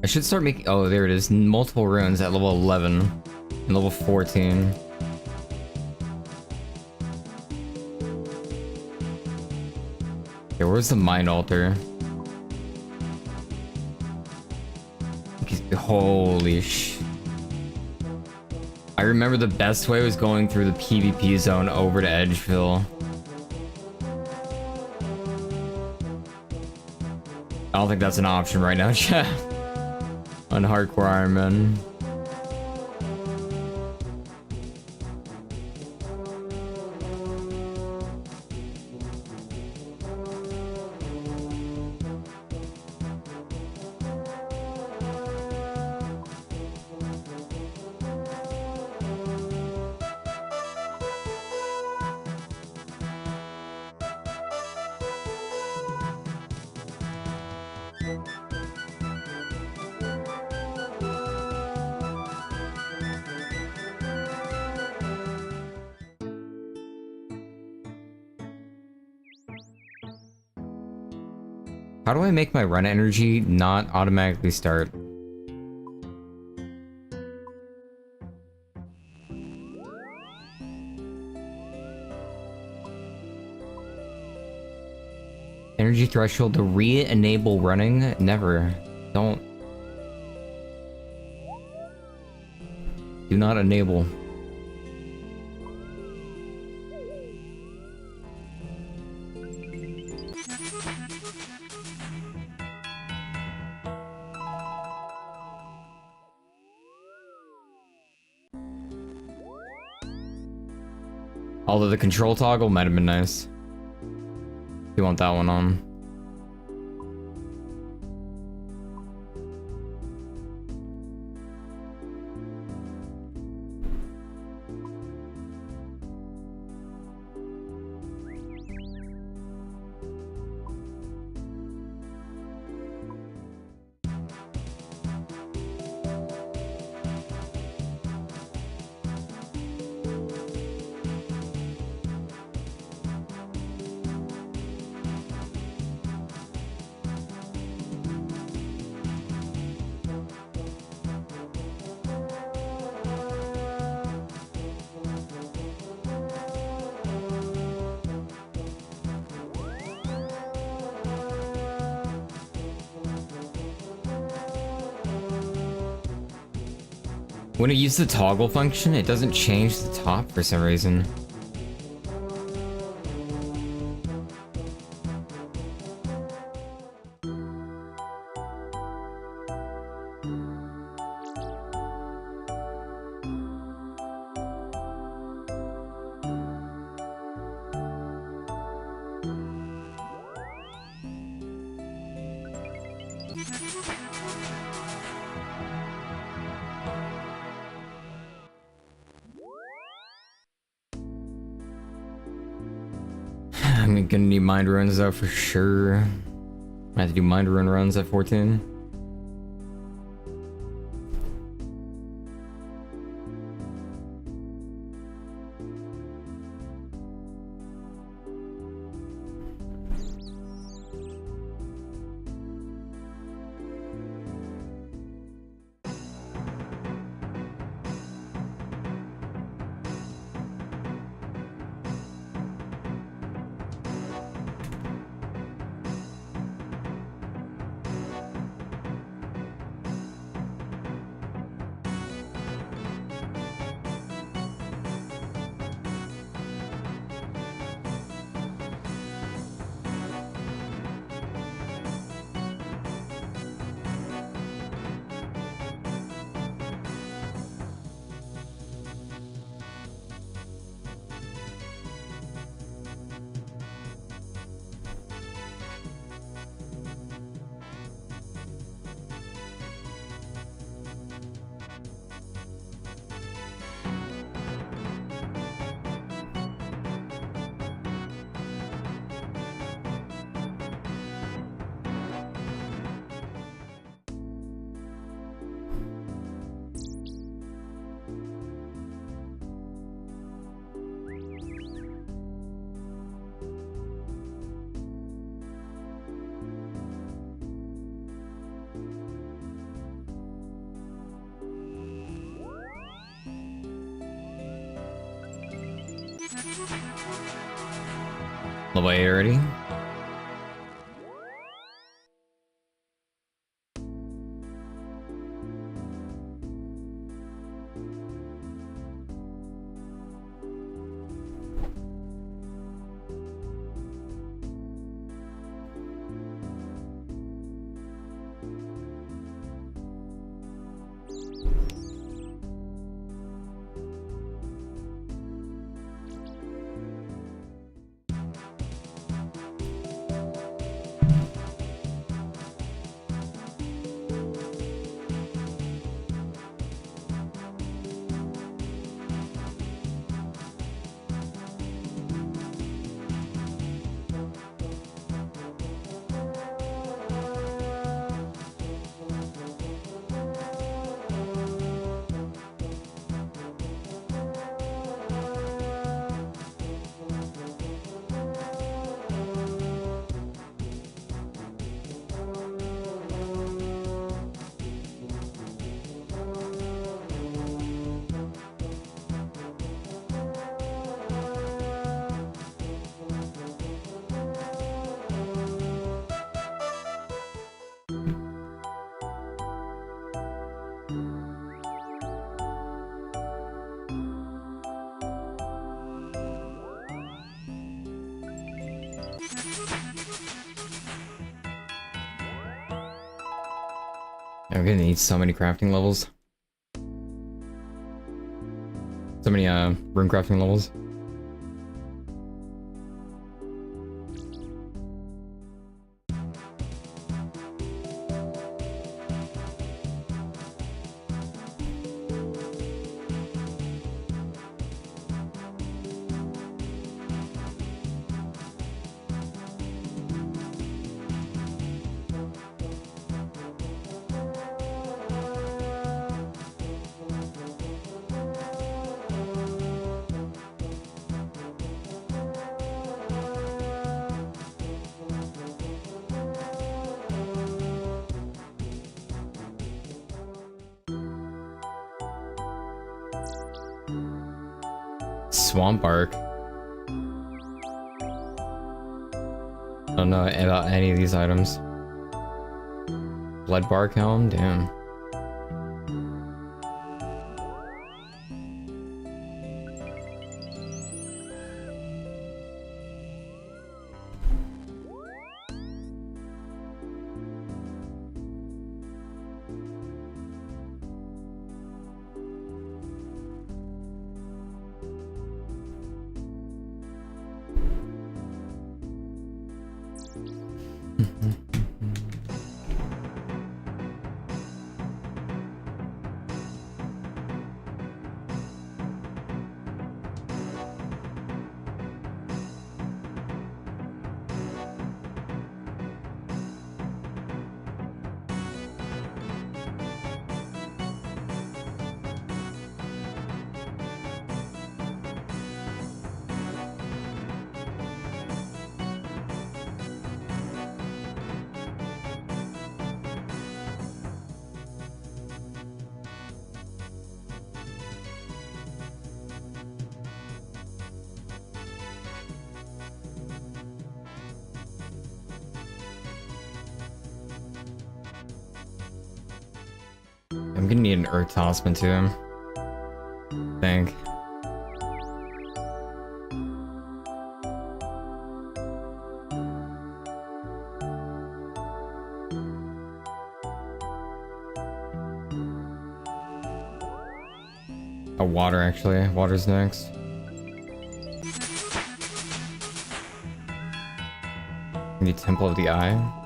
Speaker 1: I should start making. Oh, there it is. Multiple runes at level 11 and level 14. Okay, where's the mind altar? Holy sh. I remember the best way was going through the PvP zone over to Edgeville. I don't think that's an option right now, chat. On hardcore Ironman. How do I make my run energy not automatically start? Energy threshold to re-enable running? Never. Don't. Do not enable. Although the control toggle might have been nice. You want that one on. When it uses the toggle function, it doesn't change the top for some reason. I'm gonna need mind runs though for sure. I have to do mind run runs at 14. Level 8 already? I'm gonna need so many crafting levels. So many rune crafting levels. Swamp bark. I don't know about any of these items. Blood bark helm? Damn. I'm gonna need an Earth Talisman too. I think. Oh, water actually. Water's next. The Temple of the Eye.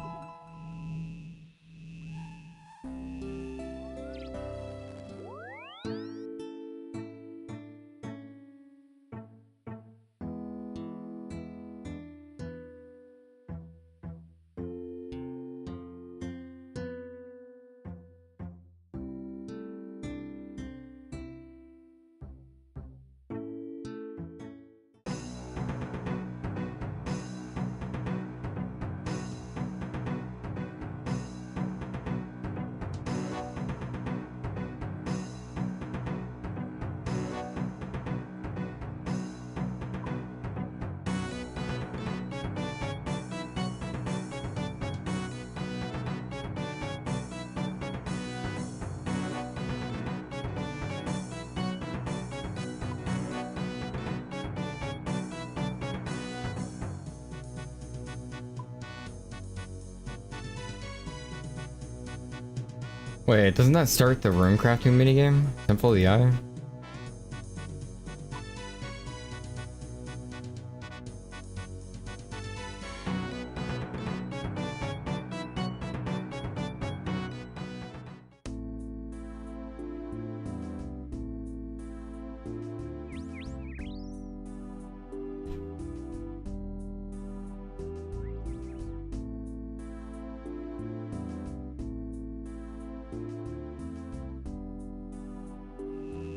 Speaker 1: Wait, doesn't that start the rune crafting minigame? Temple of the Eye?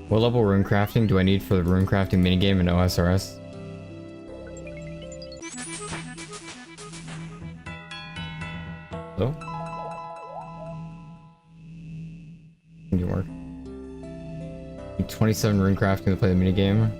Speaker 1: What level rune crafting do I need for the rune crafting minigame in OSRS? Hello? Can you work? Need 27 rune crafting to play the minigame.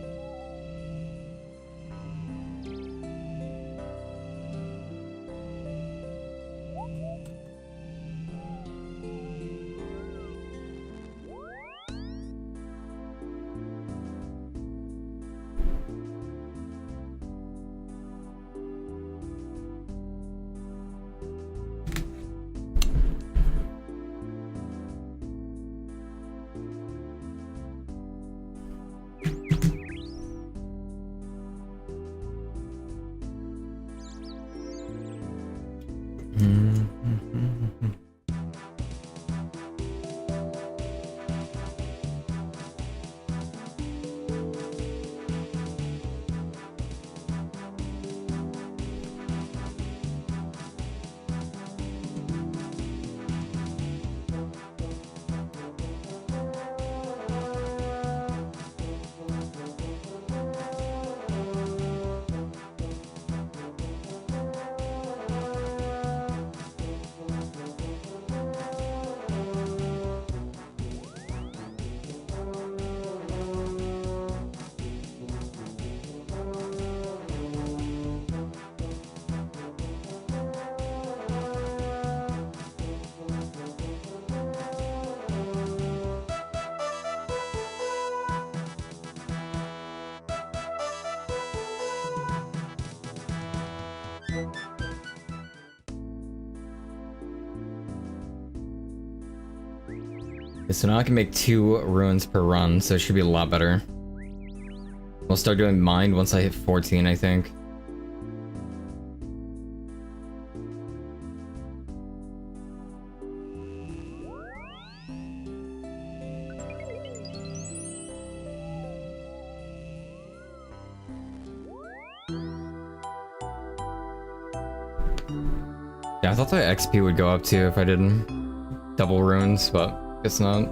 Speaker 1: So now I can make 2 ruins per run, so it should be a lot better. We'll start doing mind once I hit 14, I think. Yeah, I thought the XP would go up too if I did double runes, but it's not.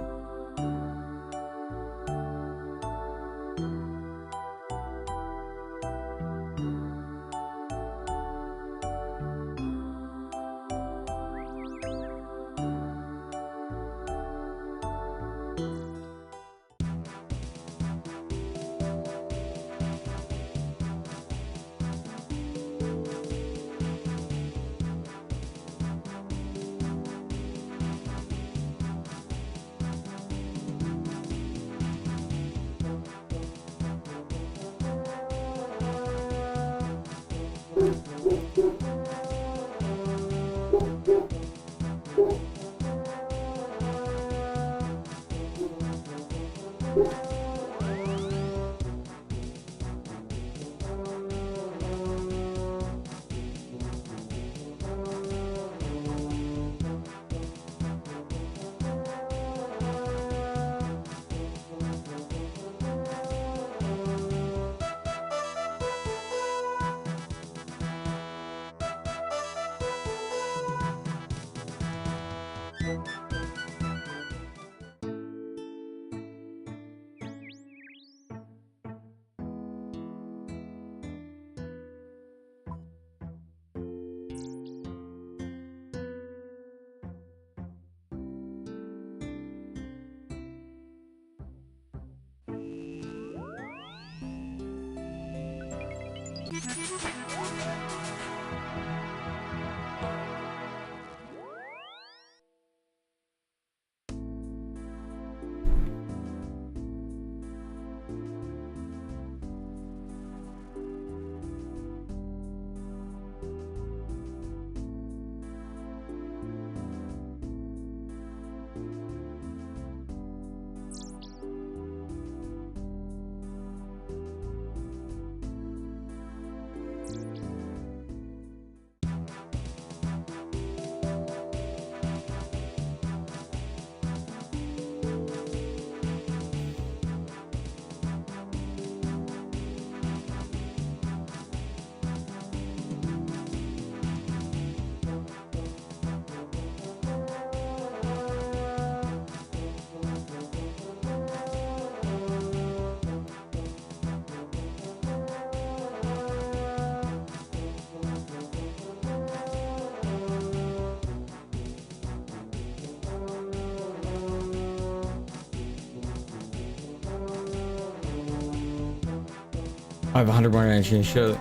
Speaker 1: I have 100 more energy and shit.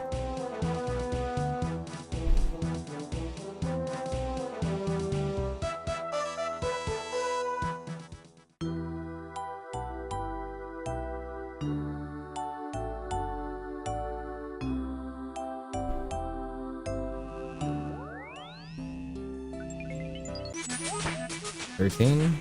Speaker 1: $13.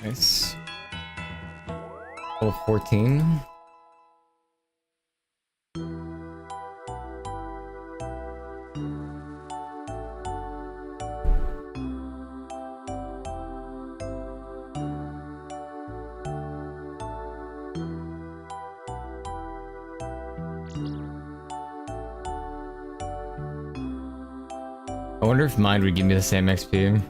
Speaker 1: Nice. Level 14. I wonder if mine would give me the same XP.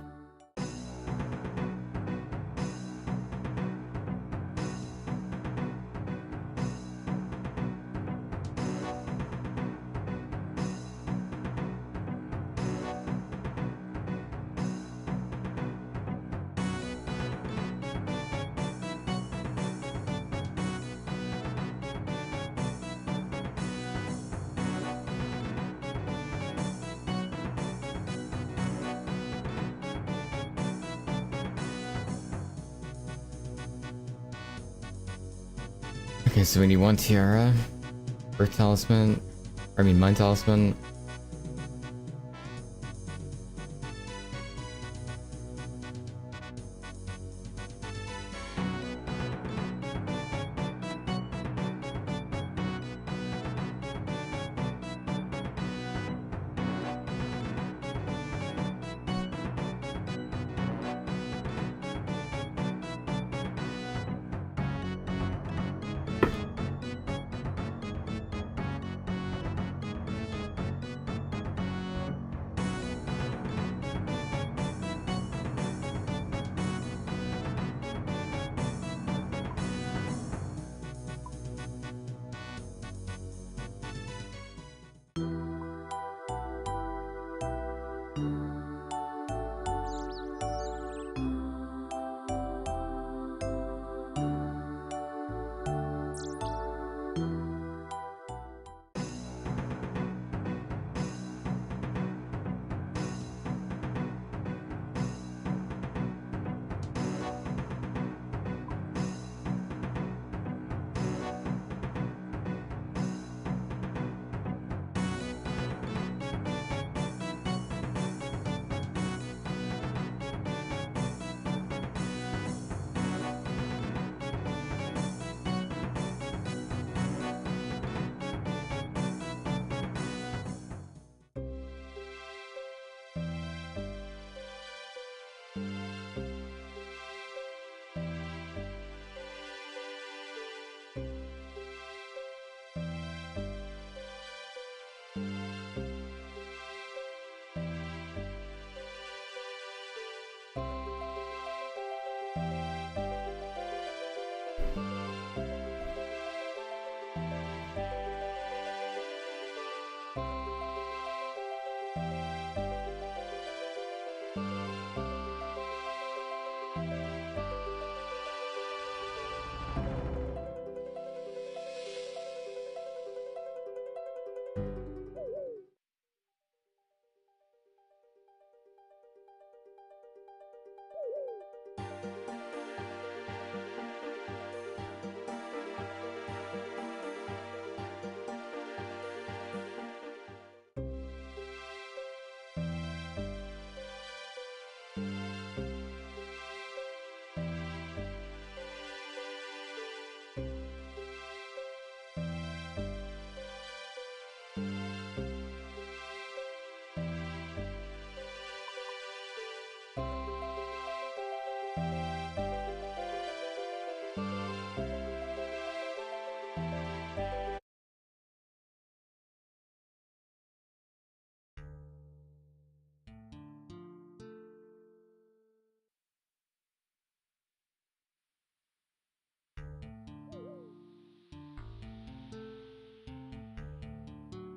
Speaker 1: Okay, so we need one tiara, Earth Talisman, Mind Talisman.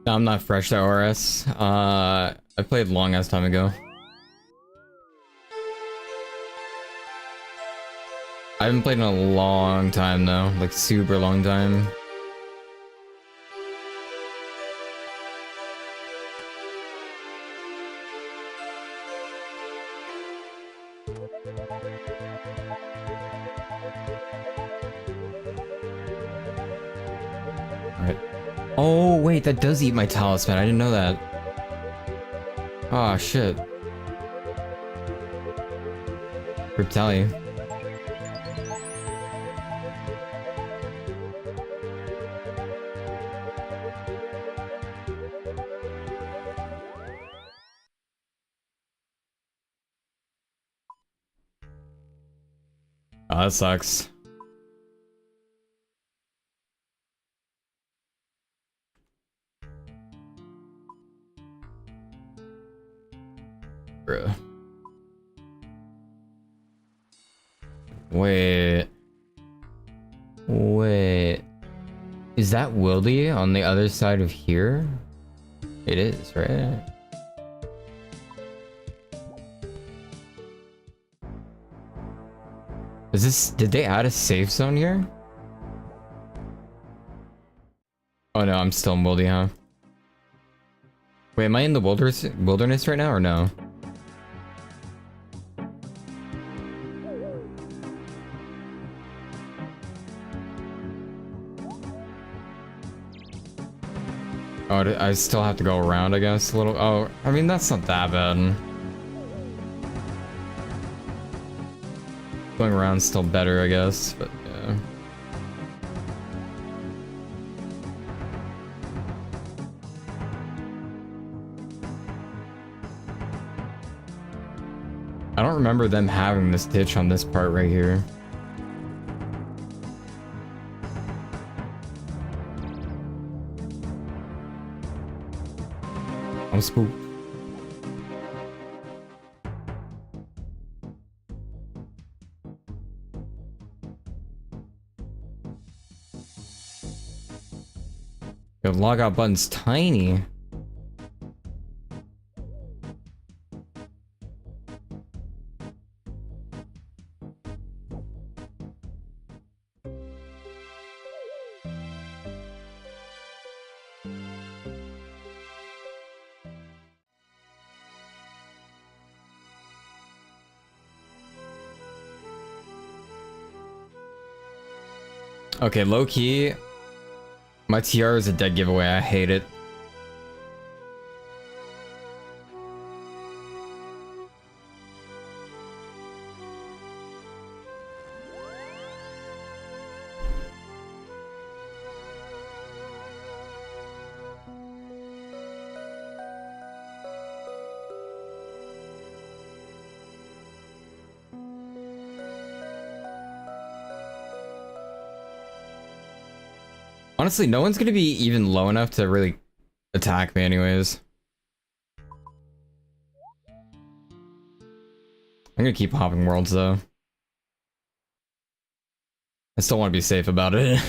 Speaker 1: No, I'm not fresh to ORS. I played long ass time ago. I haven't played in a long time though, like super long time. Alright. Oh wait, that does eat my talisman. I didn't know that. Oh shit. Riptali. Oh, that sucks. Bruh. Wait. Wait. Is that Wildy on the other side of here? It is, right? Is this... Did they add a safe zone here? Oh no, I'm still in Wildy, huh? Wait, am I in the wilderness right now or no? Oh, I still have to go around, I guess, a little. Oh, I mean, that's not that bad. Going around's still better, I guess, but yeah. I don't remember them having this ditch on this part right here. I'm spooked. The logout button's tiny. Okay, low key. My TR is a dead giveaway. I hate it. Honestly, no one's gonna be even low enough to really attack me anyways. I'm gonna keep hopping worlds though. I still want to be safe about it.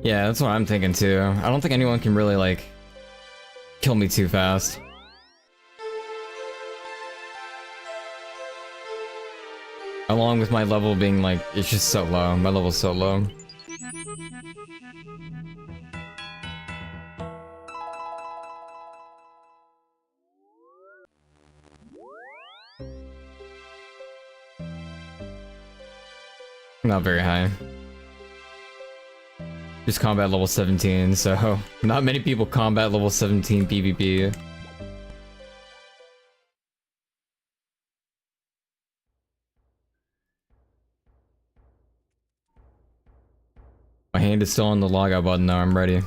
Speaker 1: Yeah, that's what I'm thinking too. I don't think anyone can really, like, kill me too fast. Along with my level being, like, it's just so low. My level's so low. Not very high. Just combat level 17, so not many people combat level 17 PvP. My hand is still on the logout button now, I'm ready.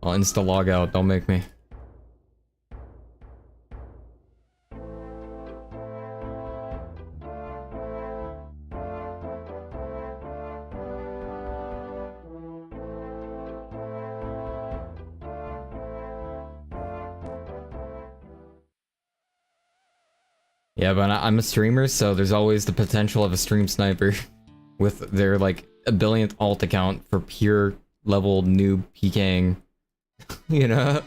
Speaker 1: I'll insta logout, don't make me. Yeah, but I'm a streamer, so there's always the potential of a stream sniper with their, like, a billionth alt account for pure level noob PKing. You know?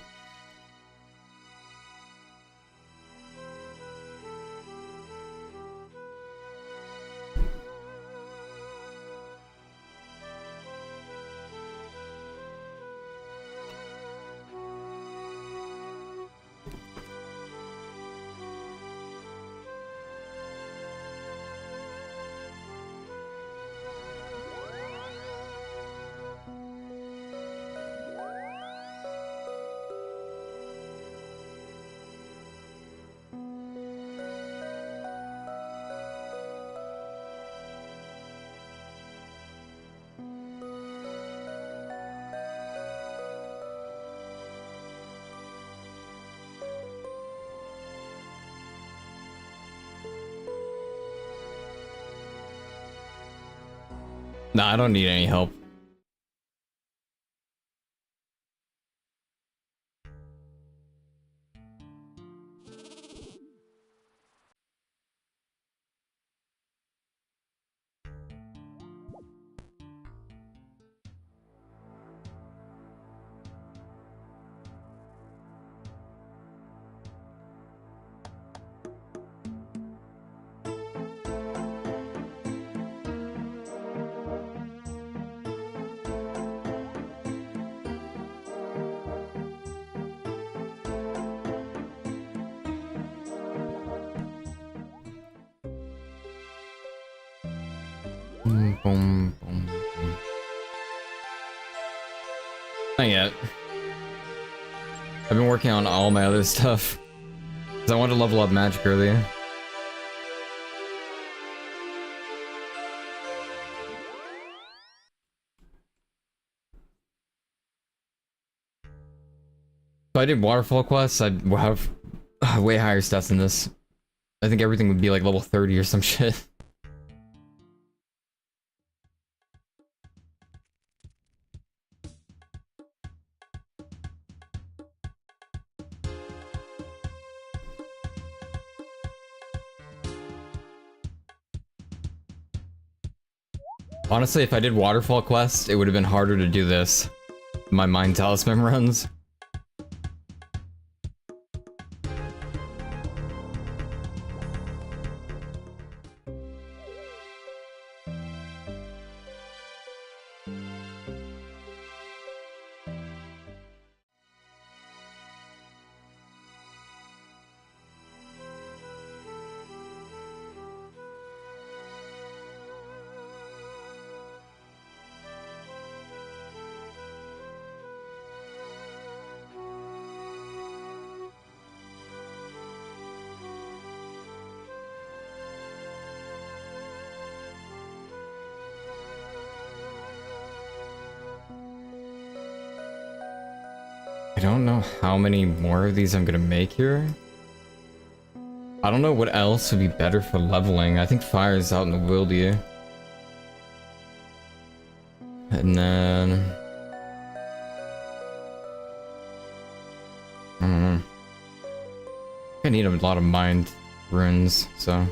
Speaker 1: Nah, I don't need any help. Boom, boom, boom. Not yet. I've been working on all my other stuff. Because I wanted to level up magic earlier. If I did waterfall quests, I'd have way higher stats than this. I think everything would be like level 30 or some shit. Honestly, if I did waterfall quests, it would have been harder to do this. My mind talisman runs. I don't know how many more of these I'm gonna make here. I don't know what else would be better for leveling. I think fire's out in the wildy. And then... I don't know. I need a lot of mind runes, so...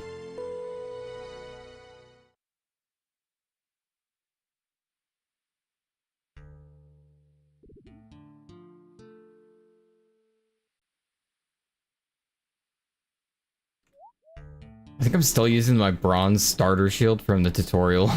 Speaker 1: I think I'm still using my bronze starter shield from the tutorial.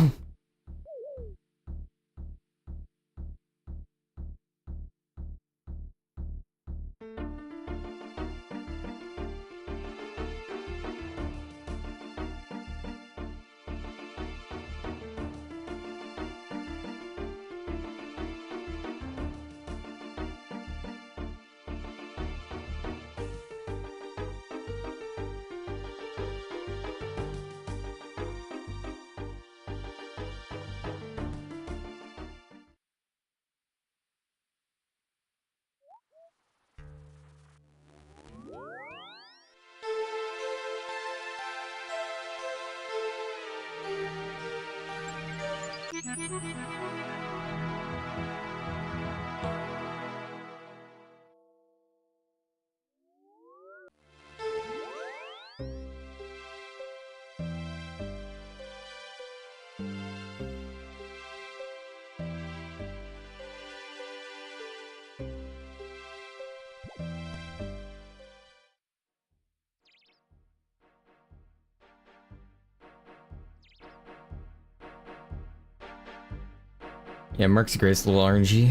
Speaker 1: Yeah, Merc's a great little RNG.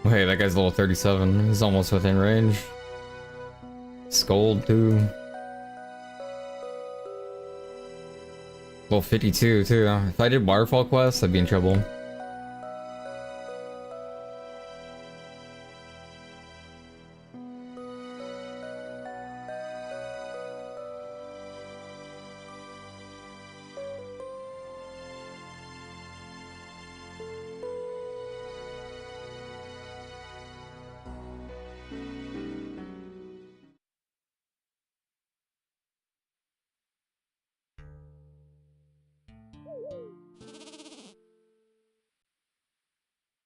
Speaker 1: Wait, that guy's level 37. He's almost within range. Scold too. Level 52 too. If I did waterfall quests, I'd be in trouble.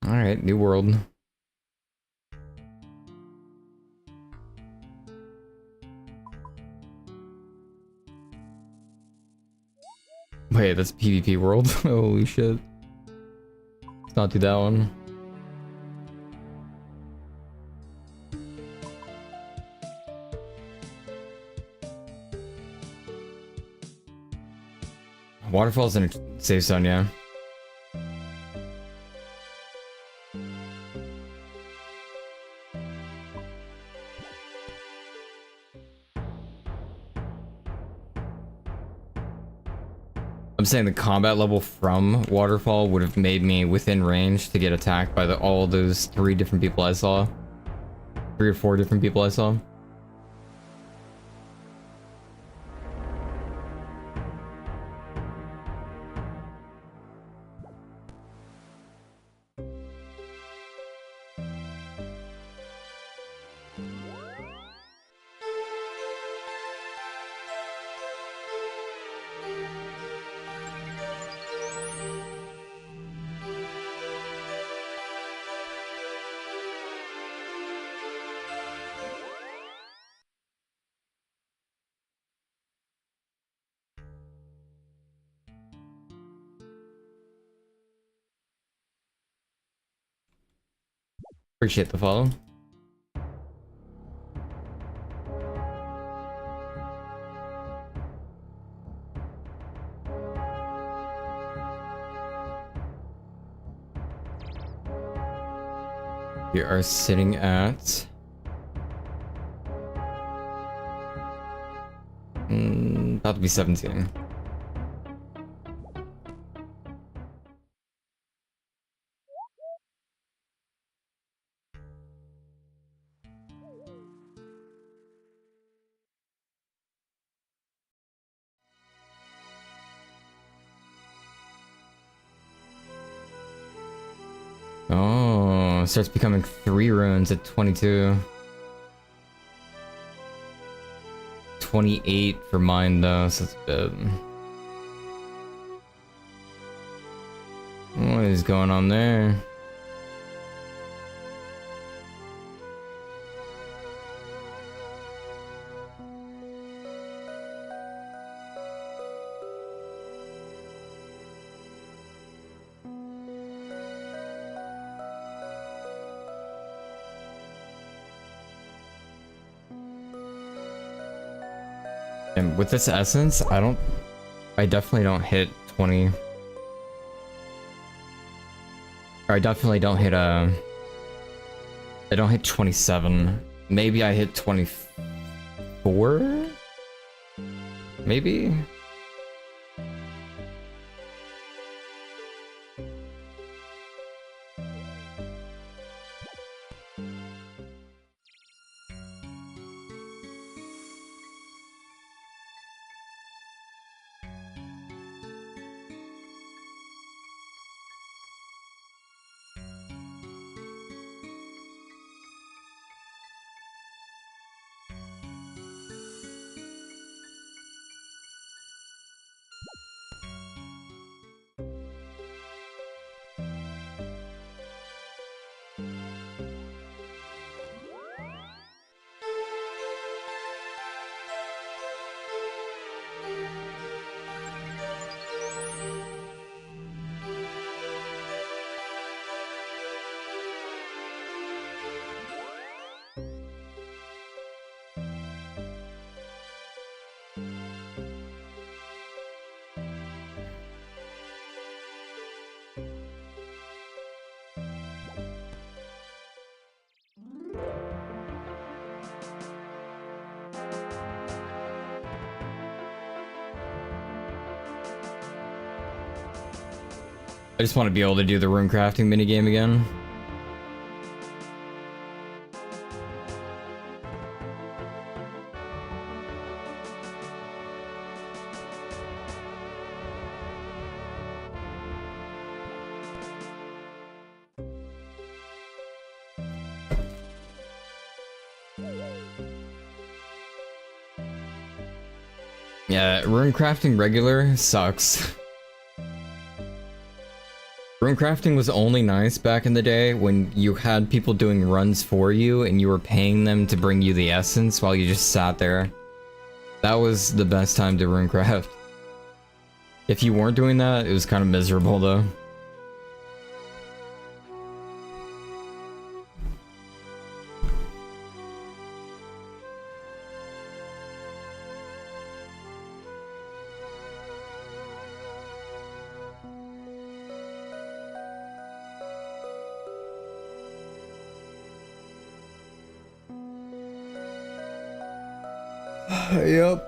Speaker 1: Alright, new world. Wait, that's PvP world? Holy shit. Let's not do that one. Waterfall's in a safe zone, yeah. I'm saying the combat level from Waterfall would have made me within range to get attacked by all those 3 different people I saw. 3 or 4 different people I saw. Appreciate the follow. We are sitting at about to be 17. Oh, it starts becoming 3 runes at 22. 28 for mine though, so that's a bit. What is going on there? And with this essence, I definitely don't hit 20. Or I definitely don't hit I don't hit 27. Maybe I hit 24? Maybe? I just want to be able to do the rune crafting minigame again. Yeah, rune crafting regular sucks. Rune crafting was only nice back in the day when you had people doing runs for you and you were paying them to bring you the essence while you just sat there. That was the best time to rune craft. If you weren't doing that, it was kind of miserable though. Yep.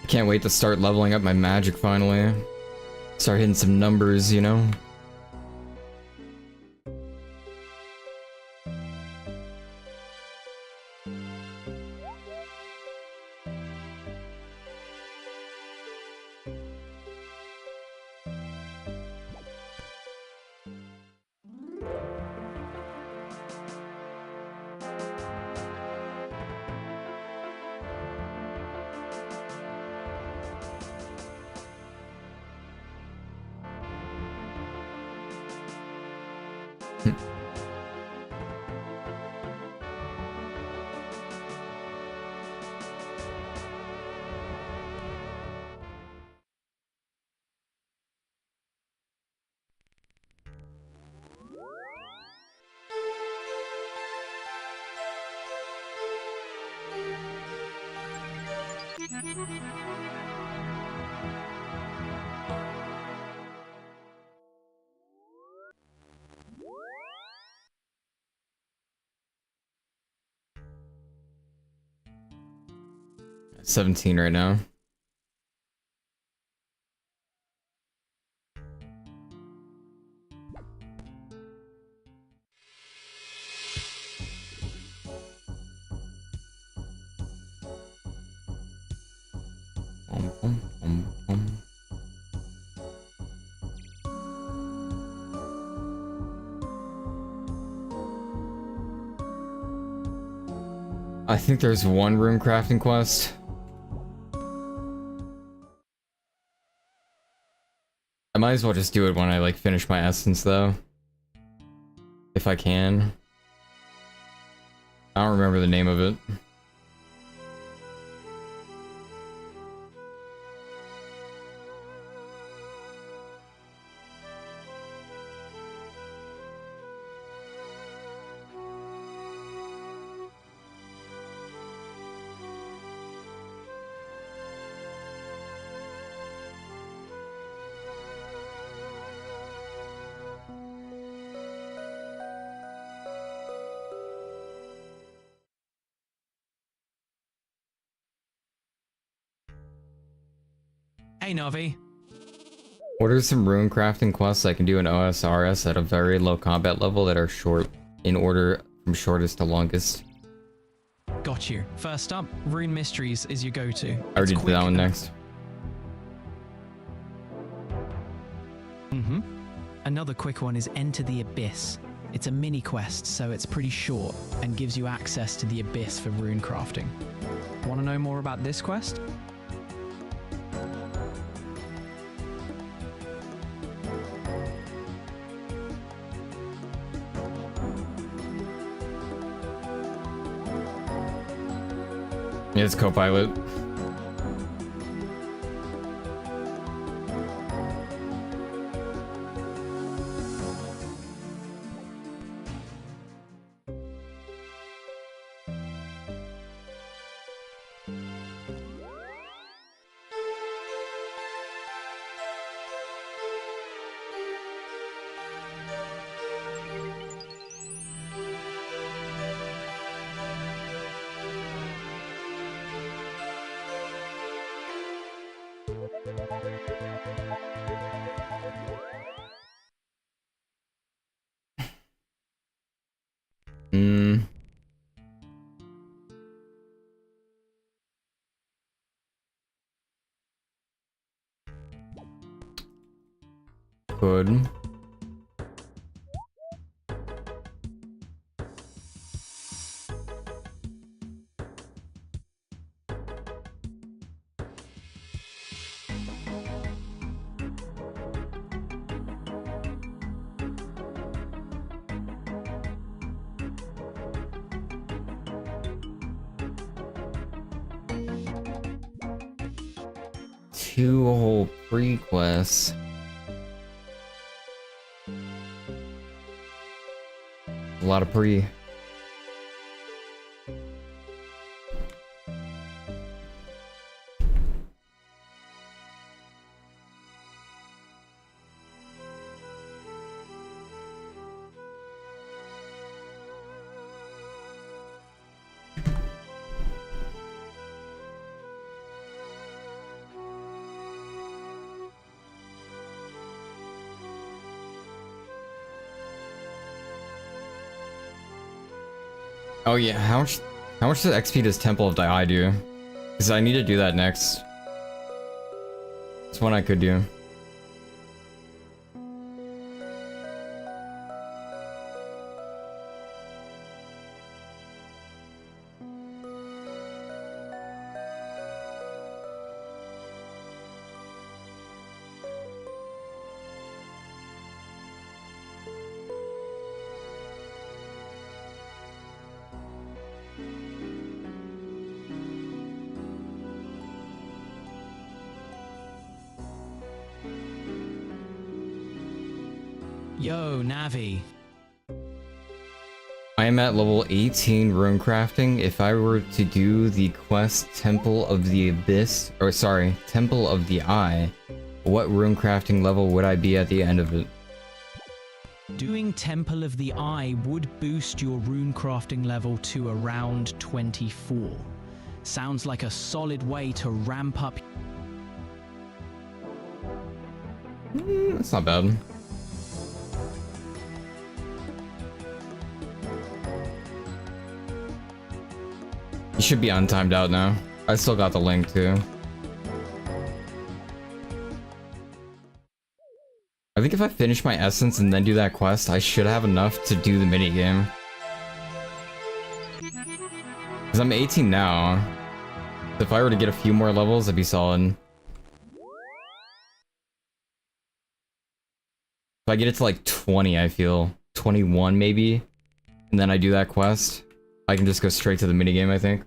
Speaker 1: Can't wait to start leveling up my magic finally. Start hitting some numbers, you know? $17 right now. I think there's one rune crafting quest. I might as well just do it when I like finish my essence though. If I can. I don't remember the name of it.
Speaker 2: Hey, Navi.
Speaker 1: What are some rune crafting quests I can do in OSRS at a very low combat level that are short in order from shortest to longest?
Speaker 2: Got you. First up, Rune Mysteries is your go-to.
Speaker 1: I already did that one next.
Speaker 2: Another quick one is Enter the Abyss. It's a mini quest, so it's pretty short and gives you access to the Abyss for rune crafting. Want to know more about this quest?
Speaker 1: Yeah, it's co-pilot. Hmm. Could. Two whole pre-quests. A lot of pre. Oh yeah, how much does XP does Temple of Dai do? Because I need to do that next. It's one I could do.
Speaker 2: Yo, Navi.
Speaker 1: I am at level 18 rune crafting. If I were to do the quest Temple of the Abyss, or sorry, Temple of the Eye, what rune crafting level would I be at the end of it?
Speaker 2: Doing Temple of the Eye would boost your rune crafting level to around 24. Sounds like a solid way to ramp up.
Speaker 1: That's not bad. You should be untimed out now. I still got the link too. I think if I finish my essence and then do that quest, I should have enough to do the minigame. Because I'm 18 now. If I were to get a few more levels, that'd be solid. If I get it to like 20, I feel. 21 maybe. And then I do that quest. I can just go straight to the minigame, I think.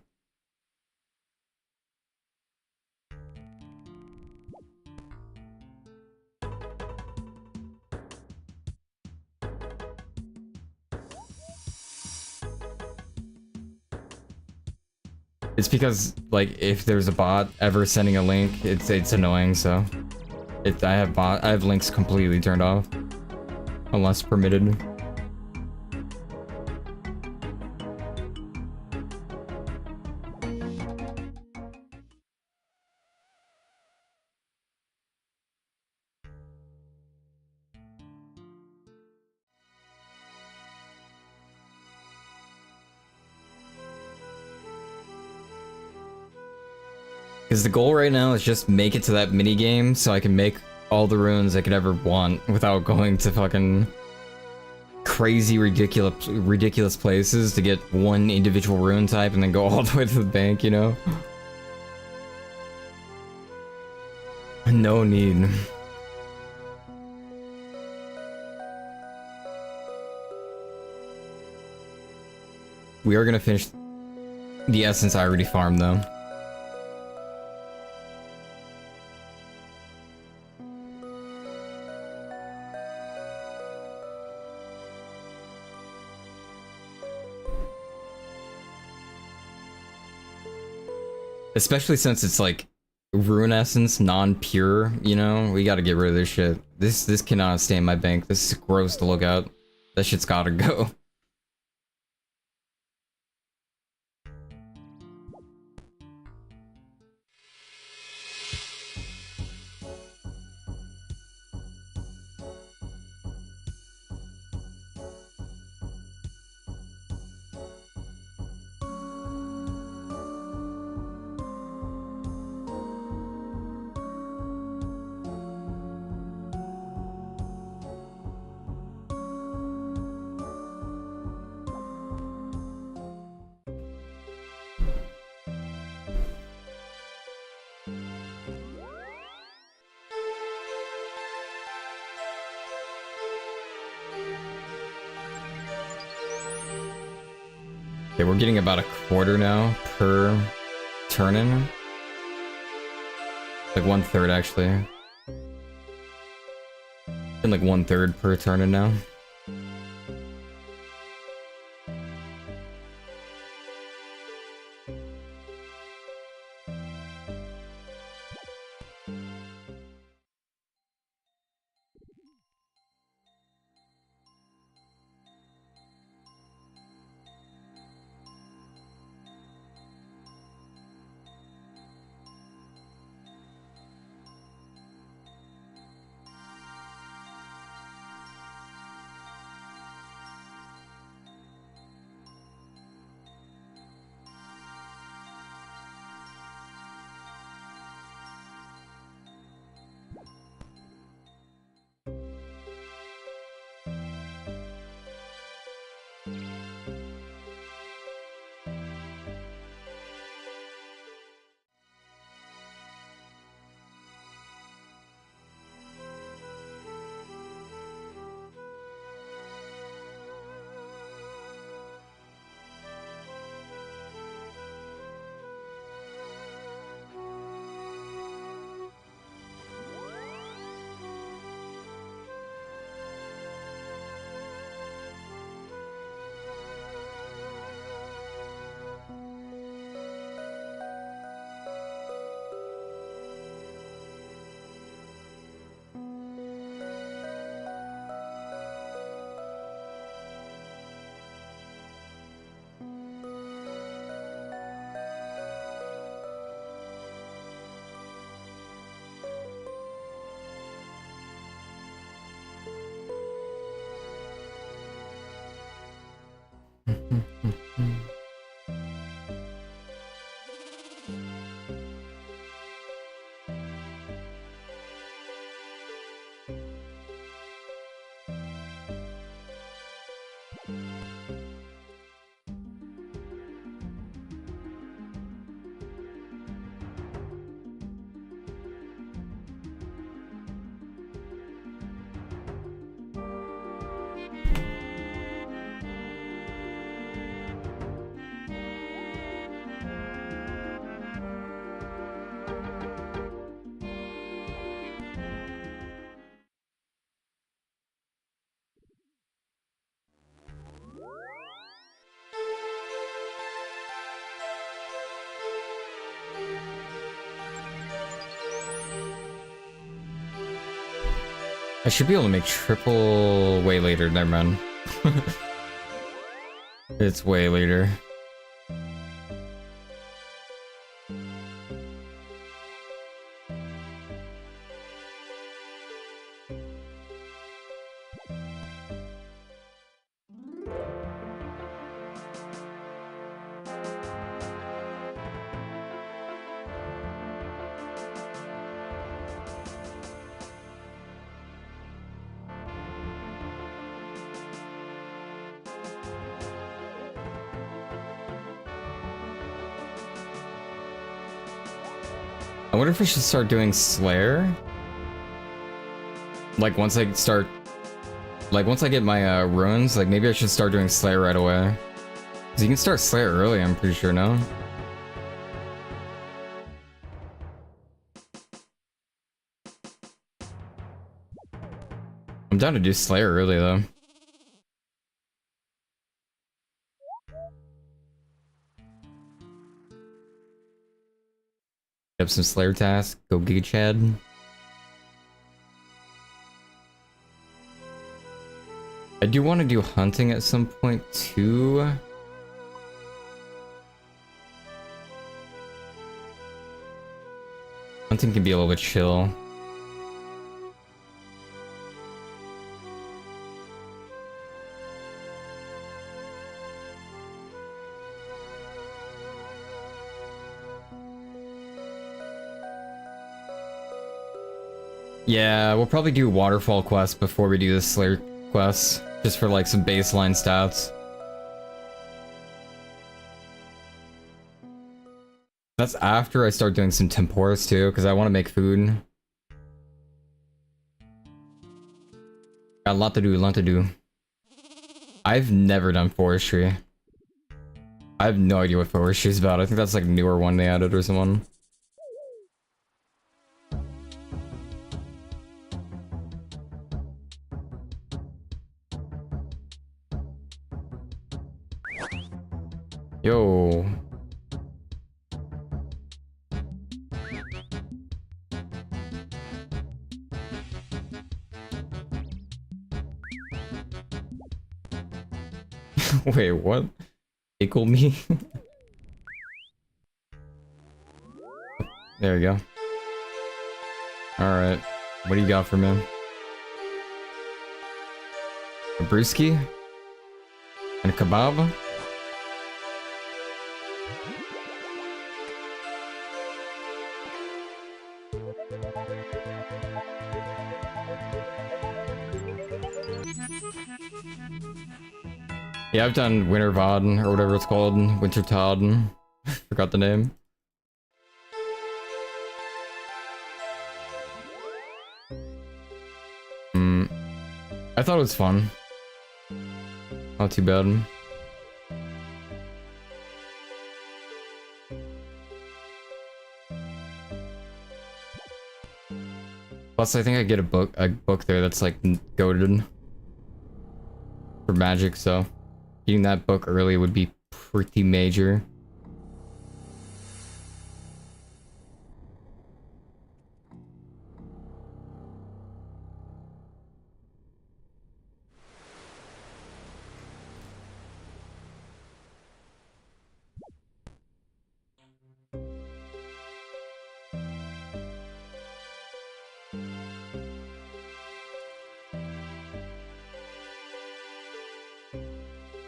Speaker 1: It's because, like, if there's a bot ever sending a link, it's annoying, so... I have links completely turned off. Unless permitted. Because the goal right now is just make it to that mini game so I can make all the runes I could ever want without going to fucking crazy ridiculous places to get one individual rune type and then go all the way to the bank, you know? No need. We are gonna finish the essence I already farmed though. Especially since it's like rune essence, non-pure, you know? We gotta get rid of this shit. This cannot stay in my bank. This is gross to look at. That shit's gotta go. Okay, we're getting about a quarter now per turn-in. Like 1/3 actually. And like 1/3 per turn-in now. I should be able to make triple way later, never mind. It's way later. I wonder if I should start doing Slayer? Like once I start... Like once I get my runes, like maybe I should start doing Slayer right away. Cause you can start Slayer early, I'm pretty sure, no? I'm down to do Slayer early though. Have some Slayer tasks, go Giga Chad. I do want to do hunting at some point too. Hunting can be a little bit chill. Yeah, we'll probably do waterfall quest before we do the Slayer quest, just for like some baseline stats. That's after I start doing some temporas too, because I want to make food. Got a lot to do, a lot to do. I've never done forestry. I have no idea what footwear she's about. I think that's like a newer one they added or someone. Yo. Wait, what? Equal me? There you go. Alright. What do you got for me? A brewski? And a kebab? Yeah, I've done Winter VOD, or whatever it's called. Winter Todd. Forgot the name. I thought it was fun. Not too bad. Plus, I think I get a book there that's like goated for magic, so getting that book early would be pretty major.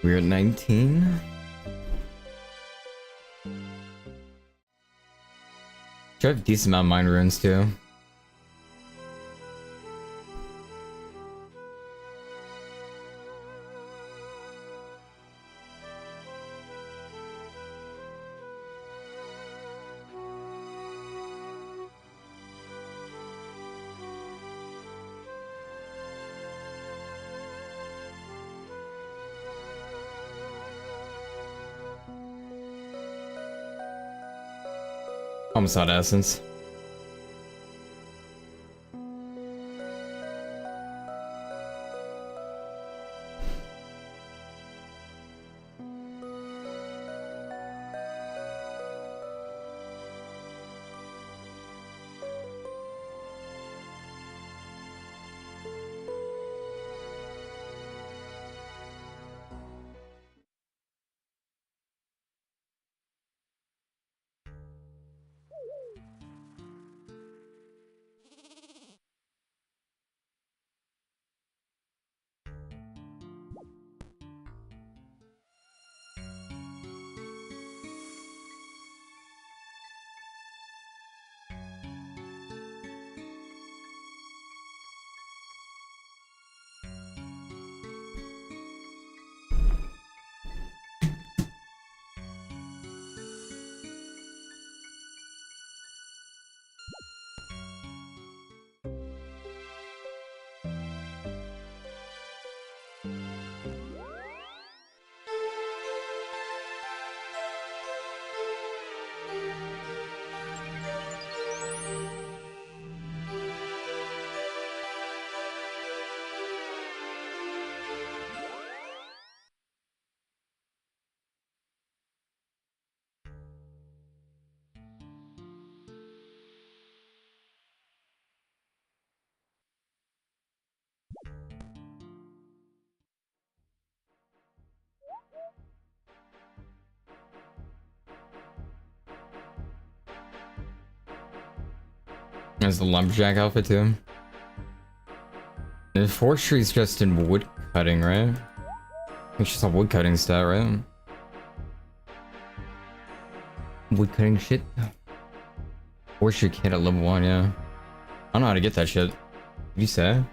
Speaker 1: We're at 19. Should have a decent amount of mind runes too. Almost out of essence. There's the lumberjack outfit too. And forestry's just in wood cutting, right? I think she's a wood cutting stat, right? Wood cutting shit. Forestry kit at level 1, yeah. I don't know how to get that shit. Did you say?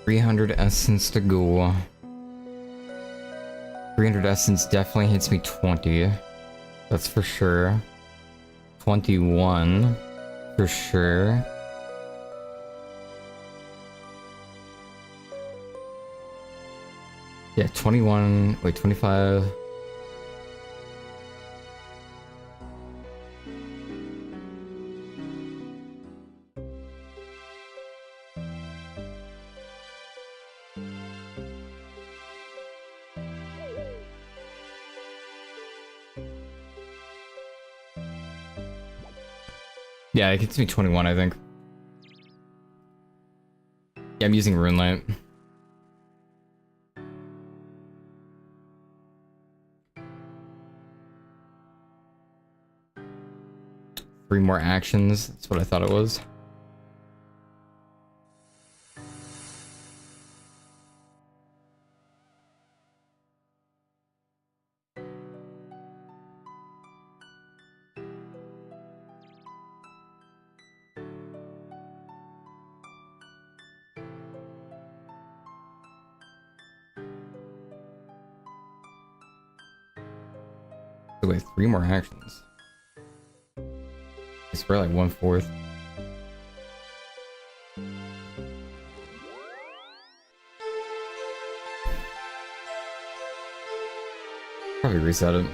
Speaker 1: 300 essence to go. 300 essence definitely hits me 20. That's for sure. 21 for sure. Yeah, 21. Wait, 25. Yeah, it gets me 21, I think. Yeah, I'm using Runelight. Three more actions. That's what I thought it was. So wait, three more actions. It's for like 1/4. Probably reset it.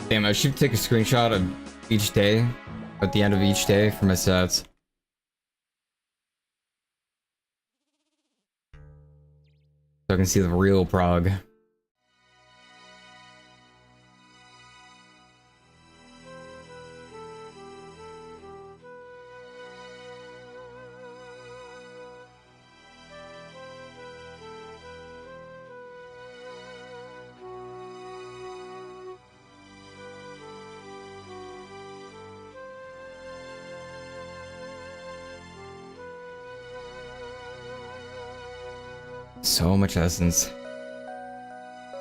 Speaker 1: Damn, I should take a screenshot of each day, at the end of each day for my stats. So I can see the real prog. So much essence.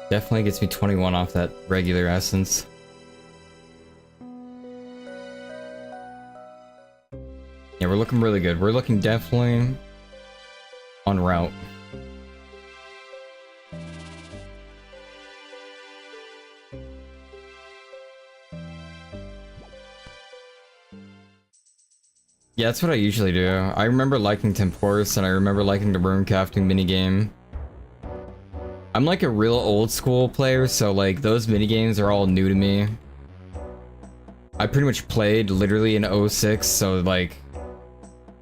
Speaker 1: Definitely gets me 21 off that regular essence. Yeah, we're looking really good. We're looking definitely on route. Yeah, that's what I usually do. I remember liking Temporis, and I remember liking the rune crafting minigame. I'm like a real old school player, so like those minigames are all new to me. I pretty much played literally in 06, so like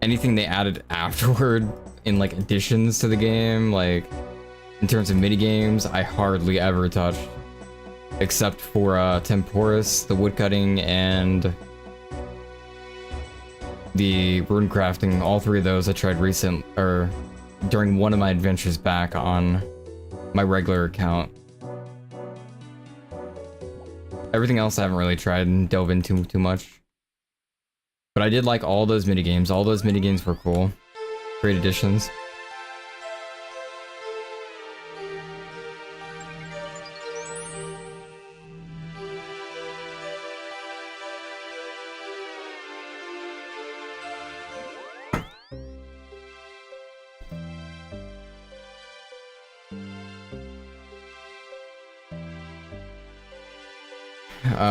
Speaker 1: anything they added afterward in like additions to the game, like in terms of minigames, I hardly ever touched. Except for Temporis, the woodcutting, and the rune crafting. All three of those I tried during one of my adventures back on my regular account. Everything else I haven't really tried and dove into too much. But I did like all those minigames. All those minigames were cool. Great additions.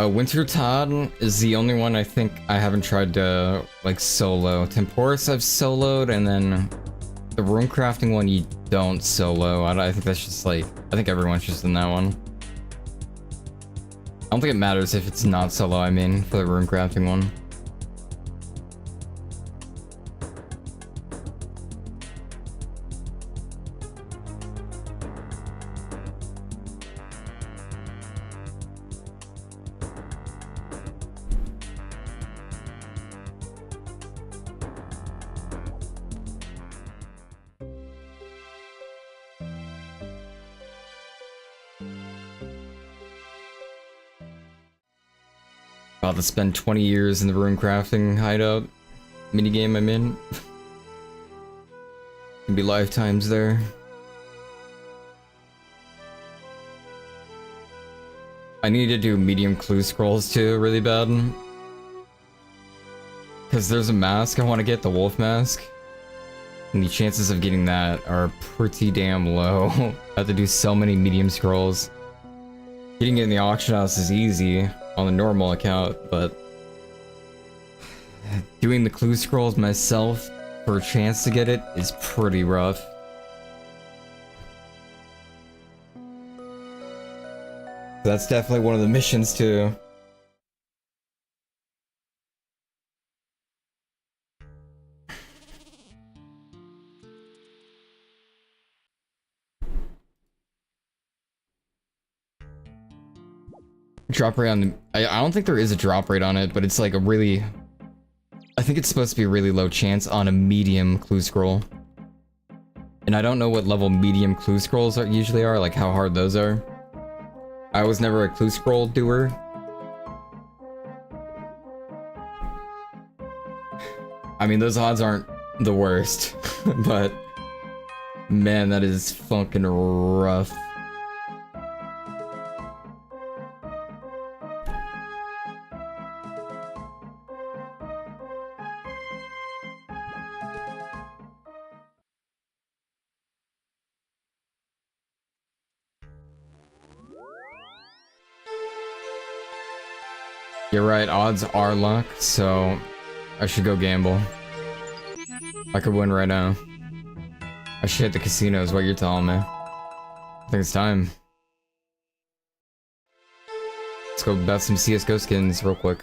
Speaker 1: Winter Todd is the only one I think I haven't tried to like solo. Temporis I've soloed, and then the rune crafting one you don't solo. I think that's just like, I think everyone's just in that one. I don't think it matters if it's not solo, I mean, for the rune crafting one. About to spend 20 years in the rune crafting hideout minigame I'm in. Can be lifetimes there. I need to do medium clue scrolls too, really bad. Because there's a mask I want to get, the wolf mask. And the chances of getting that are pretty damn low. I have to do so many medium scrolls. Getting it in the auction house is easy on the normal account, but doing the clue scrolls myself for a chance to get it is pretty rough. That's definitely one of the missions too. Drop rate on the... I don't think there is a drop rate on it, but it's like a really... I think it's supposed to be a really low chance on a medium clue scroll. And I don't know what level medium clue scrolls usually are, like how hard those are. I was never a clue scroll doer. I mean, those odds aren't the worst, but man, that is fucking rough. You're right, odds are luck, so I should go gamble. I could win right now. I should hit the casino is what you're telling me. I think it's time. Let's go bet some CSGO skins real quick.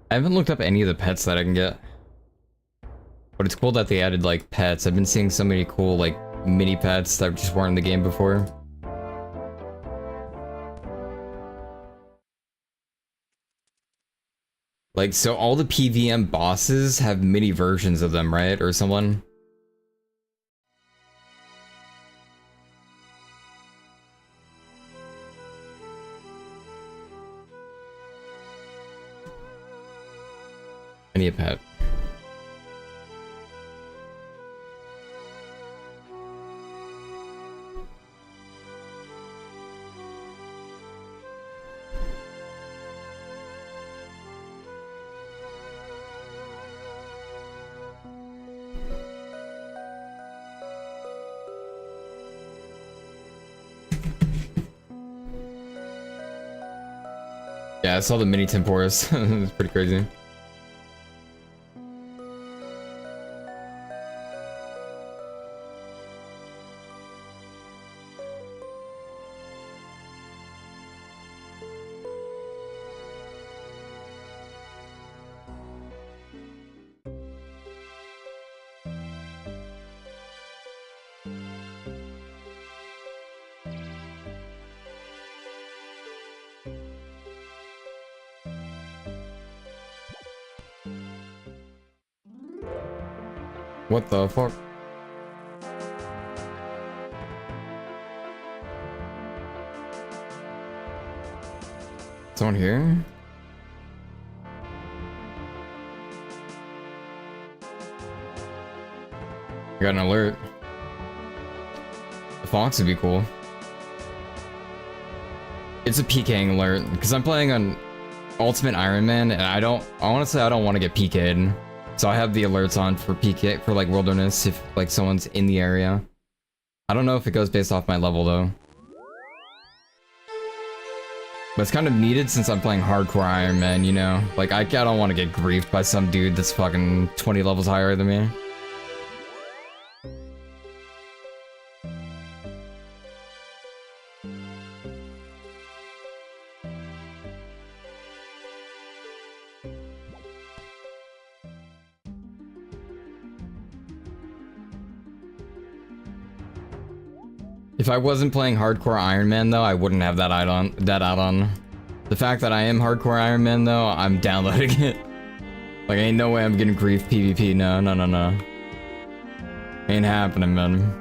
Speaker 1: I haven't looked up any of the pets that I can get. But it's cool that they added, like, pets. I've been seeing so many cool, like, mini pets that just weren't in the game before. Like, so all the PVM bosses have mini versions of them, right? Or someone? I need a pet. Yeah, I saw the mini temporas. It was pretty crazy. What the fuck? Someone here? I got an alert. The fox would be cool. It's a PKing alert, because I'm playing on Ultimate Ironman, and I honestly, I don't want to get PK'd. So I have the alerts on for PK, for like wilderness, if like someone's in the area. I don't know if it goes based off my level though. But it's kind of needed since I'm playing hardcore Ironman, you know? Like, I don't want to get griefed by some dude that's fucking 20 levels higher than me. If I wasn't playing hardcore Ironman though, I wouldn't have that add-on. The fact that I am hardcore Ironman though, I'm downloading it. Like, ain't no way I'm getting grief PvP. No. Ain't happening, man.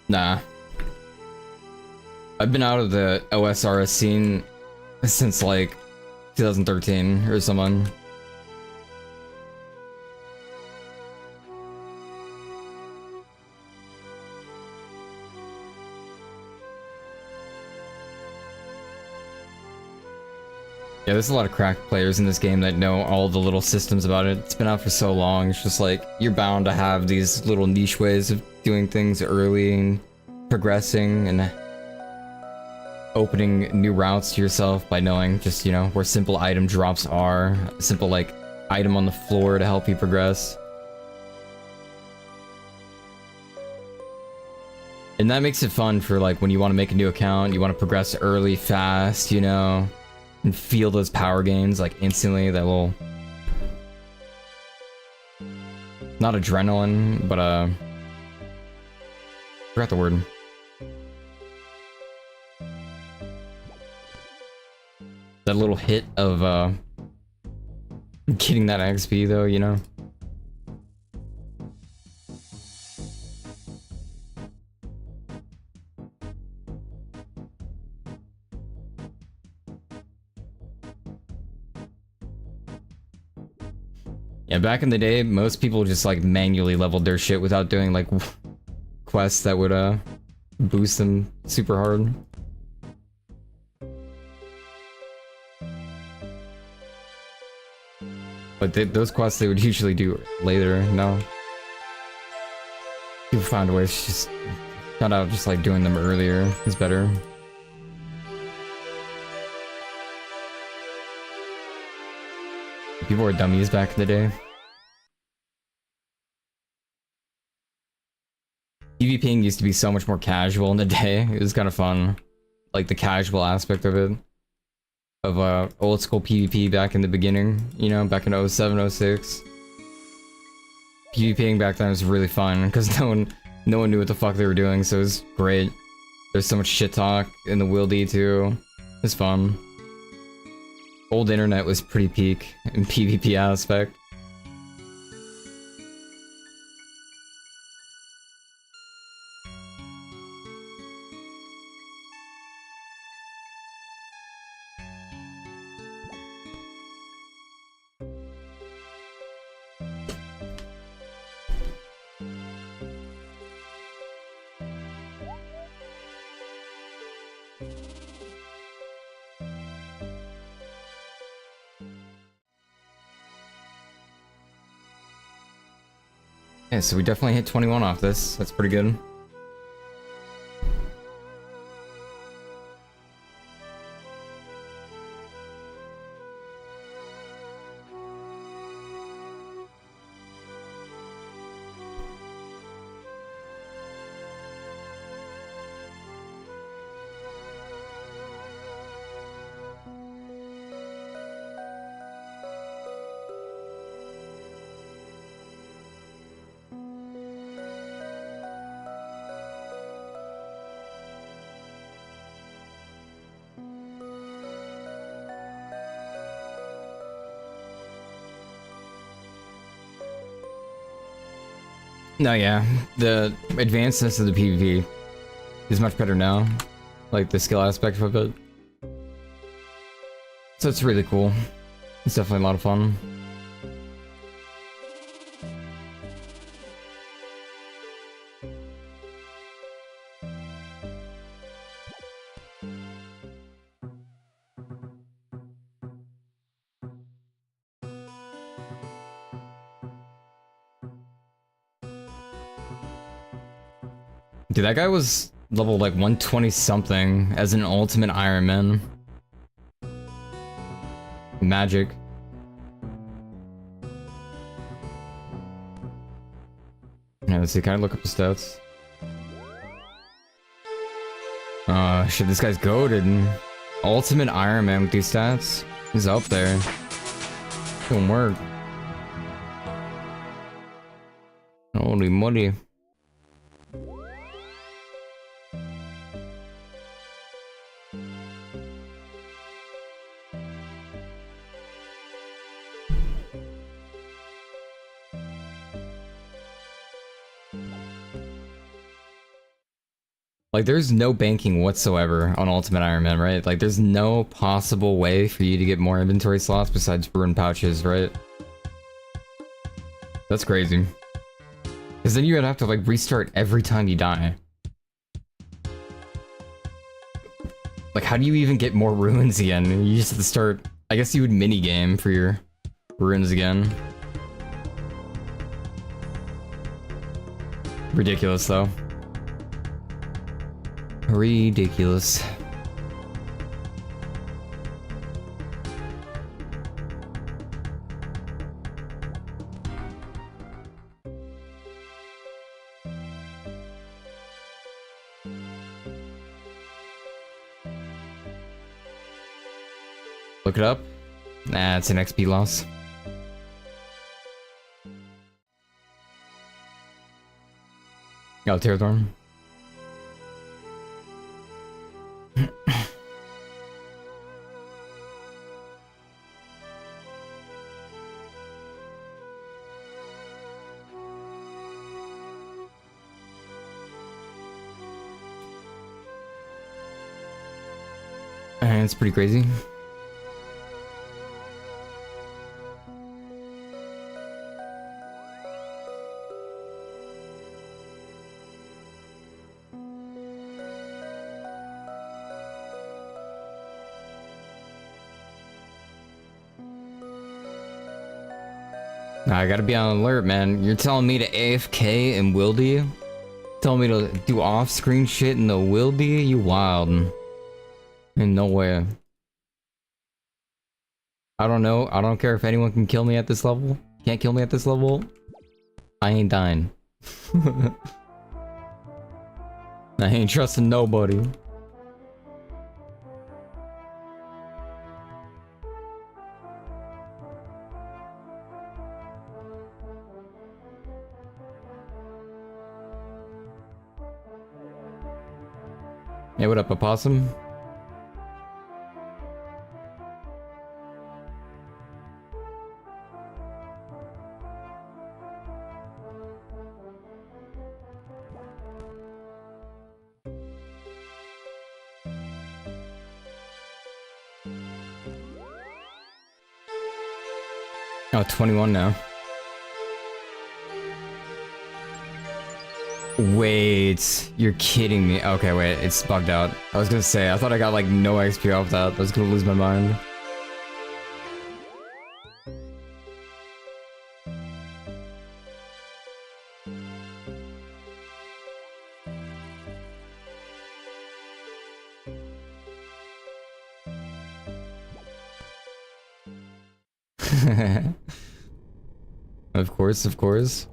Speaker 1: Nah. I've been out of the OSRS scene since like 2013 or something. Yeah, there's a lot of cracked players in this game that know all the little systems about it. It's been out for so long, it's just like, you're bound to have these little niche ways of doing things early and progressing and opening new routes to yourself by knowing just, you know, where simple item drops are, a simple, like, item on the floor to help you progress. And that makes it fun for, like, when you want to make a new account, you want to progress early, fast, you know, and feel those power gains, like, instantly, that little... Not adrenaline, but, forgot the word. That little hit of, getting that XP, though, you know? Yeah, back in the day, most people just, like, manually leveled their shit without doing, like, quests that would, boost them super hard. But those quests they would usually do later, no? People found ways just... Found out just, like, doing them earlier is better. People were dummies back in the day. PvPing used to be so much more casual in the day. It was kind of fun. Like, the casual aspect of it. Of, old school PvP back in the beginning. You know, back in 07, 06. PvPing back then was really fun, because no one knew what the fuck they were doing, so it was great. There's so much shit talk in the wildy, too. It was fun. Old internet was pretty peak in PvP aspect. Yeah, so we definitely hit 21 off this. That's pretty good. No, yeah. The advancedness of the PvP is much better now. Like, the skill aspect of it. So it's really cool. It's definitely a lot of fun. Dude, that guy was level like 120 something as an ultimate Ironman. Magic. Yeah, let's see, can I look up the stats? Shit, this guy's goated. Ultimate Ironman with these stats. He's up there. Doing work. Holy moly. Like, there's no banking whatsoever on Ultimate Iron Man, right? Like, there's no possible way for you to get more inventory slots besides ruined pouches, right? That's crazy. Because then you would have to, like, restart every time you die. Like, how do you even get more ruins again? You just have to start... I guess you would minigame for your ruins again. Ridiculous, though. Ridiculous. Look it up. Nah, it's an XP loss. Oh, Terrathorn. And it's pretty crazy. I gotta be on alert, man. You're telling me to AFK and Wildy? Telling me to do off-screen shit in the Wildy? You wild. In no way. I don't know. I don't care if anyone can kill me at this level. Can't kill me at this level. I ain't dying. I ain't trusting nobody. Hey, what up, Opossum? Oh, 21 now. Wait, you're kidding me. Okay, wait, it's bugged out. I was gonna say, I thought I got like no XP off that. I was gonna lose my mind. Of course, of course.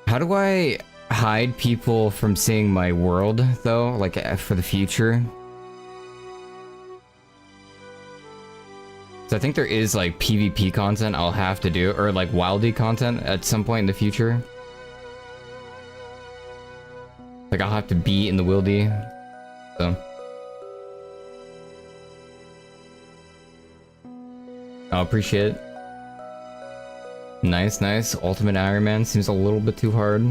Speaker 1: How do I hide people from seeing my world, though? Like, for the future? So I think there is, like, PvP content I'll have to do, or, like, Wildy content at some point in the future. Like, I'll have to be in the Wildy. So I appreciate it. Nice, nice. Ultimate Ironman seems a little bit too hard.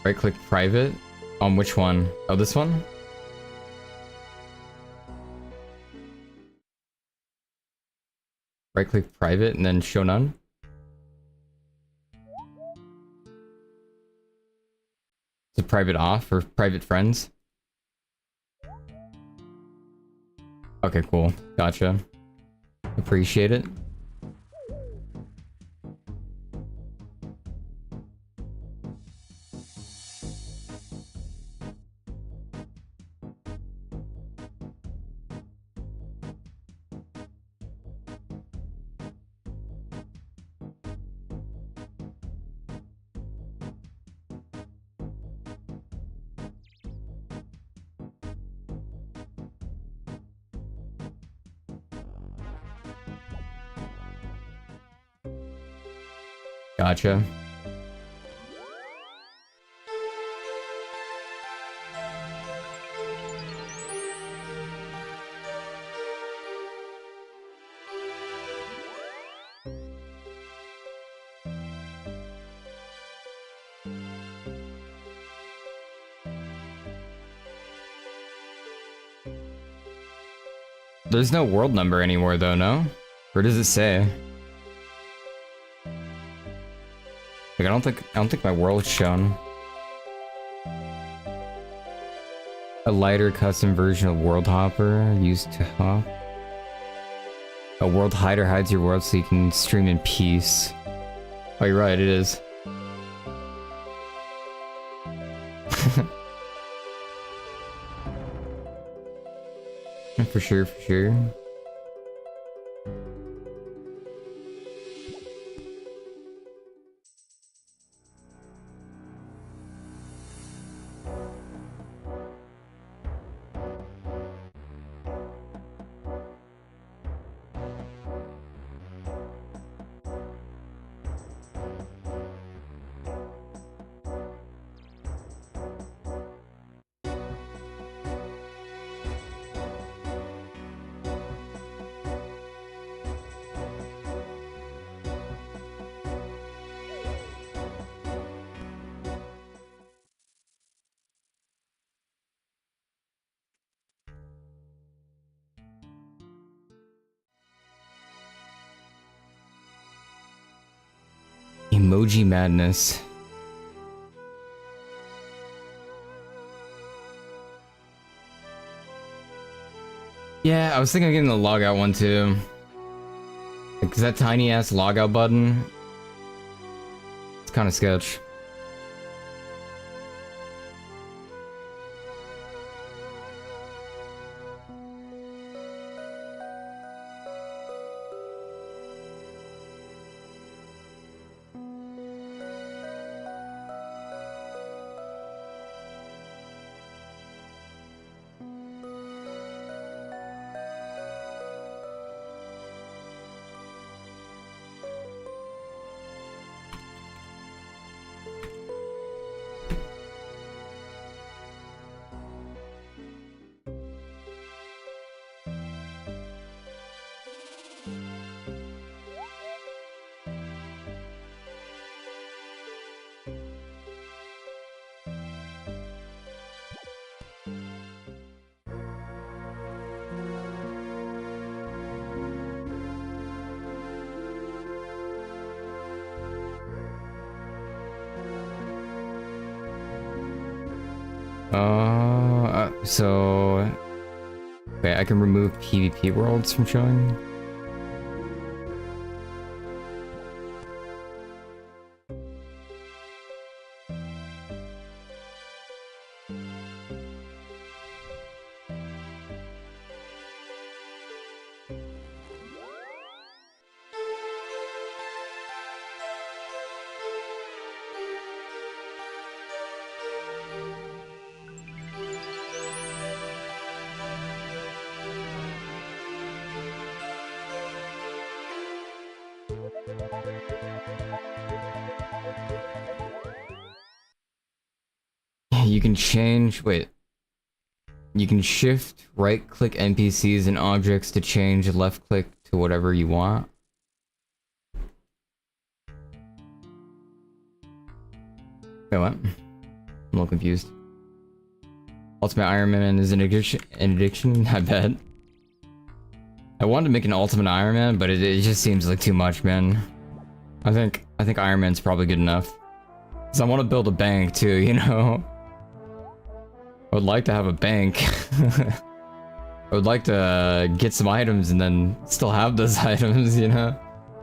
Speaker 1: Right click private. On which one? Oh, this one? Right click private and then show none. Is it private off or private friends? Okay, cool. Gotcha. Appreciate it. Gotcha. There's no world number anymore though, no? Where does it say? Like, I don't think my world's shown. A lighter custom version of World Hopper used to hop. A world hider hides your world so you can stream in peace. Oh, you're right, it is. For sure, for sure. Emoji madness. Yeah, I was thinking of getting the logout one too. Like, 'cause that tiny ass logout button, it's kind of sketch. So... Okay, I can remove PvP worlds from showing. You can change. Wait. You can shift right click NPCs and objects to change left click to whatever you want. Wait, what? I'm a little confused. Ultimate Ironman is an addiction? I bet. I wanted to make an Ultimate Ironman, but it just seems like too much, man. I think Ironman's probably good enough. Cause I want to build a bank too, you know? I would like to have a bank. I would like to get some items and then still have those items, you know?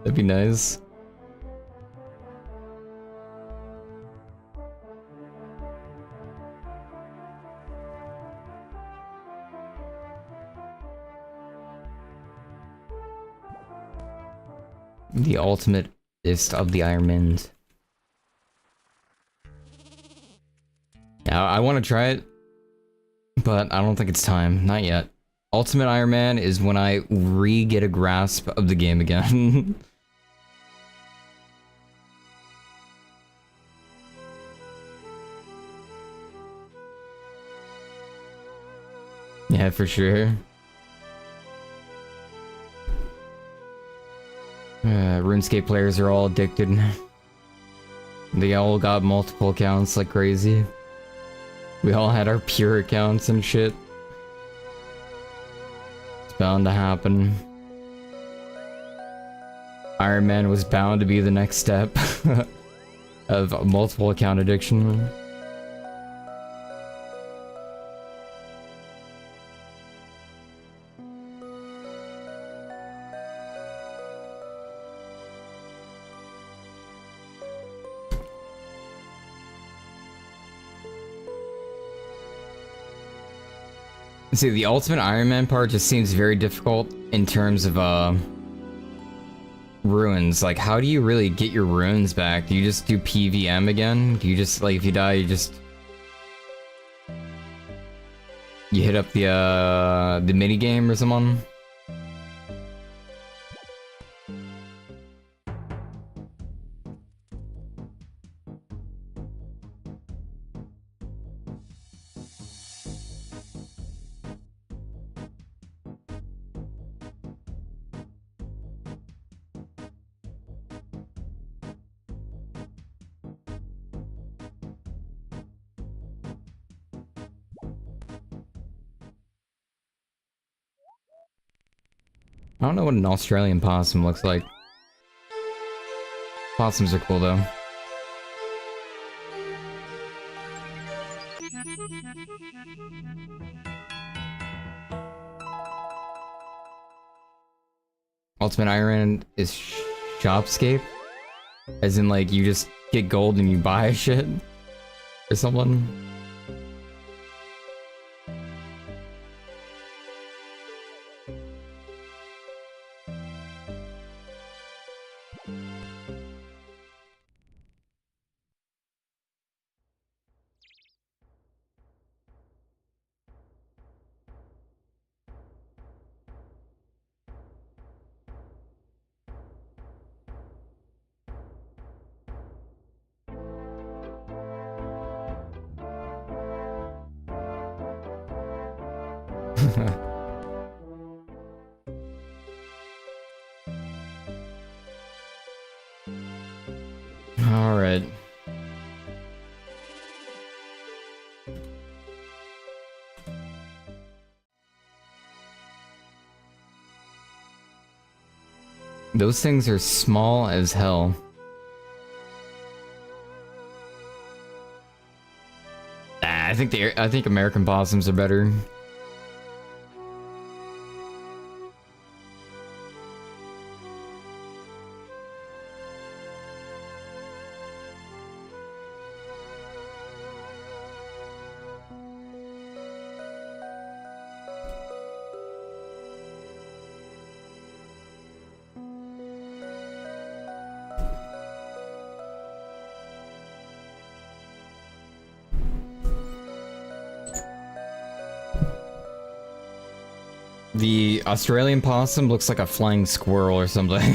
Speaker 1: That'd be nice. The ultimatist of the Ironmans. Yeah, I want to try it, but I don't think it's time. Not yet. Ultimate Ironman is when I get a grasp of the game again. Yeah, for sure. RuneScape players are all addicted. They all got multiple accounts like crazy. We all had our pure accounts and shit. It's bound to happen. Iron Man was bound to be the next step of multiple account addiction. See, the Ultimate Iron Man part just seems very difficult in terms of runes. Like, how do you really get your runes back? Do you just do PVM again? Do you just, like, if you die, you hit up the mini game or something? I don't know what an Australian possum looks like. Possums are cool though. Ultimate Iron is Shopscape? As in like you just get gold and you buy shit? Or something? Alright. Those things are small as hell. I think American possums are better. The Australian possum looks like a flying squirrel or something.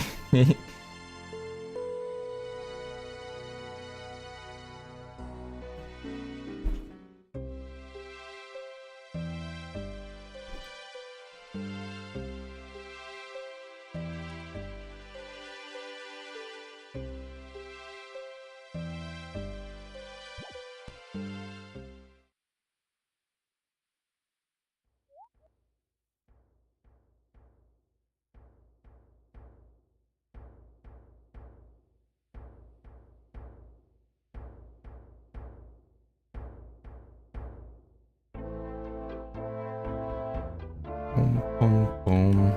Speaker 1: Boom, boom, boom.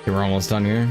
Speaker 1: Okay, we're almost done here.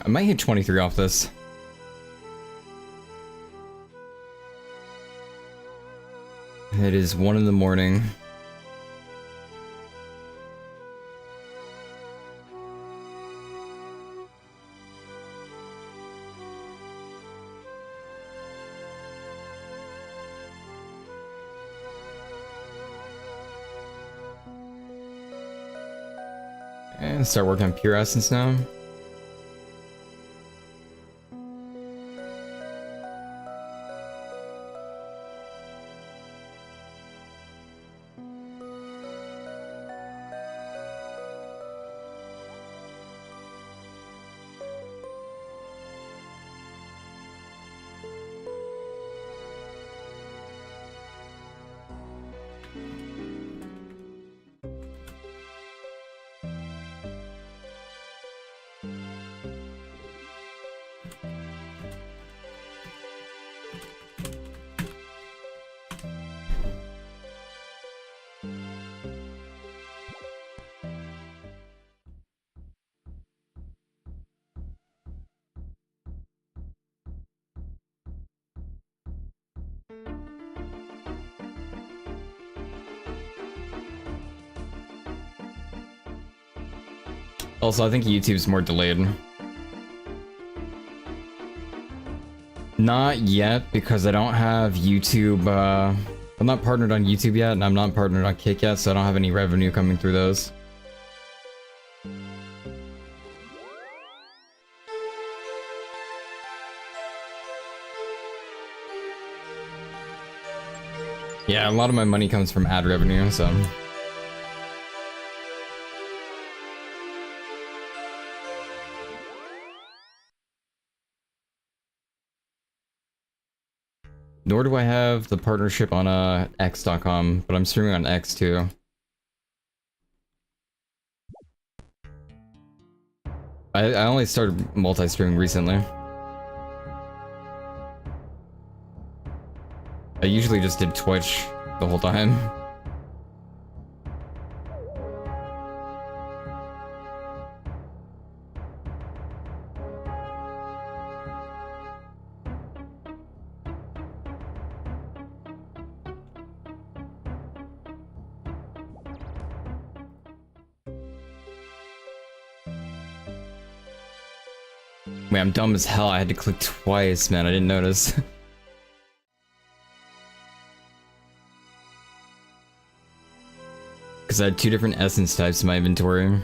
Speaker 1: I might hit 23 off this. It is 1 in the morning. And start working on pure essence now. Also, I think YouTube's more delayed. Not yet, because I don't have YouTube, I'm not partnered on YouTube yet, and I'm not partnered on Kick yet, so I don't have any revenue coming through those. Yeah, a lot of my money comes from ad revenue, so... Nor do I have the partnership on X.com, but I'm streaming on X too. I only started multi-streaming recently. I usually just did Twitch the whole time. Wait, I'm dumb as hell. I had to click twice, man. I didn't notice. Because I had 2 different essence types in my inventory.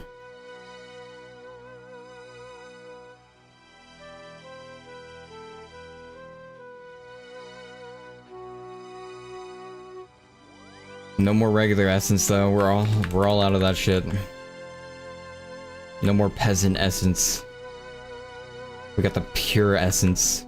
Speaker 1: No more regular essence though. We're all out of that shit. No more peasant essence. We got the pure essence.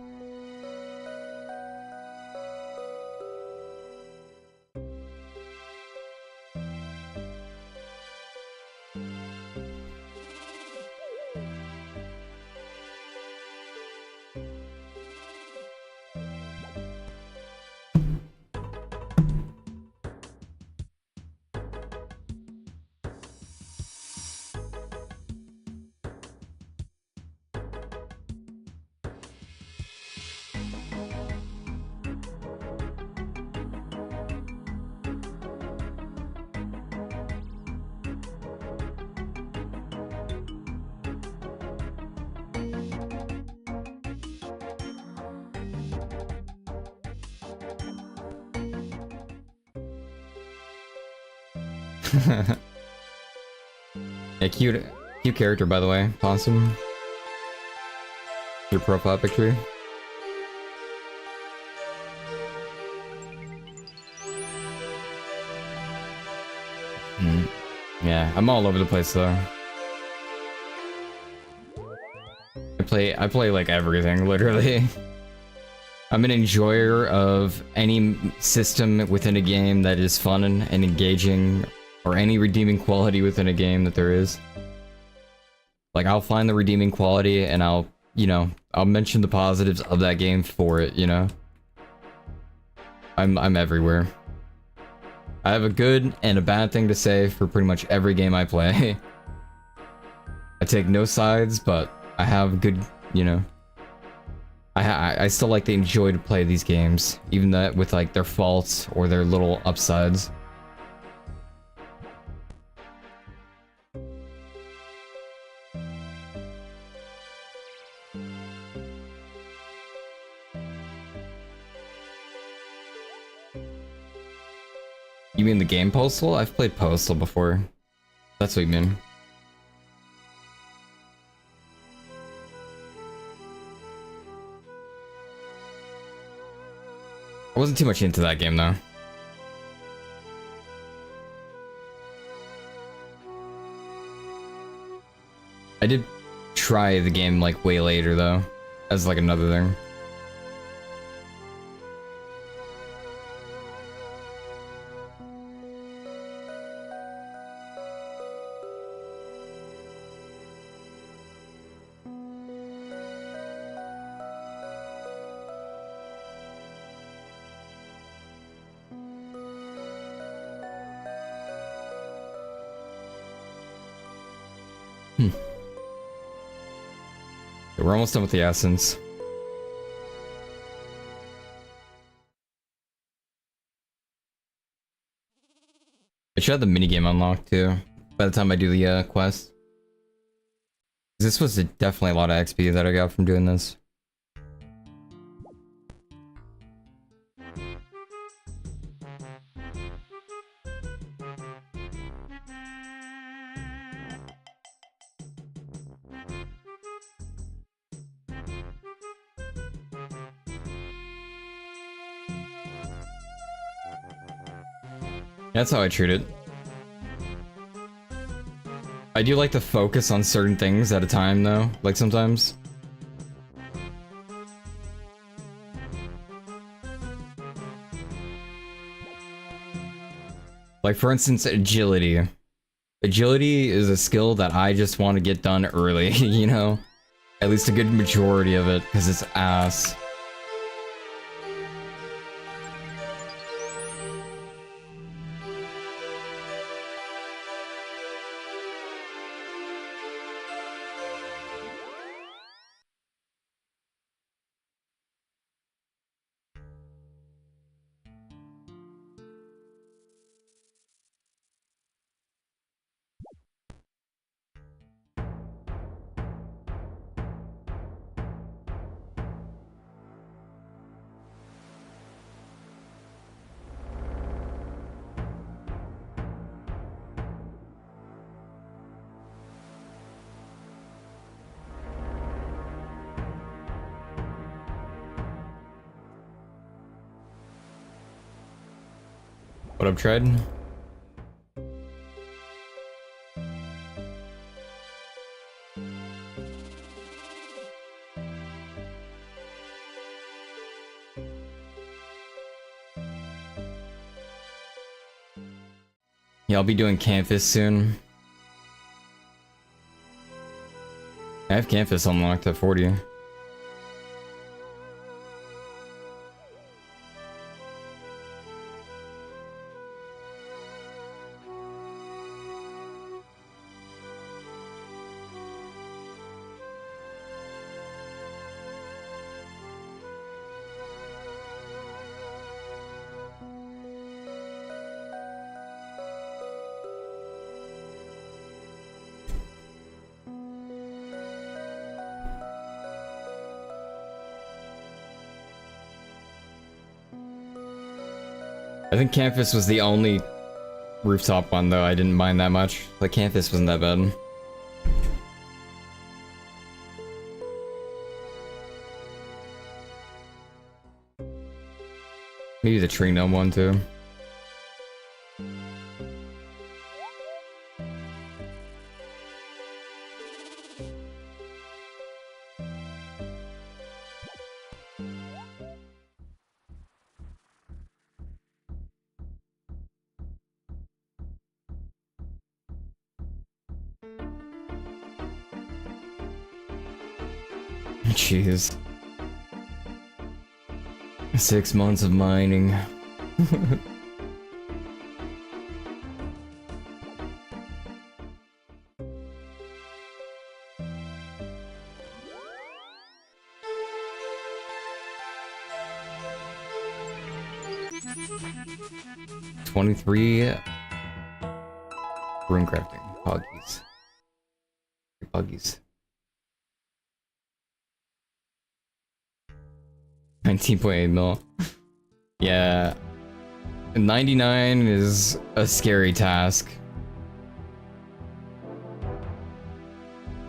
Speaker 1: Yeah, cute character, by the way. Awesome. Your profile picture. Yeah, I'm all over the place though. I play like everything, literally. I'm an enjoyer of any system within a game that is fun and engaging, or any redeeming quality within a game that there is. Like, I'll find the redeeming quality and I'll mention the positives of that game for it, you know? I'm everywhere. I have a good and a bad thing to say for pretty much every game I play. I take no sides, but I have good, you know... I still like to enjoy to play these games, even that with like their faults or their little upsides. You mean the game Postal? I've played Postal before. That's what you mean. I wasn't too much into that game though. I did try the game like way later though, as like another thing. We're almost done with the essence. I should have the minigame unlocked too, by the time I do the quest. This was definitely a lot of XP that I got from doing this. That's how I treat it. I do like to focus on certain things at a time though, like sometimes. Like for instance, agility. Agility is a skill that I just want to get done early, you know? At least a good majority of it, because it's ass. What up, Tread? Yeah, I'll be doing Campus soon. I have Campus unlocked at 40. I think Campus was the only rooftop one though, I didn't mind that much. The campus wasn't that bad. Maybe the tree gnome one too. Jeez. 6 months of mining. $23 rune crafting. Puggies. Puggies. 19.8 mil. Yeah. 99 is a scary task.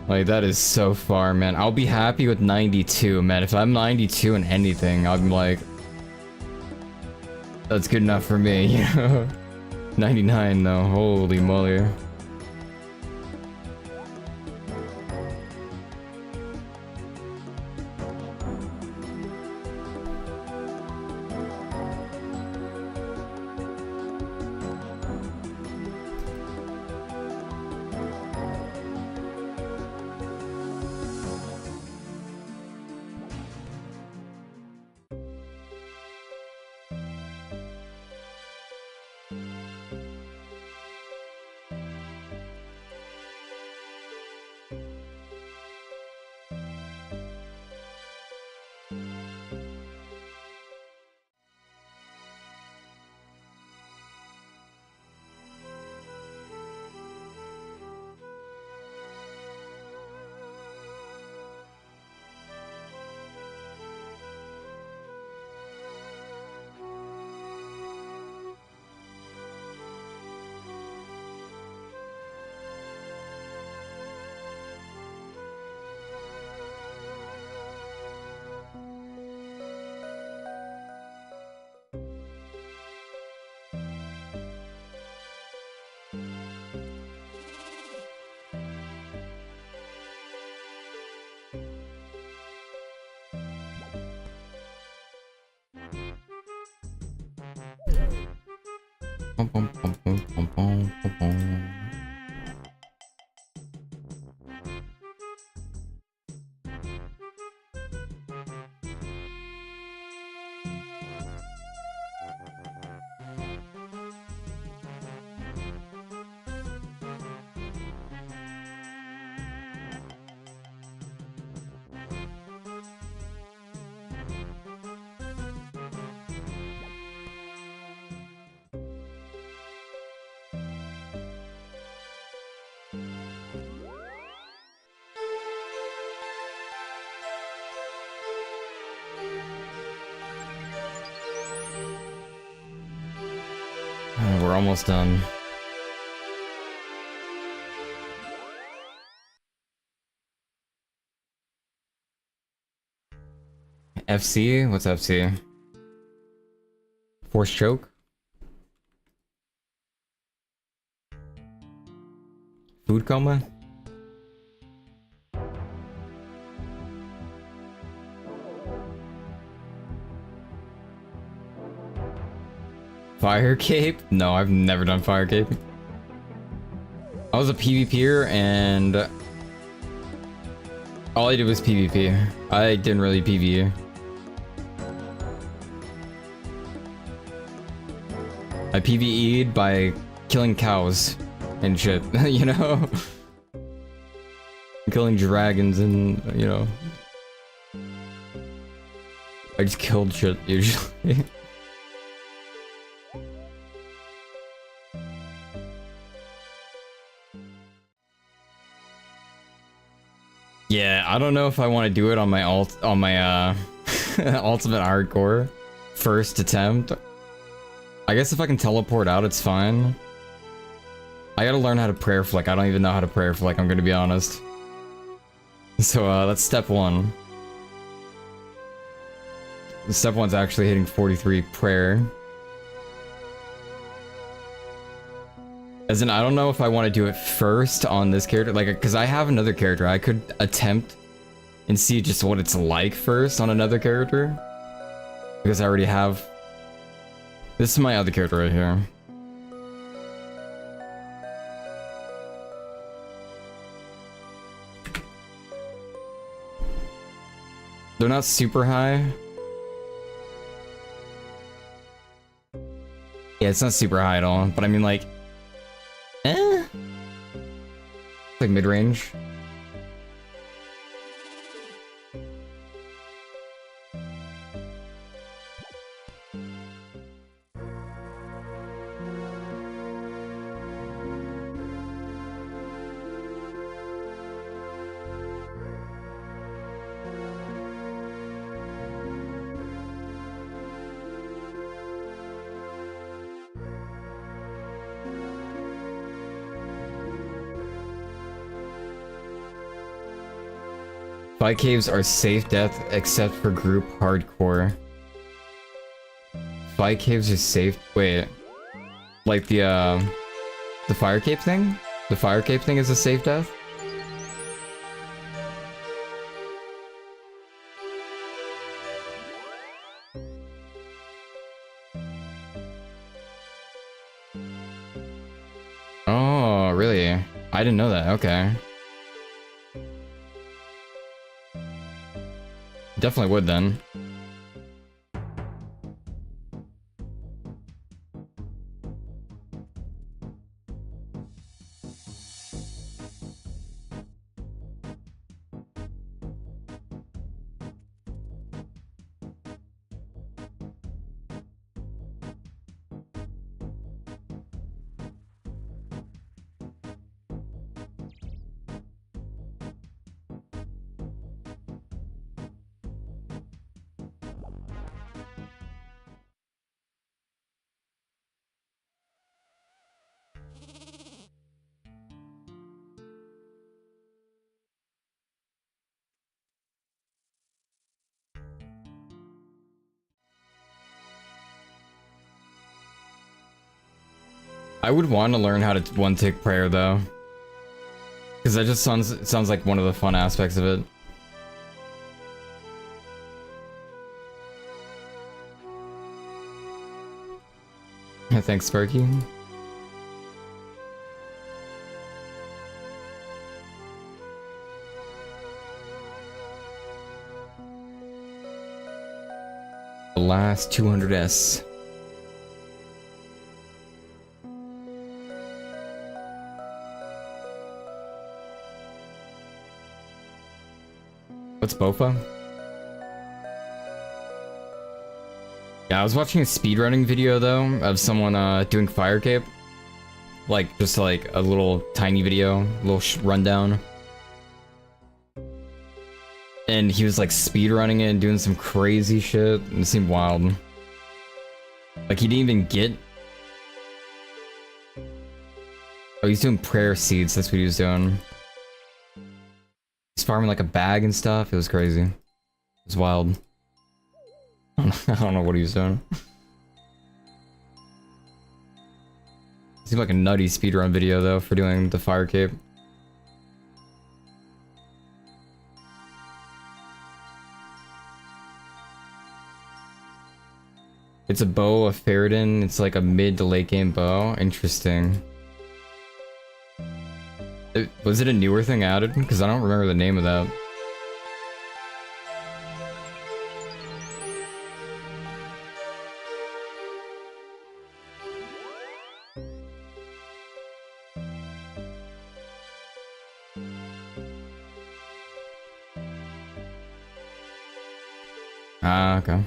Speaker 1: Like, that is so far, man. I'll be happy with 92, man. If I'm 92 in anything, I'm like... That's good enough for me, you know? 99 though, holy moly. We're almost done. FC? What's FC? Force choke? Food coma? Fire cape? No, I've never done fire cape. I was a PvPer and all I did was PvP. I didn't really PvE. I PvE'd by killing cows and shit, you know? Killing dragons and, you know. I just killed shit usually. Yeah, I don't know if I want to do it on my ultimate hardcore first attempt. I guess if I can teleport out, it's fine. I gotta learn how to prayer flick. I don't even know how to prayer flick, I'm gonna be honest. So, that's step 1. Step 1's actually hitting 43 prayer. As in, I don't know if I want to do it first on this character, like, because I have another character. I could attempt and see just what it's like first on another character. Because I already have... This is my other character right here. They're not super high. Yeah, it's not super high at all, but I mean, like... It's like mid-range. Fight caves are safe death except for group hardcore. Fight caves are safe. Wait, like the fire cave thing? The fire cave thing is a safe death? Oh, really? I didn't know that. Okay. Definitely would then. I would want to learn how to one-tick prayer though, because that just sounds like one of the fun aspects of it. Thanks, Sparky. The last 200S. What's Bofa? Yeah, I was watching a speedrunning video though of someone doing fire cape. Like just like a little tiny video, little rundown. And he was like speedrunning it and doing some crazy shit. It seemed wild. Like he didn't even get... Oh, he's doing prayer seeds, that's what he was doing. He's farming like a bag and stuff. It was crazy. It was wild. I don't know what he was doing. Seemed like a nutty speedrun video though for doing the fire cape. It's a bow, a Ferrodin. It's like a mid to late game bow. Interesting. Was it a newer thing added? Because I don't remember the name of that. Ah, okay.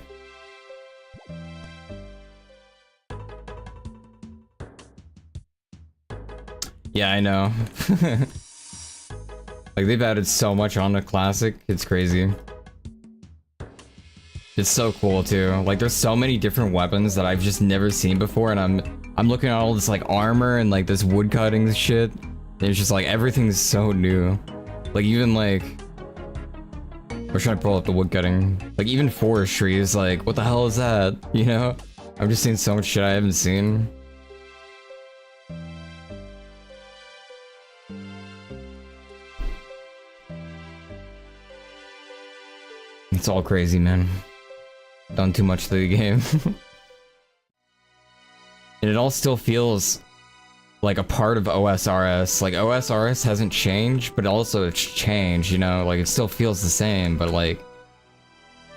Speaker 1: Yeah, I know. Like, they've added so much on the classic, it's crazy. It's so cool, too. Like, there's so many different weapons that I've just never seen before, and I'm I'm looking at all this like armor and like this wood cutting shit. And it's just like everything's so new. Like even like we're trying to pull up the wood cutting. Like even forestry is like, what the hell is that? You know? I'm just seeing so much shit I haven't seen. It's all crazy, man. Done too much to the game. And it all still feels like a part of OSRS. Like OSRS hasn't changed, but also it's changed, you know? Like it still feels the same, but like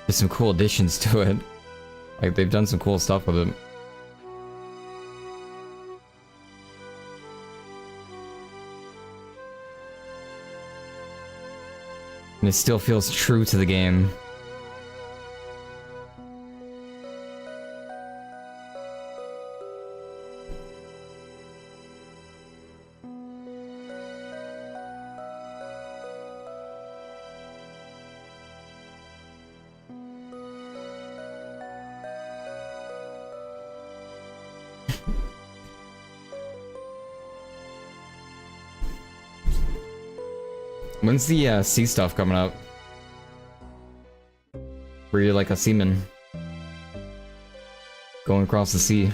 Speaker 1: there's some cool additions to it. Like they've done some cool stuff with it. And it still feels true to the game. When's the sea stuff coming up? Where you're like a seaman going across the sea.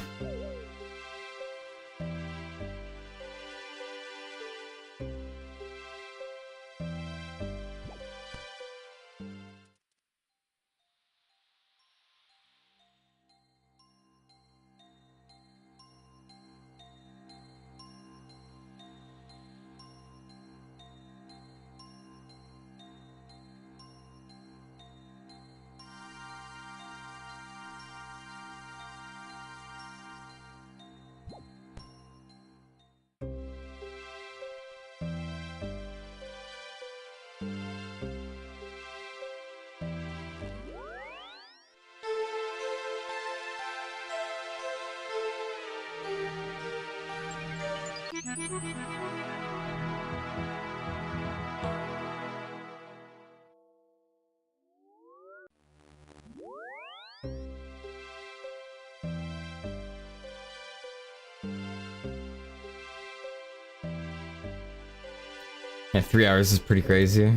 Speaker 1: Yeah, 3 hours is pretty crazy.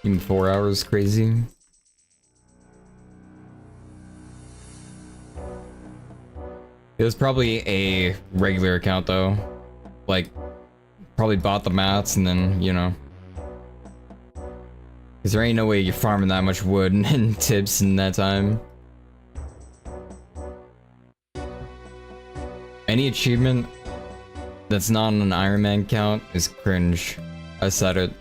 Speaker 1: Even 4 hours crazy. It was probably a regular account though. Like, probably bought the mats and then, you know. Cause there ain't no way you're farming that much wood and tips in that time. Any achievement that's not on an Ironman count is cringe. I said it.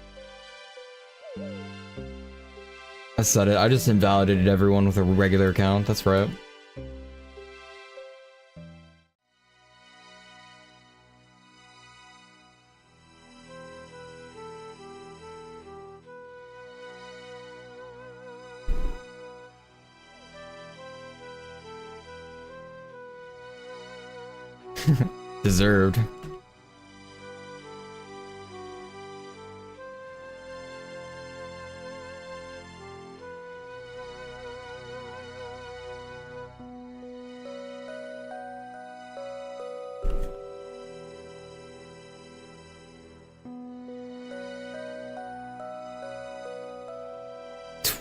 Speaker 1: I said it. I just invalidated everyone with a regular account. That's right. Deserved.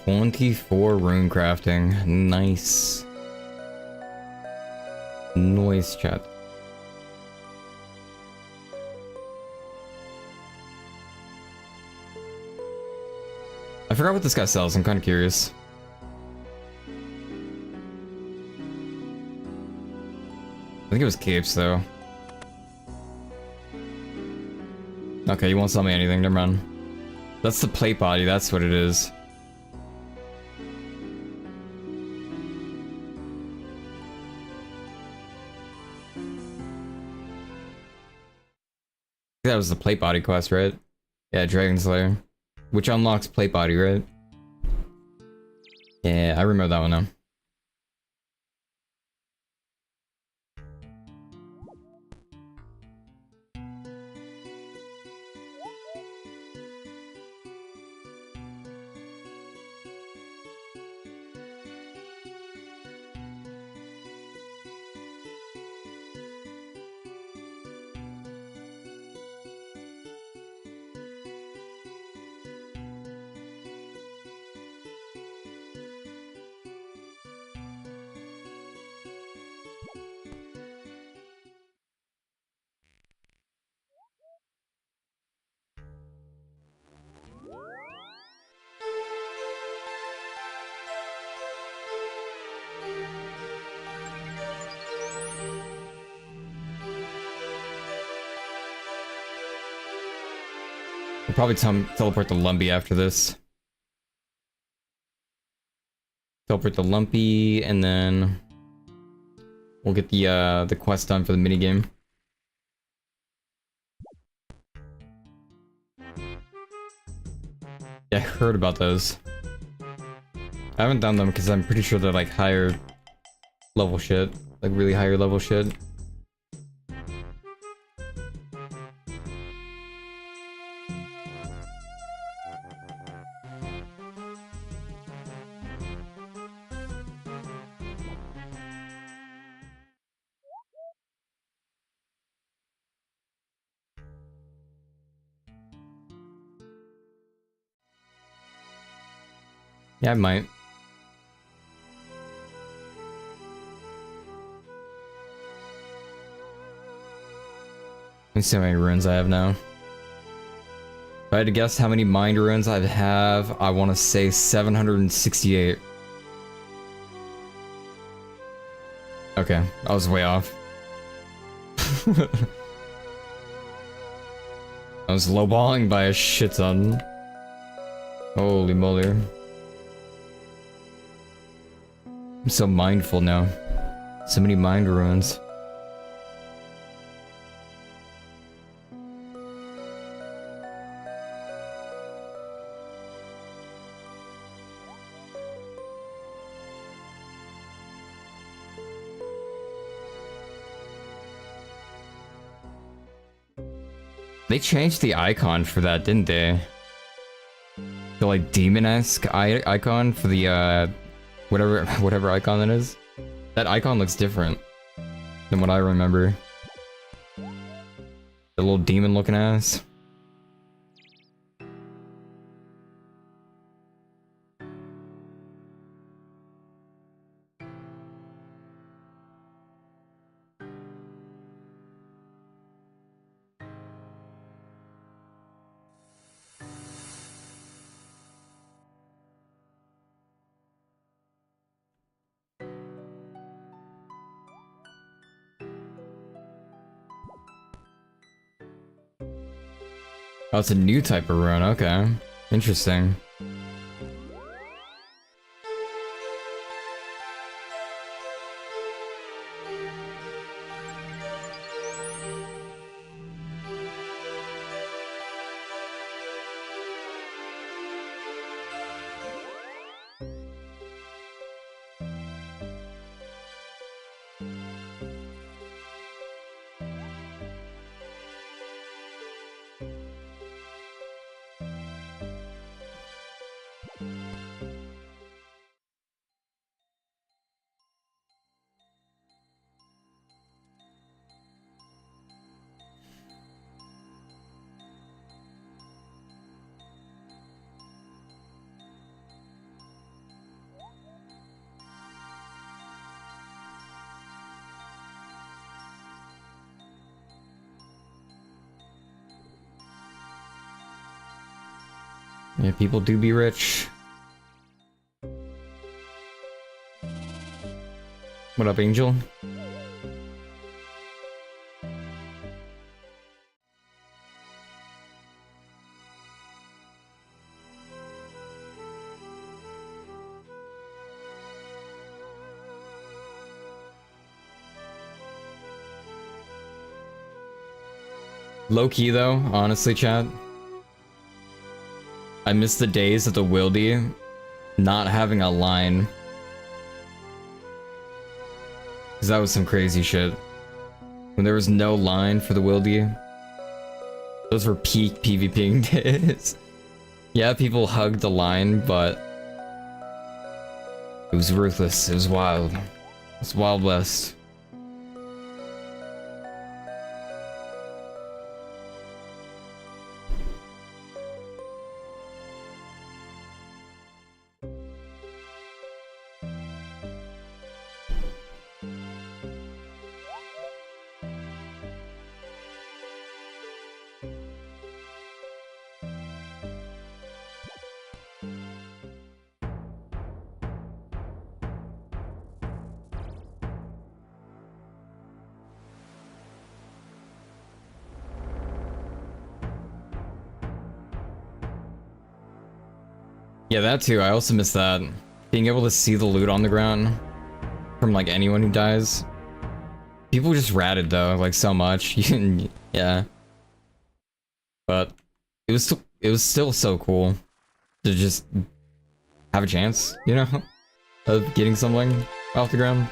Speaker 1: $24 rune crafting. Nice. Noise chat. I forgot what this guy sells. I'm kind of curious. I think it was capes though. Okay, you won't sell me anything. Never mind. That's the plate body. That's what it is. That was the plate body quest, right? Yeah, Dragon Slayer. Which unlocks plate body, right? Yeah, I remember that one now. I'll probably teleport to Lumpy after this. Teleport to Lumpy, and then we'll get the quest done for the minigame. Yeah, I heard about those. I haven't done them because I'm pretty sure they're like higher level shit. Like really higher level shit. Yeah, I might. Let me see how many runes I have now. If I had to guess how many mind runes I have, I want to say 768. Okay, I was way off. I was lowballing by a shit ton. Holy moly. I'm so mindful now. So many mind runes. They changed the icon for that, didn't they? The like demon-esque icon for the whatever icon that is. That icon looks different than what I remember. The little demon looking ass. Oh, it's a new type of rune, okay. Interesting. Yeah, people do be rich. What up, Angel? Low key though, honestly, chat. I miss the days of the Wildy not having a line. Cause that was some crazy shit. When there was no line for the Wildy. Those were peak PvPing days. Yeah, people hugged the line, but it was ruthless. It was wild. It's Wild West. Yeah, that too. I also miss that. Being able to see the loot on the ground from like anyone who dies. People just ratted though, like so much. Yeah. But it was still so cool to just have a chance, you know, of getting something off the ground.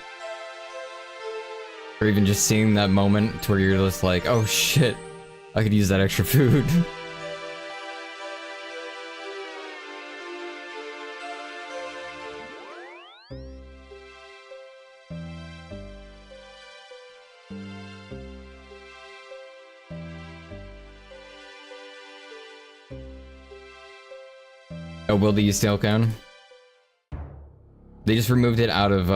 Speaker 1: Or even just seeing that moment to where you're just like, oh shit, I could use that extra food. Oh, will the stale cone? They just removed it out of,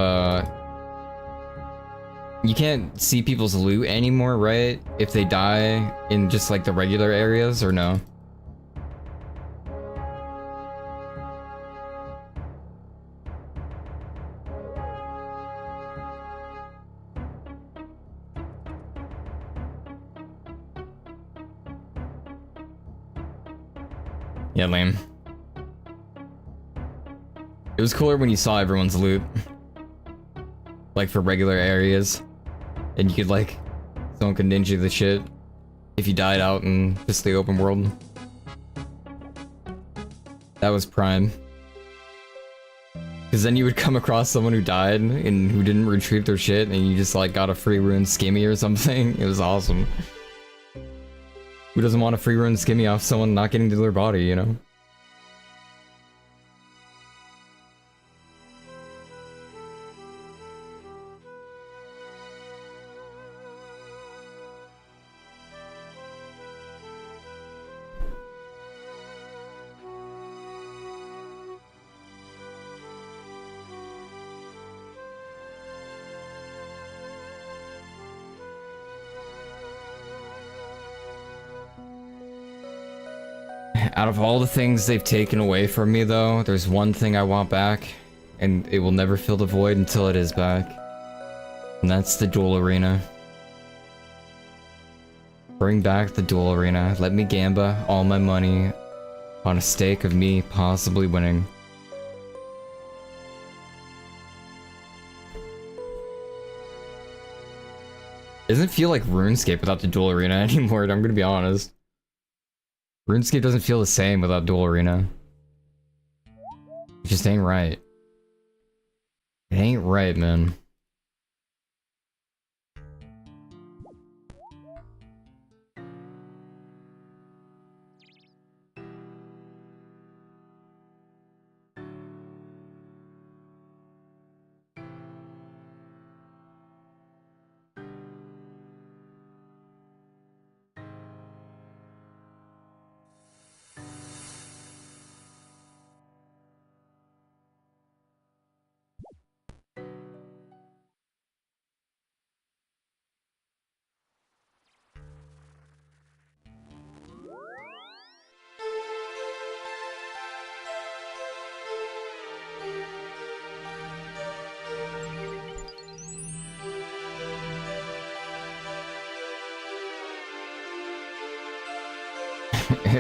Speaker 1: you can't see people's loot anymore, right? If they die in just like the regular areas, or no? Yeah, lame. It was cooler when you saw everyone's loot. Like for regular areas. And you could like, someone could ninja the shit if you died out in just the open world. That was prime. Because then you would come across someone who died and who didn't retrieve their shit and you just like got a free rune skimmy or something. It was awesome. Who doesn't want a free rune skimmy off someone not getting to their body, you know? Out of all the things they've taken away from me, though, there's one thing I want back, and it will never fill the void until it is back. And that's the duel arena. Bring back the duel arena. Let me gamba all my money on a stake of me possibly winning. It doesn't feel like RuneScape without the duel arena anymore, I'm gonna be honest. RuneScape doesn't feel the same without duel arena. It just ain't right. It ain't right, man.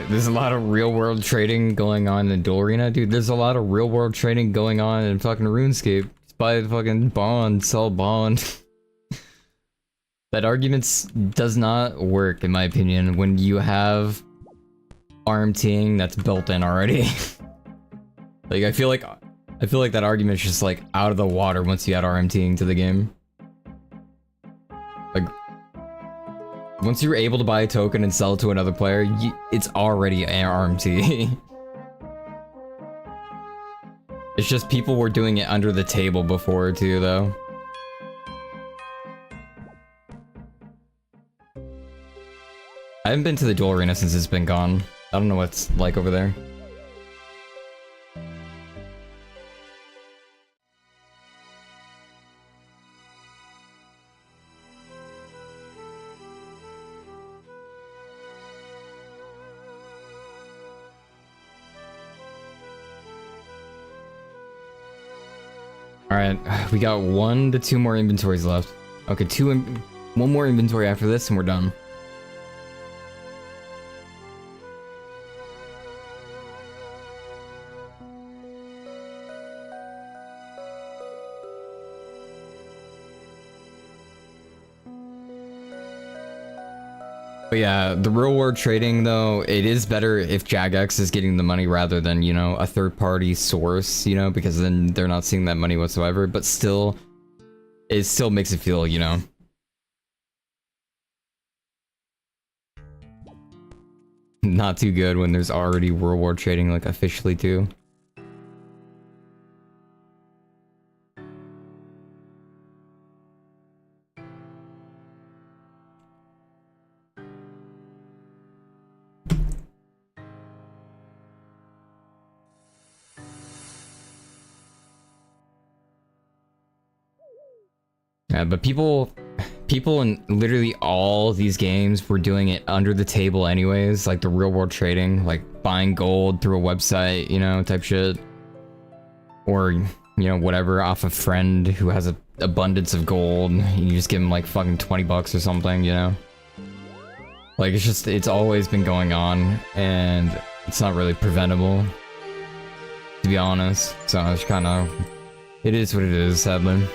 Speaker 1: There's a lot of real world trading going on in duel arena, dude. There's a lot of real world trading going on in fucking RuneScape. Just buy the fucking bond, sell bond. That argument does not work, in my opinion, when you have RMTing that's built in already. Like, I feel like that argument's just like out of the water once you add RMTing to the game. Like, once you're able to buy a token and sell it to another player, it's already an RMT. It's just people were doing it under the table before too, though. I haven't been to the duel arena since it's been gone. I don't know what it's like over there. Alright, we got 1 to 2 more inventories left. Okay, 1 more inventory after this and we're done. But yeah, the real world trading though, it is better if Jagex is getting the money rather than, you know, a third party source, you know, because then they're not seeing that money whatsoever, but still, it still makes it feel, you know, not too good when there's already real world trading like officially too. Yeah, but people in literally all these games were doing it under the table anyways, like the real world trading, like buying gold through a website, you know, type shit. Or, you know, whatever, off a friend who has a abundance of gold, you just give him like fucking 20 bucks or something, you know? Like, it's just, it's always been going on, and it's not really preventable, to be honest. So it's kind of, it is what it is, sadly.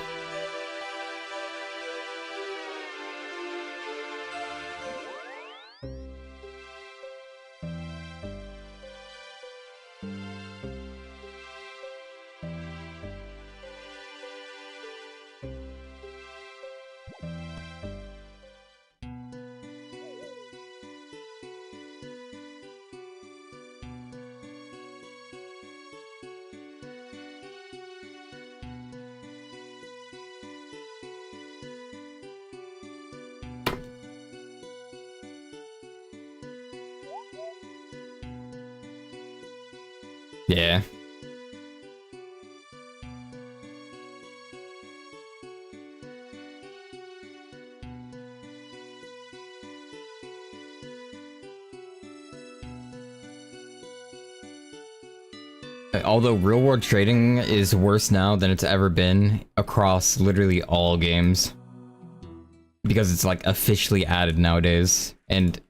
Speaker 1: Yeah. Although real world trading is worse now than it's ever been across literally all games. Because it's like officially added nowadays. And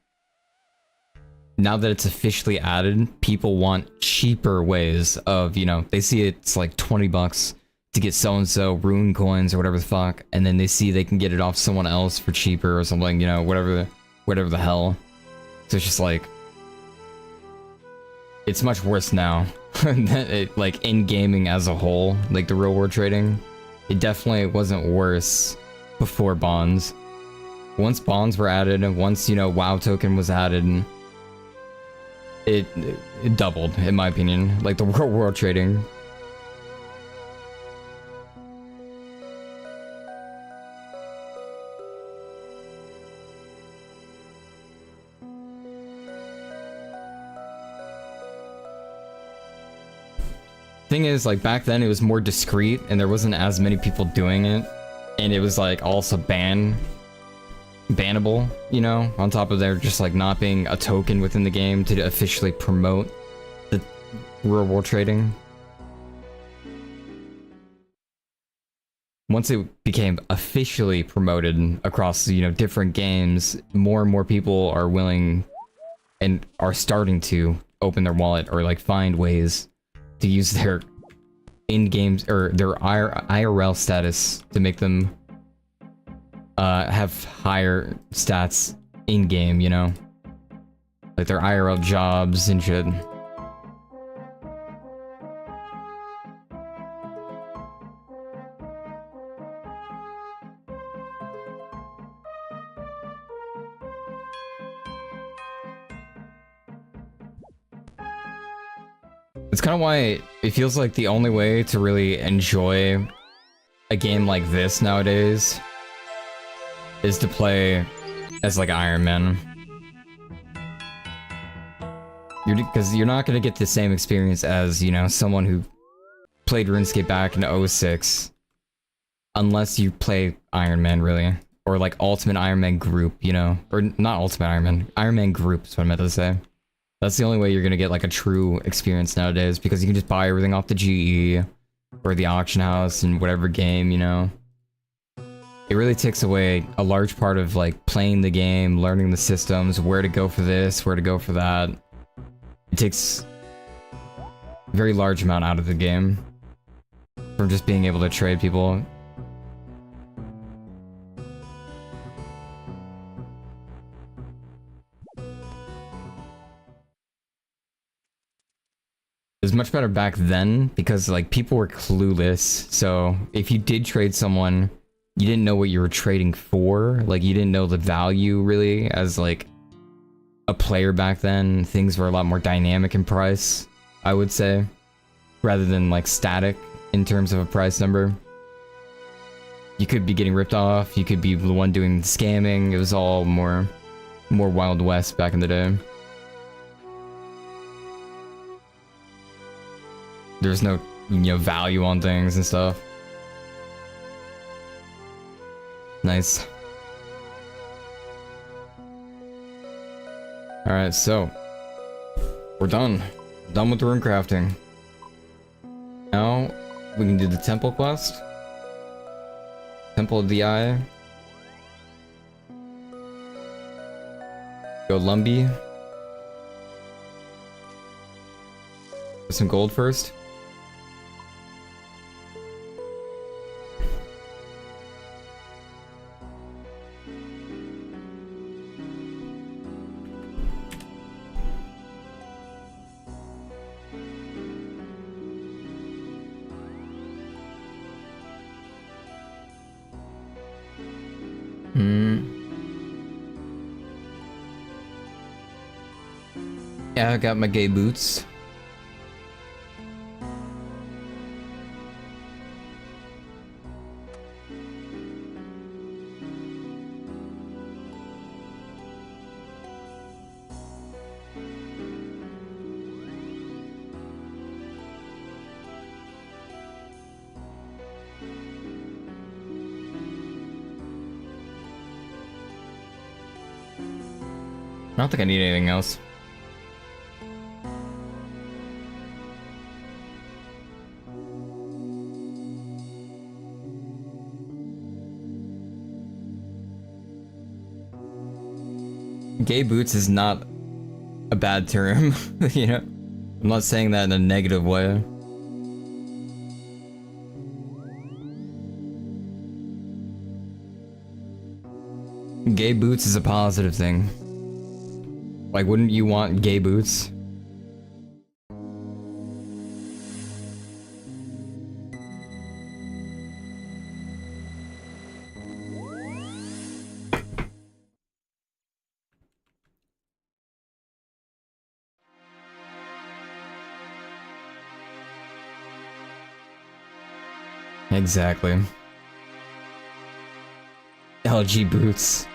Speaker 1: now that it's officially added, people want cheaper ways of, you know, they see it's like 20 bucks to get so-and-so rune coins or whatever the fuck, and then they see they can get it off someone else for cheaper or something, you know, whatever the hell. So it's just like, it's much worse now than it, like in gaming as a whole, like the real world trading. It definitely wasn't worse before bonds. Once bonds were added, and once, you know, WoW token was added, it doubled, in my opinion, like the real world trading. Thing is, like back then it was more discreet and there wasn't as many people doing it, and it was like also bannable, you know, on top of there just like not being a token within the game to officially promote the real world trading. Once it became officially promoted across, you know, different games, more and more people are willing and are starting to open their wallet or like find ways to use their in-games or their IRL status to make them have higher stats in-game, you know? Like their IRL jobs and shit. It's kind of why it feels like the only way to really enjoy a game like this nowadays is to play as like Ironman. Because you're not going to get the same experience as, you know, someone who played RuneScape back in 06 unless you play Ironman, really. Or like Ultimate Ironman Group, you know? Or not Ultimate Ironman, Ironman Group is what I meant to say. That's the only way you're gonna get like a true experience nowadays, because you can just buy everything off the GE or the auction house in whatever game, you know? It really takes away a large part of like playing the game, learning the systems, where to go for this, where to go for that. It takes a very large amount out of the game from just being able to trade people. It was much better back then because like people were clueless. So if you did trade someone, you didn't know what you were trading for. Like you didn't know the value really as like a player back then. Things were a lot more dynamic in price, I would say, rather than like static in terms of a price number. You could be getting ripped off, you could be the one doing the scamming. It was all more Wild West back in the day. There's no, value on things and stuff. Nice. Alright, so we're done. Done with the rune crafting. Now we can do the temple quest. Temple of the Eye. Go Lumbee. Get some gold first. Yeah, I got my gay boots. I don't think I need anything else. Gay boots is not a bad term, I'm not saying that in a negative way. Gay boots is a positive thing. Like, wouldn't you want gay boots? Exactly. LG boots.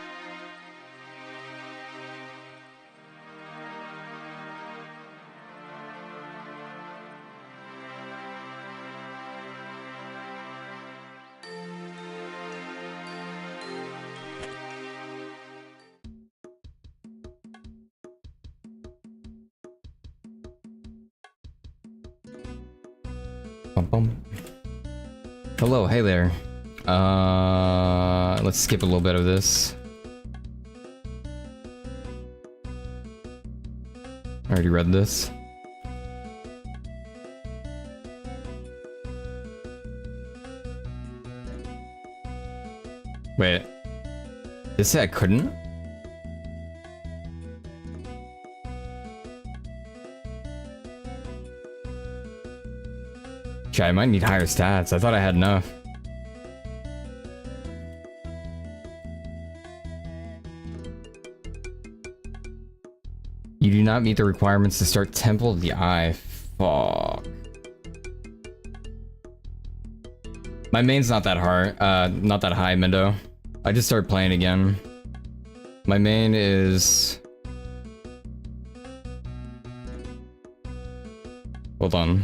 Speaker 1: Bum bum. Hello, hey there. Let's skip a little bit of this. I already read this. Wait. Did it say I couldn't? I might need higher stats. I thought I had enough. You do not meet the requirements to start Temple of the Eye. Fuck. My main's not that hard. Not that high, Mendo. I just started playing again. My main is... Hold on.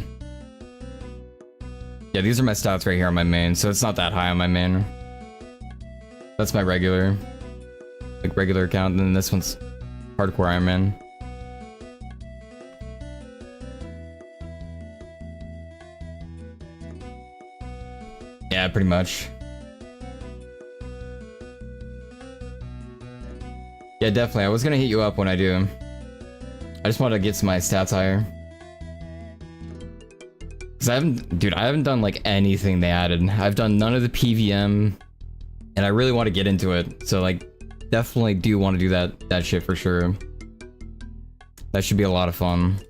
Speaker 1: Yeah, these are my stats right here on my main, so it's not that high on my main. That's my regular. Like, regular account, and then this one's Hardcore Ironman. Yeah, pretty much. Yeah, definitely. I was gonna hit you up when I do. I just want to get my stats higher. Cause I haven't done like anything they added. I've done none of the PVM, and I really want to get into it. So like, definitely do want to do that shit for sure. That should be a lot of fun.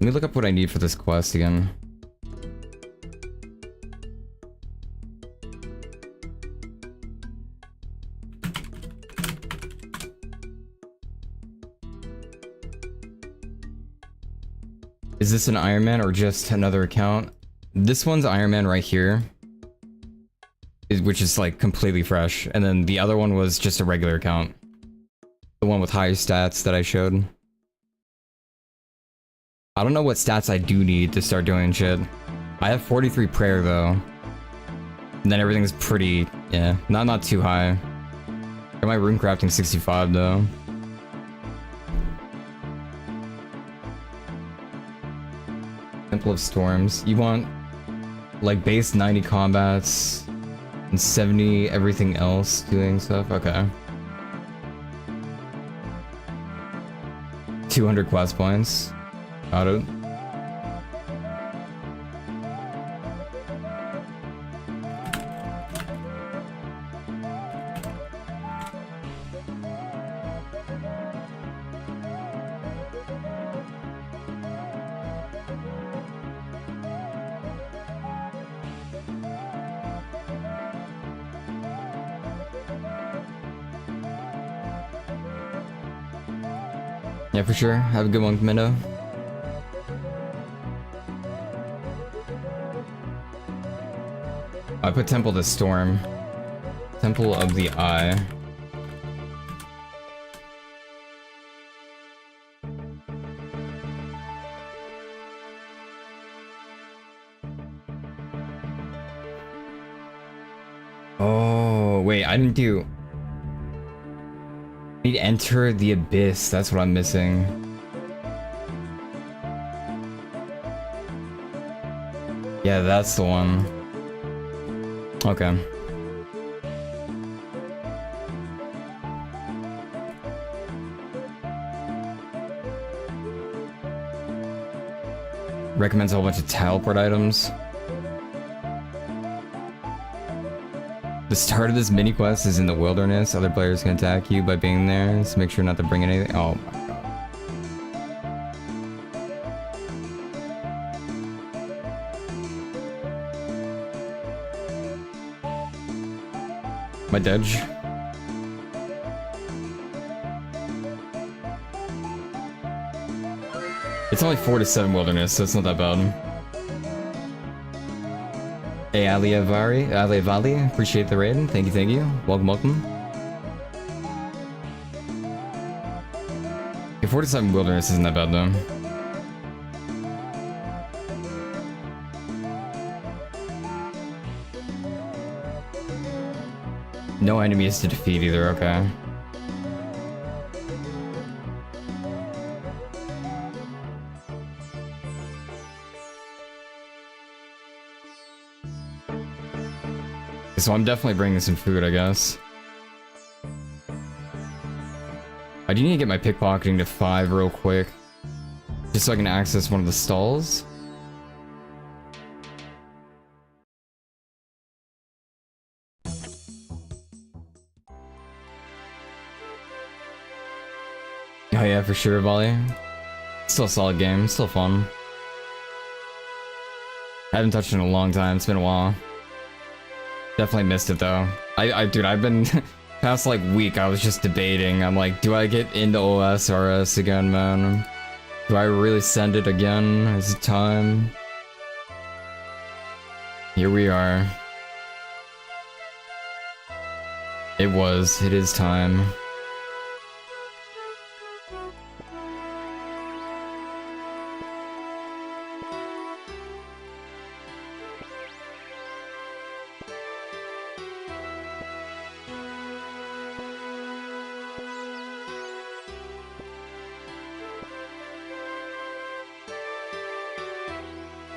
Speaker 1: Let me look up what I need for this quest again. Is this an Ironman or just another account? This one's Ironman right here, which is like completely fresh. And then the other one was just a regular account. The one with higher stats that I showed. I don't know what stats I do need to start doing shit. I have 43 prayer though. And then everything's pretty, yeah, not too high. Got my rune crafting 65 though. Temple of Storms. You want like base 90 combats and 70 everything else doing stuff? Okay. 200 quest points. Got it. Yeah, for sure. Have a good one, Commando. I put Temple to Storm. Temple of the Eye. Oh, wait, I didn't do... I need to enter the abyss. That's what I'm missing. Yeah, that's the one. Okay. Recommends a whole bunch of teleport items. The start of this mini quest is in the wilderness. Other players can attack you by being there, so make sure not to bring anything. Oh my god. My dodge. It's only 4 to 7 wilderness, so it's not that bad. Hey, Aliavari, appreciate the raid. Thank you. Welcome, welcome. Okay, 4 to 7 wilderness isn't that bad though. No enemies to defeat either, okay. So I'm definitely bringing some food, I guess. I do need to get my pickpocketing to 5 real quick. Just so I can access one of the stalls. Oh yeah, for sure, Volley. Still a solid game, still fun. I haven't touched it in a long time, it's been a while. Definitely missed it though. Dude, I've been past like week. I was just debating. I'm like, do I get into OSRS again, man? Do I really send it again? Is it time? Here we are. It is time.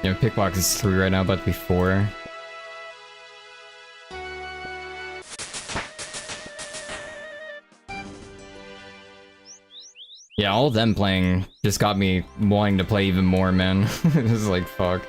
Speaker 1: Yeah, pickbox is 3 right now, about to be 4. Yeah, all of them playing just got me wanting to play even more, man. This is like, fuck.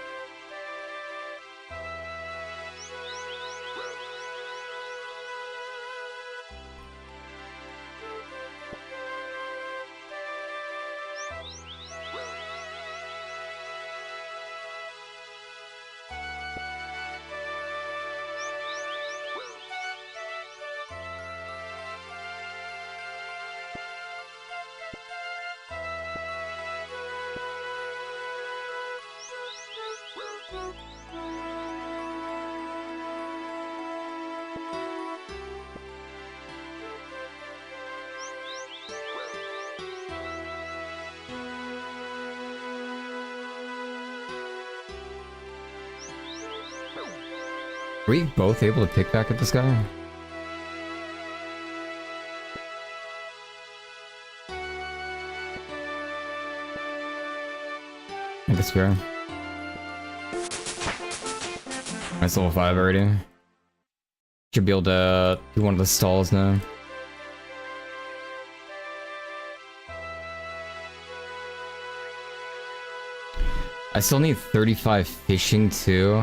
Speaker 1: we both able to pick back at this guy? I guess we are. Nice level 5 already. Should be able to do one of the stalls now. I still need 35 fishing too.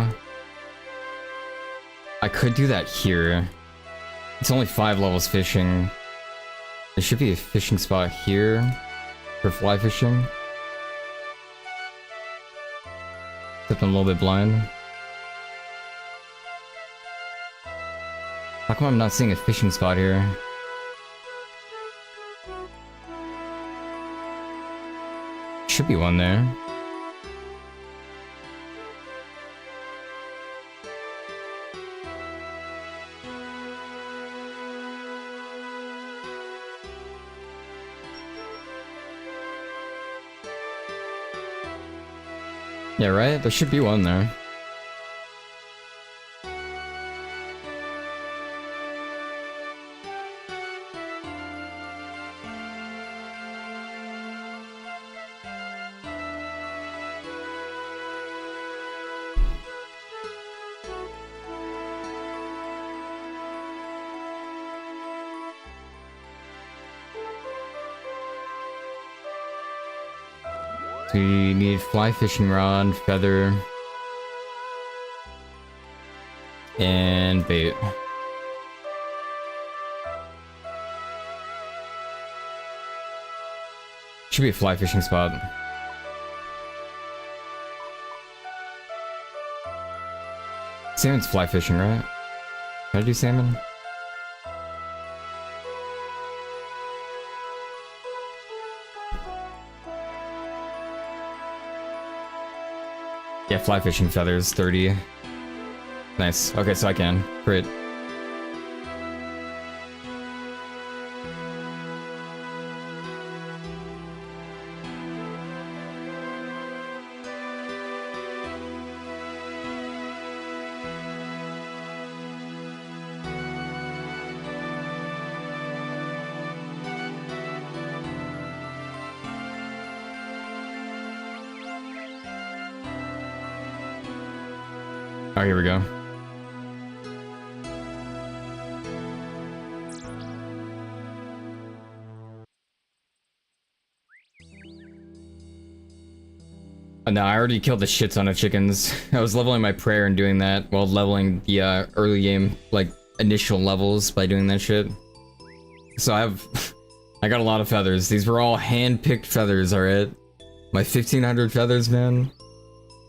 Speaker 1: I could do that here. It's only 5 levels fishing. There should be a fishing spot here for fly fishing. Except I'm a little bit blind. How come I'm not seeing a fishing spot here? Should be one there. Yeah, right? There should be one there. So you need fly fishing rod, feather, and bait. Should be a fly fishing spot. Salmon's fly fishing, right? Can I do salmon? Yeah, fly fishing feathers, 30. Nice. Okay, so I can. Great. Oh, here we go. Oh, no, I already killed the shit ton of chickens. I was leveling my prayer and doing that while leveling the early game, like, initial levels by doing that shit. So I got a lot of feathers. These were all hand-picked feathers, alright? My 1,500 feathers, man.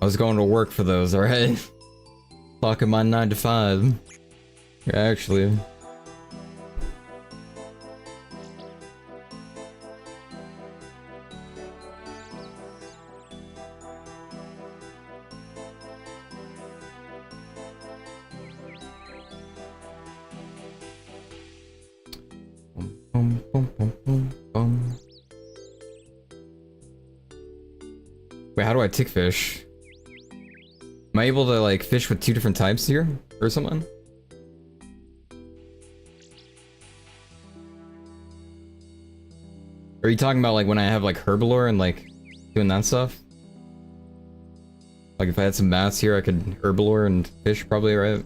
Speaker 1: I was going to work for those, alright? Fucking my 9 to 5. Yeah, actually. Boom, boom, boom, boom, boom. Wait, how do I tick fish? Am I able to, like, fish with 2 different types here? Or something? Are you talking about, like, when I have, like, herbalore and, like, doing that stuff? Like, if I had some bass here, I could herbalore and fish, probably, right?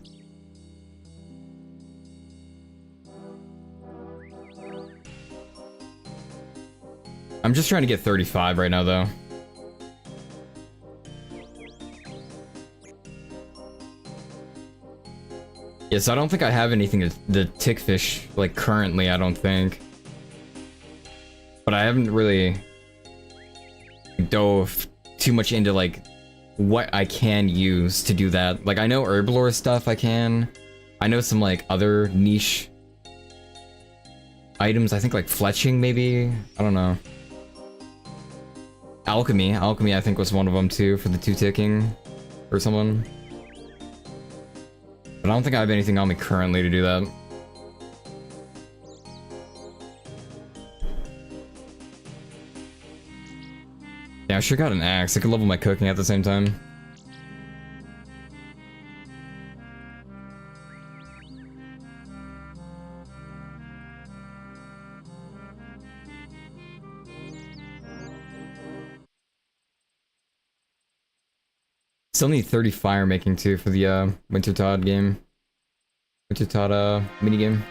Speaker 1: I'm just trying to get 35 right now, though. Yes, I don't think I have anything to tick fish, like, currently, I don't think. But I haven't really dove too much into, like, what I can use to do that. Like, I know herbalore stuff I can. I know some, like, other niche items. I think, like, fletching, maybe? I don't know. Alchemy. Alchemy, I think, was one of them, too, for the 2 ticking. Or someone. But I don't think I have anything on me currently to do that. Yeah, I sure got an axe. I could level my cooking at the same time. Still need 30 fire making too for the Winter Todd game. Winter Todd mini game.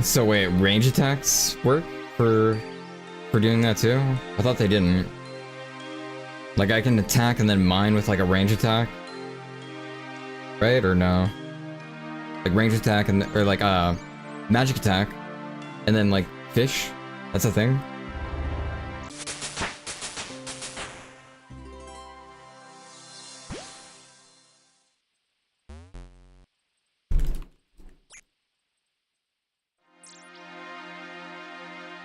Speaker 1: So wait, range attacks work for doing that too? I thought they didn't. Like I can attack and then mine with like a range attack, right? Or no? Like range attack and or like magic attack, and then like fish. That's a thing.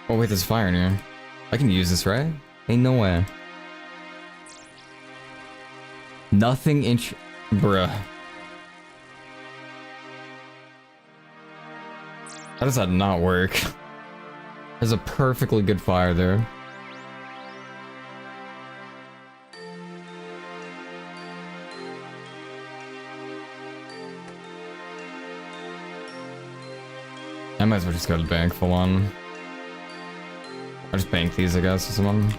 Speaker 1: Oh wait, there's fire in here. I can use this, right? Ain't no way. Nothing inch... Bruh. How does that not work? There's a perfectly good fire there. I might as well just go to the bank full on. I'll just bank these, I guess, or something.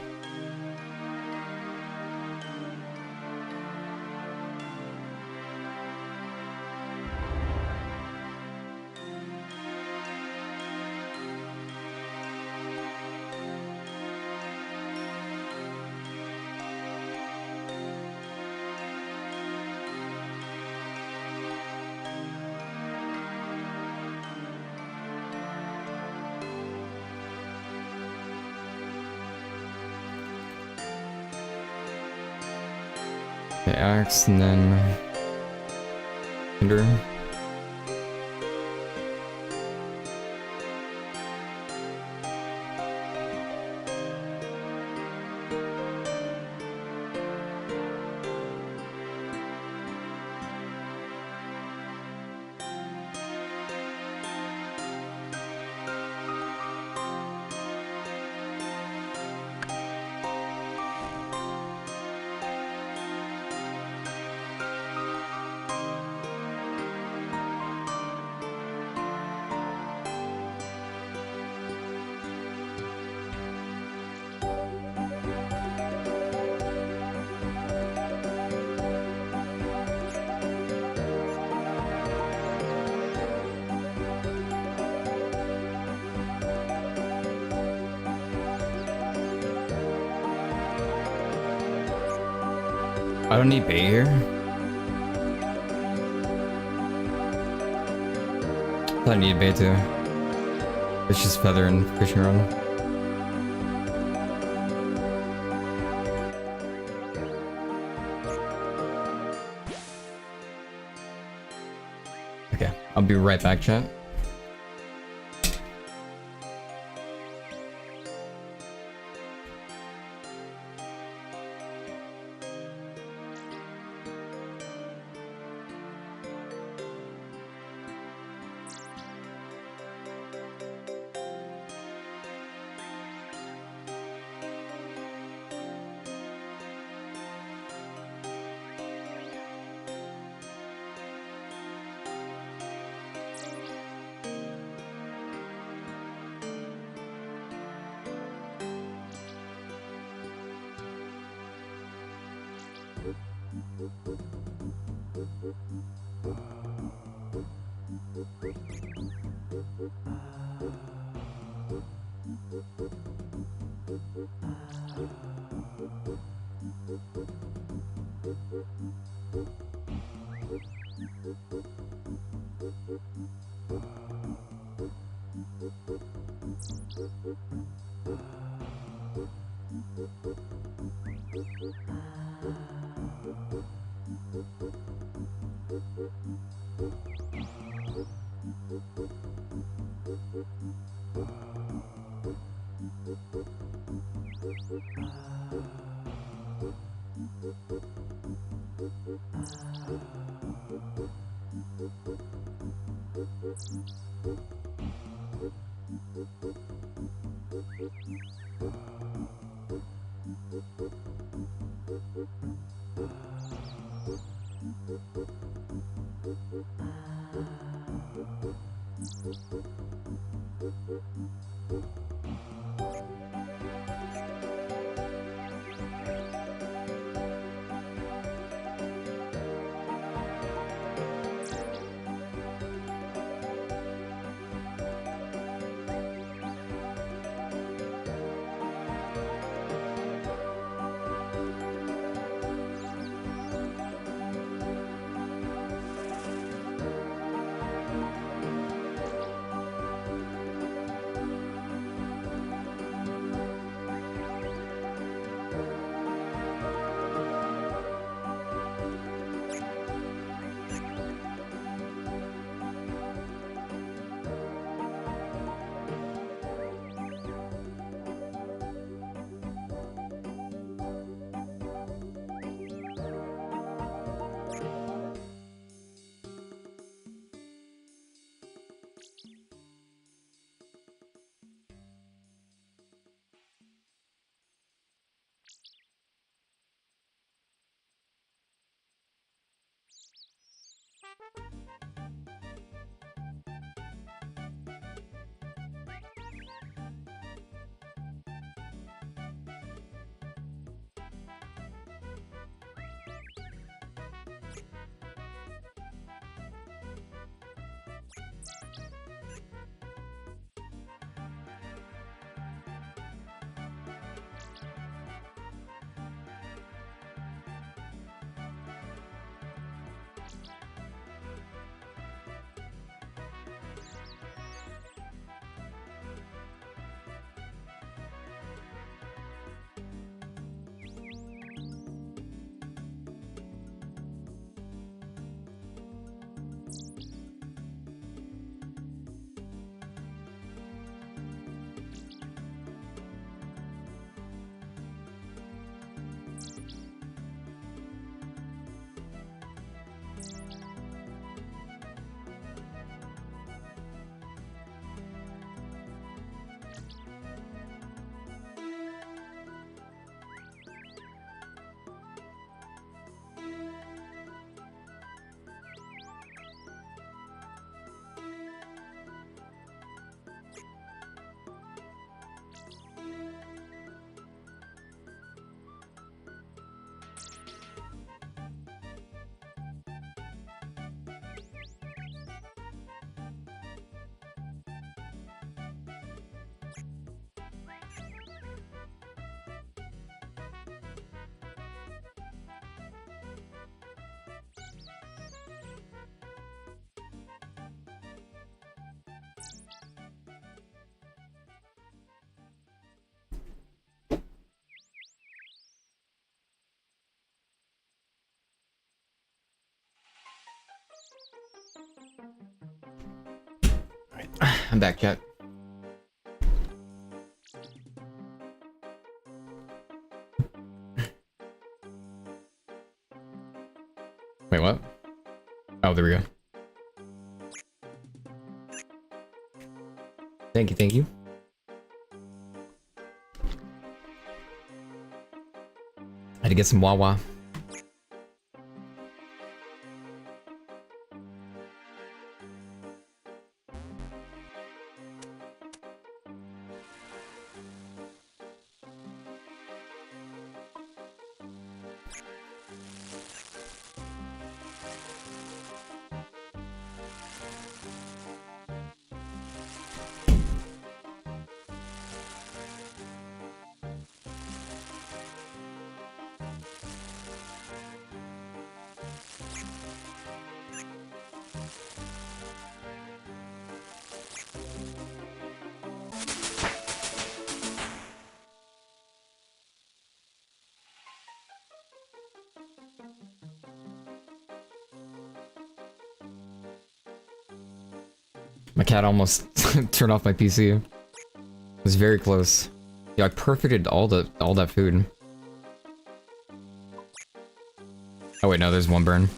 Speaker 1: Okay, axe and then hinder. I don't need bait here. I thought I needed bait too. It's just feather and fishing rod. Okay, I'll be right back, chat. I'm back, chat. Wait, what? Oh, there we go. Thank you, thank you. I had to get some Wawa. My cat almost turned off my PC. It was very close. Yeah, I perfected all that food. Oh wait, no, there's one burn.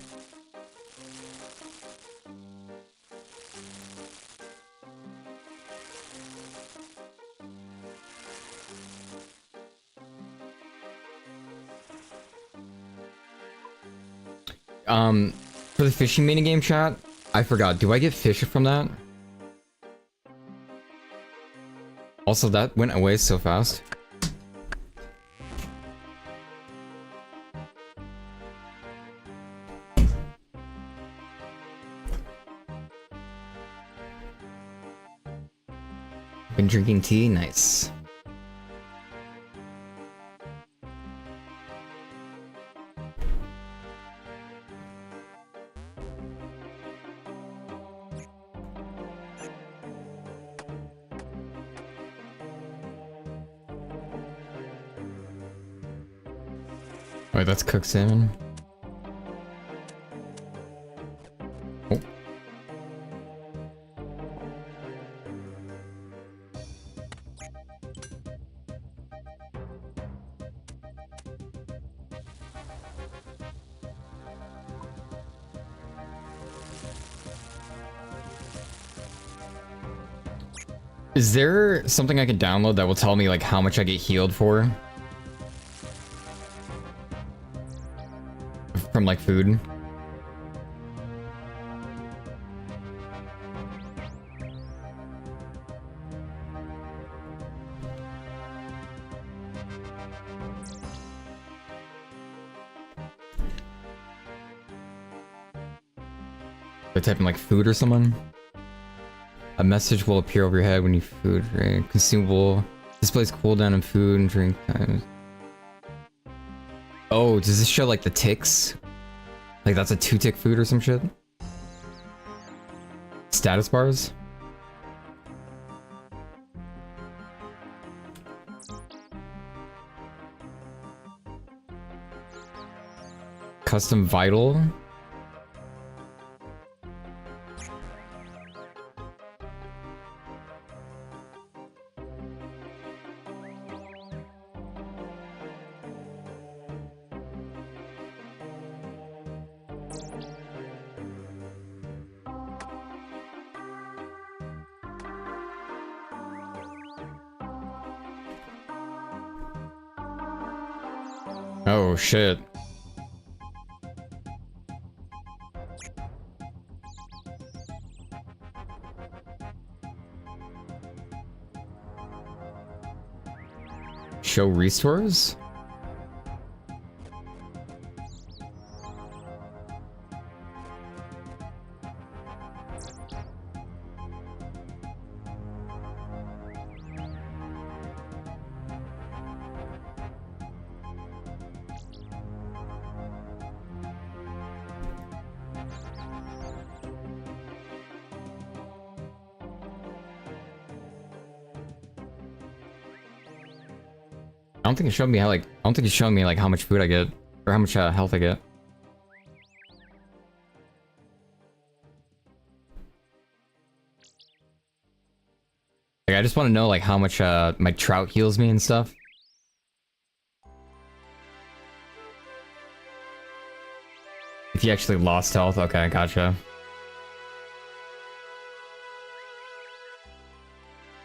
Speaker 1: For the fishing minigame chat, I forgot. Do I get fish from that? Also, that went away so fast. Been drinking tea? Nice. Wait, that's cooked salmon. Oh. Is there something I can download that will tell me like how much I get healed for? From like food? I type in like food or something? A message will appear over your head when you food, right? Consumable. Displays cooldown and food and drink times. Oh, does this show like the ticks? Like that's a 2-tick food or some shit? Status bars? Custom vital? Oh shit. Show restores? I don't think it's showing me how like, I don't think it's showing me like how much food I get or how much health I get. Like, I just want to know like how much my trout heals me and stuff. If you actually lost health, okay, gotcha.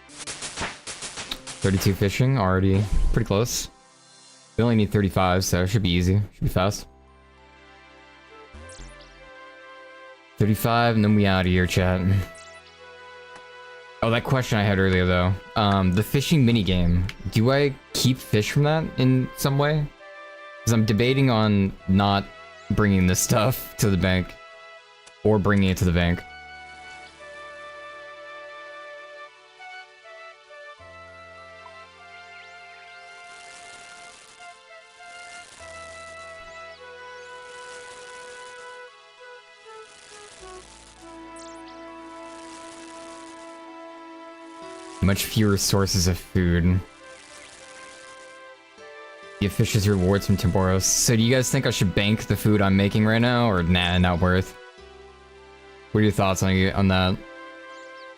Speaker 1: $32 fishing, already pretty close. We only need 35, so it should be easy. Should be fast. 35, and then we out of here, chat. Oh, that question I had earlier, though. The fishing minigame. Do I keep fish from that in some way? Because I'm debating on not bringing this stuff to the bank. Or bringing it to the bank. Much fewer sources of food. Give fishes rewards from Timboros. So do you guys think I should bank the food I'm making right now, or nah, not worth? What are your thoughts on that?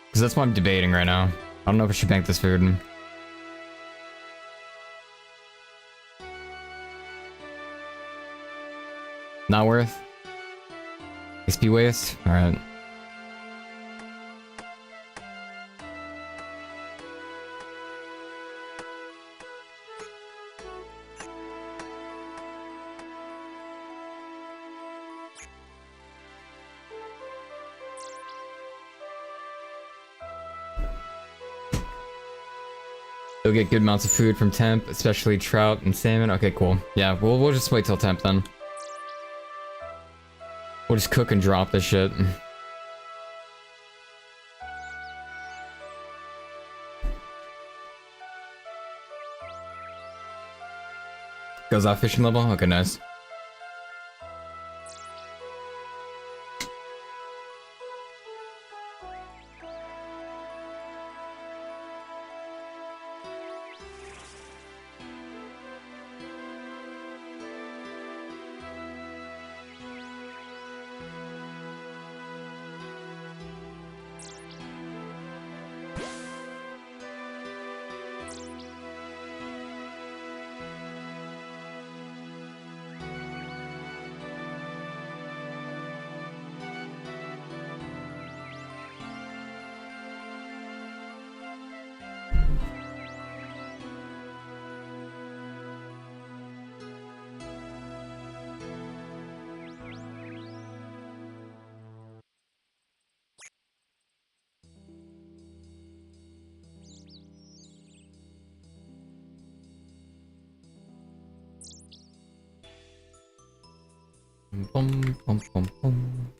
Speaker 1: Because that's what I'm debating right now. I don't know if I should bank this food. Not worth? XP waste? Alright. You'll get good amounts of food from temp, especially trout and salmon. Okay, cool. Yeah, we'll just wait till temp then. We'll just cook and drop this shit. Goes off fishing level? Okay, nice. Bum, bum, bum, bum.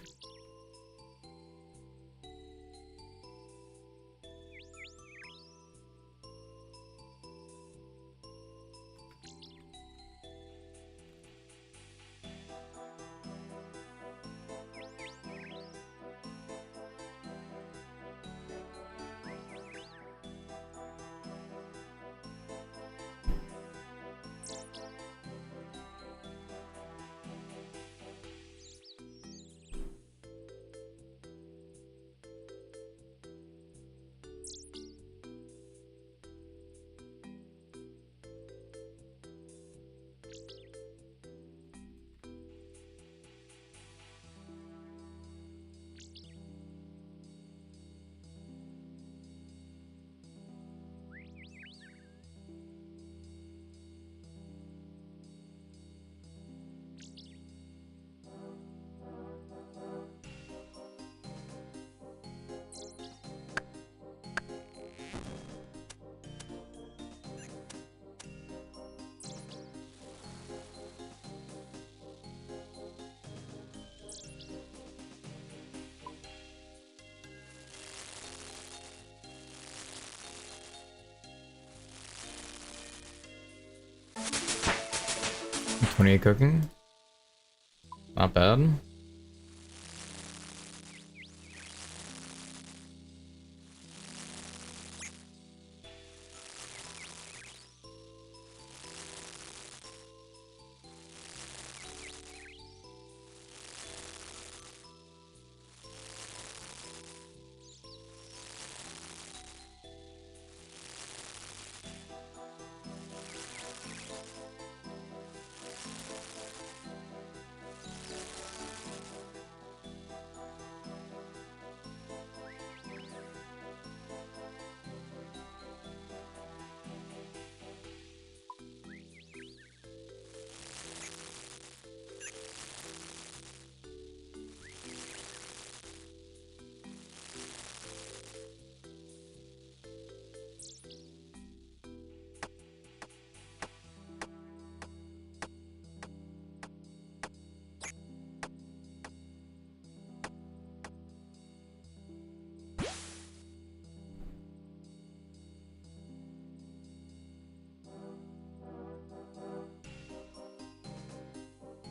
Speaker 1: $28 cooking. Not bad.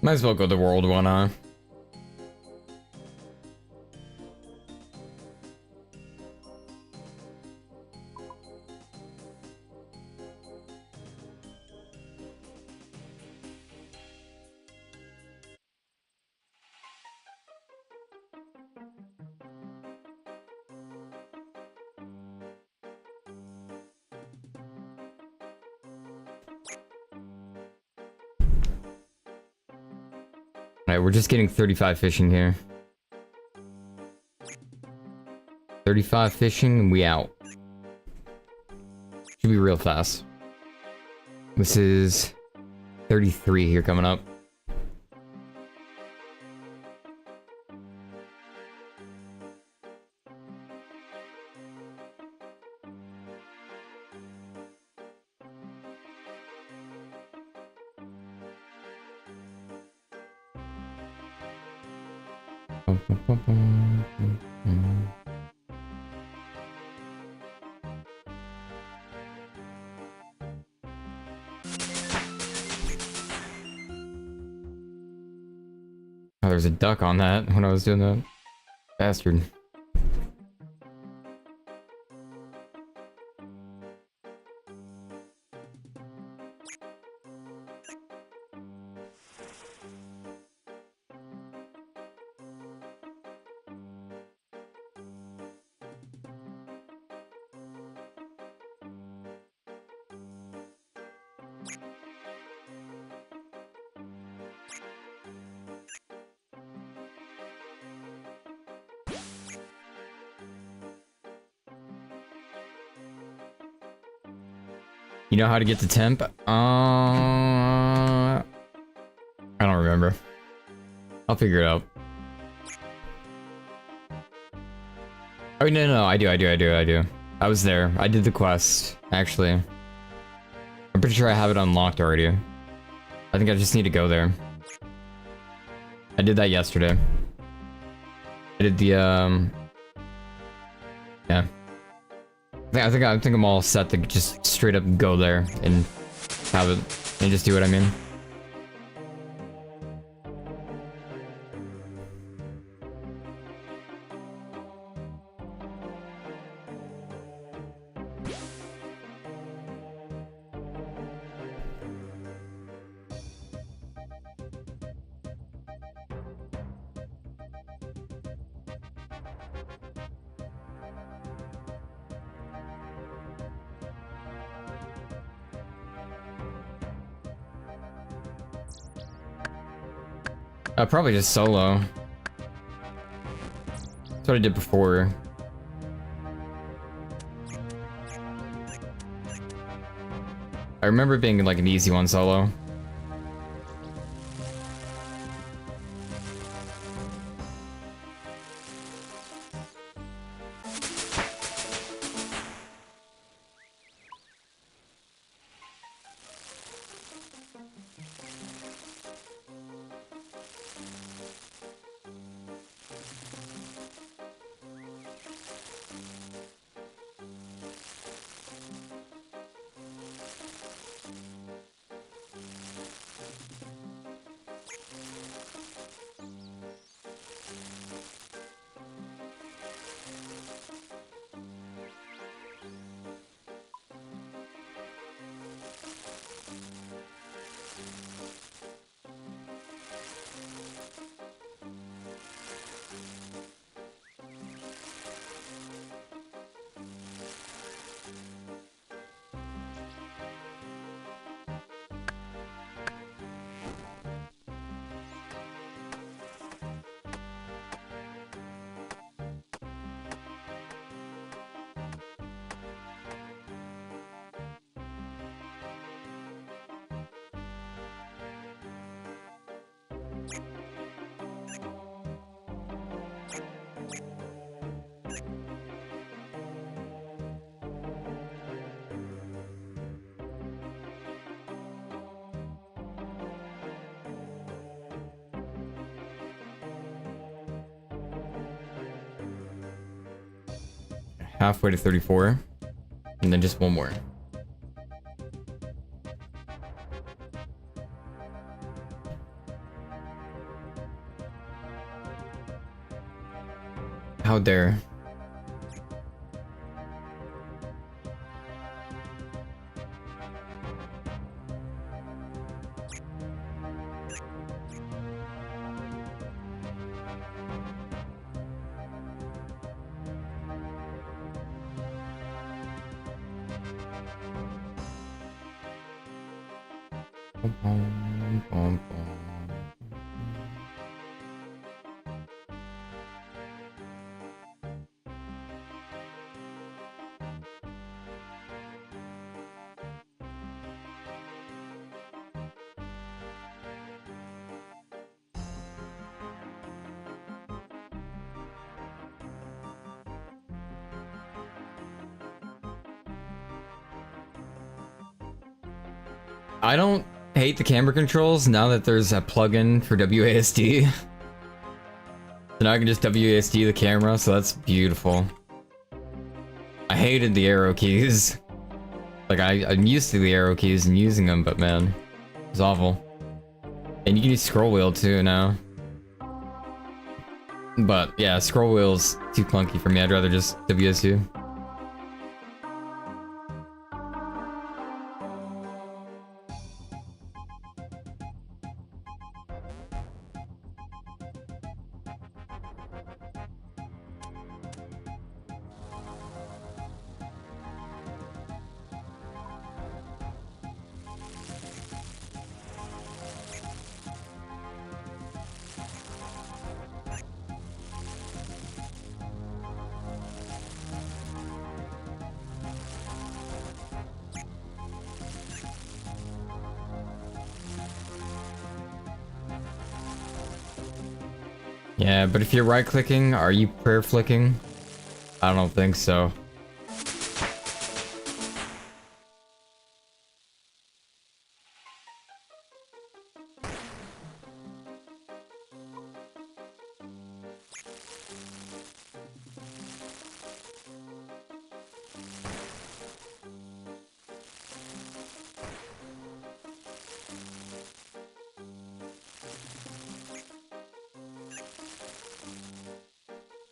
Speaker 1: Might as well go the world one, huh? Alright, we're just getting 35 fishing here. 35 fishing and we out. Should be real fast. This is 33 here coming up. Oh, there's a duck on that when I was doing that. Bastard. You know how to get to temp? I don't remember. I'll figure it out. Oh, no, I do. I was there. I did the quest, actually. I'm pretty sure I have it unlocked already. I think I just need to go there. I did that yesterday. I did the, yeah. I think I'm all set to just straight up go there and have it and just do what I mean. Probably just solo. That's what I did before. I remember it being like an easy one solo. Halfway to 34, and then just one more. How dare. I don't hate the camera controls now that there's a plugin for WASD. So now I can just WASD the camera, so that's beautiful. I hated the arrow keys. Like, I'm used to the arrow keys and using them, but man, it's awful. And you can use scroll wheel too now. But yeah, scroll wheel's too clunky for me. I'd rather just WSU. Yeah, but if you're right clicking, are you prayer flicking? I don't think so.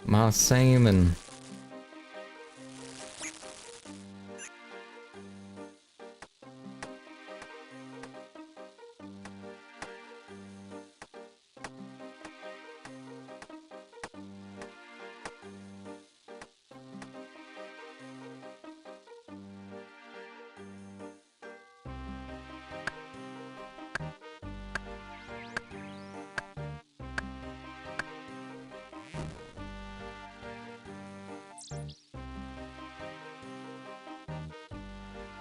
Speaker 1: My salmon.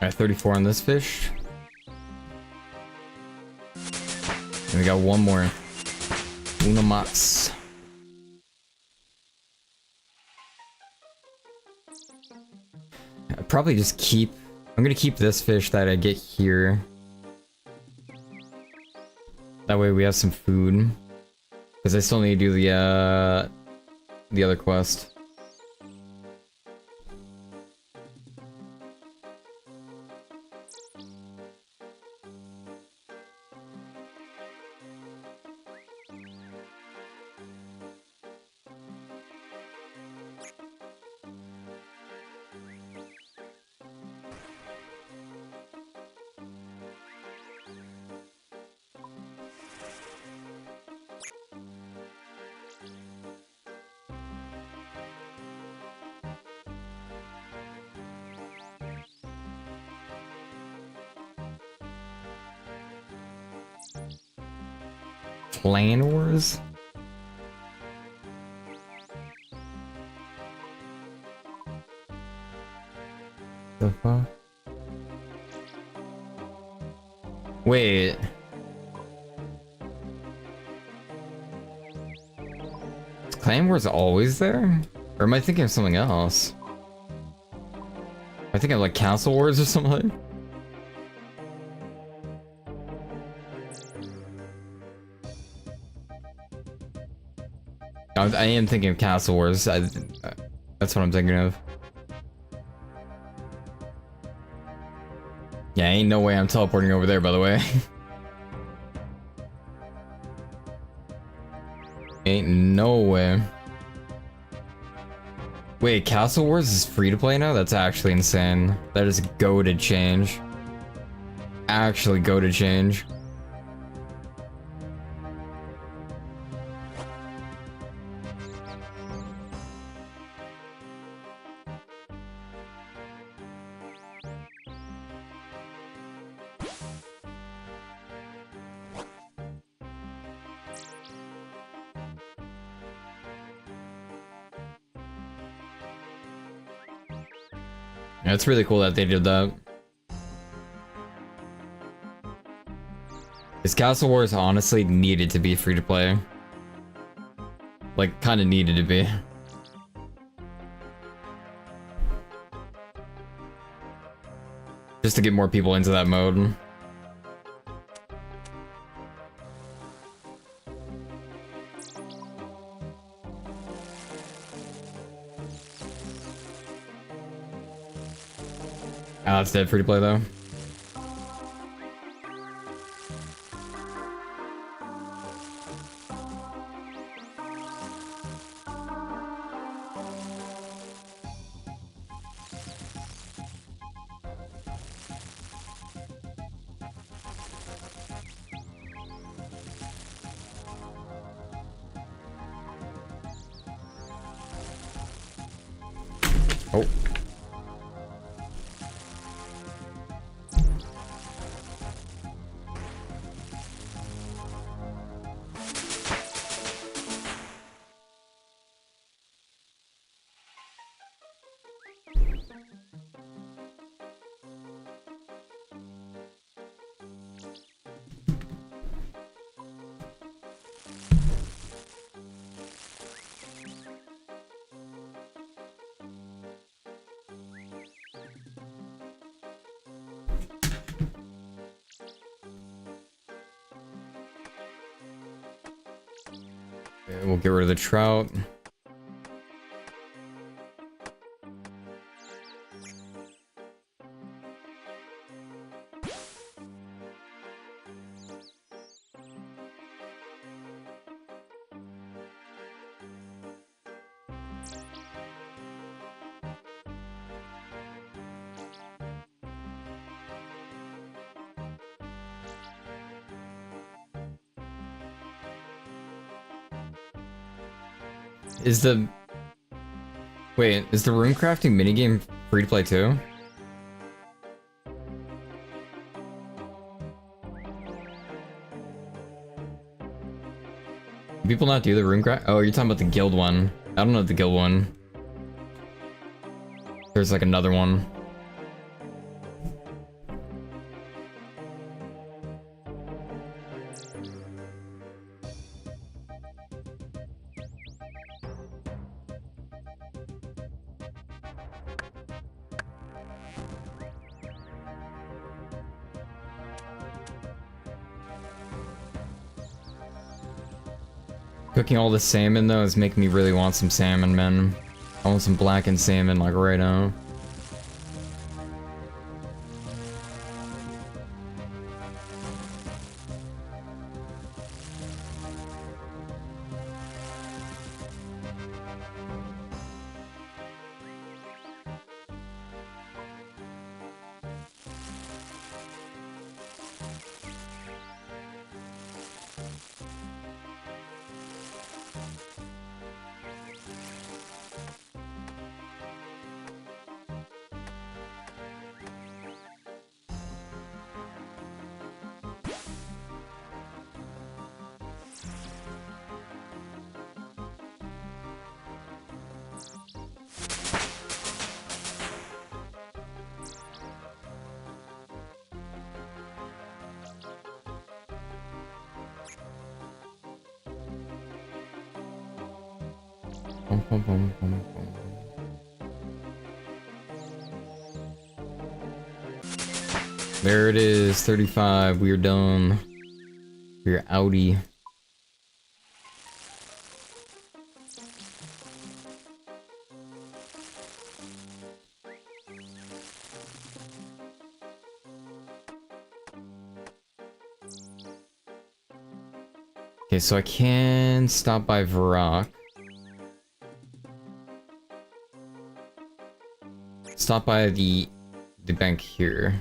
Speaker 1: Alright, 34 on this fish. And we got one more. Una mas. I'd probably just keep... I'm gonna keep this fish that I get here. That way we have some food. Because I still need to do the other quest. Clan Wars? The fuck? Wait. Is Clan Wars always there? Or am I thinking of something else? I think of like Castle Wars or something. I am thinking of Castle Wars. That's what I'm thinking of. Yeah, ain't no way I'm teleporting over there, by the way. Ain't no way. Wait, Castle Wars is free to play now? That's actually insane. That is go to change. Actually go to change. Yeah, it's really cool that they did that. This Castle Wars honestly needed to be free to play. Like, kind of needed to be. Just to get more people into that mode. Ah, it's dead free to play though. Oh. Okay, we'll get rid of the trout. Is the... Wait, is the rune crafting minigame free to play too? Do people not do the rune craft? Oh, you're talking about the guild one. I don't know the guild one. There's like another one. Cooking all the salmon though is making me really want some salmon, man. I want some blackened salmon like right now. There it is, 35. We are done. We're outie. Okay, so I can stop by Varrock. stop by the bank here.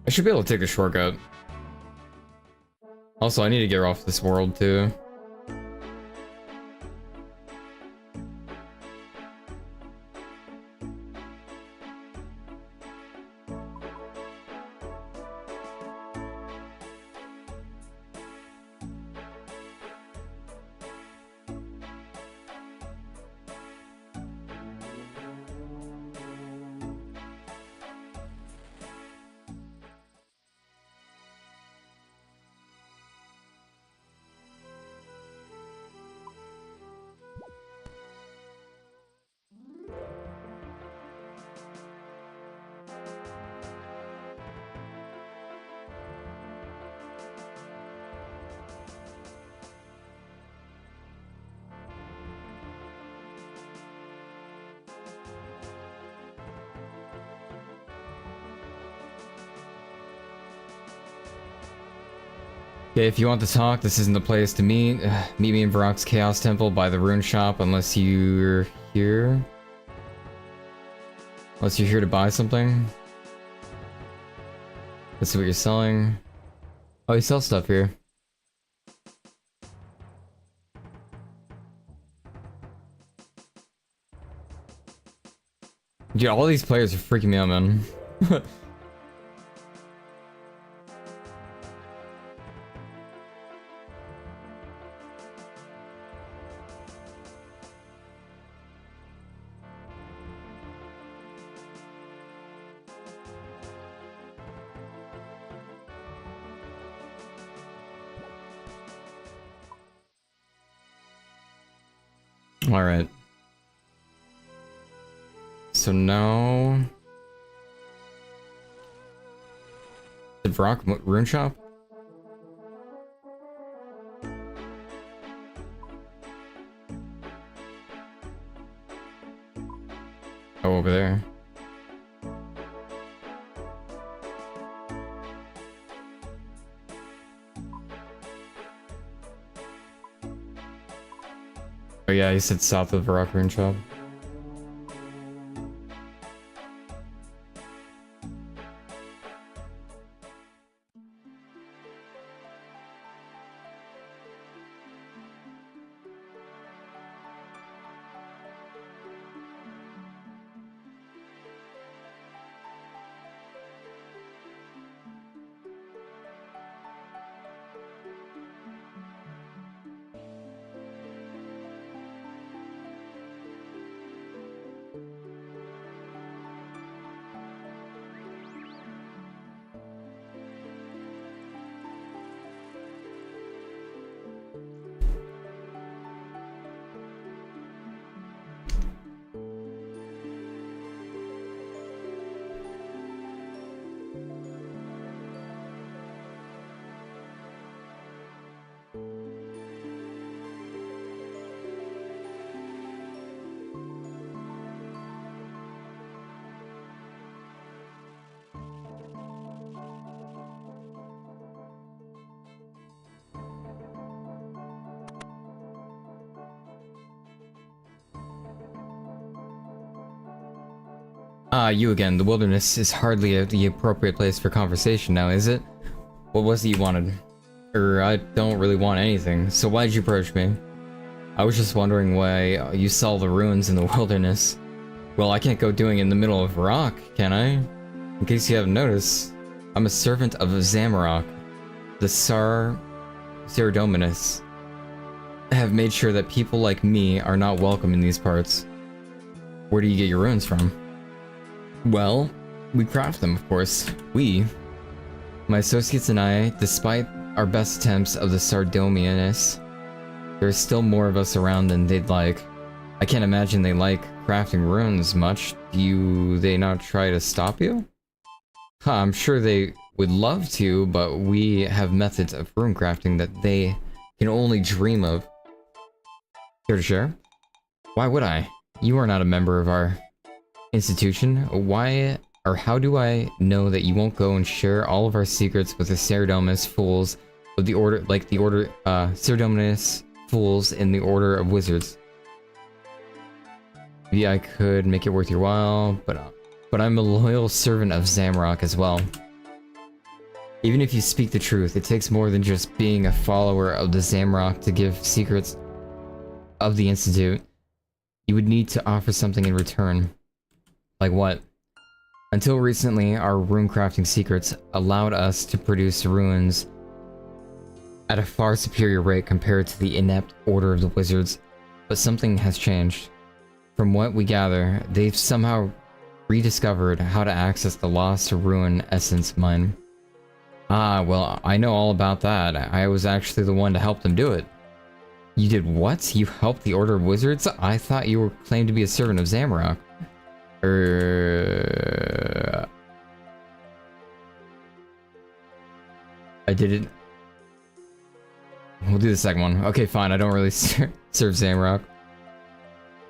Speaker 1: I should be able to take the shortcut. Also, I need to get off this world too. Okay, if you want to talk, this isn't the place to meet. Meet me in Varrock's Chaos Temple by the Rune Shop unless you're here. Unless you're here to buy something. Let's see what you're selling. Oh, you sell stuff here. Dude, all these players are freaking me out, man. Alright. So now... The Varrock Rune Shop? Oh, over there. Oh yeah, he said south of Varrock Rune Shop. Ah, you again. The wilderness is hardly the appropriate place for conversation now, is it? What was it you wanted? I don't really want anything, so why'd you approach me? I was just wondering why you saw the ruins in the wilderness. Well, I can't go doing it in the middle of rock, can I? In case you haven't noticed, I'm a servant of Zamarok. The Saradominus have made sure that people like me are not welcome in these parts. Where do you get your runes from? Well, we craft them, of course. My associates and I, despite our best attempts of the Sardominus, there's still more of us around than they'd like. I can't imagine they like crafting runes much. Do they not try to stop you? I'm sure they would love to, but we have methods of rune crafting that they can only dream of. Care to share? Why would I? You are not a member of our institution. Why or how do I know that you won't go and share all of our secrets with the Saradominus fools of the order, like the order, Saradominus fools in the Order of Wizards? Maybe I could make it worth your while, but I'm a loyal servant of Zamarok as well. Even if you speak the truth, it takes more than just being a follower of the Zamarok to give secrets of the Institute. You would need to offer something in return. Like what? Until recently, our rune crafting secrets allowed us to produce runes at a far superior rate compared to the inept Order of the Wizards, but something has changed. From what we gather, they've somehow rediscovered how to access the lost rune essence mine. Ah, well, I know all about that. I was actually the one to help them do it. You did what? You helped the Order of Wizards? I thought you were claimed to be a servant of Zamarok. I did it. We'll do the second one. Okay, fine. I don't really serve Zamarok.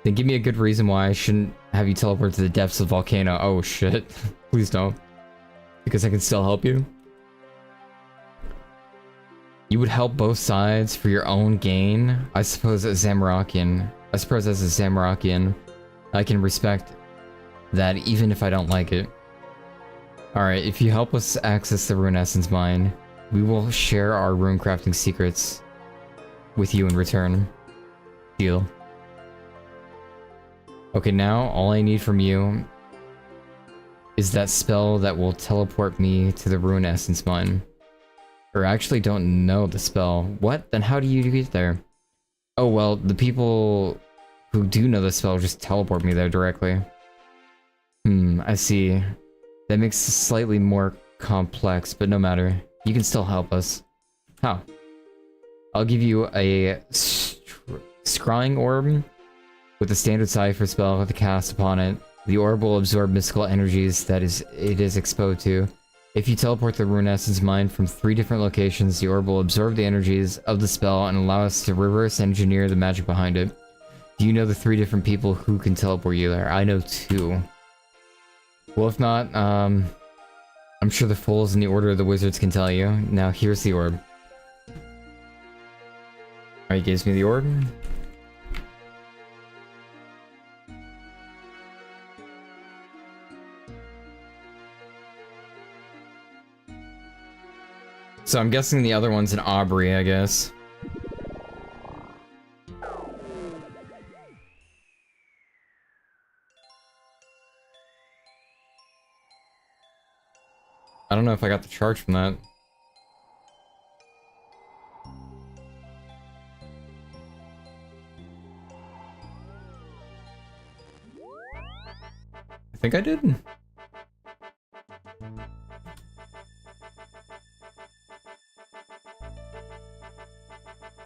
Speaker 1: Then give me a good reason why I shouldn't have you teleport to the depths of the volcano. Oh shit. Please don't. Because I can still help you. You would help both sides for your own gain. I suppose as a Zamarokian, I can respect that even if I don't like it. Alright, if you help us access the rune essence mine, we will share our rune crafting secrets with you in return. Deal. Okay, now all I need from you is that spell that will teleport me to the rune essence mine. Or I actually don't know the spell. What? Then how do you get there? Oh well, the people who do know the spell just teleport me there directly. I see. That makes it slightly more complex, but no matter. You can still help us. How? I'll give you a scrying orb with a standard cipher spell with a cast upon it. The orb will absorb mystical energies that it is exposed to. If you teleport the rune essence mine from 3 different locations, the orb will absorb the energies of the spell and allow us to reverse engineer the magic behind it. Do you know the 3 different people who can teleport you there? I know 2. Well, if not, I'm sure the fools in the Order of the Wizards can tell you. Now, here's the orb. Alright, he gives me the orb. So I'm guessing the other one's an Aubrey, I guess. I don't know if I got the charge from that. I think I did.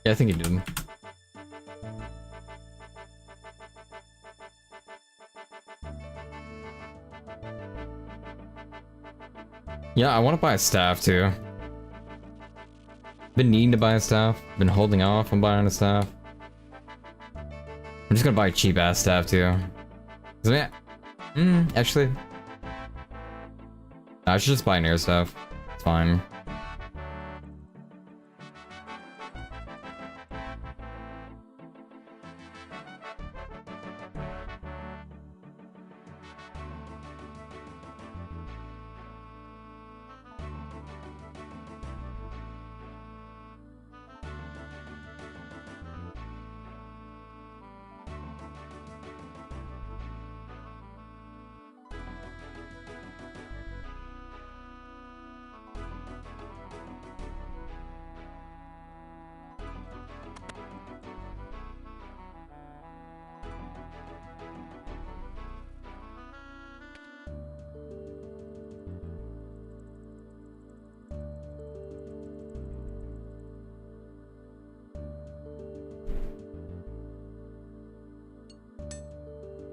Speaker 1: Yeah, I think he did. Yeah, I want to buy a staff too. Been needing to buy a staff. Been holding off on buying a staff. I'm just gonna buy a cheap ass staff too. Actually, I should just buy an air staff. It's fine.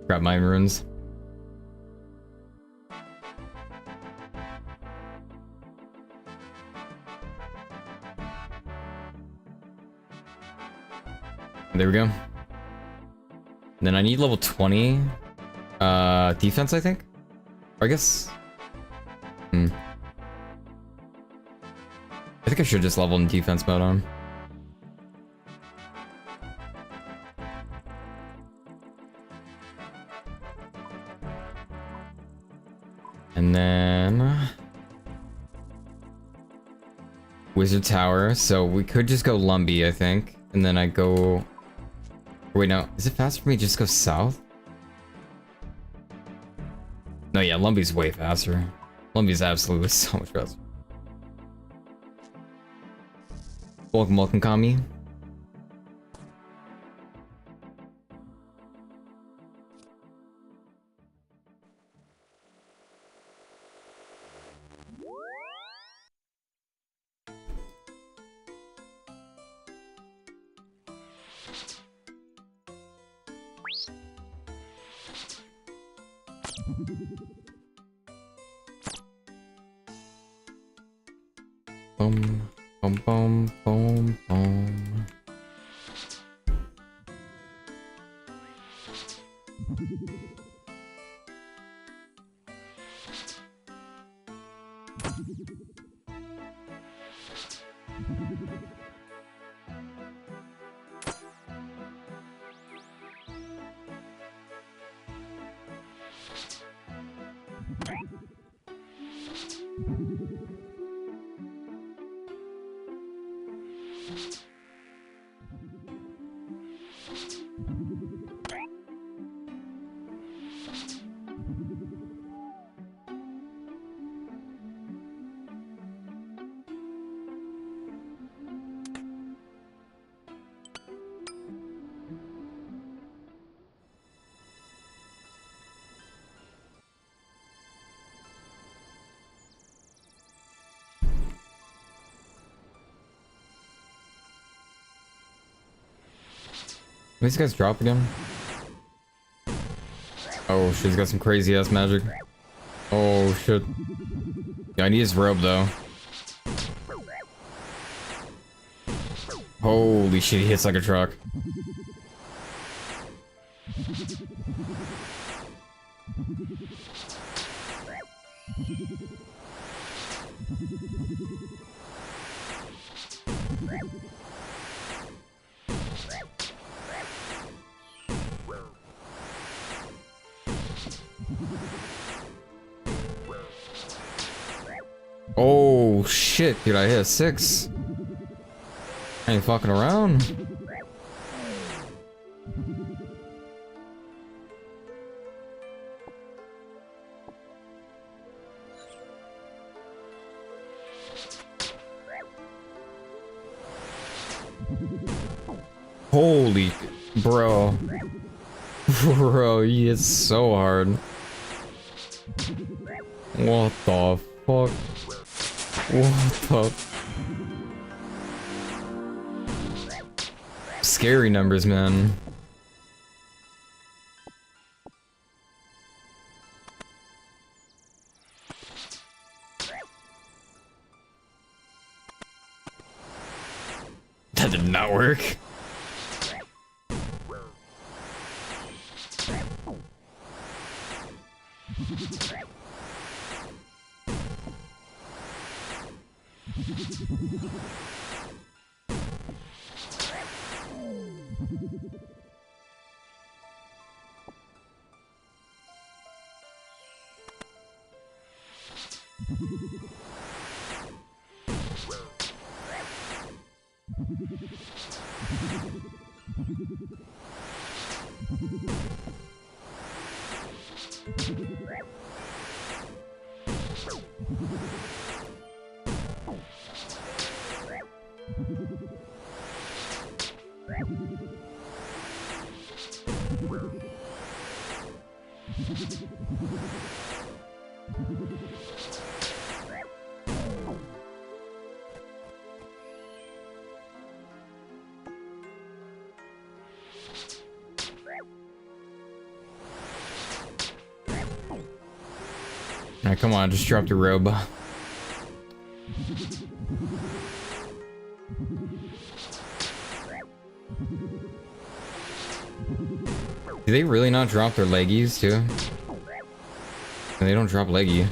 Speaker 1: Grab my runes. There we go. Then I need level 20 defense, I think. Or I guess. I think I should just level in defense mode on. And then Wizard Tower. So we could just go Lumbee, I think. And then I go. Wait, no. Is it faster for me to just go south? No, yeah, Lumbee's way faster. Lumbee's absolutely so much faster. Welcome, welcome, Kami. Boom, boom, boom, boom, boom. These guys drop again? Oh shit, he's got some crazy ass magic. Oh shit. Yeah, I need his robe though. Holy shit, he hits like a truck. Oh shit, dude, I hit a 6. I ain't fucking around. Holy bro. Bro, he hits so hard. What the fuck? What the? Scary numbers, man. That did not work. Alright, come on, just drop your robe. Do they really not drop their leggies too? They don't drop leggy.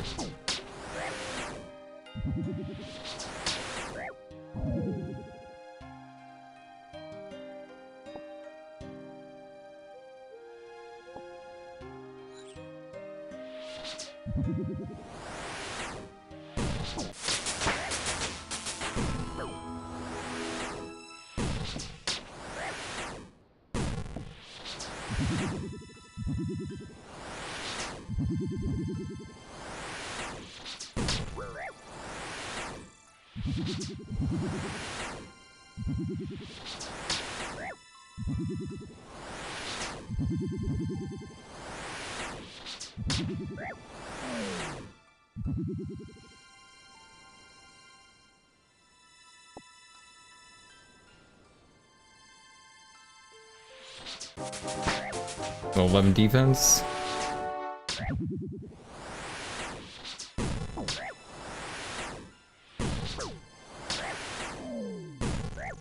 Speaker 1: So 11 defense.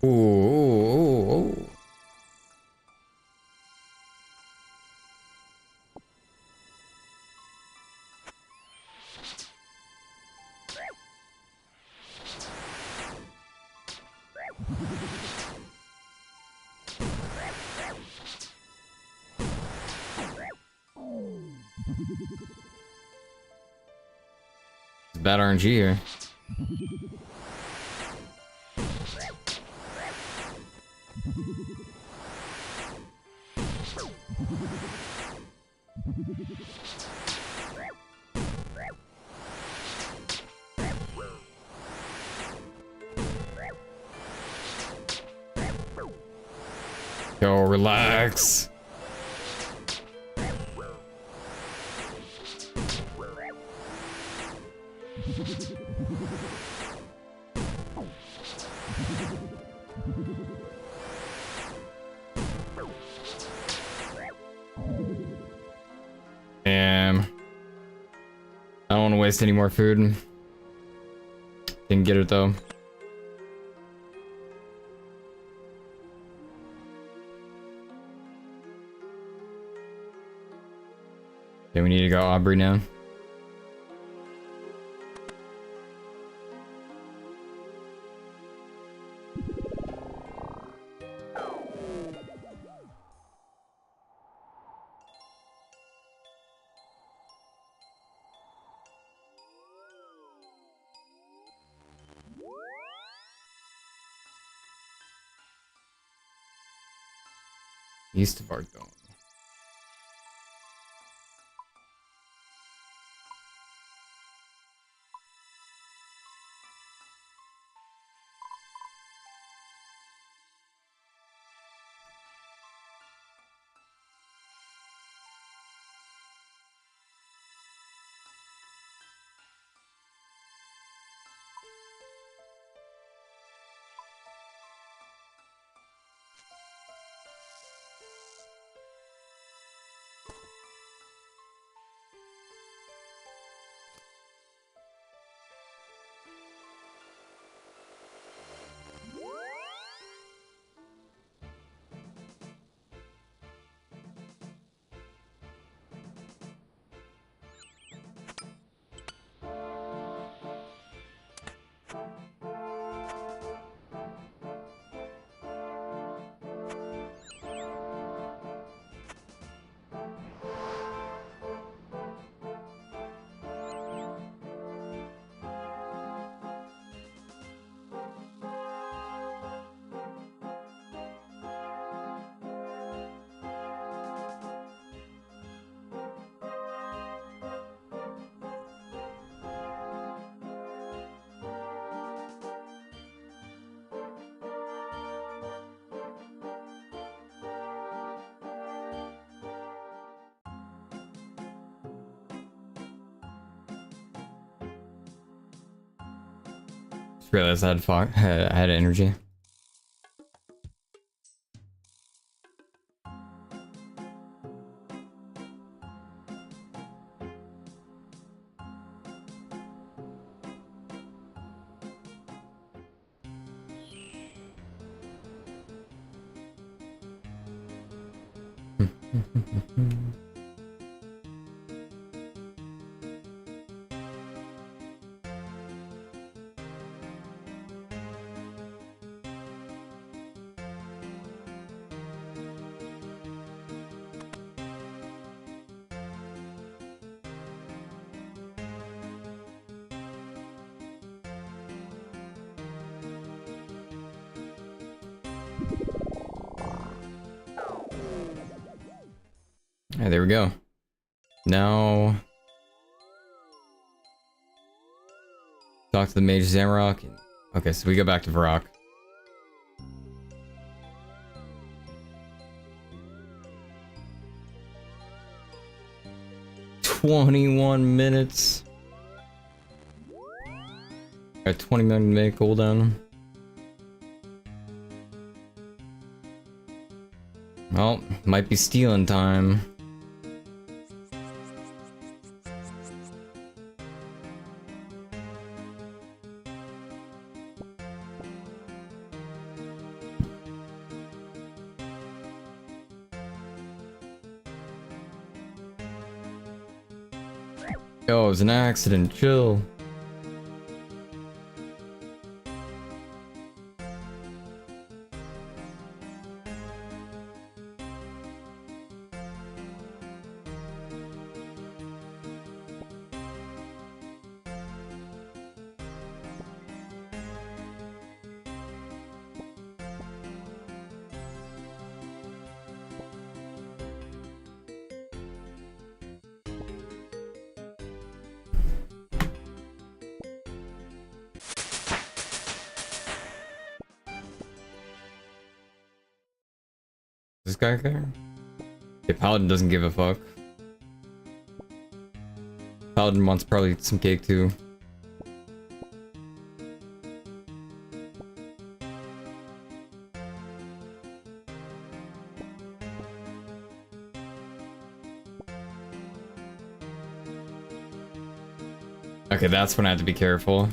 Speaker 1: Ooh, ooh, ooh. It's bad RNG here. Yo, relax. Damn. I don't want to waste any more food. Didn't get it though. Okay, we need to go Aubrey now. East of our dome. Just realized I had I had energy. Alright, there we go. Now talk to the Mage Zamrock. Okay, so we go back to Varrock. $21 minutes. Got 20-minute cooldown. Well, might be stealing time. Yo, it was an accident, chill. This guy there? Yeah, Paladin doesn't give a fuck. Paladin wants probably some cake too. Okay, that's when I have to be careful.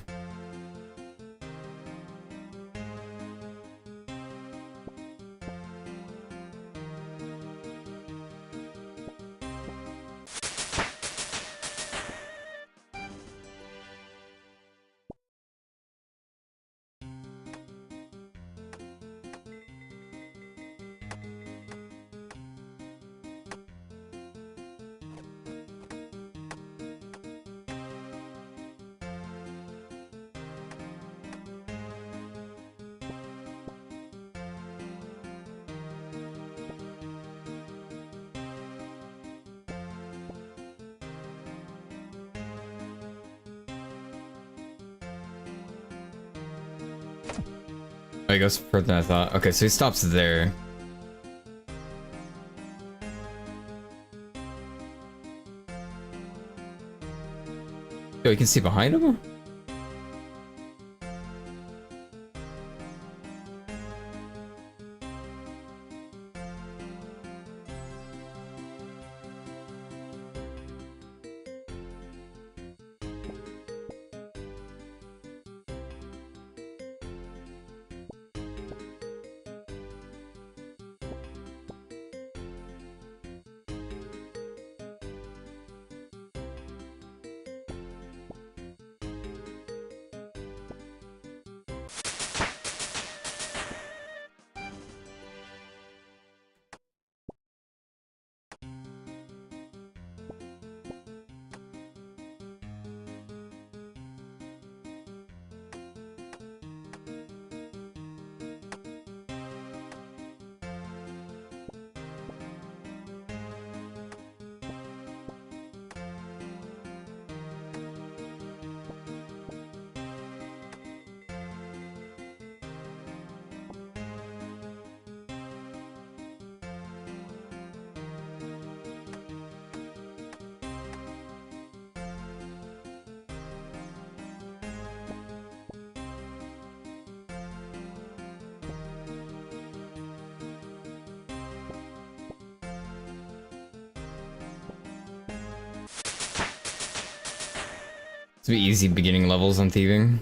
Speaker 1: I guess further than I thought. Okay, so he stops there. Yo, you can see behind him? It's be easy beginning levels on thieving.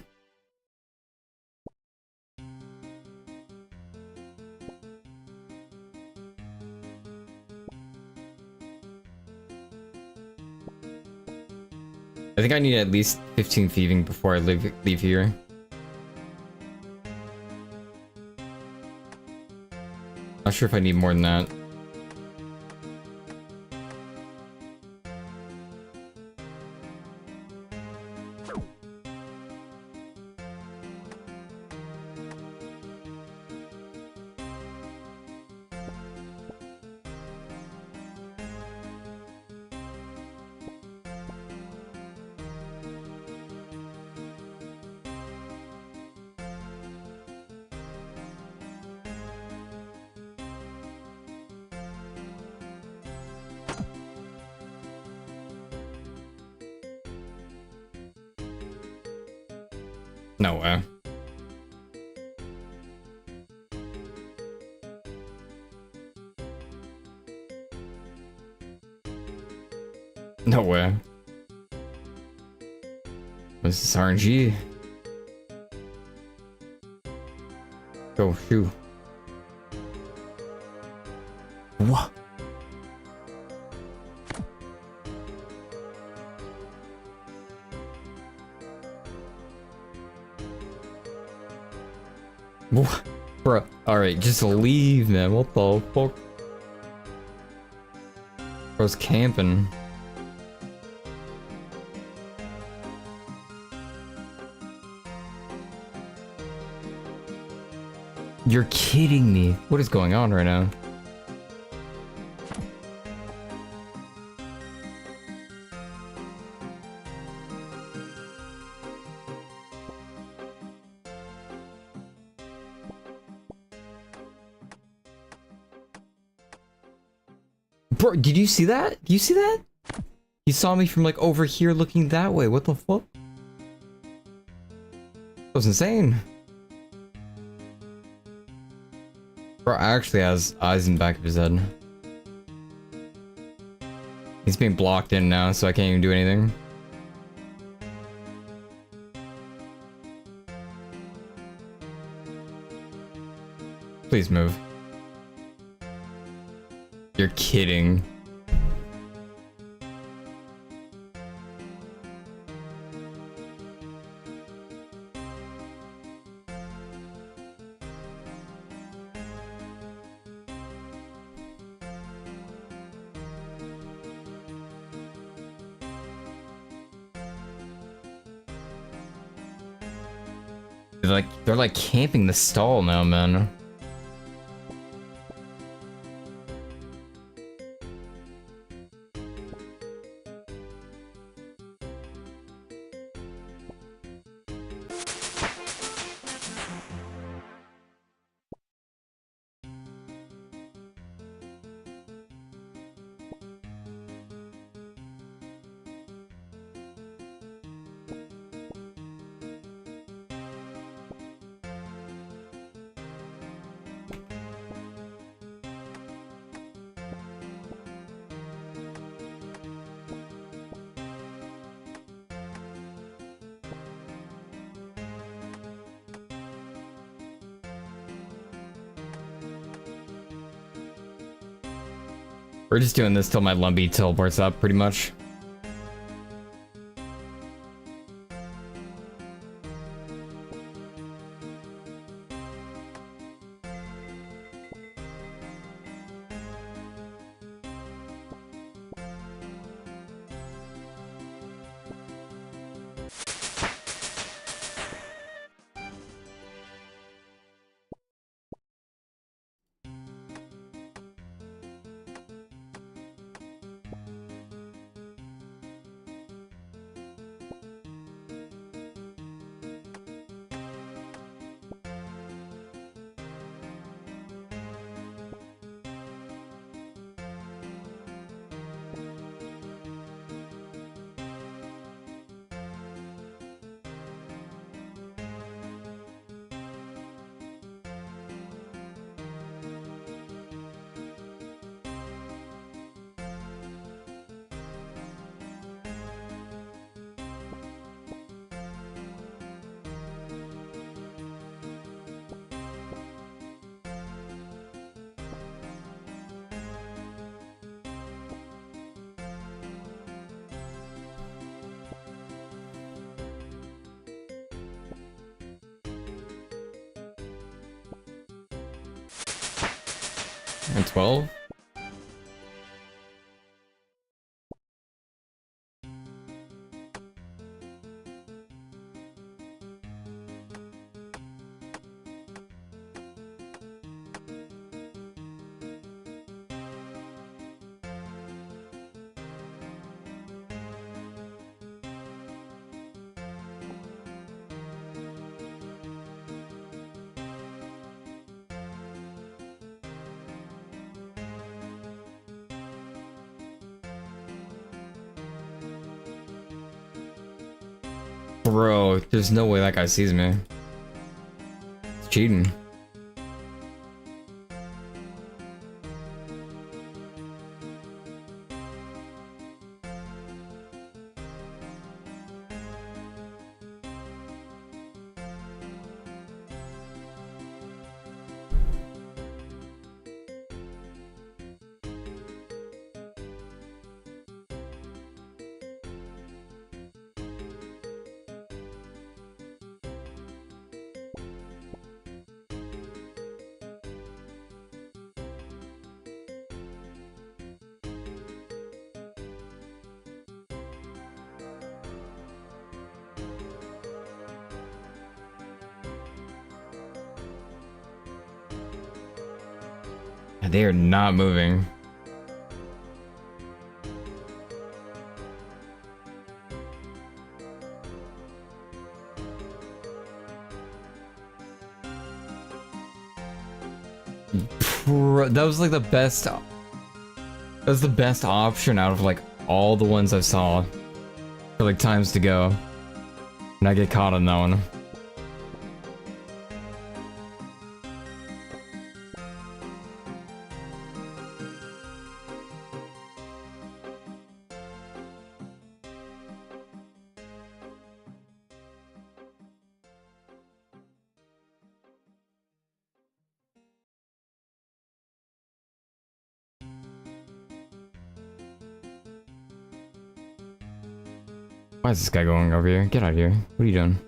Speaker 1: I think I need at least 15 thieving before I leave here. Not sure if I need more than that. No way. No way. This is RNG. Go, shoot. What? What? Bro, alright, just leave, man. What the fuck? Bro's camping. You're kidding me. What is going on right now? Bro, did you see that? Do you see that? He saw me from like over here looking that way. What the fuck? That was insane. Bro actually has eyes in the back of his head. He's being blocked in now, so I can't even do anything. Please move. You're kidding. They're like camping the stall now, man. We're just doing this till my Lumpy teleports up, pretty much. and 12. Bro, there's no way that guy sees me. It's cheating. They are not moving. That was like the best. That was the best option out of like all the ones I saw. For like times to go. And I get caught on that one. Why is this guy going over here? Get out of here. What are you doing?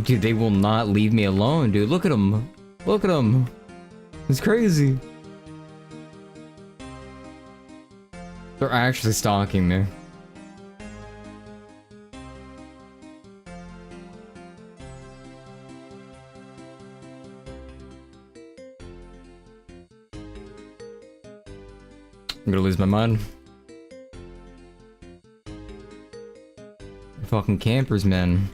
Speaker 1: Dude, they will not leave me alone, dude. Look at him. Look at him. It's crazy. They're actually stalking me. I'm gonna lose my mind. Fucking campers, man.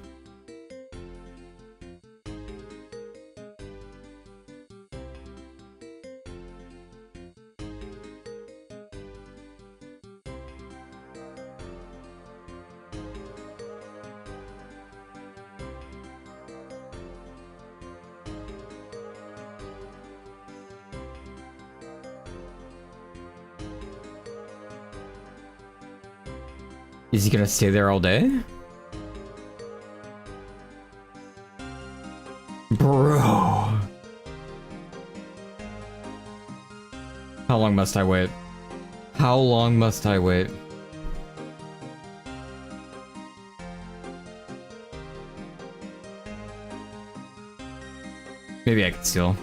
Speaker 1: Is he gonna stay there all day? Bro. How long must I wait? How long must I wait? Maybe I can steal.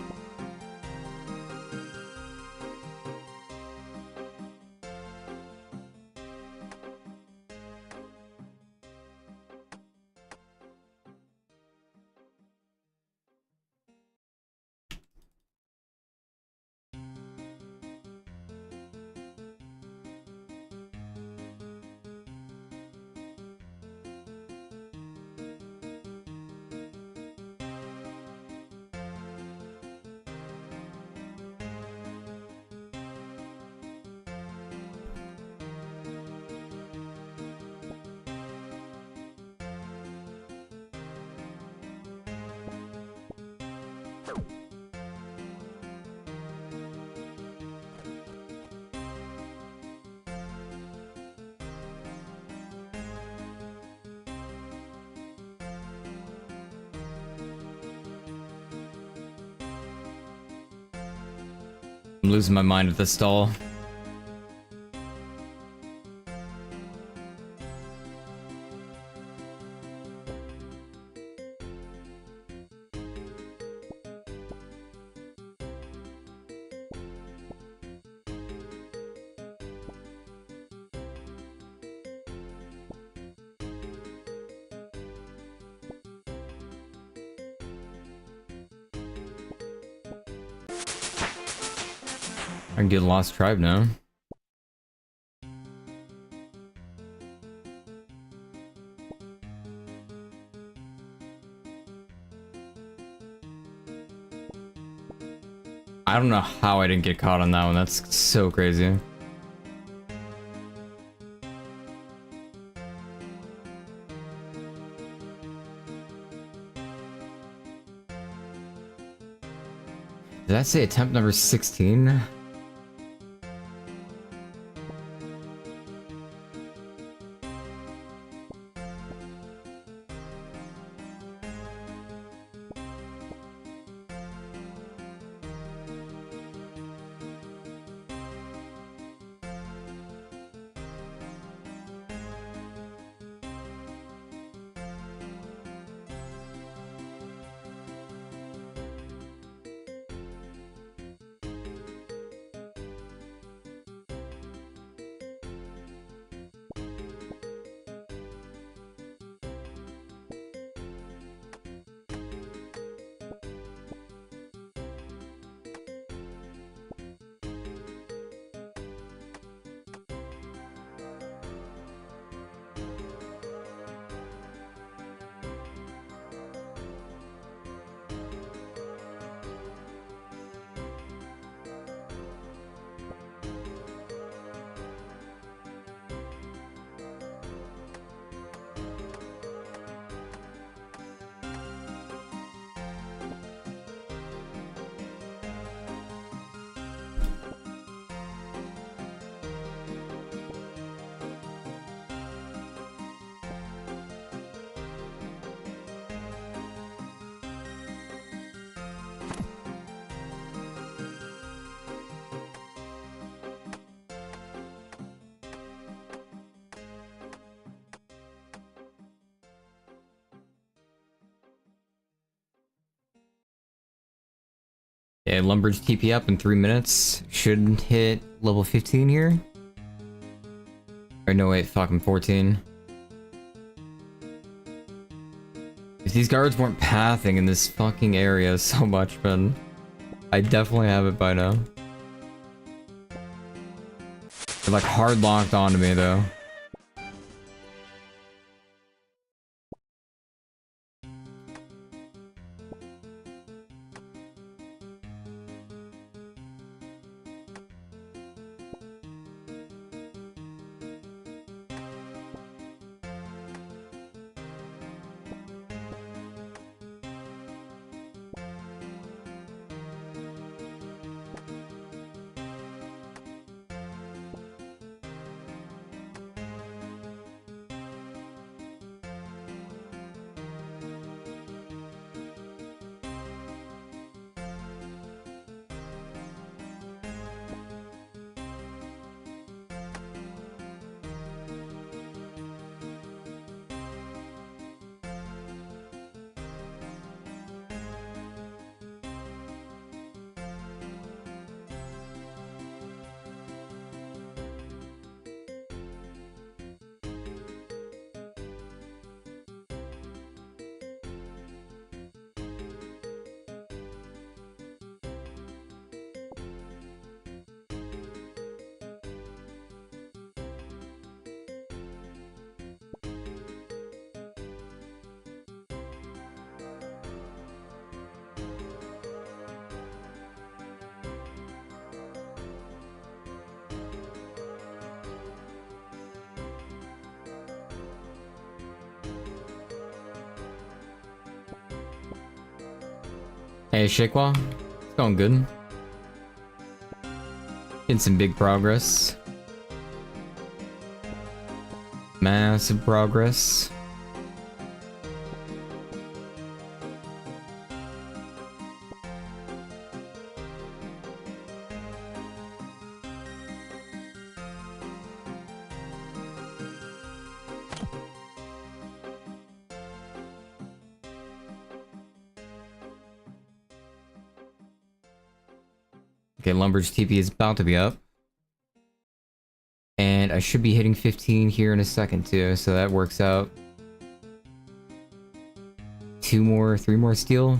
Speaker 1: I'm losing my mind at this stall. I can get Lost Tribe now. I don't know how I didn't get caught on that one. That's so crazy. Did I say attempt number 16? Yeah, Lumbridge TP up in 3 minutes. Should hit level 15 here. Or no, wait, fuck, I'm 14. If these guards weren't pathing in this fucking area so much, man, I definitely have it by now. They're like hard locked onto me though. Hey, Shakewell. It's going good. Getting some big progress. Massive progress. Okay, Lumber's TP is about to be up. And I should be hitting 15 here in a second too, so that works out. 3 more steel.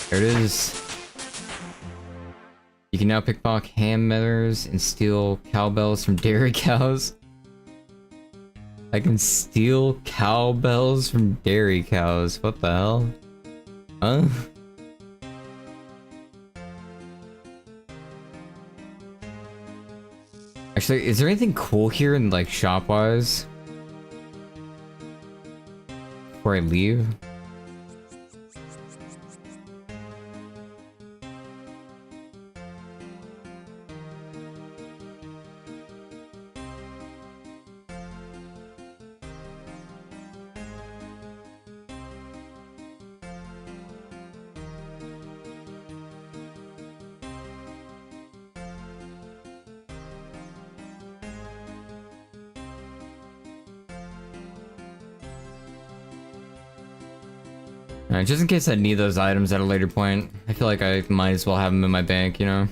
Speaker 1: There it is. You can now pickpocket ham millers and steal cowbells from dairy cows. I can steal cowbells from dairy cows. What the hell? Huh? Actually, is there anything cool here in like shop-wise? Before I leave? Alright, just in case I need those items at a later point, I feel like I might as well have them in my bank, you know?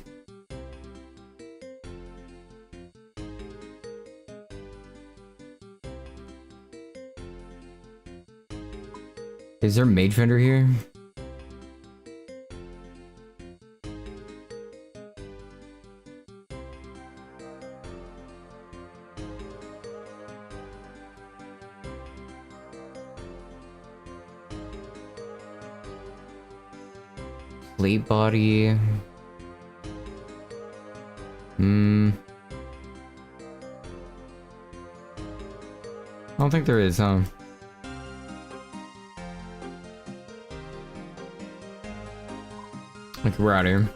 Speaker 1: Is there a mage vendor here? Plate body. I don't think there is, huh? Like, we're out of here.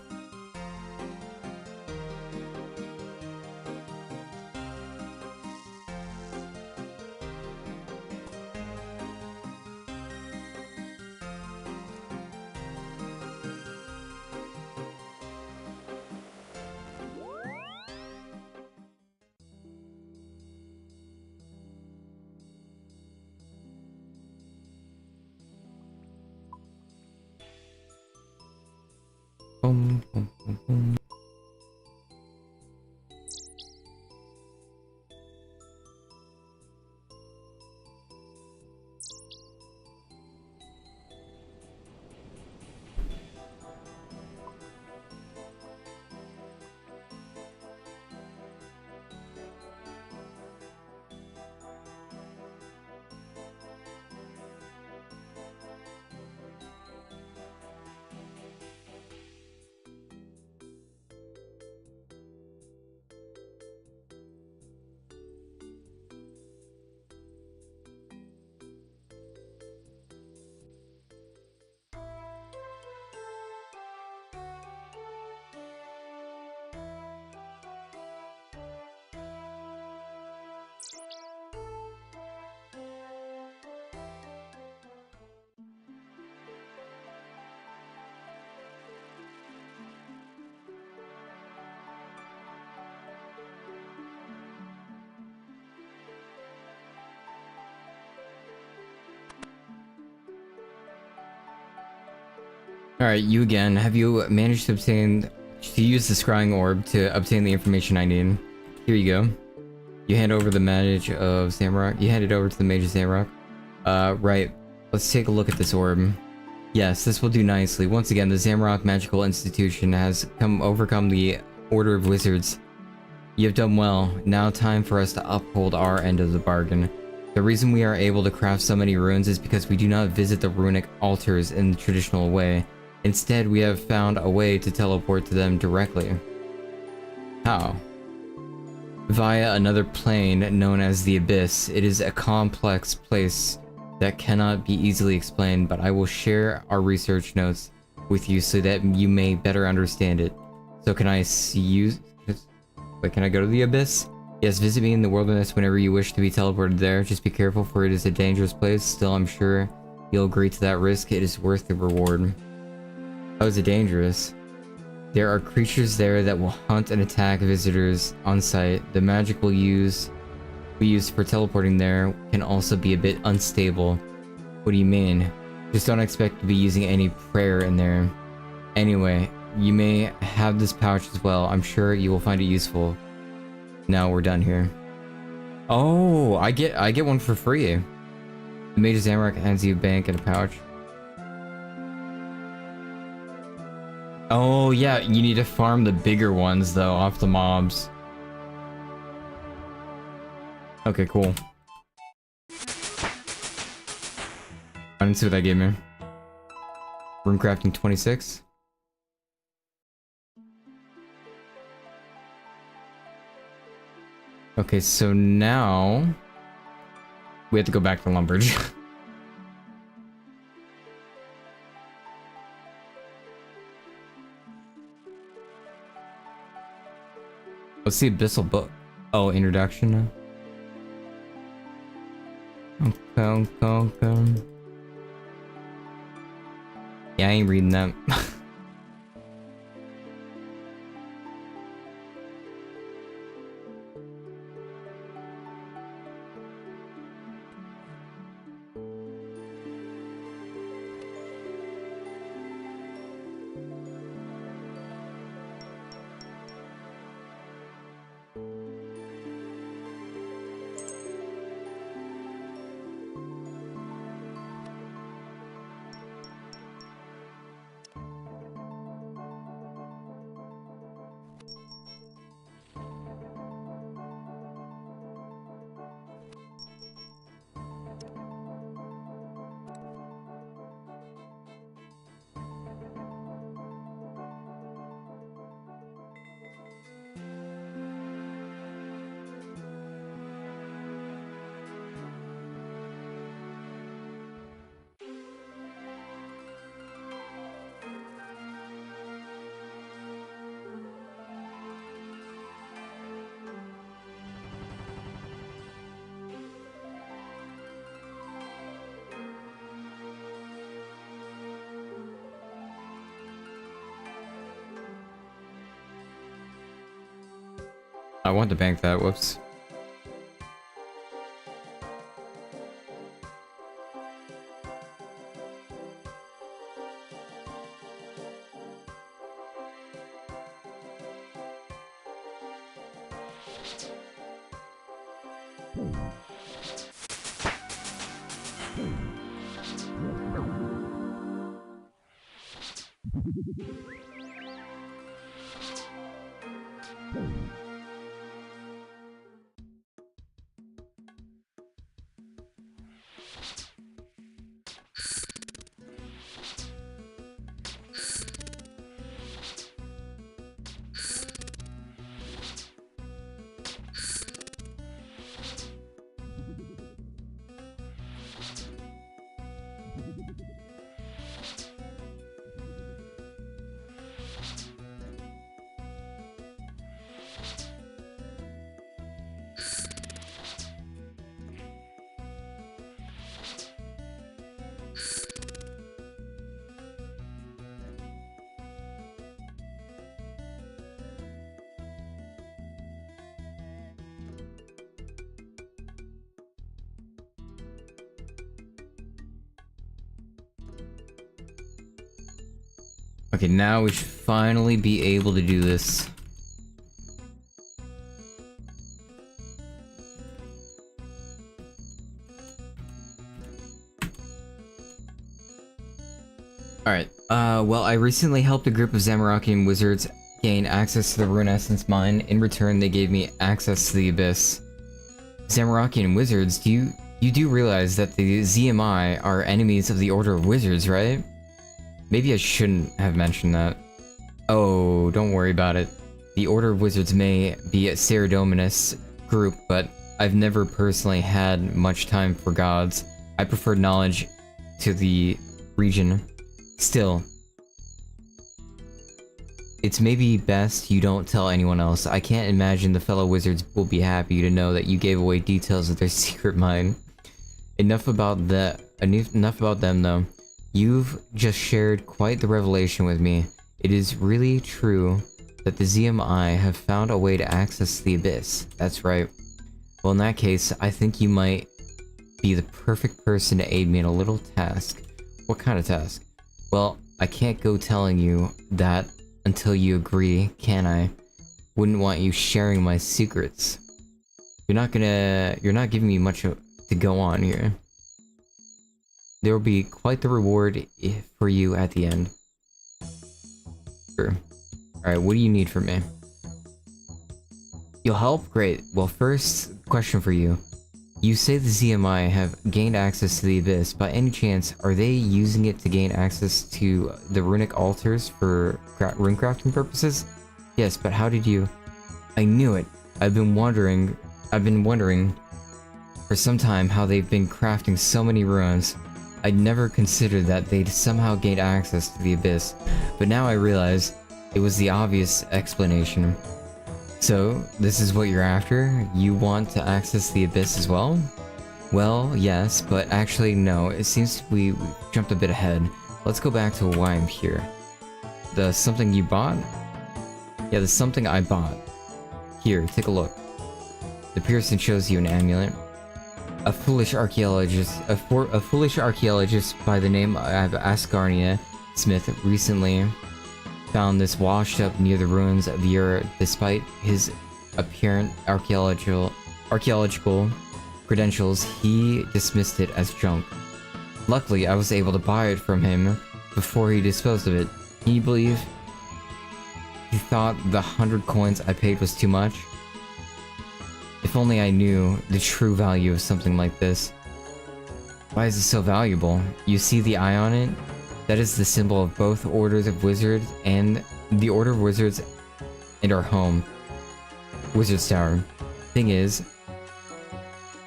Speaker 1: Boom, boom, boom, boom. Alright, you again. Have you managed to use the scrying orb to obtain the information I need? Here you go. You hand over the mage of Zamrock. You hand it over to the mage of Zamrock. Right. Let's take a look at this orb. Yes, this will do nicely. Once again, the Zamrock Magical Institution has overcome the Order of Wizards. You have done well. Now time for us to uphold our end of the bargain. The reason we are able to craft so many runes is because we do not visit the runic altars in the traditional way. Instead, we have found a way to teleport to them directly. How? Via another plane known as the Abyss. It is a complex place that cannot be easily explained, but I will share our research notes with you so that you may better understand it. So can I see you? Wait, can I go to the Abyss? Yes, visit me in the wilderness whenever you wish to be teleported there. Just be careful, for it is a dangerous place. Still, I'm sure you'll agree to that risk. It is worth the reward. How is it dangerous? There are creatures there that will hunt and attack visitors on site. The magic we use for teleporting there can also be a bit unstable. What do you mean? Just don't expect to be using any prayer in there. Anyway, you may have this pouch as well. I'm sure you will find it useful. Now we're done here. Oh, I get one for free. The Mage of Zamorak hands you a bank and a pouch. Oh yeah, you need to farm the bigger ones though off the mobs. Okay, cool. I didn't see what that gave me. Room crafting 26. Okay, so now we have to go back to Lumbridge. What's the Abyssal book? Oh, introduction. Okay. Yeah, I ain't reading that. I want to bank that, whoops. Okay, now we should finally be able to do this. Alright, well, I recently helped a group of Zamorakian wizards gain access to the Rune Essence Mine. In return, they gave me access to the Abyss. Zamorakian wizards, you do realize that the ZMI are enemies of the Order of Wizards, right? Maybe I shouldn't have mentioned that. Oh, don't worry about it. The Order of Wizards may be a Saradominus group, but I've never personally had much time for gods. I prefer knowledge to the region. Still, it's maybe best you don't tell anyone else. I can't imagine the fellow wizards will be happy to know that you gave away details of their secret mine. Enough about them though. You've just shared quite the revelation with me. It is really true that the ZMI have found a way to access the Abyss. That's right. Well, in that case, I think you might be the perfect person to aid me in a little task. What kind of task? Well, I can't go telling you that until you agree, can I? Wouldn't want you sharing my secrets. You're not giving me much to go on here. There will be quite the reward for you at the end. Sure. Alright, what do you need from me? You'll help? Great. Well, first question for you. You say the ZMI have gained access to the Abyss. By any chance, are they using it to gain access to the runic altars for runecrafting purposes? Yes, but how did you... I knew it. I've been wondering for some time how they've been crafting so many runes. I'd never considered that they'd somehow gained access to the Abyss, but now I realize it was the obvious explanation. So, this is what you're after? You want to access the Abyss as well? Well, yes, but actually no, it seems we jumped a bit ahead. Let's go back to why I'm here. The something you bought? Yeah, the something I bought. Here, take a look. The piercing shows you an amulet. A foolish archaeologist by the name of Asgarnia Smith recently found this washed up near the ruins of Ur. Despite his apparent archaeological credentials, he dismissed it as junk. Luckily, I was able to buy it from him before he disposed of it. Can you believe he thought the 100 coins I paid was too much? If only I knew the true value of something like this. Why is it so valuable? You see the eye on it? That is the symbol of both orders of wizards and the Order of Wizards and our home, Wizard's Tower. Thing is,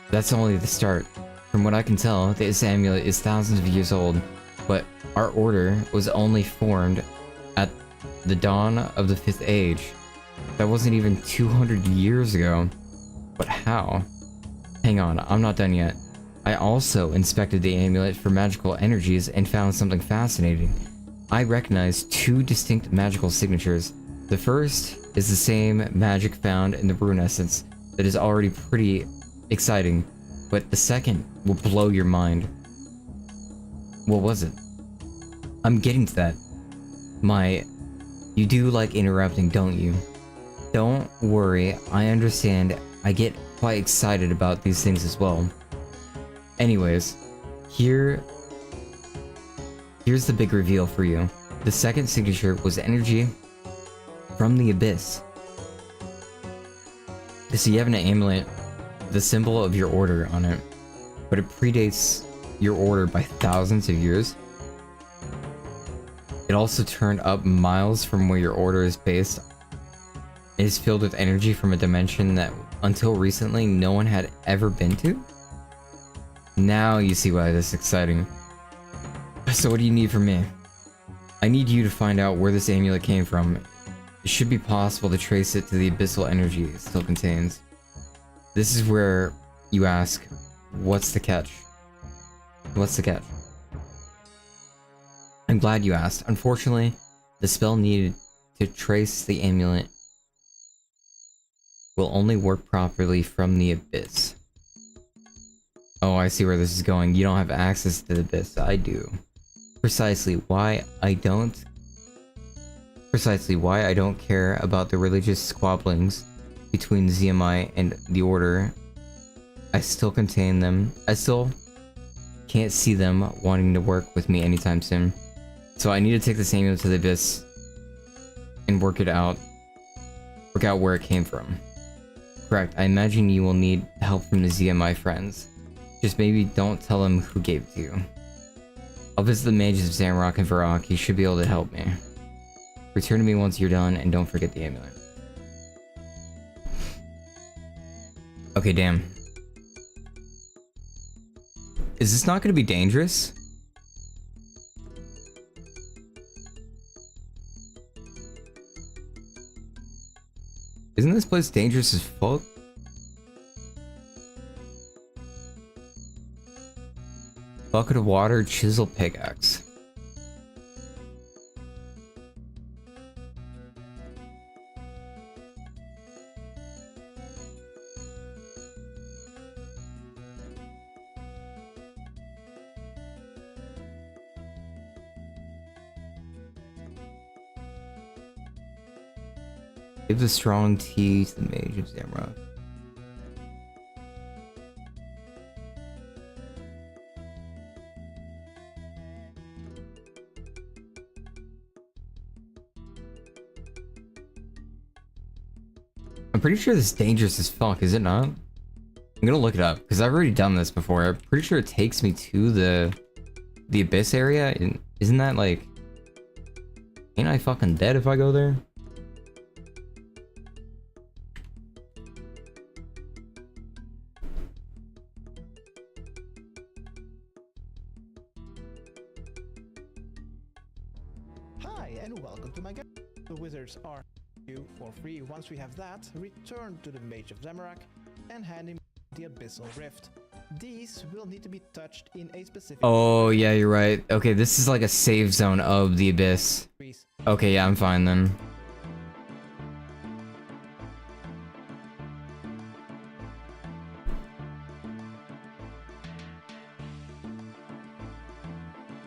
Speaker 1: that's only the start. From what I can tell, this amulet is thousands of years old, but our order was only formed at the dawn of the 5th Age. That wasn't even 200 years ago. But how? Hang on, I'm not done yet. I also inspected the amulet for magical energies and found something fascinating. I recognized two distinct magical signatures. The first is the same magic found in the rune essence that is already pretty exciting, but the second will blow your mind. What was it? I'm getting to that. You do like interrupting, don't you? Don't worry, I understand. I get quite excited about these things as well. Anyways, here's the big reveal for you. The second signature was energy from the Abyss. So you have an amulet, the symbol of your order on it, but it predates your order by thousands of years. It also turned up miles from where your order is based. It is filled with energy from a dimension that until recently no one had ever been to. Now you see why this is exciting. So what do you need from me? I need you to find out where this amulet came from. It should be possible to trace it to the abyssal energy it still contains. This is where you ask, what's the catch? What's the catch? I'm glad you asked. Unfortunately, the spell needed to trace the amulet will only work properly from the Abyss. Oh, I see where this is going. You don't have access to the Abyss. I do. Precisely why I don't care about the religious squabblings between ZMI and the Order. I still contain them. I still can't see them wanting to work with me anytime soon. So I need to take this amulet to the Abyss and work out where it came from. Correct. I imagine you will need help from the ZMI friends. Just maybe don't tell them who gave it to you. I'll visit the mages of Zamrock and Varrock. You should be able to help me. Return to me once you're done, and don't forget the amulet. Okay, damn. Is this not going to be dangerous? Isn't this place dangerous as fuck? Bucket of water, chisel, pickaxe. Give the strong tea to the mage of Zamrock. I'm pretty sure this is dangerous as fuck, is it not? I'm gonna look it up, because I've already done this before. I'm pretty sure it takes me to the abyss area, and isn't that like... Ain't I fucking dead if I go there?
Speaker 17: Hi, and welcome to my game. The wizards are you for free. Once we have that, return to the Mage of Zamorak and hand him the Abyssal Rift. These will need to be touched in a specific...
Speaker 1: Oh, yeah, you're right. Okay, this is like a save zone of the abyss. Okay, yeah, I'm fine then.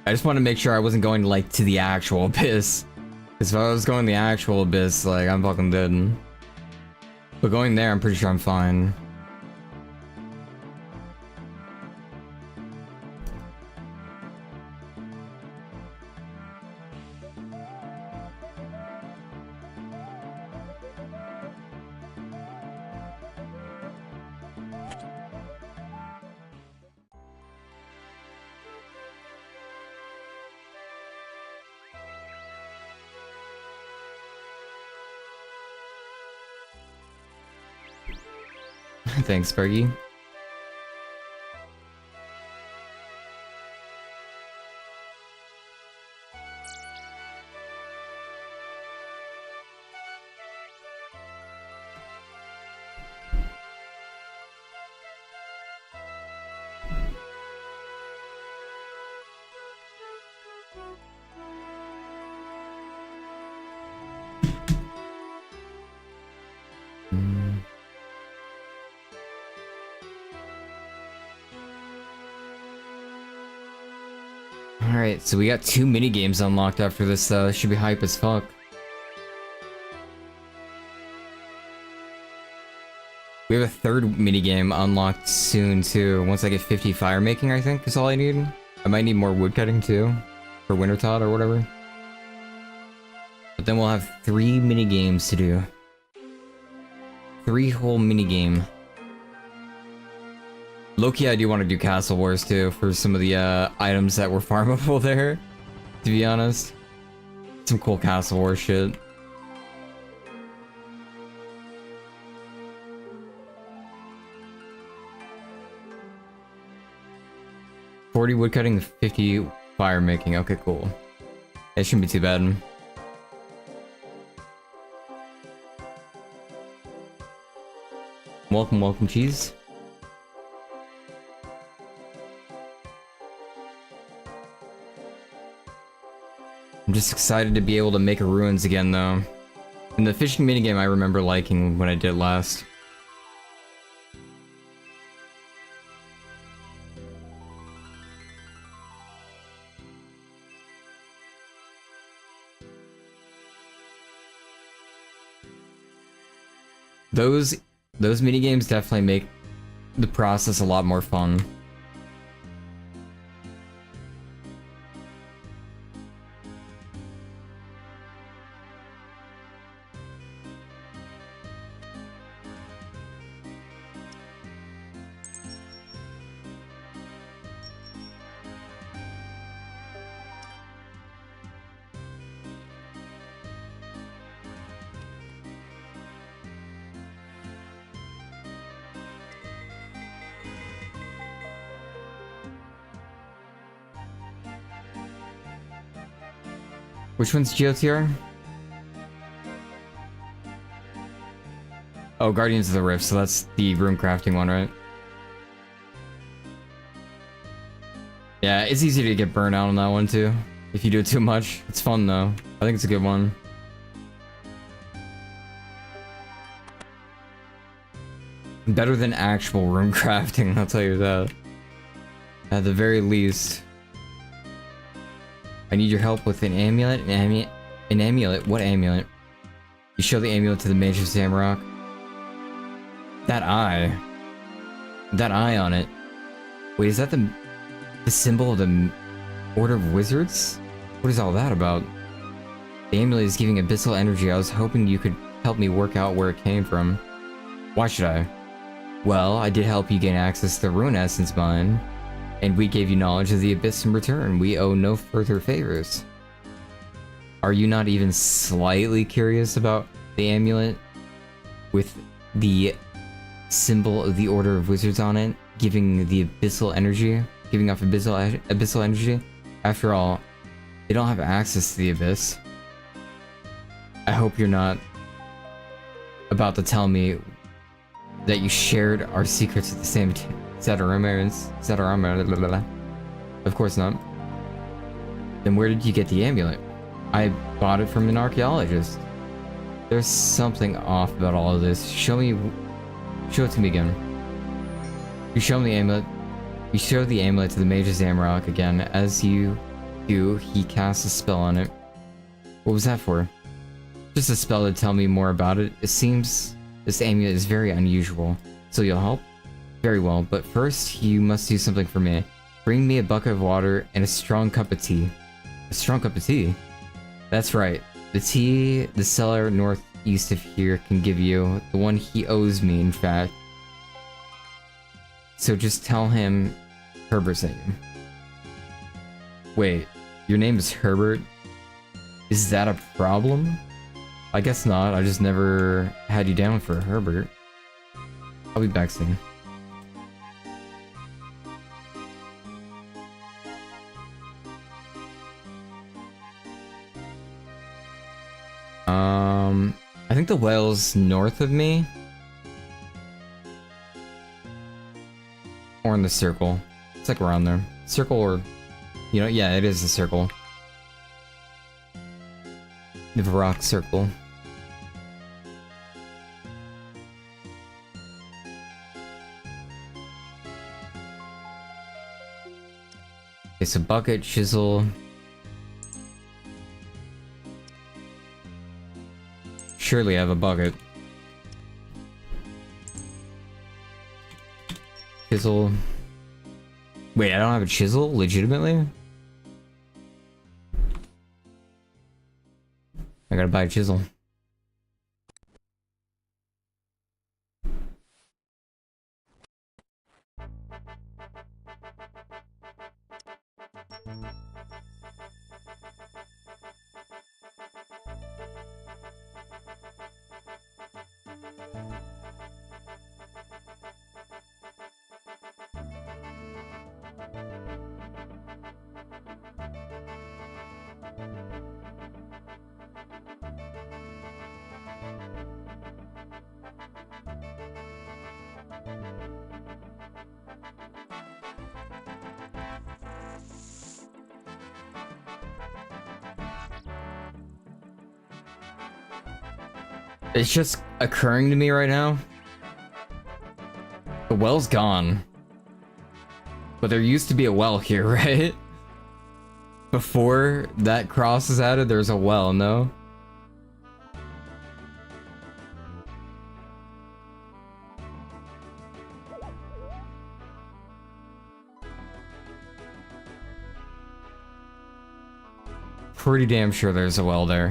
Speaker 1: I just want to make sure I wasn't going like to the actual abyss. Because if I was going the actual abyss, like, I'm fucking dead. But going there, I'm pretty sure I'm fine. Thanks, Bergie. Alright, so we got 2 minigames unlocked after this, should be hype as fuck. We have a 3rd minigame unlocked soon, too. Once I get 50 fire making, I think, is all I need. I might need more woodcutting, too. For Wintertot or whatever. But then we'll have 3 minigames to do. 3 whole minigame. Low-key, I do want to do Castle Wars too, for some of the items that were farmable there, to be honest. Some cool Castle Wars shit. $40 woodcutting, 50 fire making. Okay, cool. It shouldn't be too bad. Welcome, welcome, cheese. I'm just excited to be able to make a ruins again, though. And the fishing minigame I remember liking when I did it last. Those minigames definitely make the process a lot more fun. Which one's GOTR? Oh, Guardians of the Rift, so that's the room crafting one, right? Yeah, it's easy to get burnt out on that one too. If you do it too much. It's fun though. I think it's a good one. Better than actual room crafting, I'll tell you that. At the very least. I need your help with an amulet. An amulet? What amulet? You show the amulet to the Mage of Zamrock. That eye on it. Wait, is that the symbol of the Order of Wizards? What is all that about? The amulet is giving abyssal energy. I was hoping you could help me work out where it came from. Why should I? Well, I did help you gain access to the Rune Essence Mine, and we gave you knowledge of the Abyss in return. We owe no further favors. Are you not even slightly curious about the amulet with the symbol of the Order of Wizards on it, giving the abyssal energy, giving off abyssal energy? After all, they don't have access to the Abyss. I hope you're not about to tell me that you shared our secrets with the same Zetarama. Of course not. Then where did you get the amulet? I bought it from an archaeologist. There's something off about all of this. Show it to me again. You show me the amulet. You show the amulet to the Mage of Zamrock again. As you do, he casts a spell on it. What was that for? Just a spell to tell me more about it. It seems this amulet is very unusual. So you'll help? Very well, but first you must do something for me. Bring me a bucket of water and a strong cup of tea. A strong cup of tea? That's right. The tea the cellar northeast of here can give you. The one he owes me, in fact. So just tell him Herbert's name. Wait, your name is Herbert? Is that a problem? I guess not. I just never had you down for Herbert. I'll be back soon. I think the well's north of me. Or in the circle. It's like around there. Circle or... You know, yeah, it is the circle. The Varrock circle. Okay, so bucket, chisel. Surely I have a bucket. Chisel. Wait, I don't have a chisel? Legitimately? I gotta buy a chisel. It's just occurring to me right now. The well's gone. But there used to be a well here, right? Before that cross is added, there's a well, no? Pretty damn sure there's a well there.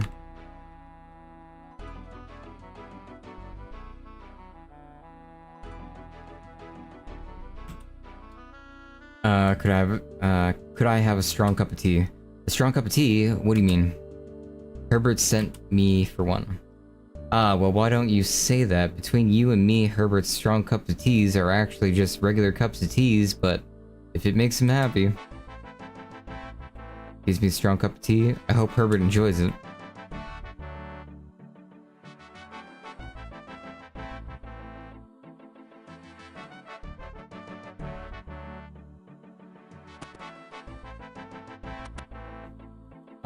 Speaker 1: Could I have a strong cup of tea? A strong cup of tea? What do you mean? Herbert sent me for one. Ah, well, why don't you say that? Between you and me, Herbert's strong cups of teas are actually just regular cups of teas, but if it makes him happy. Gives me a strong cup of tea. I hope Herbert enjoys it.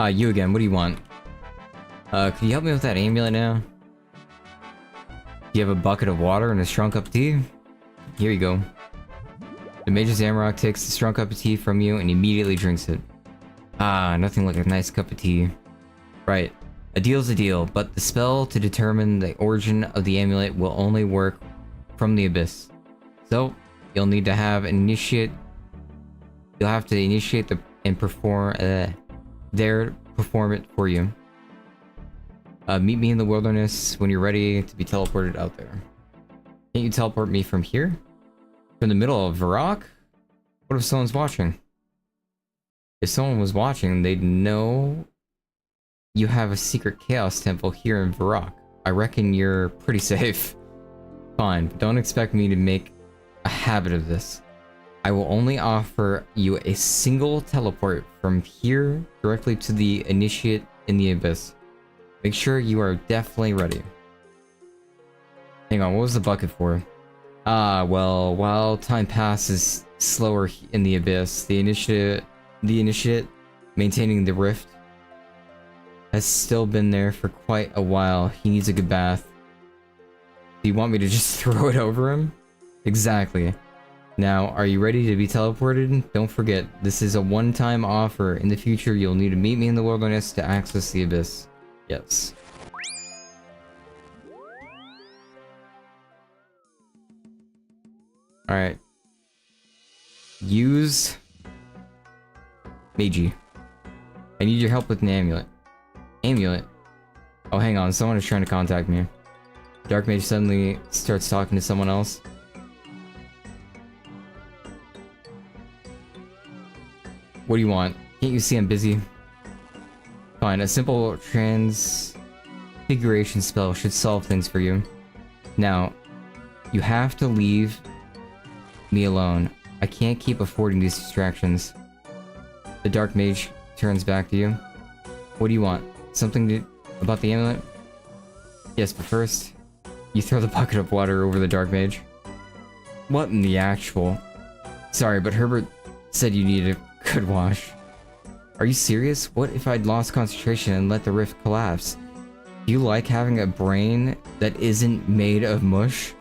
Speaker 1: You again, what do you want? Can you help me with that amulet now? Do you have a bucket of water and a strong cup of tea? Here you go. The Mage of Zamrock takes the strong cup of tea from you and immediately drinks it. Ah, nothing like a nice cup of tea. Right. A deal's a deal, but the spell to determine the origin of the amulet will only work from the abyss. So, you'll need to have initiate. You'll have to initiate and perform. There, perform it for you. Meet me in the wilderness when you're ready to be teleported out there. Can't you teleport me from here? From the middle of Varrock? What if someone's watching? If someone was watching, they'd know you have a secret chaos temple here in Varrock. I reckon you're pretty safe. Fine, but don't expect me to make a habit of this. I will only offer you a single teleport from here directly to the initiate in the abyss. Make sure you are definitely ready. Hang on, what was the bucket for? Ah, well, while time passes slower in the abyss, the initiate maintaining the rift has still been there for quite a while. He needs a good bath. Do you want me to just throw it over him? Exactly. Now, are you ready to be teleported? Don't forget, this is a one-time offer. In the future, you'll need to meet me in the wilderness to access the abyss. Yes. Alright. Use Meiji. I need your help with an amulet. Amulet? Oh, hang on. Someone is trying to contact me. Dark Mage suddenly starts talking to someone else. What do you want? Can't you see I'm busy? Fine, a simple transfiguration spell should solve things for you. Now, you have to leave me alone. I can't keep affording these distractions. The Dark Mage turns back to you. What do you want? Something about the amulet? Yes, but first, you throw the bucket of water over the Dark Mage. What in the actual? Sorry, but Herbert said you needed a good wash. Are you serious? What if I'd lost concentration and let the rift collapse? Do you like having a brain that isn't made of mush?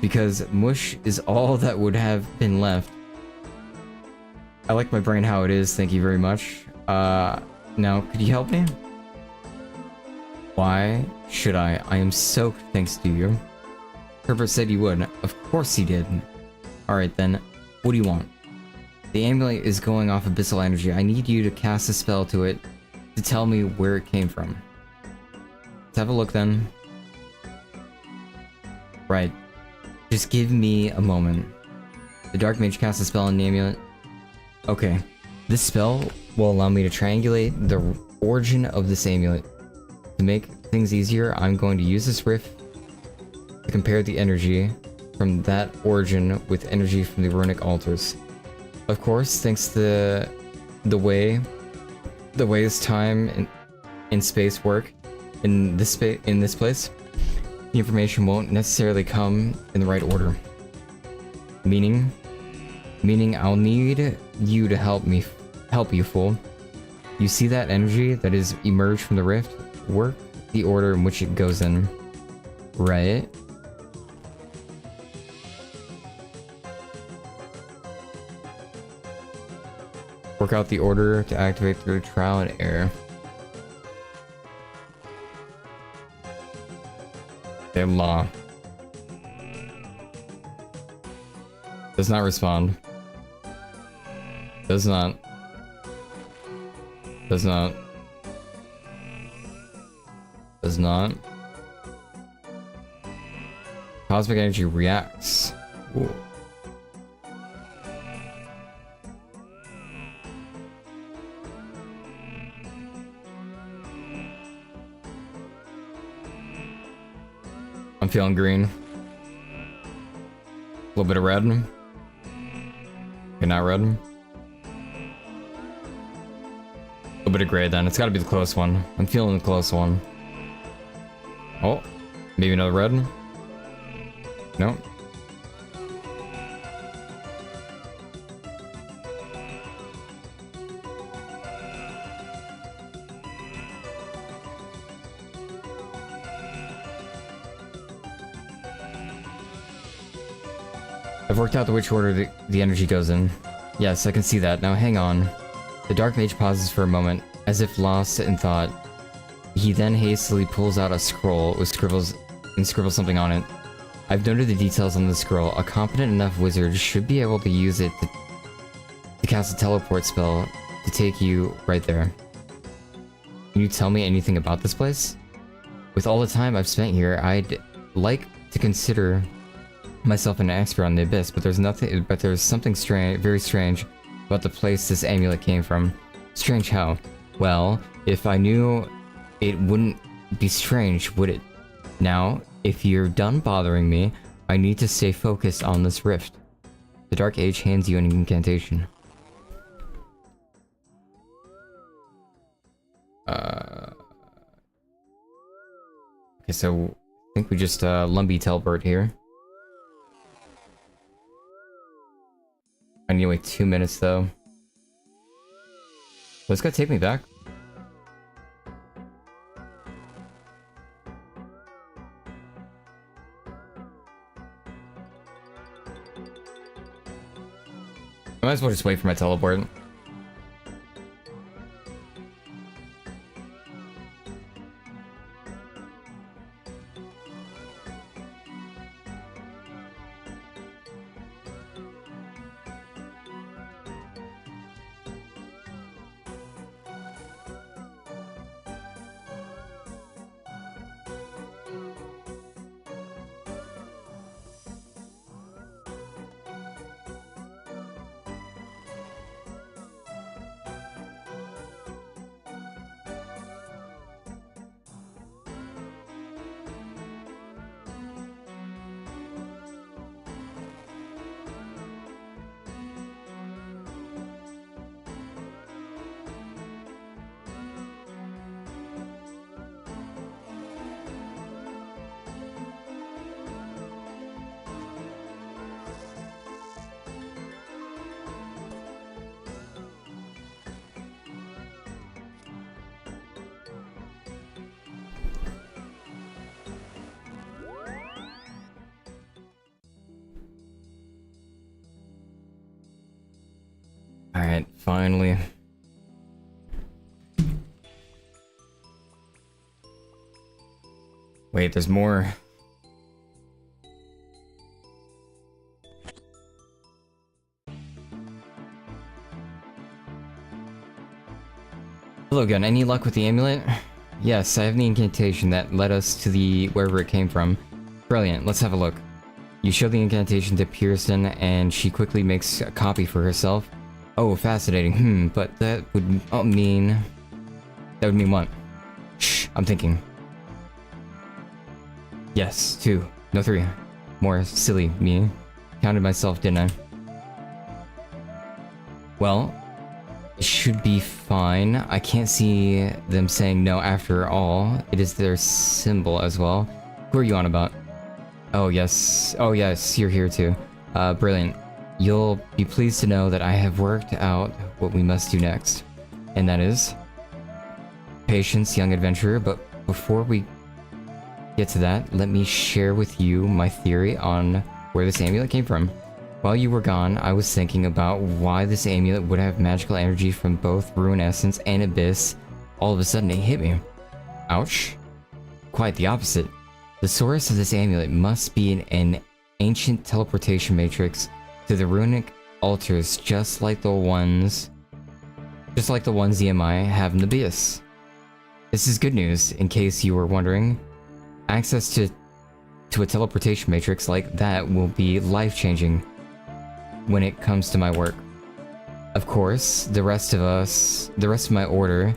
Speaker 1: Because mush is all that would have been left. I like my brain how it is, thank you very much. Now, could you help me? Why should I? I am soaked thanks to you. Herbert said you would. Of course he did. Alright then, what do you want? The amulet is going off abyssal energy. I need you to cast a spell to it to tell me where it came from. Let's have a look then. Right. Just give me a moment. The Dark Mage casts a spell on the amulet. Okay. This spell will allow me to triangulate the origin of this amulet. To make things easier, I'm going to use this rift to compare the energy from that origin with energy from the runic altars. Of course, thanks to the way this time and space work in this place, the information won't necessarily come in the right order. Meaning I'll need you to help you, fool. You see that energy that is emerged from the rift? Work the order in which it goes in. Right? Work out the order to activate through trial and error. Okay, law. Does not respond. Does not. Does not. Does not. Cosmic energy reacts. Ooh. I'm feeling green. A little bit of red. Okay, not red. A little bit of gray then. It's gotta be the close one. I'm feeling the close one. Oh, maybe another red. No. I've worked out which order the energy goes in. Yes, I can see that. Now hang on. The Dark Mage pauses for a moment, as if lost in thought. He then hastily pulls out a scroll with scribbles something on it. I've noted the details on the scroll. A competent enough wizard should be able to use it to cast a teleport spell to take you right there. Can you tell me anything about this place? With all the time I've spent here, I'd like to consider myself an expert on the abyss, but there's something strange, very strange about the place this amulet came from. Strange how? Well, if I knew, it wouldn't be strange, would it? Now, if you're done bothering me, I need to stay focused on this rift. The Dark Age hands you an incantation. Okay, so I think we just Lumpy teleport here. I need to wait 2 minutes though. What's gonna take me back? I might as well just wait for my teleport. Alright, finally. Wait, there's more. Hello again, any luck with the amulet? Yes, I have the incantation that led us to the wherever it came from. Brilliant, let's have a look. You show the incantation to Pearson and she quickly makes a copy for herself. Oh, fascinating. But that would mean... That would mean what? Shh, I'm thinking. Yes, 2. No, 3. More silly me. Counted myself, didn't I? Well, it should be fine. I can't see them saying no after all. It is their symbol as well. Who are you on about? Oh, yes. Oh, yes, you're here too. Brilliant. You'll be pleased to know that I have worked out what we must do next. And that is... Patience, young adventurer, but before we get to that, let me share with you my theory on where this amulet came from. While you were gone, I was thinking about why this amulet would have magical energy from both Ruin Essence and Abyss. All of a sudden it hit me. Ouch. Quite the opposite. The source of this amulet must be an ancient teleportation matrix to the runic altars, just like the ones EMI have in the Abyss. This is good news, in case you were wondering. Access to a teleportation matrix like that will be life-changing when it comes to my work. Of course, the rest of my order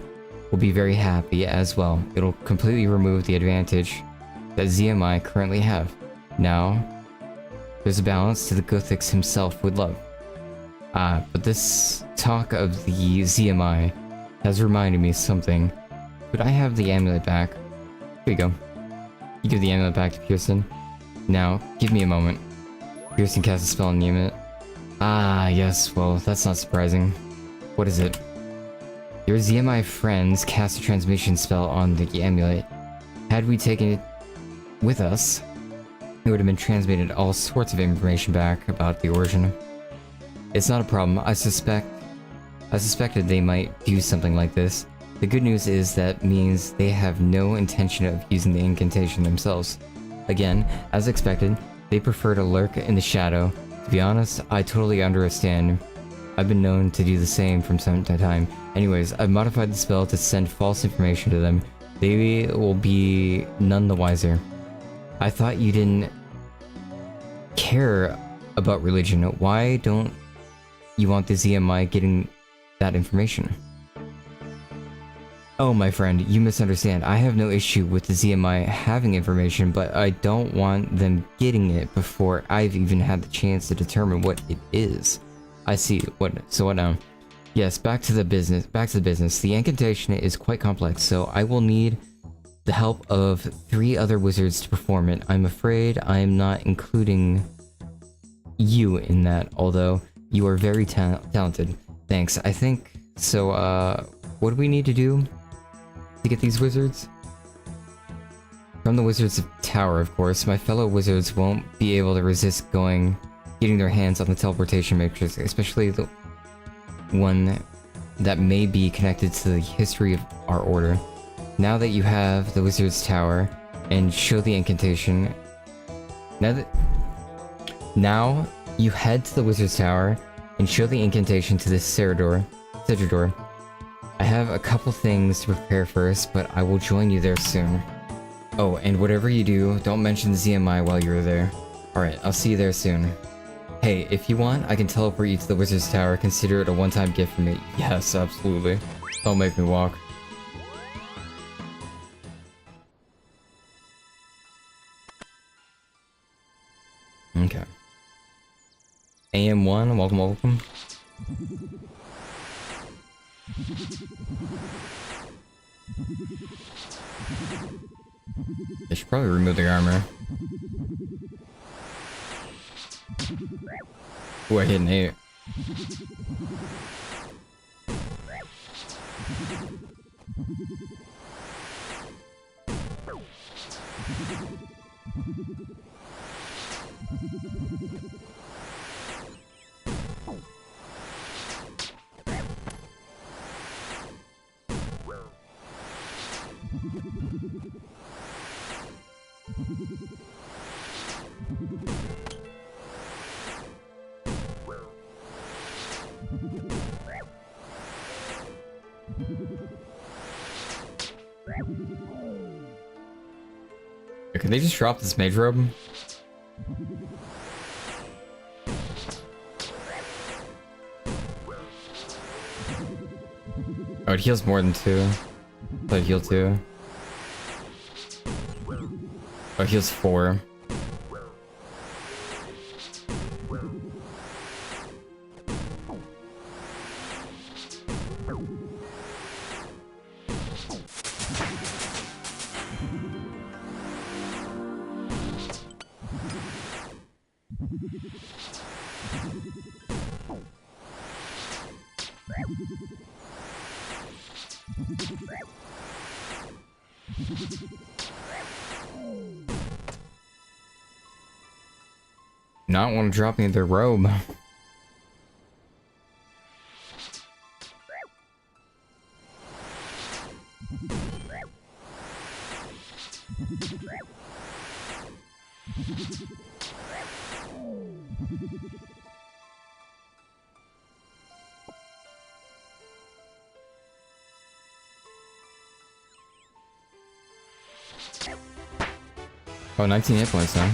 Speaker 1: will be very happy as well. It'll completely remove the advantage that ZMI currently have. Now, there's a balance to the Gothics himself would love. But this talk of the ZMI has reminded me of something. Could I have the amulet back? Here you go. You give the amulet back to Pearson. Now, give me a moment. Pearson casts a spell on the amulet. Ah, yes, well, that's not surprising. What is it? Your ZMI friends cast a transmission spell on the amulet. Had we taken it with us, it would have been transmitted all sorts of information back about the origin. It's not a problem. I suspected they might do something like this. The good news is that means they have no intention of using the incantation themselves. Again, as expected, they prefer to lurk in the shadow. To be honest, I totally understand. I've been known to do the same from time to time. Anyways, I've modified the spell to send false information to them. They will be none the wiser. I thought you didn't care about religion. Why don't you want the ZMI getting that information? Oh, my friend, you misunderstand. I have no issue with the ZMI having information, but I don't want them getting it before I've even had the chance to determine what it is. I see. What now? Yes, back to the business. The incantation is quite complex, so I will need the help of 3 other wizards to perform it. I'm afraid I am not including you in that, although you are very talented. Thanks. I think so. What do we need to do to get these wizards? From the Wizards Tower, of course. My fellow wizards won't be able to resist getting their hands on the teleportation matrix, especially the one that may be connected to the history of our order. Now that you have the Wizard's Tower and show the incantation, now you head to the Wizard's Tower and show the incantation to this Cedrador. I have a couple things to prepare first, but I will join you there soon. Oh, and whatever you do, don't mention the ZMI while you're there. Alright, I'll see you there soon. Hey, if you want, I can teleport you to the Wizard's Tower. Consider it a one-time gift from me. Yes, absolutely. Don't make me walk. Okay. AM1, welcome. I should probably remove the armor. Ooh, I hit an 8. Can they just drop this mage robe? Oh, it heals more than 2. So it heal 2. Oh, it heals 4. Not want to drop me their robe. Oh, 19 hit points now.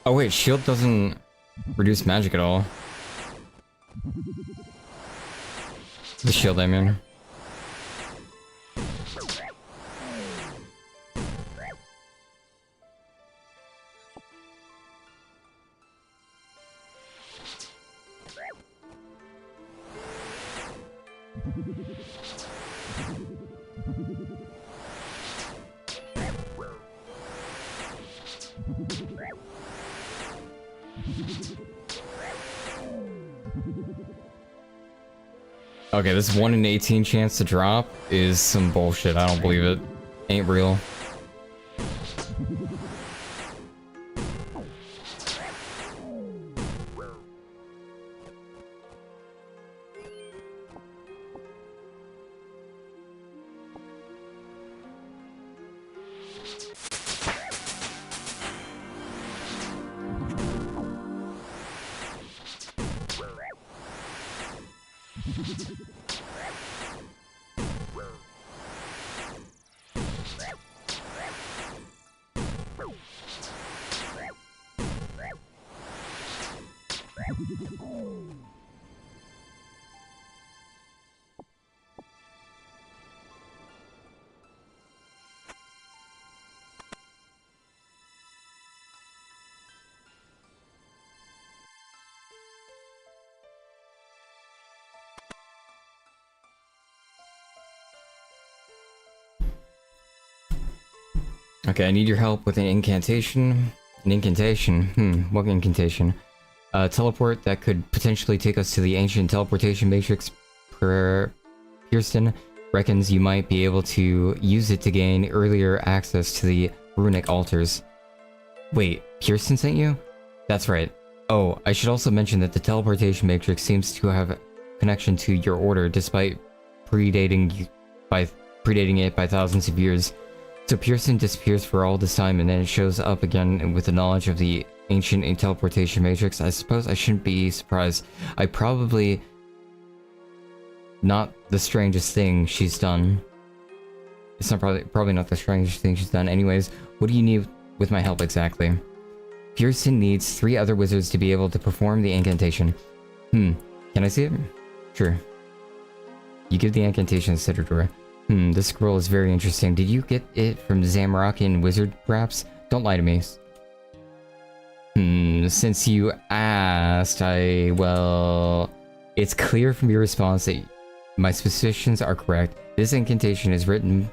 Speaker 1: Oh wait, shield doesn't reduce magic at all. The shield, I mean. Okay, this 1 in 18 chance to drop is some bullshit. I don't believe it. Ain't real. Okay, I need your help with an incantation. An incantation? What incantation? Teleport that could potentially take us to the ancient teleportation matrix. Pearson reckons you might be able to use it to gain earlier access to the runic altars. Wait, Pearson sent you? That's right. Oh, I should also mention that the teleportation matrix seems to have connection to your order despite predating it by thousands of years. So Pearson disappears for all this time and then it shows up again with the knowledge of the ancient teleportation matrix. I suppose I shouldn't be surprised. I probably not the strangest thing she's done. It's not probably not the strangest thing she's done. Anyways, what do you need with my help exactly? Pearson needs 3 other wizards to be able to perform the incantation. Can I see it? Sure. You give the incantation to Citador. This scroll is very interesting. Did you get it from Zamorakian wizard, perhaps? Don't lie to me. Since you asked, well... It's clear from your response that my suspicions are correct. This incantation is written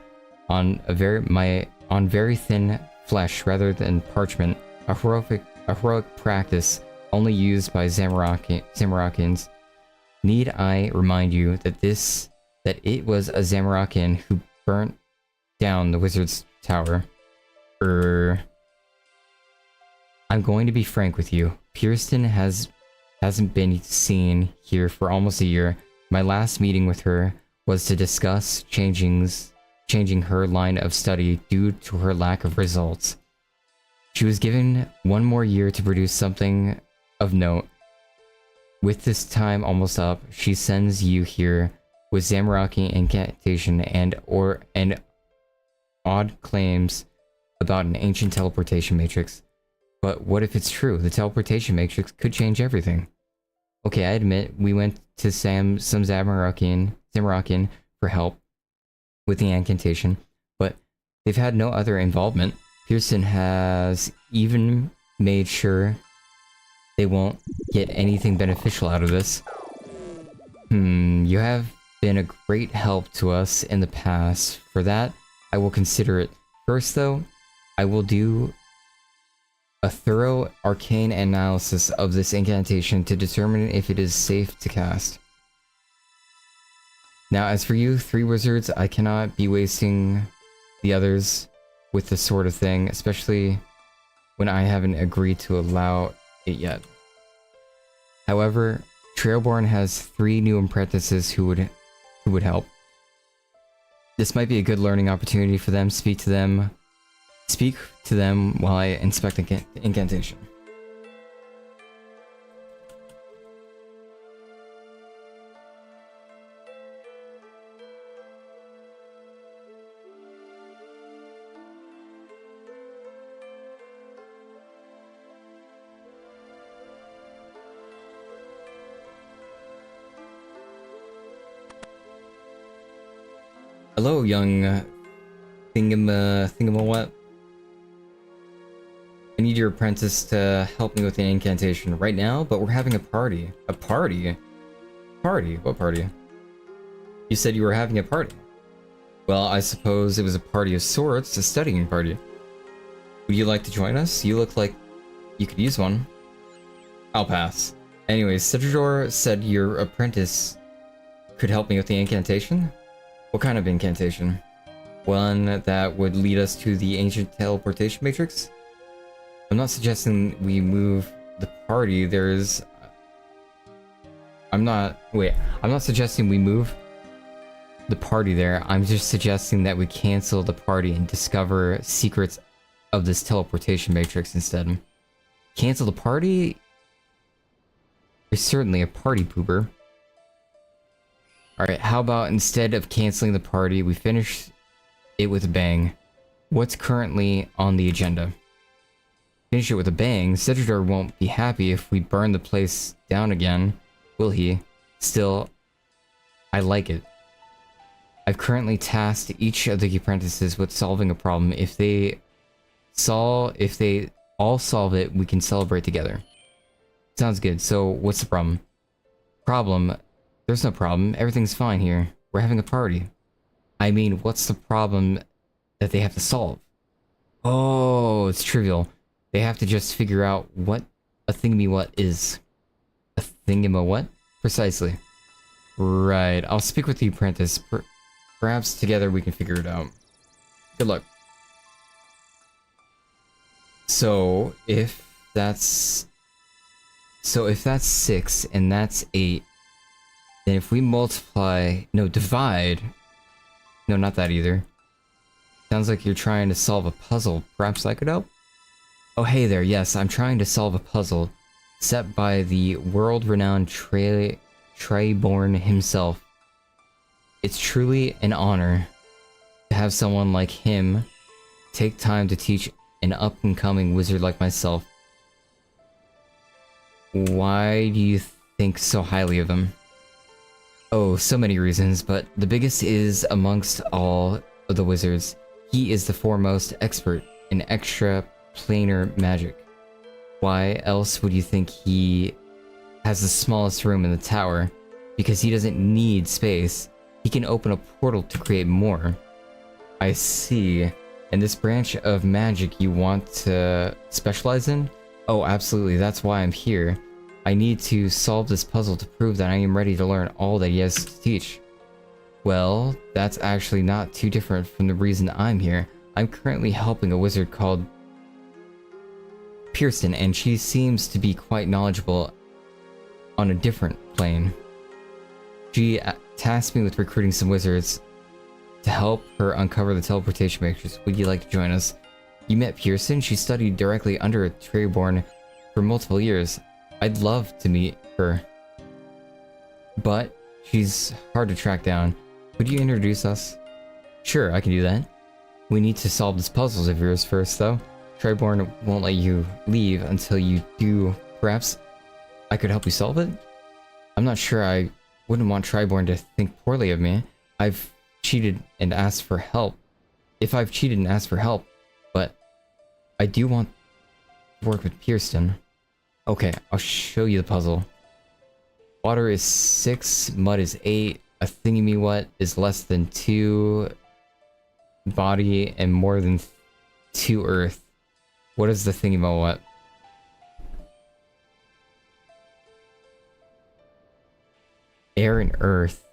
Speaker 1: on very thin flesh rather than parchment. A heroic practice only used by Zamorakians. Need I remind you that it was a Zamorakian who burnt down the wizard's tower? I'm going to be frank with you. Pearson hasn't been seen here for almost a year. My last meeting with her was to discuss changing her line of study due to her lack of results. She was given 1 more year to produce something of note. With this time almost up, she sends you here with Zamorakian incantation and odd claims about an ancient teleportation matrix. But what if it's true? The teleportation matrix could change everything. Okay, I admit, we went to some Zamorakian for help with the incantation, but they've had no other involvement. Pearson has even made sure they won't get anything beneficial out of this. You have been a great help to us in the past. For that, I will consider it. First though, I will do a thorough arcane analysis of this incantation to determine if it is safe to cast. Now, as for you 3 wizards, I cannot be wasting the others with this sort of thing, especially when I haven't agreed to allow it yet. However, Trailborn has 3 new apprentices who would help. This might be a good learning opportunity for them. Speak to them while I inspect the incantation. Hello, young thingama-what? I need your apprentice to help me with an incantation right now, but we're having a party. A party? Party? What party? You said you were having a party. Well, I suppose it was a party of sorts, a studying party. Would you like to join us? You look like you could use one. I'll pass. Anyways, Citrador said your apprentice could help me with the incantation? What kind of incantation? One that would lead us to the ancient teleportation matrix? I'm not suggesting we move the party, I'm not suggesting we move the party there. I'm just suggesting that we cancel the party and discover secrets of this teleportation matrix instead. Cancel the party? You're certainly a party pooper. Alright, how about instead of canceling the party, we finish it with a bang? What's currently on the agenda? Finish it with a bang. Citrador won't be happy if we burn the place down again, will he? Still, I like it. I've currently tasked each of the apprentices with solving a problem. If they all solve it, we can celebrate together. Sounds good. So, what's the problem? Problem? There's no problem. Everything's fine here. We're having a party. I mean, what's the problem that they have to solve? Oh, it's trivial. They have to just figure out what a thingamawhat is. A thingamawhat? Precisely. Right. I'll speak with the apprentice. Perhaps together we can figure it out. Good luck. So, if that's 6 and that's 8, then if we divide... No, not that either. Sounds like you're trying to solve a puzzle. Perhaps I could help? Oh, hey there. Yes, I'm trying to solve a puzzle set by the world-renowned Treyborn himself. It's truly an honor to have someone like him take time to teach an up-and-coming wizard like myself. Why do you think so highly of him? Oh, so many reasons, but the biggest is amongst all of the wizards, he is the foremost expert in extra-planar magic. Why else would you think he has the smallest room in the tower? Because he doesn't need space. He can open a portal to create more. I see. And this branch of magic you want to specialize in? Oh, absolutely. That's why I'm here. I need to solve this puzzle to prove that I am ready to learn all that he has to teach. Well, that's actually not too different from the reason I'm here. I'm currently helping a wizard called Pearson, and she seems to be quite knowledgeable on a different plane. She tasked me with recruiting some wizards to help her uncover the teleportation matrix. Would you like to join us? You met Pearson? She studied directly under Treyborn for multiple years. I'd love to meet her, but she's hard to track down. Would you introduce us? Sure, I can do that. We need to solve this puzzle of yours first, though. Treyborn won't let you leave until you do. Perhaps I could help you solve it? I'm not sure. I wouldn't want Treyborn to think poorly of me. I've cheated and asked for help. If I've cheated and asked for help, but I do want to work with Pearson. Okay, I'll show you the puzzle. Water is 6, mud is 8, a thingamawhat is less than 2 body and more than 2 earth. What is the thingamawhat? Air and earth.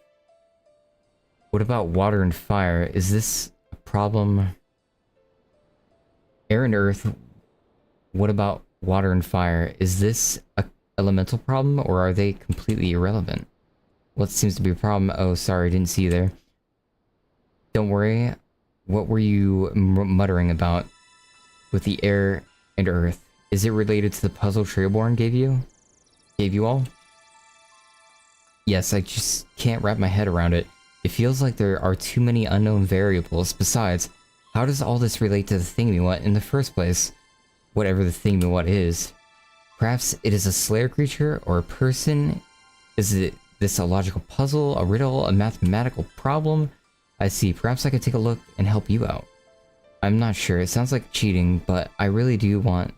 Speaker 1: What about water and fire? Is this a problem? Air and earth. What about water and fire? Is this a elemental problem, or are they completely irrelevant? What seems to be a problem? Oh, sorry, didn't see you there. Don't worry. What were you muttering about with the air and earth? Is it related to the puzzle Treyborn gave you all? Yes, I just can't wrap my head around it. It feels like there are too many unknown variables. Besides, how does all this relate to the thingamawhat in the first place? Whatever the thingamawhat is. Perhaps it is a slayer creature or a person? Is this a logical puzzle, a riddle, a mathematical problem? I see. Perhaps I could take a look and help you out. I'm not sure. It sounds like cheating, but I really do want...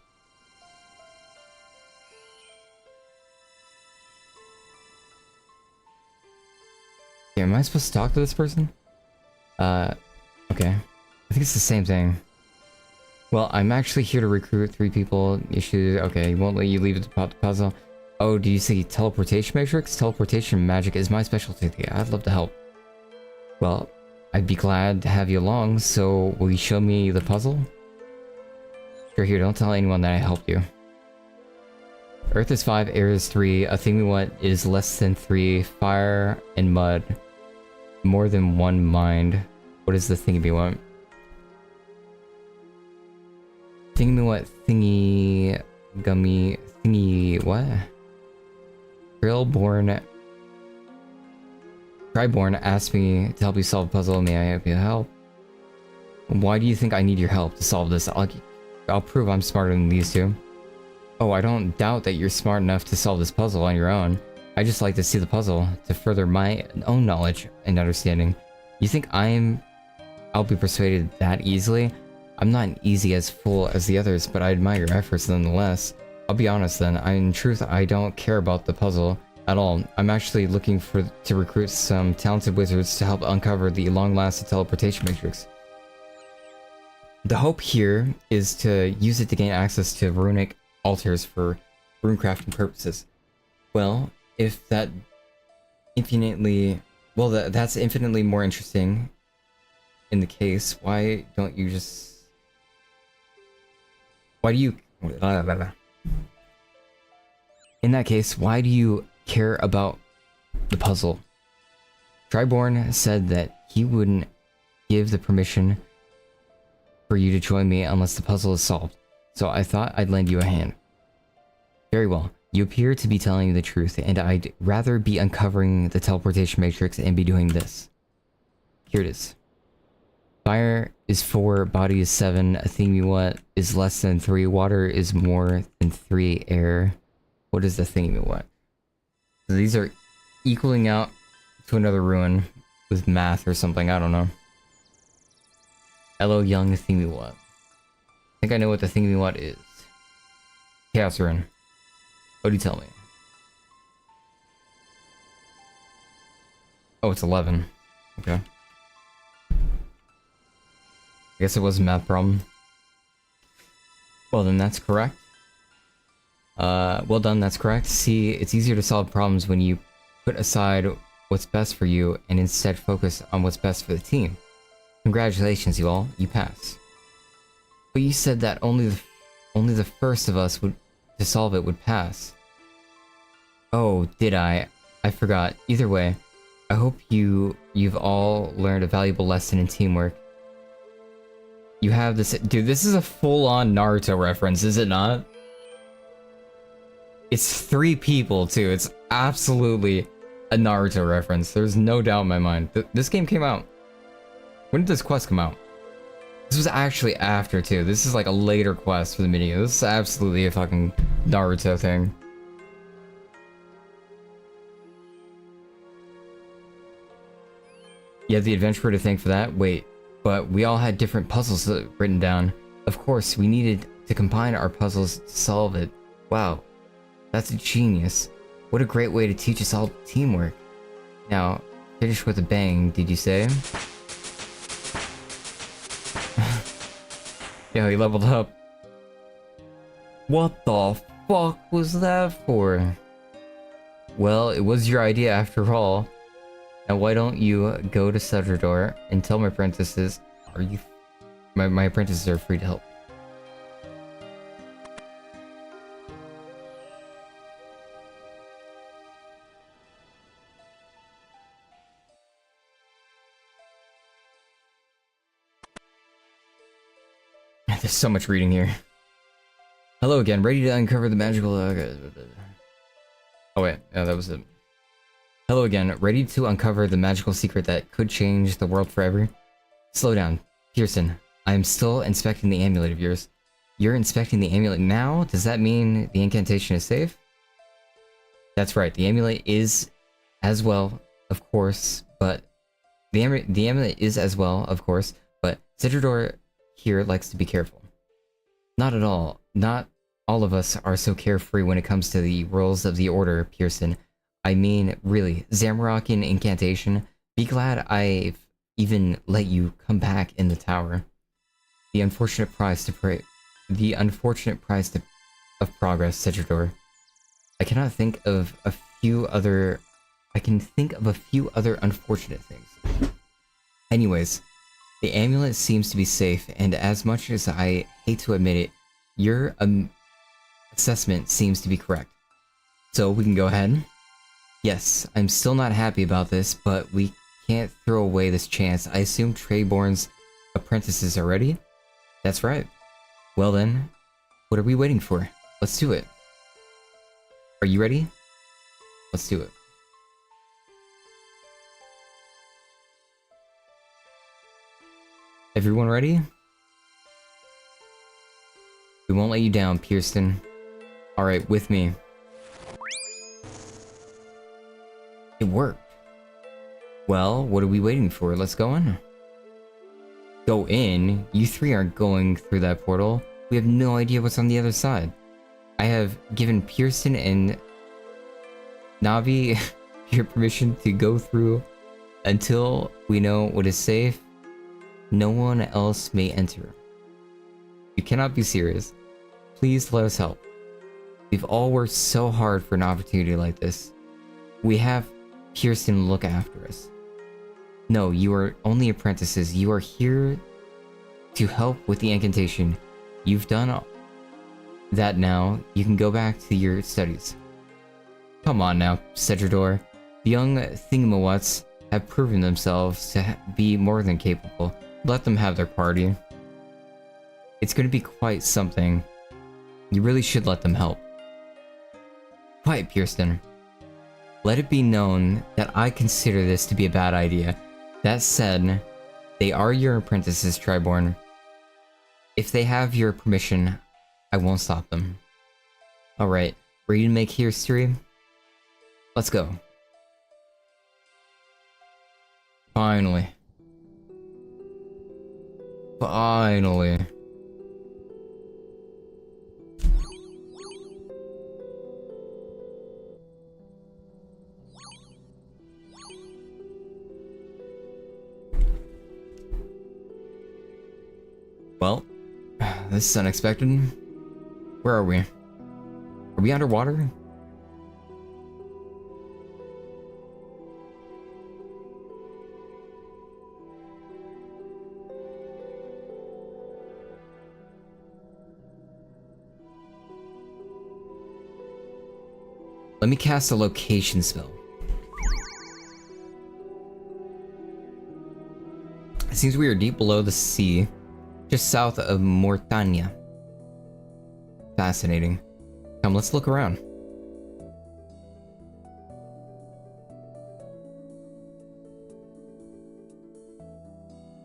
Speaker 1: am I supposed to talk to this person? Okay. I think it's the same thing. Well, I'm actually here to recruit 3 people. Issue. Okay, he won't let you leave the puzzle. Oh, do you see teleportation matrix? Teleportation magic is my specialty. I'd love to help. Well, I'd be glad to have you along, so will you show me the puzzle? Sure, here, don't tell anyone that I helped you. Earth is 5, air is 3, a thingy-what is less than 3, fire and mud. More than 1 mind. What is the thingy-what? Thingy-what, thingy... gummy... thingy... what? Triborn asked me to help you solve a puzzle. May I help you help? Why do you think I need your help to solve this? I'll prove I'm smarter than these two. Oh, I don't doubt that you're smart enough to solve this puzzle on your own. I just like to see the puzzle to further my own knowledge and understanding. You think I'll be persuaded that easily? I'm not easy as full as the others, but I admire your efforts nonetheless. I'll be honest then, in truth, I don't care about the puzzle at all. I'm actually looking to recruit some talented wizards to help uncover the long-lasting teleportation matrix. The hope here is to use it to gain access to runic altars for runecrafting purposes. Well, if that infinitely... well, that's infinitely more interesting in the case, why don't you just... why do you... in that case, why do you care about the puzzle? Triborn said that he wouldn't give the permission for you to join me unless the puzzle is solved, so I thought I'd lend you a hand. Very well. You appear to be telling the truth, and I'd rather be uncovering the teleportation matrix and be doing this. Here it is. Fire is 4, body is 7, a thingy-what is less than 3, water is more than 3, air. What is the thingy-what? So these are equaling out to another ruin with math or something, I don't know. Hello, young thingy-what. I think I know what the thingy-what is. Chaos rune. What do you tell me? Oh, it's 11. Okay. I guess it was a math problem. Well then, that's correct. Well done, that's correct. See, it's easier to solve problems when you put aside what's best for you and instead focus on what's best for the team. Congratulations, you all. You pass. But you said that only the first of us to solve it would pass. Oh, did I? I forgot. Either way, I hope you've all learned a valuable lesson in teamwork. You have this... dude, this is a full-on Naruto reference, is it not? It's 3 people, too. It's absolutely a Naruto reference. There's no doubt in my mind. This game came out. When did this quest come out? This was actually after, too. This is like a later quest for the mini. This is absolutely a fucking Naruto thing. You have the adventurer to thank for that? Wait. But we all had different puzzles written down. Of course, we needed to combine our puzzles to solve it. Wow, that's a genius. What a great way to teach us all teamwork. Now, finish with a bang, did you say? Yeah, he leveled up. What the fuck was that for? Well, it was your idea after all. Now why don't you go to Cedrador and tell my apprentices, my apprentices are free to help. There's so much reading here. Hello again, ready to uncover the magical... oh wait, yeah, that was it. Hello again, ready to uncover the magical secret that could change the world forever? Slow down. Pearson, I am still inspecting the amulet of yours. You're inspecting the amulet now? Does that mean the incantation is safe? That's right, the amulet is as well, of course, but... The amulet is as well, of course, but Cedrador here likes to be careful. Not at all. Not all of us are so carefree when it comes to the rules of the Order, Pearson. I mean, really, Zamorakian incantation, Be glad I've even let you come back in the tower. The unfortunate price to of progress, Cedrador. I can think of a few other unfortunate things. Anyways, the amulet seems to be safe, and as much as I hate to admit it, your assessment seems to be correct. So we can go ahead. Yes, I'm still not happy about this, but we can't throw away this chance. I assume Treyborn's apprentices are ready? That's right. Well then, what are we waiting for? Let's do it. Are you ready? Let's do it. Everyone ready? We won't let you down, Pearson. Alright, with me. It worked. Well, what are we waiting for? Let's go in. Go in? You three aren't going through that portal. We have no idea what's on the other side. I have given Pearson and Navi your permission to go through until we know what is safe. No one else may enter. You cannot be serious. Please let us help. We've all worked so hard for an opportunity like this. We have Pearson look after us. No, you are only apprentices. You are here to help with the incantation. You've done that now. You can go back to your studies. Come on now, Cedrador. The young thingamawats have proven themselves to be more than capable. Let them have their party. It's going to be quite something. You really should let them help. Quiet, Pearson. Let it be known that I consider this to be a bad idea. That said, they are your apprentices, Triborn. If they have your permission, I won't stop them. Alright, ready to make history? Let's go. Finally. Finally. Well, this is unexpected. Where are we? Are we underwater? Let me cast a location spell. It seems we are deep below the sea, just south of Mortania. Fascinating. Come, let's look around.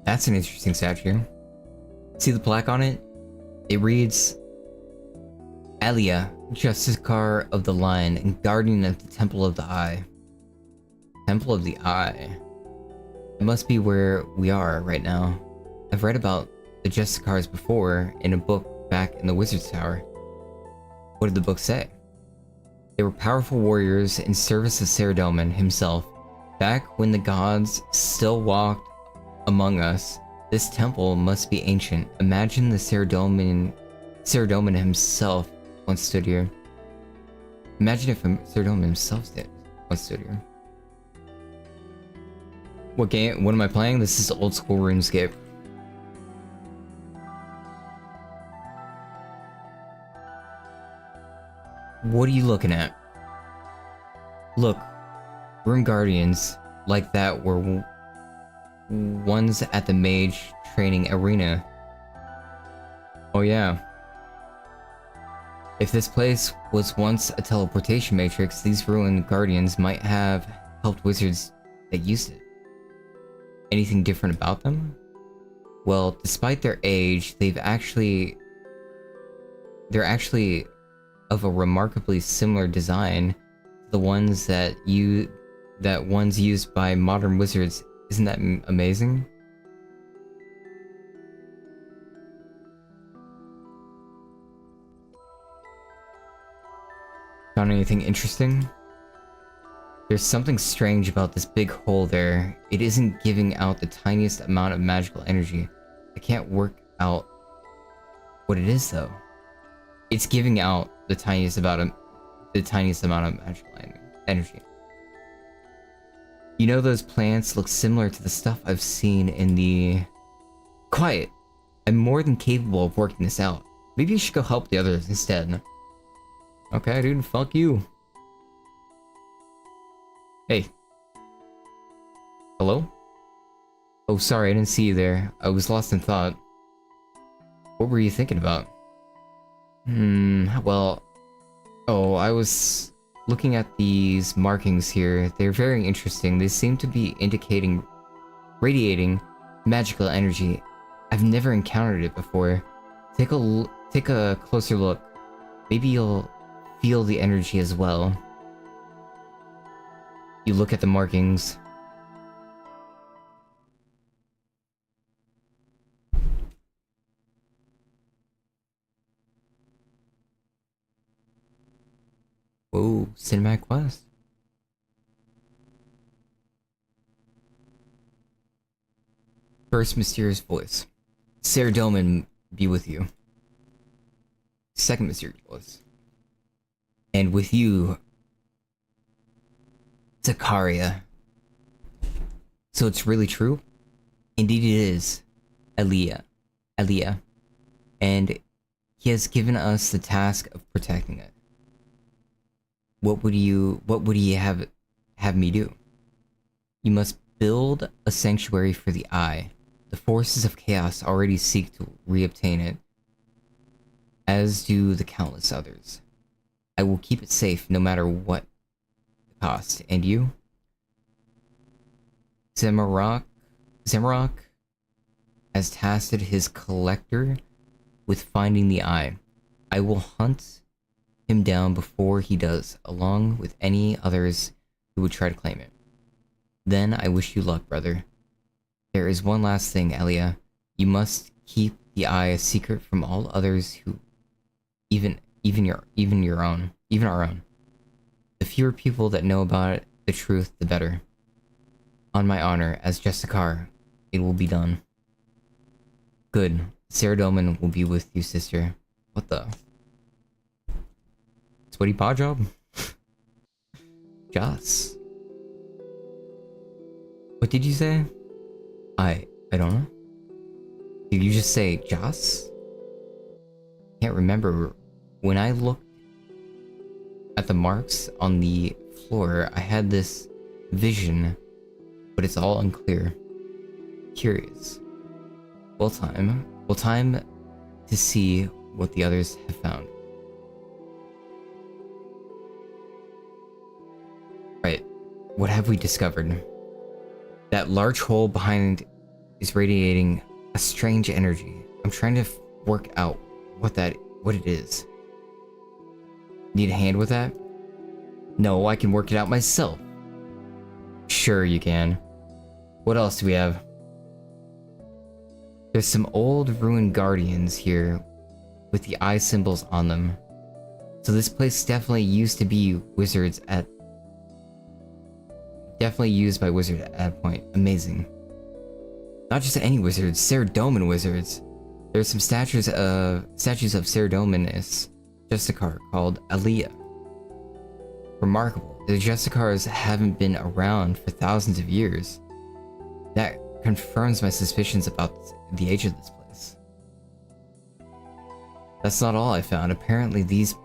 Speaker 1: That's an interesting statue. See the plaque on it? It reads, Alia, Justicar of the Lion and Guardian of the Temple of the Eye. Temple of the Eye. It must be where we are right now. I've read about the Justicars before in a book back in the Wizard's Tower. What did the book say? They were powerful warriors in service of Saradomin himself. Back when the gods still walked among us, this temple must be ancient. Imagine the Saradomin himself once stood here. Imagine if Saradomin himself once stood here. What am I playing? This is old school RuneScape. What are you looking at? Look, Rune Guardians like that were ones at the mage training arena. Oh yeah. If this place was once a teleportation matrix, these ruined guardians might have helped wizards that used it. Anything different about them? Well, despite their age, they're actually of a remarkably similar design to the ones that ones used by modern wizards. Isn't that amazing? Found anything interesting? There's something strange about this big hole there. It isn't giving out the tiniest amount of magical energy. I can't work out what it is though. It's giving out the tiniest amount of magical energy. You know, those plants look similar to the stuff I've seen in the... Quiet! I'm more than capable of working this out. Maybe you should go help the others instead. Okay, dude, fuck you. Hey. Hello? Oh, sorry, I didn't see you there. I was lost in thought. What were you thinking about? Well... Oh, I was looking at these markings here. They're very interesting. They seem to be radiating magical energy. I've never encountered it before. Take a closer look. Maybe you'll feel the energy as well. You look at the markings. Whoa, cinematic quest. First mysterious voice. Saradomin be with you. Second mysterious voice. And with you, Zakaria. So it's really true? Indeed it is. Aliyah. And he has given us the task of protecting it. What would he have me do? You must build a sanctuary for the Eye. The forces of chaos already seek to reobtain it, as do the countless others. I will keep it safe no matter what the cost. And you? Zamorak has tasked his collector with finding the Eye. I will hunt him down before he does, along with any others who would try to claim it. Then I wish you luck, brother. There is one last thing, Elia. You must keep the Eye a secret from all others who, even our own. The fewer people that know about it, the truth, the better. On my honor, as Justicar, it will be done. Good. Saradomin will be with you, sister. What the? Sweaty paw job? Joss. What did you say? I don't know. Did you just say Joss? Can't remember. When I looked at the marks on the floor, I had this vision, but it's all unclear. Curious. Well, time to see what the others have found. Right, what have we discovered? That large hole behind is radiating a strange energy. I'm trying to work out what it is. Need a hand with that? No, I can work it out myself. Sure you can. What else do we have? There's some old ruined guardians here with the eye symbols on them. So this place definitely used to be definitely used by wizards at that point. Amazing. Not just any wizards, Saradomin wizards. There's some statues of Saradominus Justicar called Aliyah. Remarkable. The Justicars haven't been around for thousands of years. That confirms my suspicions about the age of this place. That's not all I found. Apparently this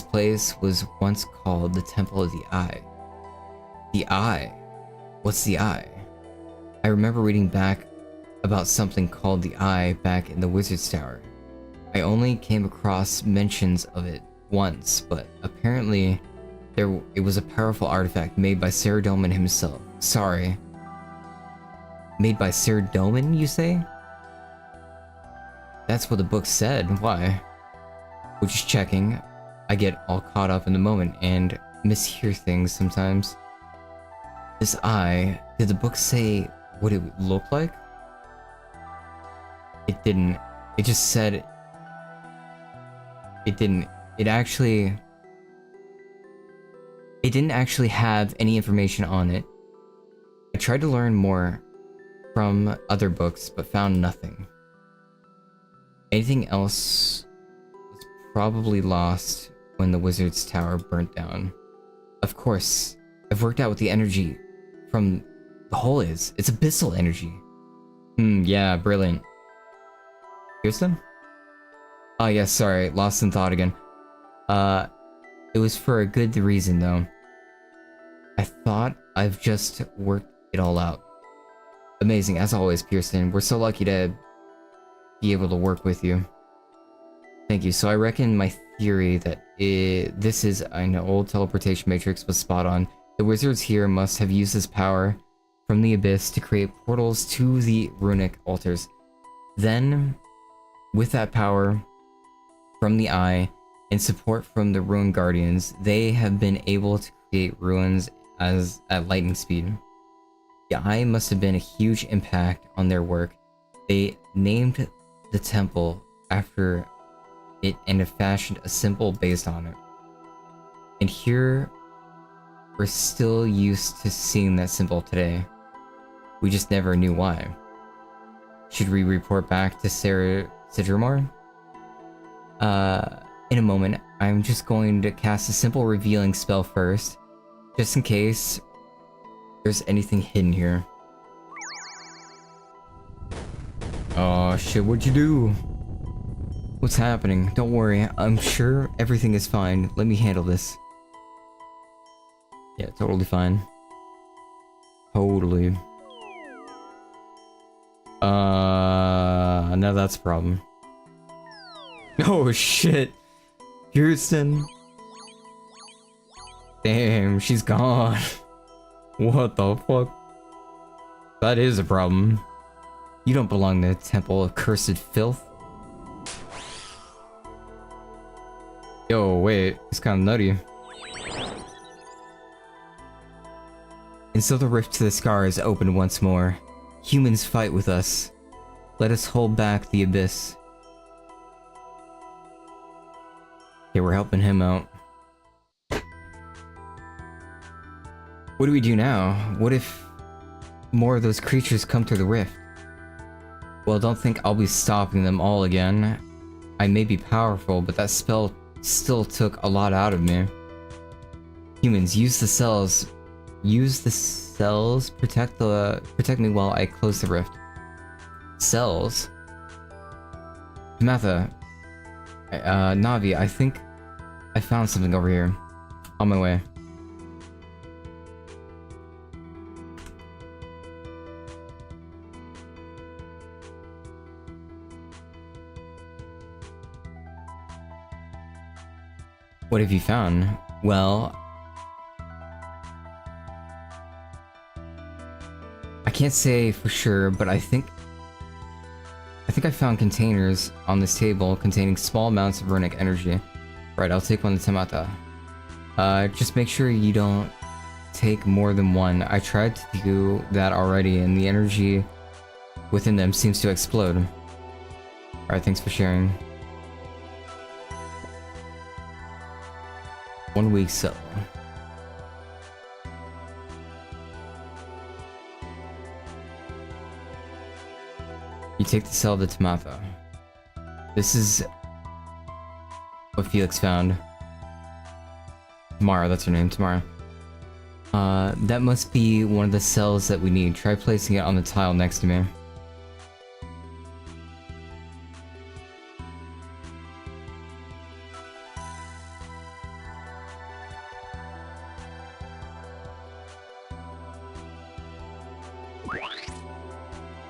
Speaker 1: place was once called the Temple of the Eye. The Eye? What's the Eye? I remember reading back about something called the Eye back in the Wizard's Tower. I only came across mentions of it once, but apparently it was a powerful artifact made by Saradomin himself. Sorry. Made by Saradomin, you say? That's what the book said. Why? We're just checking. I get all caught up in the moment and mishear things sometimes. This eye, did the book say what it would look like? It didn't. It just said... It didn't. It actually... it didn't actually have any information on it. I tried to learn more from other books, but found nothing. Anything else was probably lost when the wizard's tower burnt down. Of course, I've worked out what the energy from the hole is. It's abyssal energy. Yeah, brilliant. Kirsten? Oh yeah, sorry, lost in thought again. It was for a good reason though. I thought I've just worked it all out. Amazing, as always, Pearson. We're so lucky to be able to work with you. Thank you. So I reckon my theory that this is an old teleportation matrix was spot on. The wizards here must have used this power from the abyss to create portals to the runic altars. Then, with that power from the eye and support from the rune guardians, they have been able to create ruins at lightning speed. The eye must have been a huge impact on their work. They named the temple after it and have fashioned a symbol based on it. And here, we're still used to seeing that symbol today. We just never knew why. Should we report back to Sarah Sidramore? In a moment, I'm just going to cast a simple revealing spell first, just in case there's anything hidden here. Oh shit, what'd you do? What's happening? Don't worry, I'm sure everything is fine. Let me handle this. Yeah, totally fine. Totally. Now that's a problem. Oh shit! Houston! Damn, she's gone. What the fuck? That is a problem. You don't belong in the temple of cursed filth. Yo, wait, it's kinda nutty. And so the rift to the scar is opened once more. Humans fight with us. Let us hold back the abyss. Okay, we're helping him out. What do we do now? What if more of those creatures come through the rift? Well, don't think I'll be stopping them all again. I may be powerful, but that spell still took a lot out of me. Humans, use the cells. Use the cells. Protect me while I close the rift. Cells? Samantha. Navi, I think I found something over here. On my way. What have you found? Well, I can't say for sure, but I think I found containers on this table containing small amounts of runic energy. Right, I'll take one to Tamata. Just make sure you don't take more than one. I tried to do that already, and the energy within them seems to explode. Alright, thanks for sharing. 1 week cell. You take the cell to Tamatha. This is what Felix found. Tamara, that's her name, Tamara. That must be one of the cells that we need. Try placing it on the tile next to me.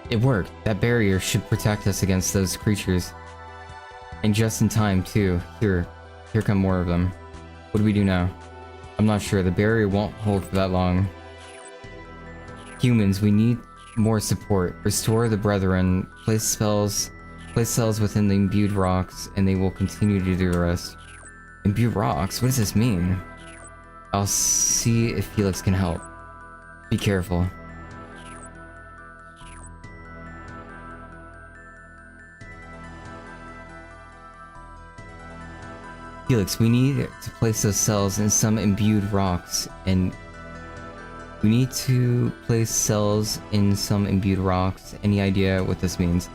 Speaker 1: It worked. That barrier should protect us against those creatures. And just in time, too. Here come more of them. What do we do now? I'm not sure. The barrier won't hold for that long. Humans, we need more support. Restore the brethren. Place cells within the imbued rocks, and they will continue to do the rest. Imbued rocks? What does this mean? I'll see if Felix can help. Be careful. Felix, we need to place those cells in some imbued rocks, and we need to place cells in some imbued rocks. Any idea what this means?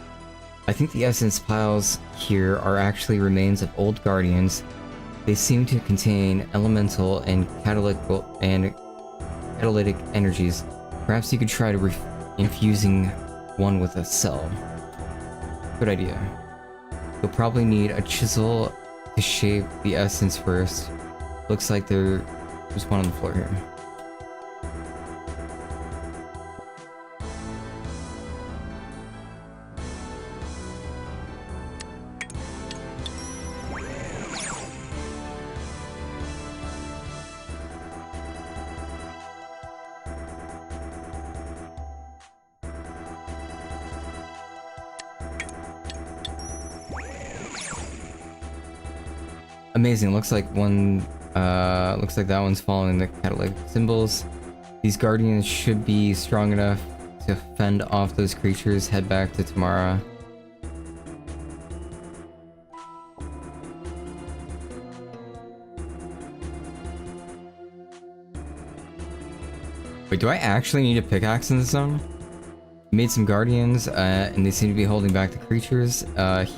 Speaker 1: I think the essence piles here are actually remains of old guardians. They seem to contain elemental and catalytic energies. Perhaps you could try to infusing one with a cell. Good idea. You'll probably need a chisel to shape the essence first. Looks like there's one on the floor here. Amazing. Looks like that one's following the catalytic symbols. These guardians should be strong enough to fend off those creatures. Head back to Tamara. Wait, do I actually need a pickaxe in this zone? Made some guardians, and they seem to be holding back the creatures.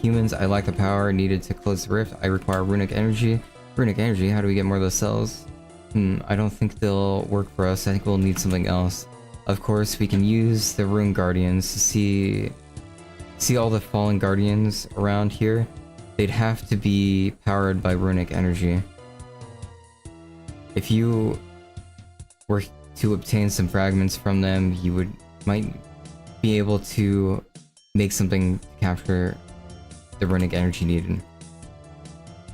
Speaker 1: Humans, I lack the power needed to close the rift. I require runic energy. Runic energy? How do we get more of those cells? I don't think they'll work for us. I think we'll need something else. Of course, we can use the rune guardians to see all the fallen guardians around here. They'd have to be powered by runic energy. If you were to obtain some fragments from them, you might be able to make something to capture the runic energy needed.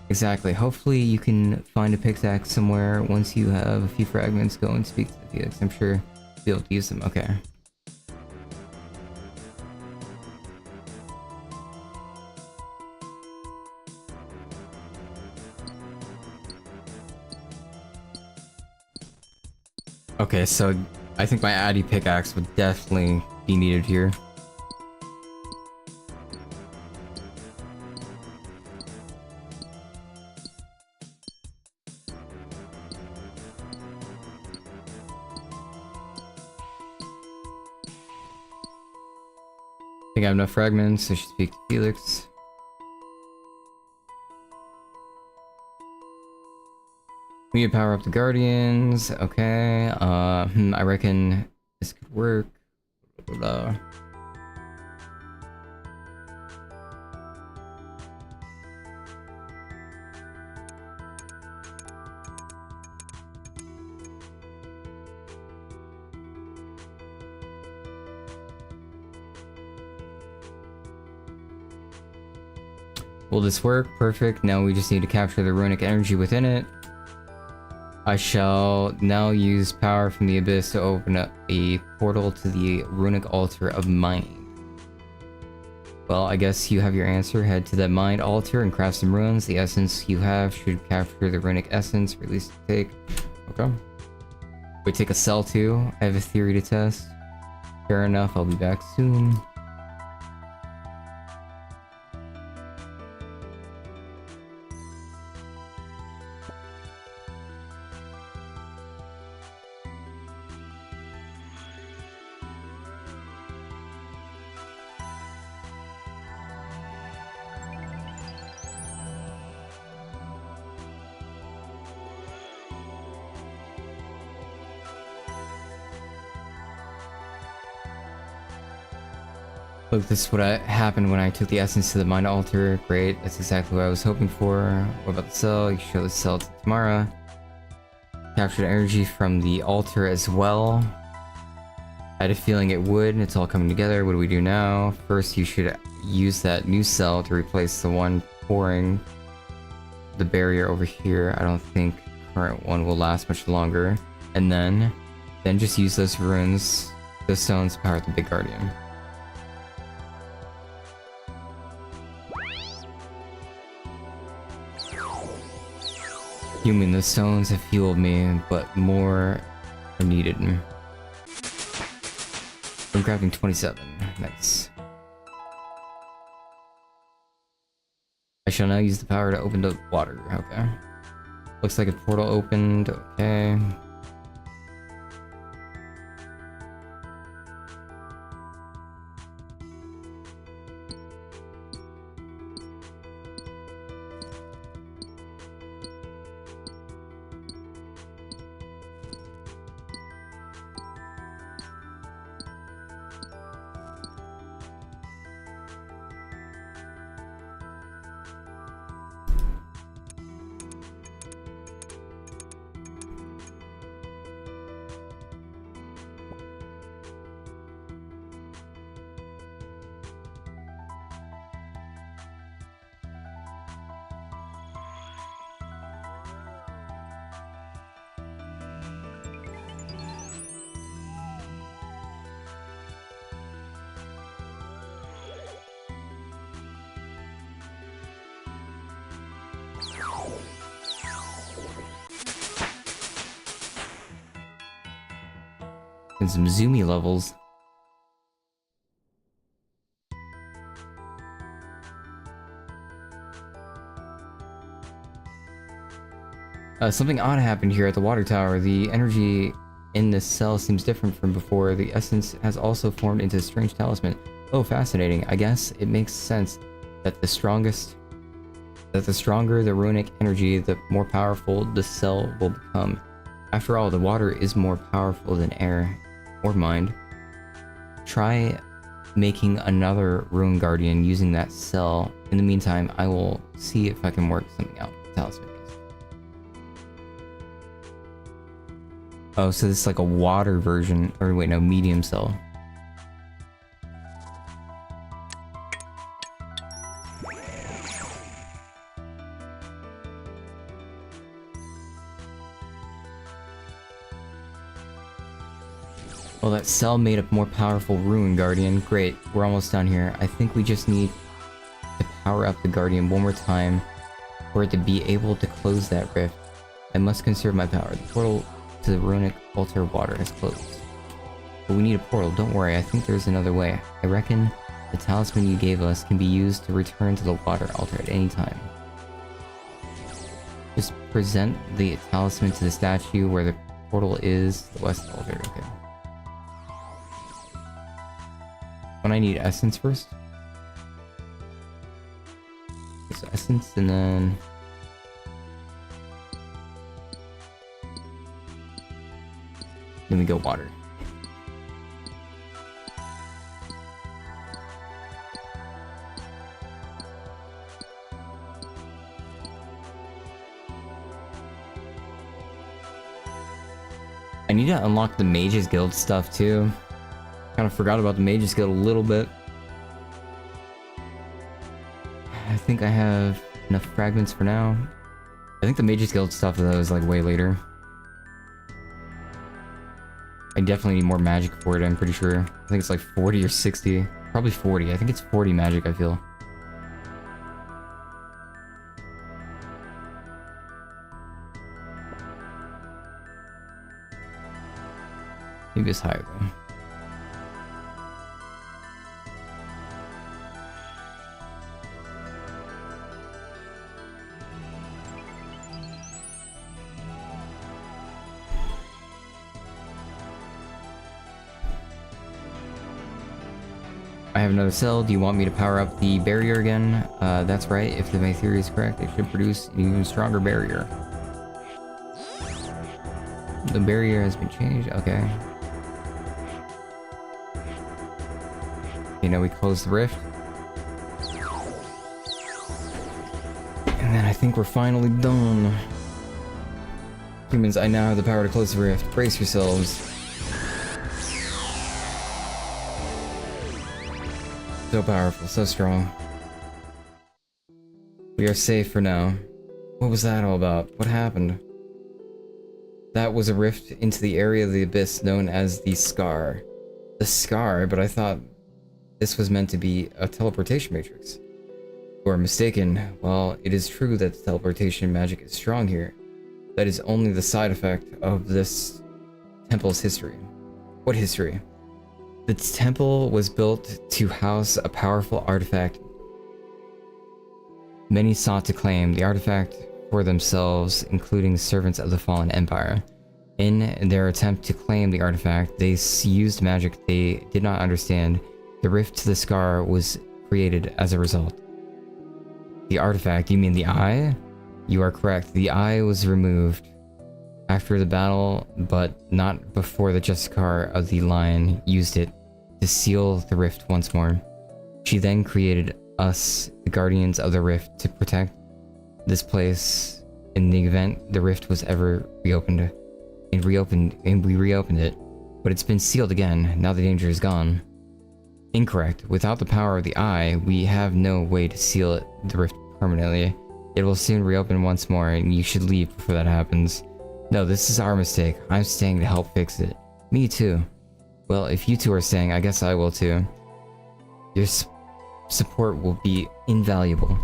Speaker 1: Exactly. Hopefully you can find a pickaxe somewhere once you have a few fragments. Go and speak to the Felix. I'm sure you'll be able to use them. Okay. Okay, so I think my Addy pickaxe would definitely be needed here. I think I have enough fragments. I should speak to Felix. We need to power up the guardians. Okay. I reckon this could work. Blah. Will this work? Perfect. Now we just need to capture the runic energy within it. I shall now use power from the abyss to open up a portal to the runic altar of mind. Well, I guess you have your answer. Head to that mind altar and craft some runes. The essence you have should capture the runic essence. Release the take. Okay. We take a cell too. I have a theory to test. Fair enough. I'll be back soon. Look, this is what happened when I took the essence to the mind altar. Great, that's exactly what I was hoping for. What about the cell? You show the cell to Tamara. Captured energy from the altar as well. I had a feeling it would. It's all coming together. What do we do now? First, you should use that new cell to replace the one pouring the barrier over here. I don't think the current one will last much longer. And then just use those runes, those stones to power the big guardian. Human, the stones have fueled me, but more are needed. I'm crafting 27. Nice. I shall now use the power to open the water. Okay. Looks like a portal opened. Okay. And some zoomy levels. Something odd happened here at the water tower. The energy in this cell seems different from before. The essence has also formed into a strange talisman. Oh, fascinating. I guess it makes sense that the stronger the runic energy, the more powerful the cell will become. After all, the water is more powerful than air or mind. Try making another rune guardian using that cell. In the meantime, I will see if I can work something out with the talisman. Oh, so this is like a water version, or wait, no, medium cell. Well, that cell made a more powerful rune guardian. Great, we're almost done here. I think we just need to power up the guardian one more time for it to be able to close that rift. I must conserve my power. The portal to the runic altar water has closed. But we need a portal. Don't worry, I think there's another way. I reckon the talisman you gave us can be used to return to the water altar at any time. Just present the talisman to the statue where the portal is, the west altar. Okay. When I need essence first. So essence and then we go water. I need to unlock the Mage's Guild stuff too. Kind of forgot about the Mage's Guild a little bit. I think I have enough fragments for now. I think the Mage's Guild stuff though is like way later. I definitely need more magic for it, I'm pretty sure. I think it's like 40 or 60. Probably 40. I think it's 40 magic, I feel. Maybe it's higher though. I have another cell. Do you want me to power up the barrier again? That's right. If my theory is correct, it should produce an even stronger barrier. The barrier has been changed. Okay. Okay, now we close the rift. And then I think we're finally done. Humans, I now have the power to close the rift. Brace yourselves. So powerful, so strong. We are safe for now. What was that all about? What happened? That was a rift into the area of the abyss known as the Scar. The Scar, but I thought this was meant to be a teleportation matrix. You are mistaken. While it is true that the teleportation magic is strong here, that is only the side effect of this temple's history. What history? The temple was built to house a powerful artifact Many sought to claim the artifact for themselves, including servants of the fallen empire. In their attempt to claim the artifact, they used magic they did not understand. The rift to the scar was created as a result. The artifact, you mean the eye? You are correct. The eye was removed after the battle, but not before the Justicar of the Lion used it to seal the rift once more. She then created us, the Guardians of the Rift, to protect this place in the event the rift was ever reopened. And we reopened it, but it's been sealed again. Now the danger is gone. Incorrect. Without the power of the eye, we have no way to seal the rift permanently. It will soon reopen once more, and you should leave before that happens. No, this is our mistake. I'm staying to help fix it. Me too. Well, if you two are staying, I guess I will too. Your support will be invaluable.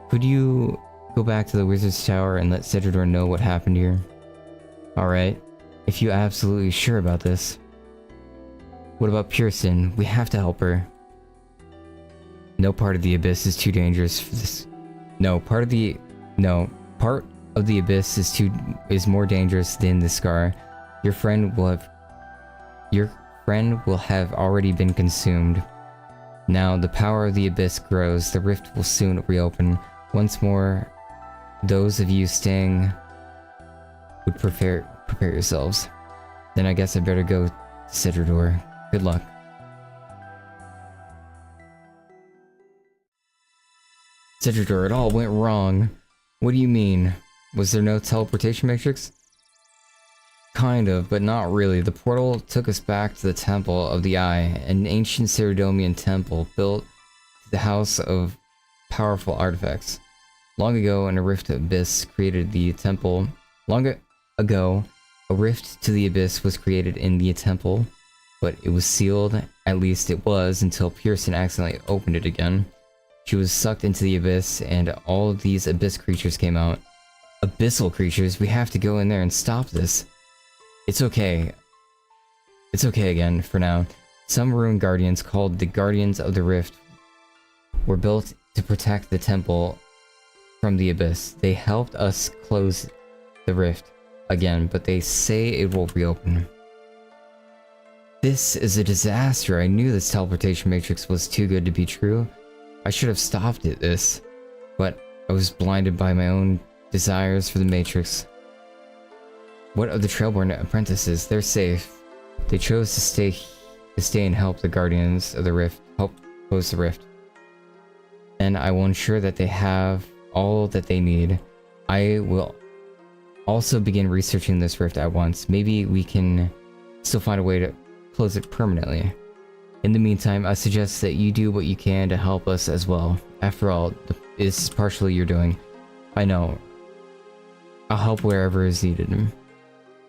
Speaker 1: Could you go back to the Wizard's Tower and let Cedrador know what happened here? Alright, if you're absolutely sure about this. What about Pearson? We have to help her. No part of the Abyss is too dangerous for this. Part of the Abyss is more dangerous than the scar. Your friend will have already been consumed. Now the power of the Abyss grows. The rift will soon reopen. Once more, those of you staying would prepare yourselves. Then I guess I better go to Cedrador. Good luck. Cedrador, it all went wrong. What do you mean? Was there no teleportation matrix? Kind of, but not really. The portal took us back to the Temple of the Eye, an ancient Ceradomian temple built to the house of powerful artifacts. Long ago, a rift to Abyss created the temple. Long ago, a rift to the Abyss was created in the temple, but it was sealed, at least it was, until Pearson accidentally opened it again. She was sucked into the Abyss, and all of these Abyss creatures came out. Abyssal creatures? We have to go in there and stop this. It's okay. It's okay again, for now. Some ruined guardians, called the Guardians of the Rift, were built to protect the temple from the Abyss. They helped us close the rift again, but they say it will reopen. This is a disaster. I knew this teleportation matrix was too good to be true. I should have stopped this, but I was blinded by my own desires for the matrix. What of the Trailborn apprentices? They're safe. They chose to stay and help the Guardians of the Rift, help close the rift. And I will ensure that they have all that they need. I will also begin researching this rift at once. Maybe we can still find a way to close it permanently. In the meantime, I suggest that you do what you can to help us as well. After all, this is partially your doing. I know. I'll help wherever is needed.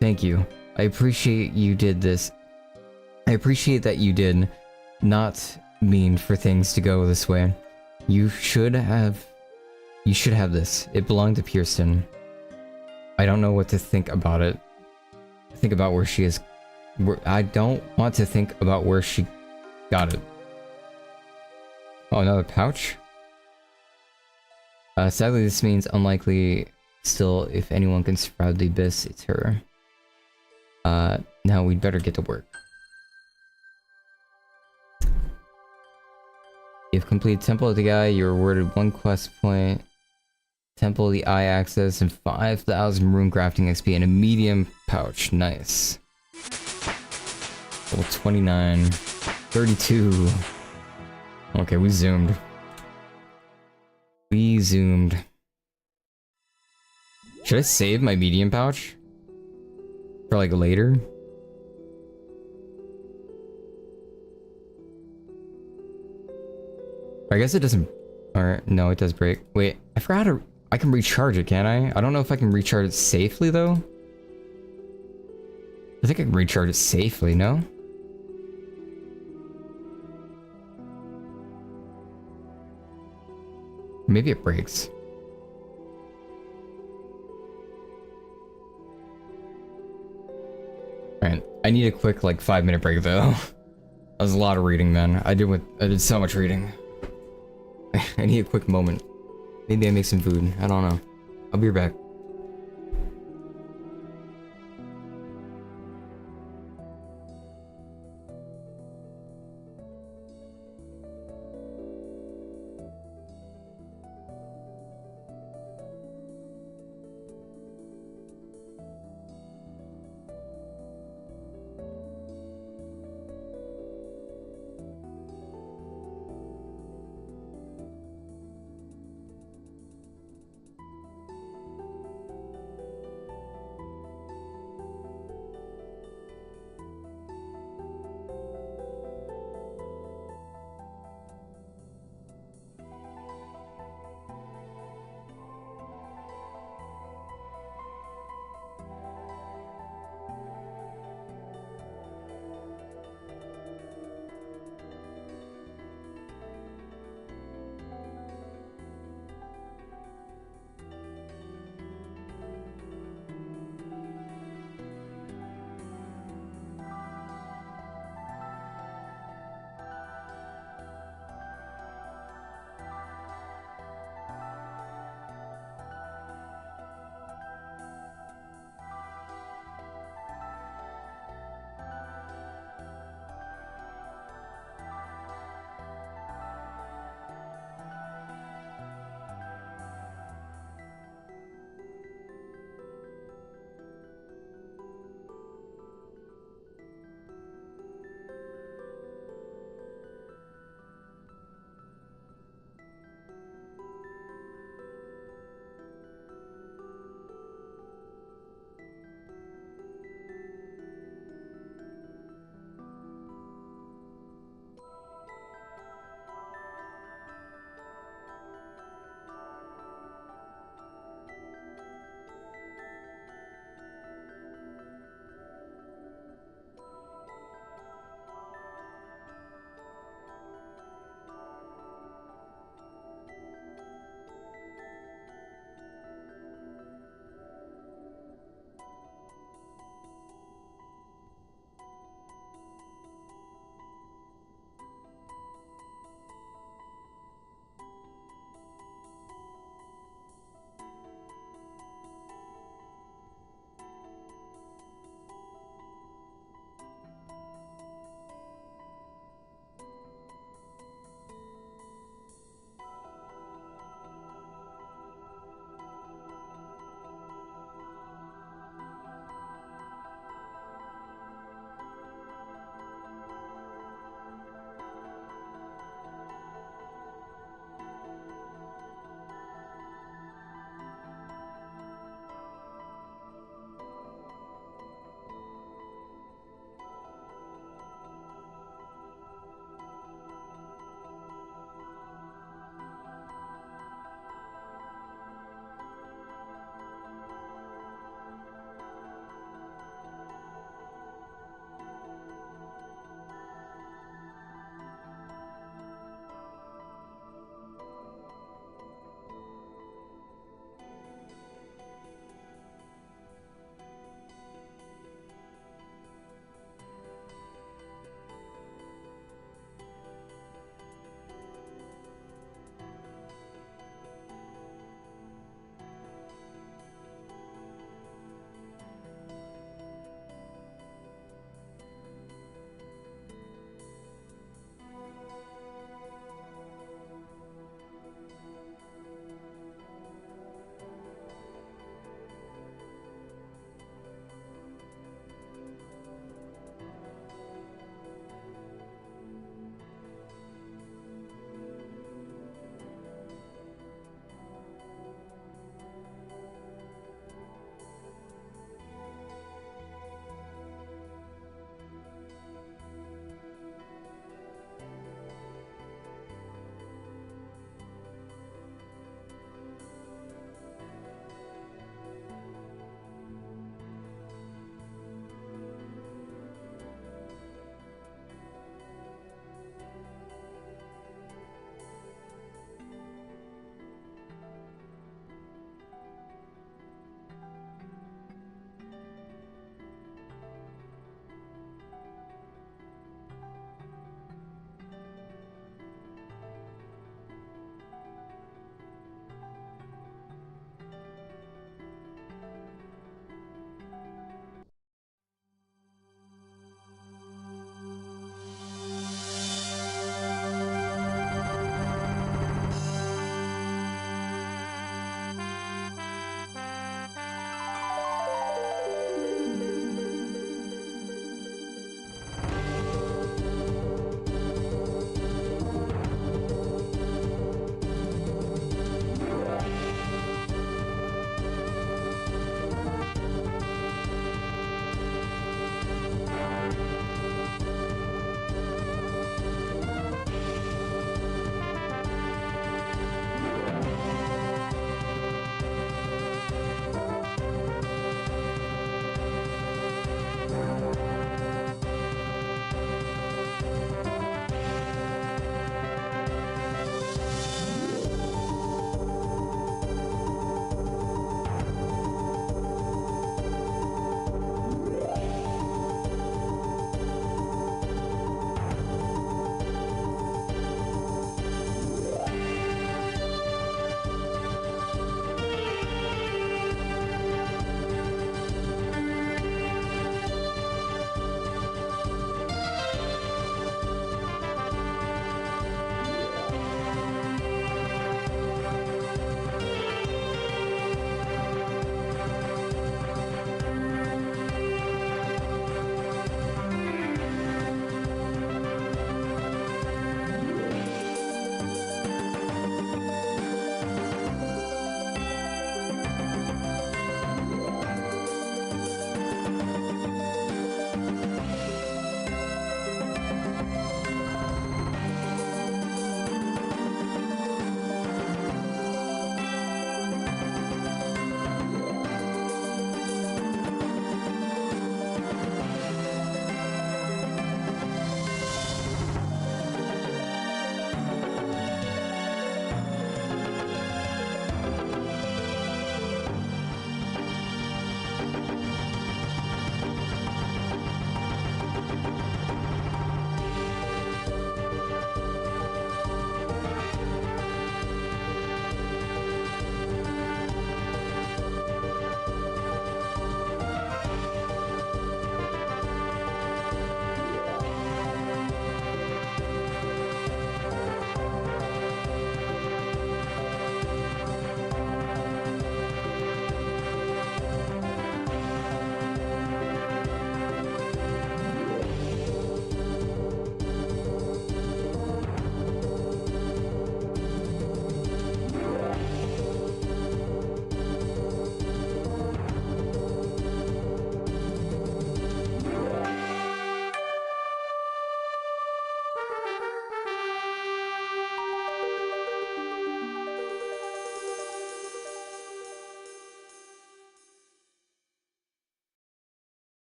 Speaker 1: Thank you. I appreciate you did this. I appreciate that you did not mean for things to go this way. You should have this. It belonged to Pearson. I don't know what to think about it. Think about where she is. I don't want to think about where she got it. Oh, another pouch? Sadly, this means unlikely. Still, if anyone can survive the Abyss, it's her. Now we'd better get to work. You've completed Temple of the Eye. You're awarded 1 quest point. Temple of the Eye access and 5,000 rune crafting XP and a medium pouch. Nice. Level 29. 32. Okay, we zoomed. We zoomed. Should I save my medium pouch? For like later? I guess it doesn't... Or, no, it does break. Wait, I forgot how to... I can recharge it, can't I? I don't know if I can recharge it safely, though. I think I can recharge it safely, no? Maybe it breaks. Alright, I need a quick, like, 5-minute break, though. That was a lot of reading, man. I did so much reading. I need a quick moment. Maybe I make some food. I don't know. I'll be right back.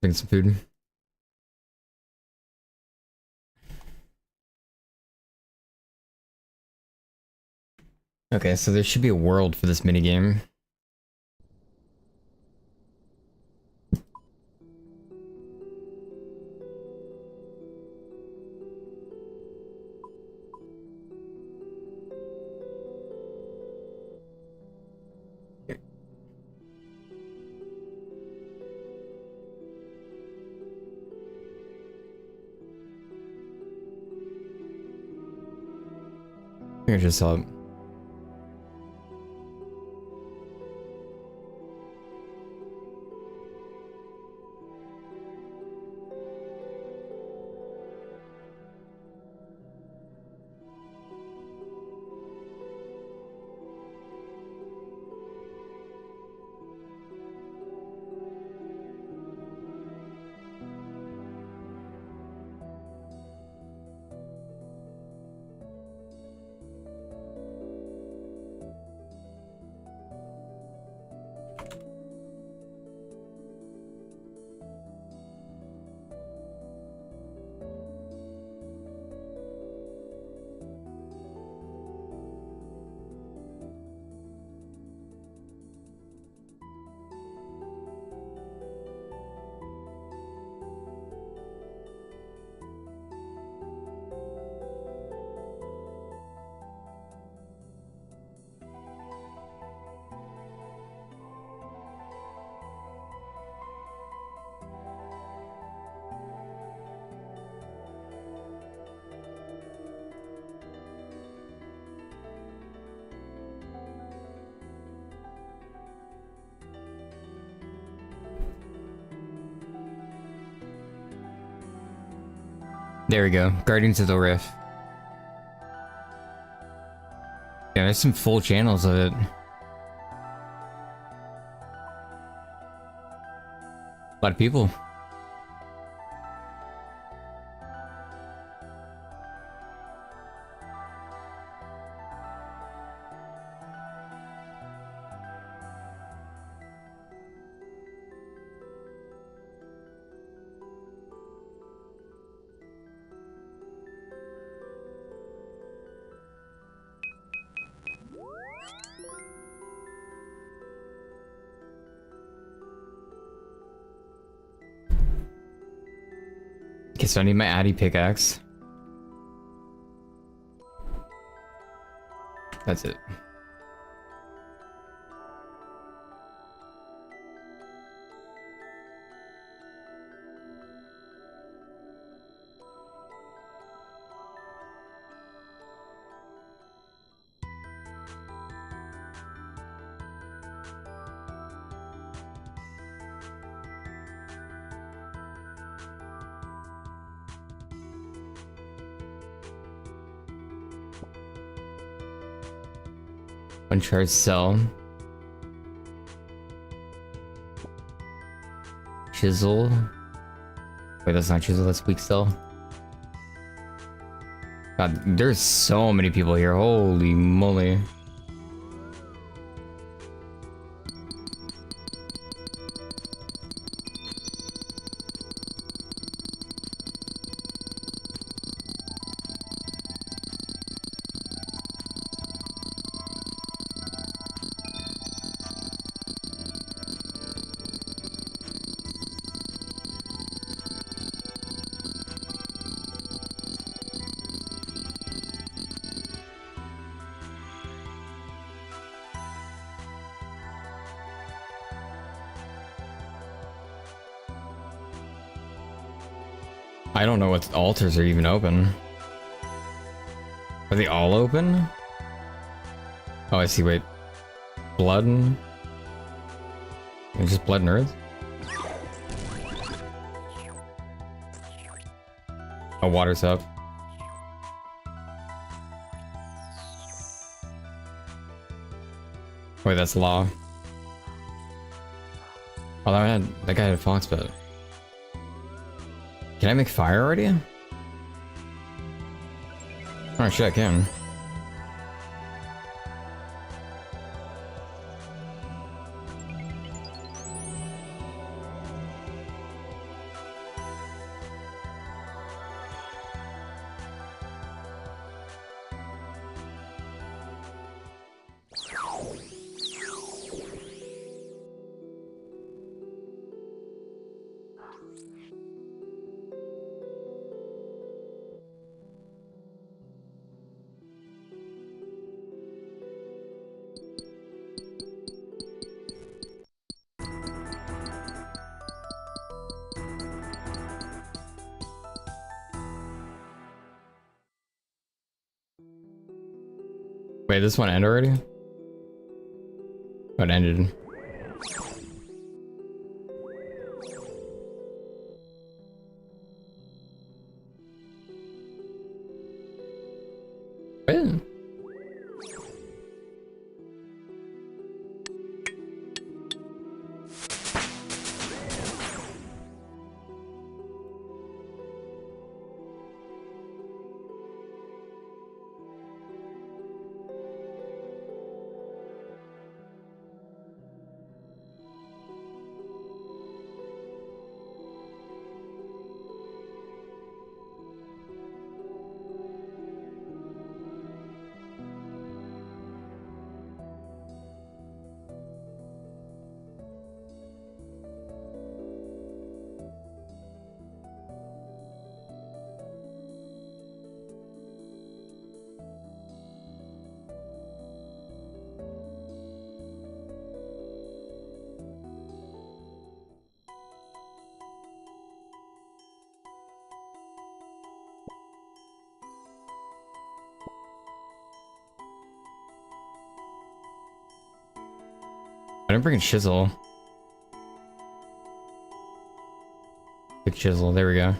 Speaker 1: Bring some food. Okay, so there should be a world for this minigame. I just saw it. There we go. Guardians of the Rift. Yeah, there's some full channels of it. A lot of people. Okay, so I need my Addy pickaxe. That's it. One charge cell. Chisel. Wait, that's not chisel, that's weak cell. God, there's so many people here. Holy moly. I don't know what altars are even open. Are they all open? Oh, I see, wait. Blood and... It's just blood and earth? Oh, water's up. Wait, that's law. Oh, that guy had a fox pet. Can I make fire already? Oh shit, I can. Wait, this one ended already? Oh, it ended. Wait. I didn't bring a chisel. Big chisel, there we go.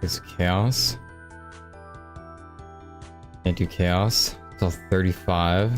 Speaker 1: It's chaos. Can't do chaos until 35.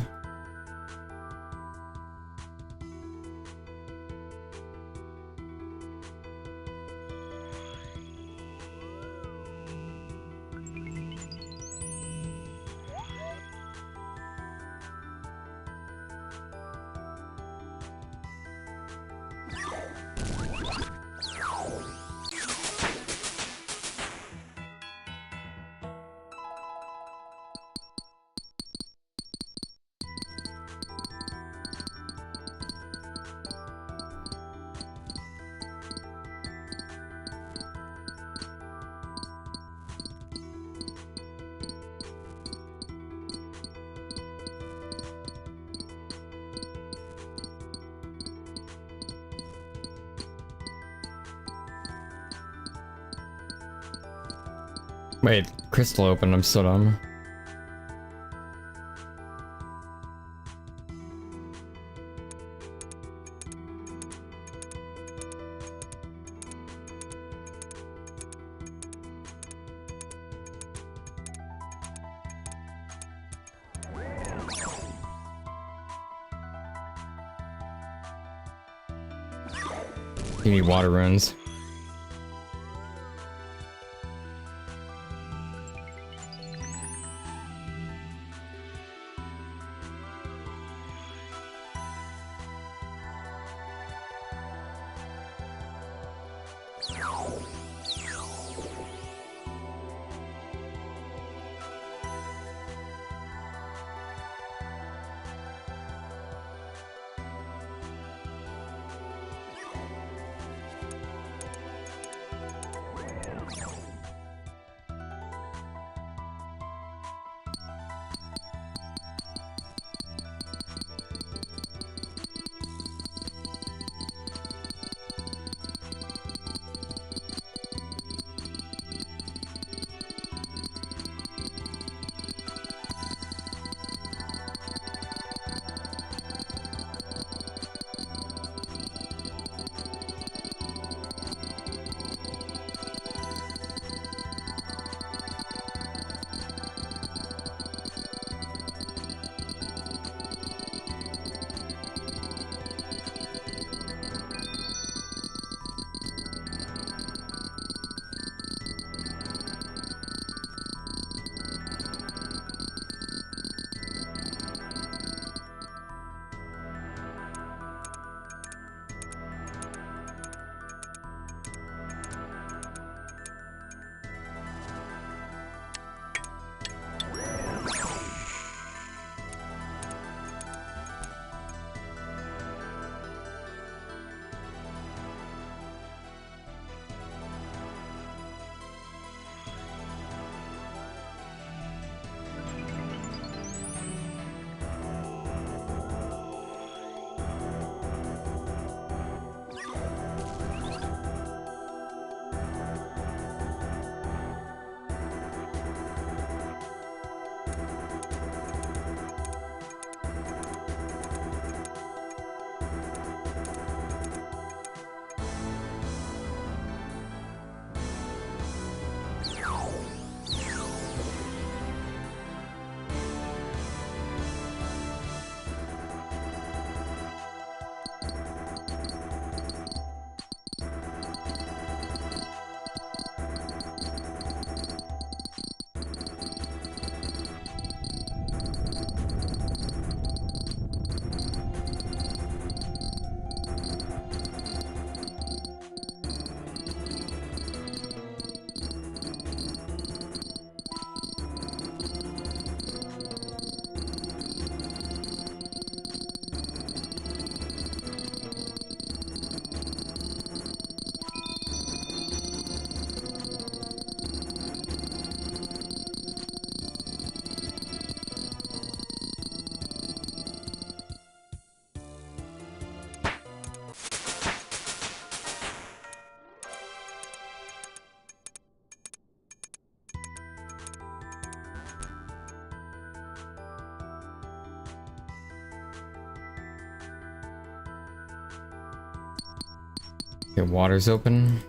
Speaker 1: Wait, crystal open, I'm so dumb. You need water runes. Okay, water's open.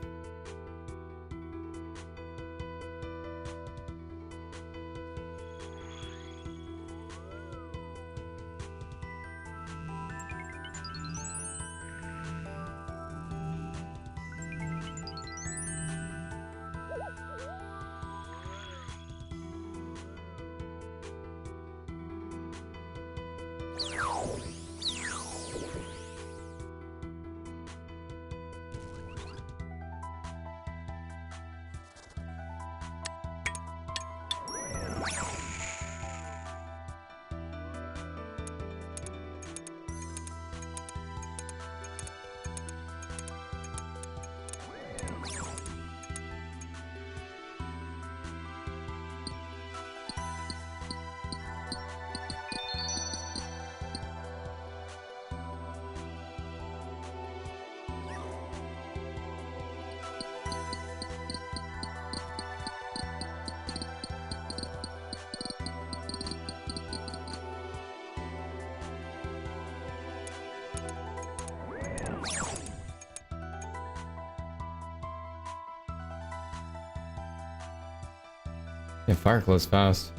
Speaker 1: Yeah, fire close fast.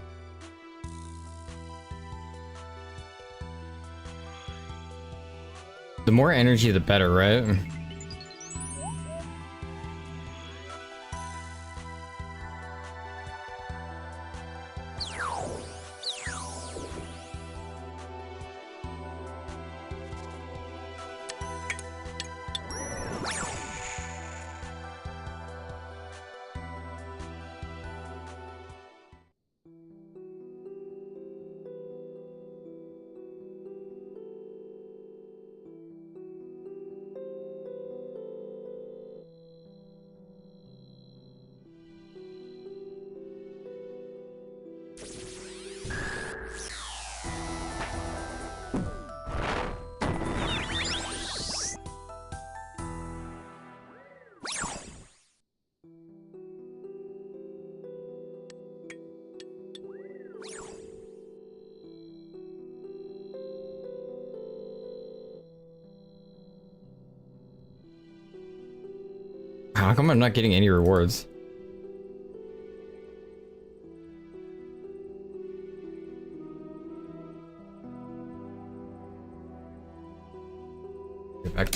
Speaker 1: The more energy, the better, right? How come I'm not getting any rewards? Get back.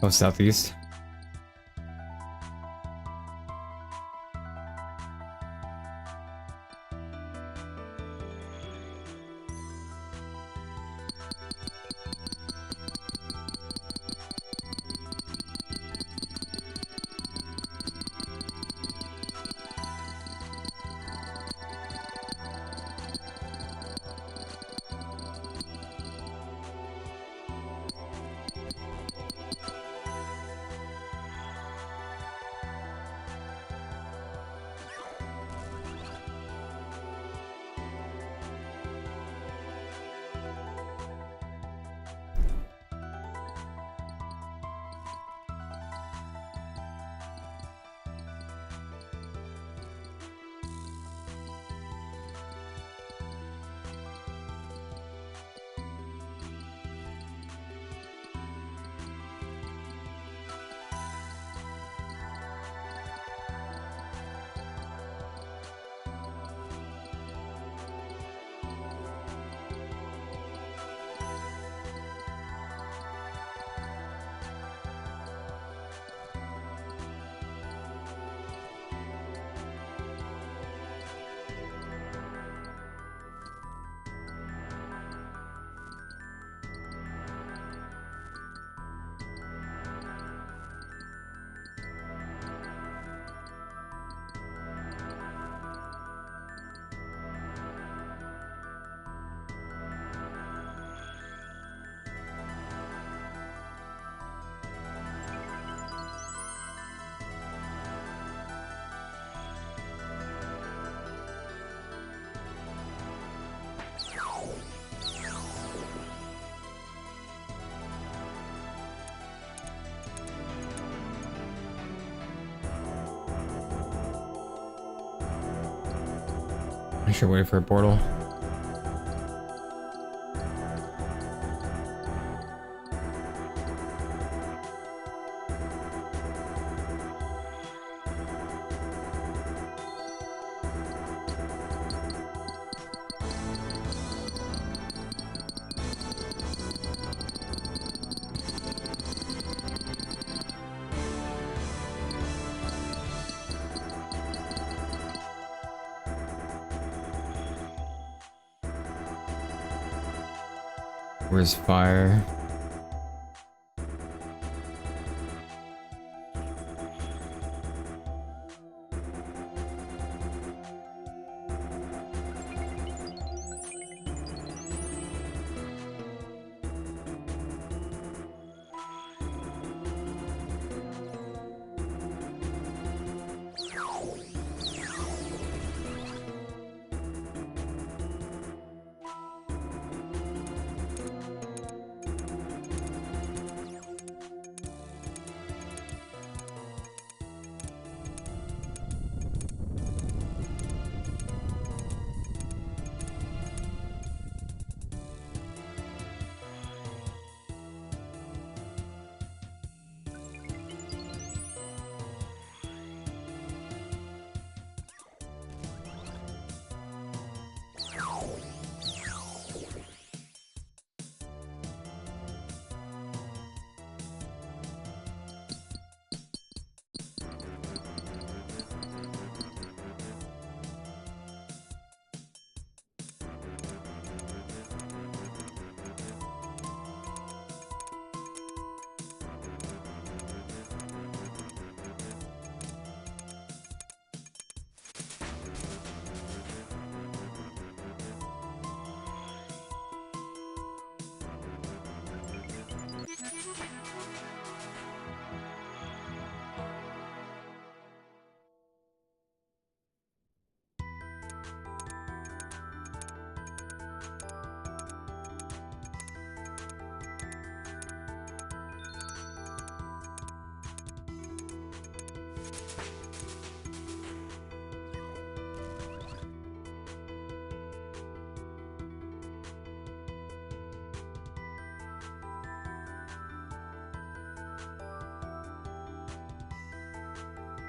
Speaker 1: Oh, southeast. I should wait for a portal. Where's fire?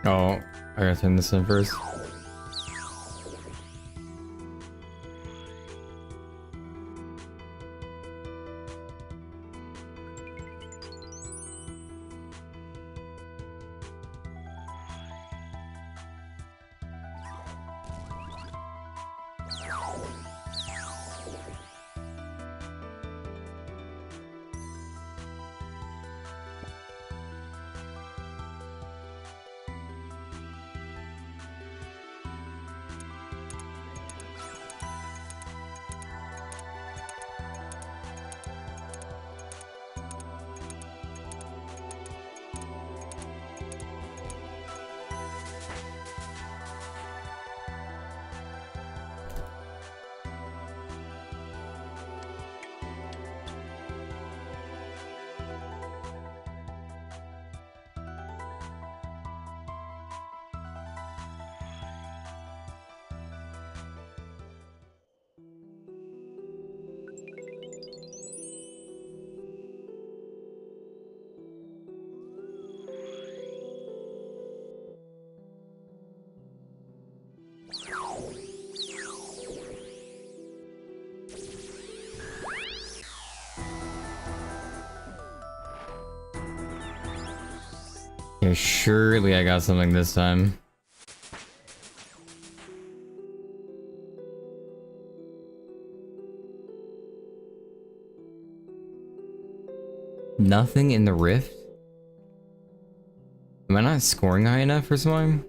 Speaker 1: Oh, I gotta turn this in first. Yeah, surely I got something this time. Nothing in the rift? Am I not scoring high enough for something?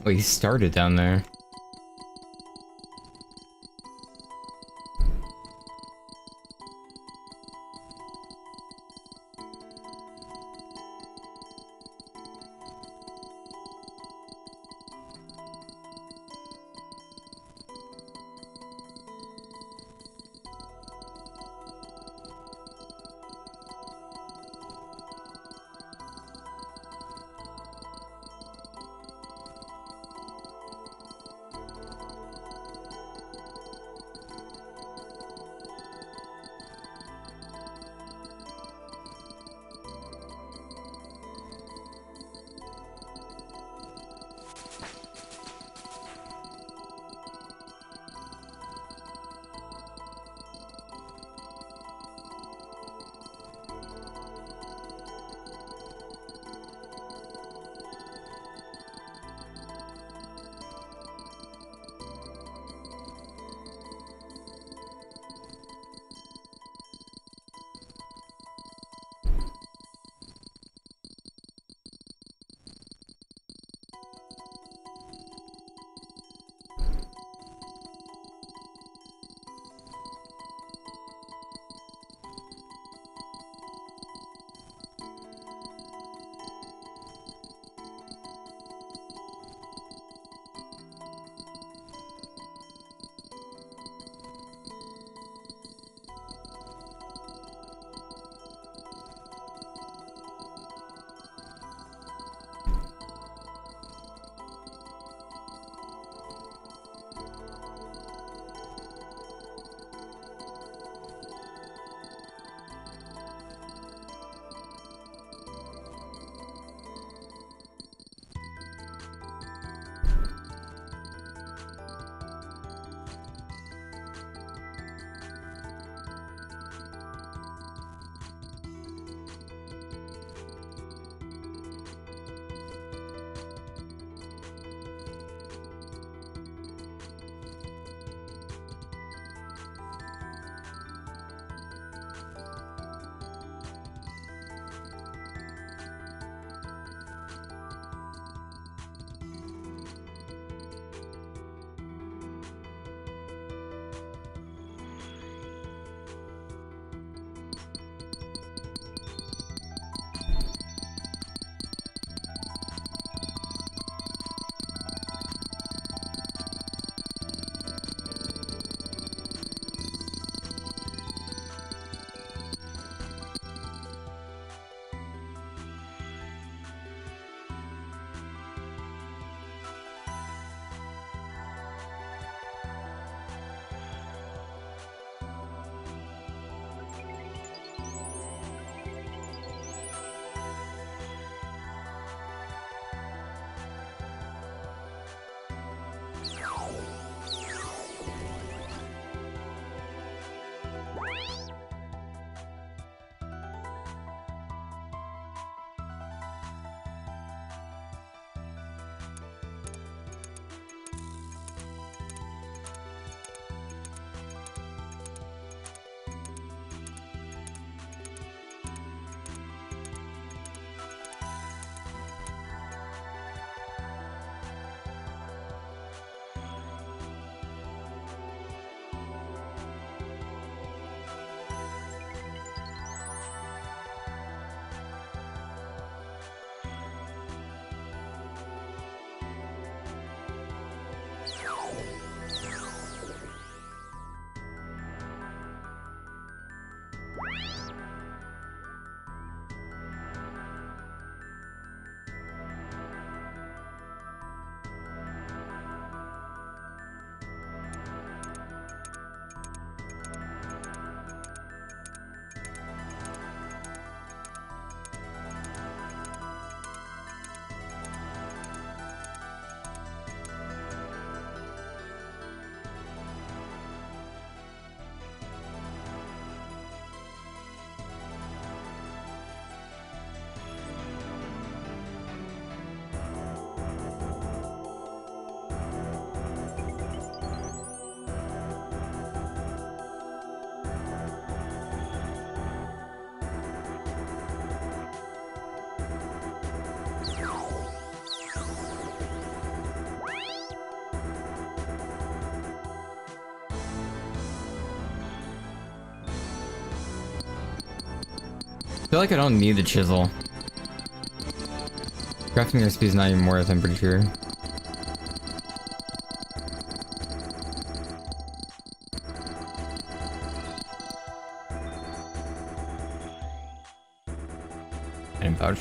Speaker 1: Oh, he started down there. feel like I don't need the chisel. Crafting recipe is not even worth, I'm pretty sure. Item pouch.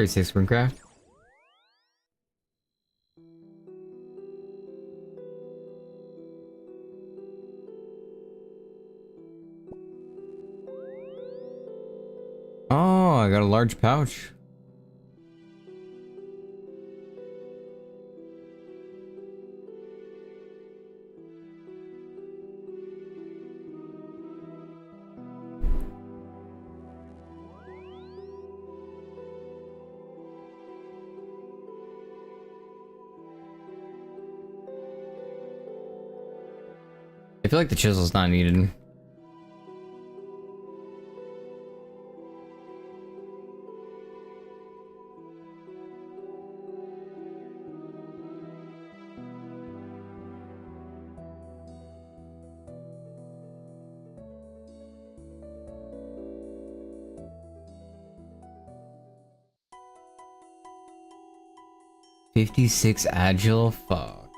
Speaker 1: Six Springcraft. Oh, I got a large pouch. I feel like the chisel's not needed. $56 agile? Fuck.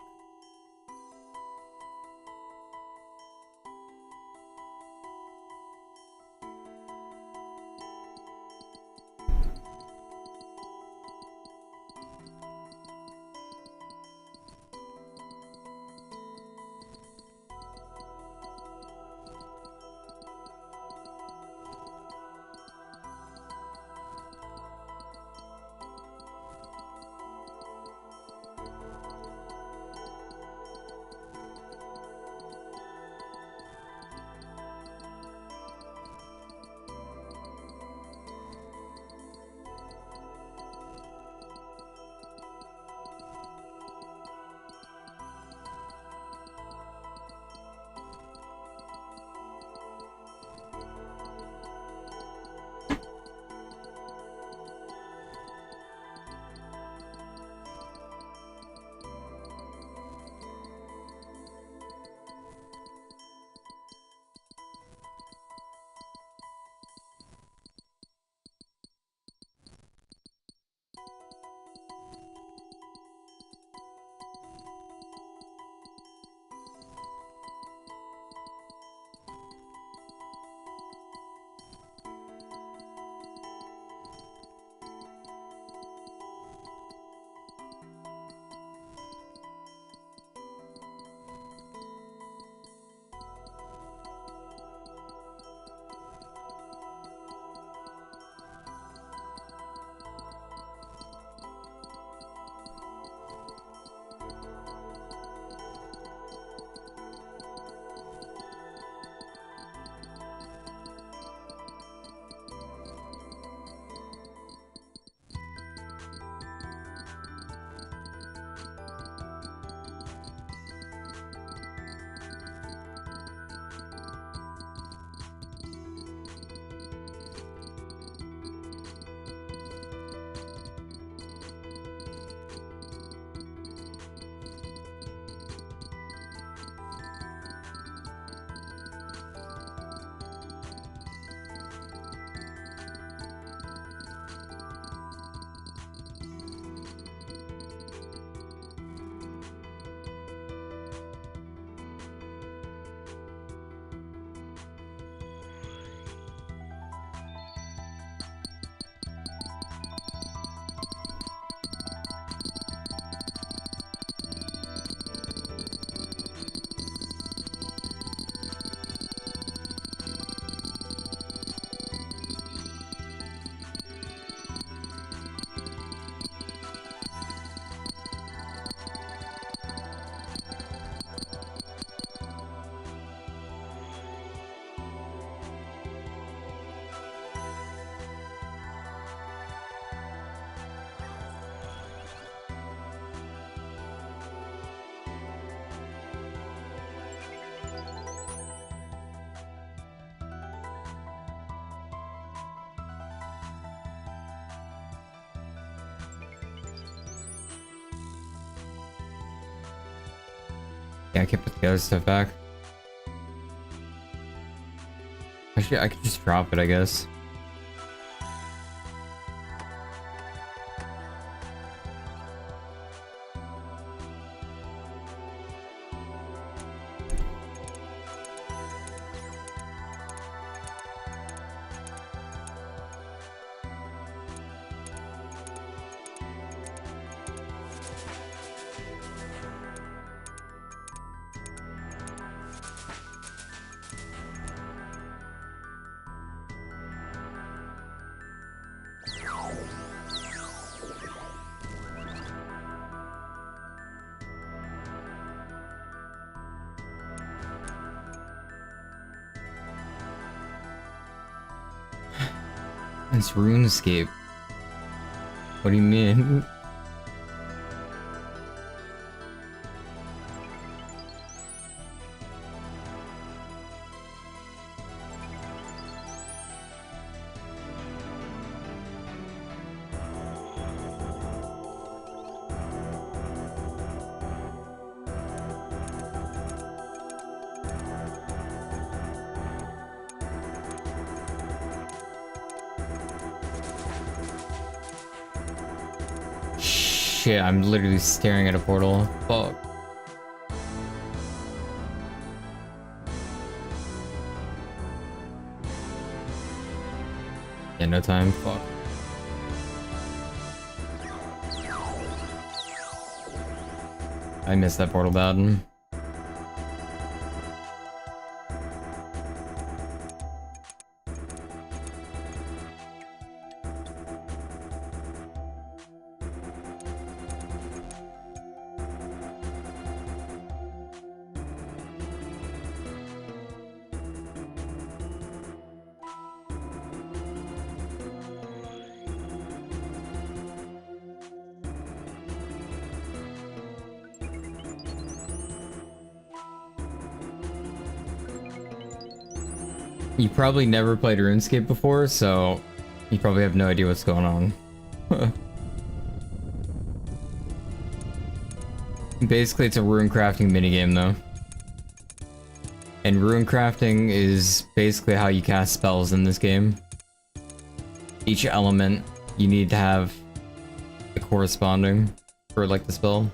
Speaker 1: Yeah, I can't put the other stuff back. Actually, I could just drop it, I guess. It's RuneScape. What do you mean? Shit, I'm literally staring at a portal. Fuck. Yeah, no time. Fuck. I missed that portal bad. You probably never played RuneScape before, so you probably have no idea what's going on. Basically, it's a rune crafting minigame, though. And rune crafting is basically how you cast spells in this game. Each element, you need to have the corresponding for, like, the spell.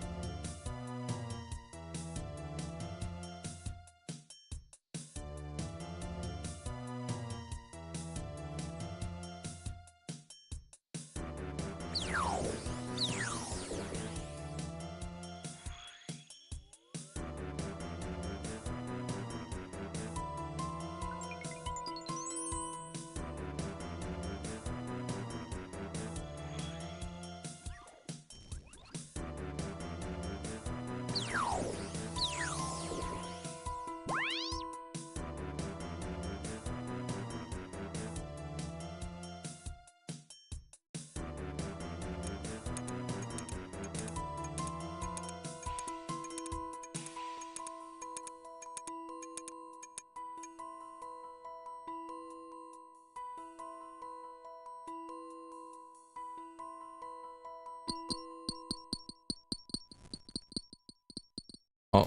Speaker 1: Oh.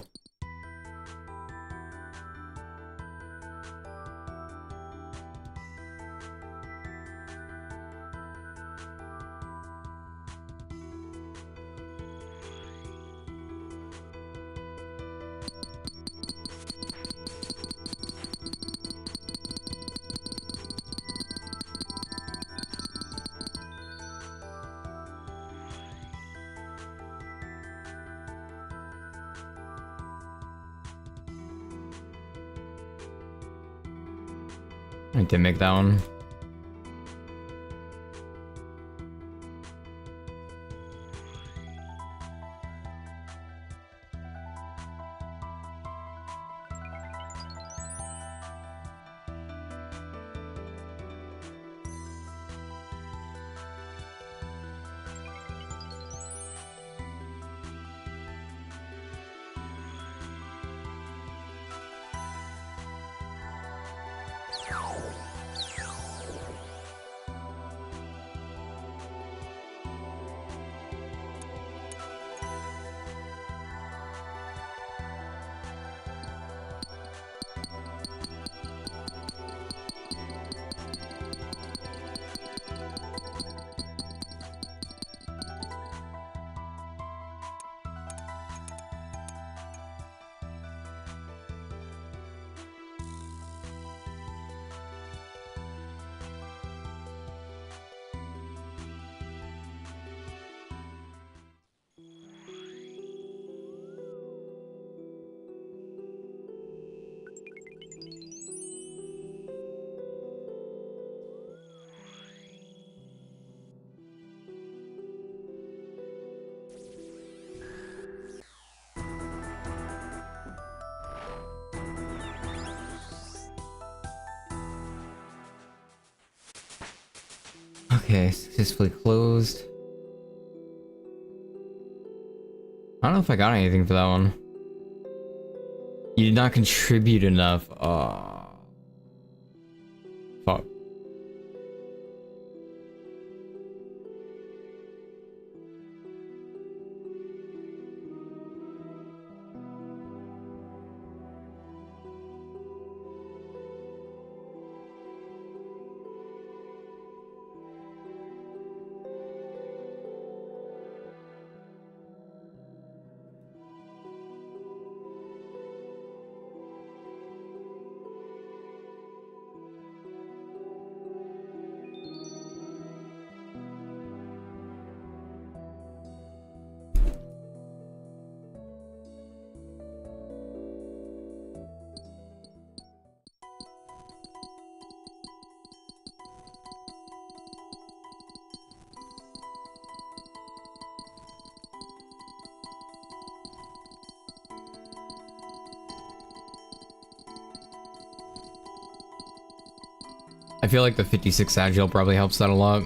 Speaker 1: I did make that one. Okay, successfully closed. I don't know if I got anything for that one. You did not contribute enough. Fuck. I feel like the 56 agile probably helps that a lot.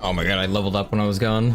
Speaker 1: Oh my god, I leveled up when I was gone.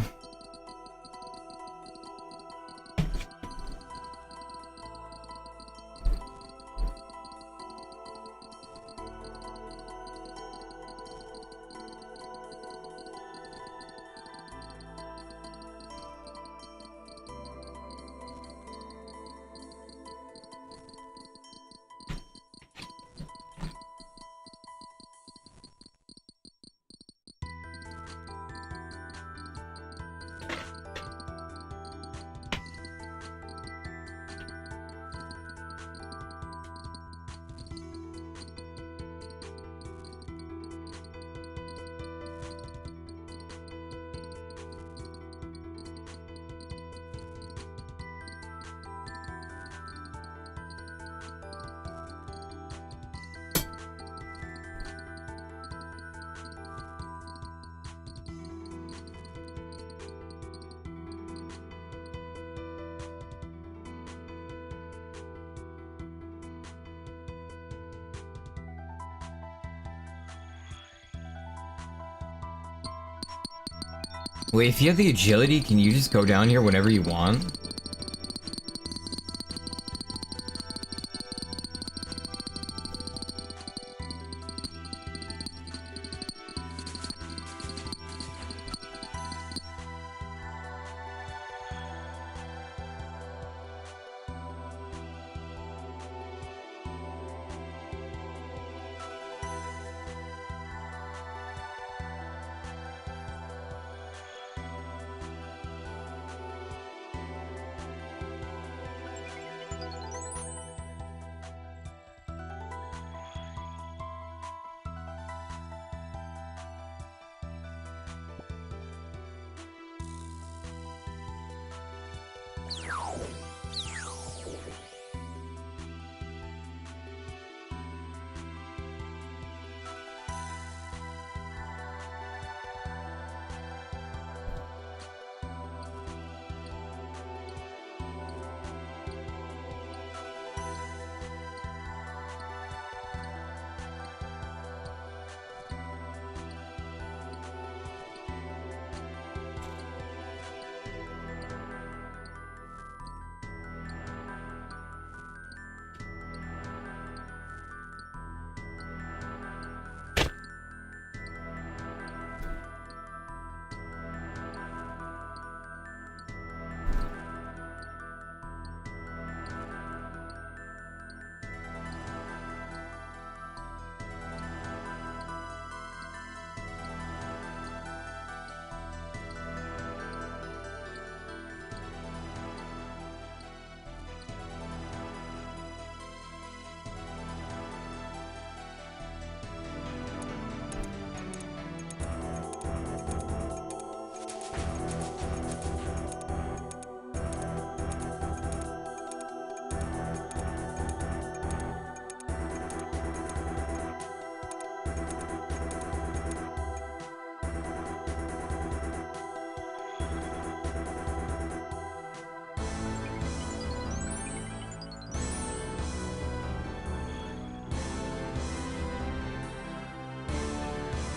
Speaker 1: Wait, if you have the agility, can you just go down here whenever you want?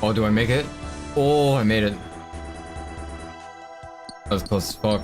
Speaker 1: Oh, do I make it? Oh, I made it. That was close as fuck.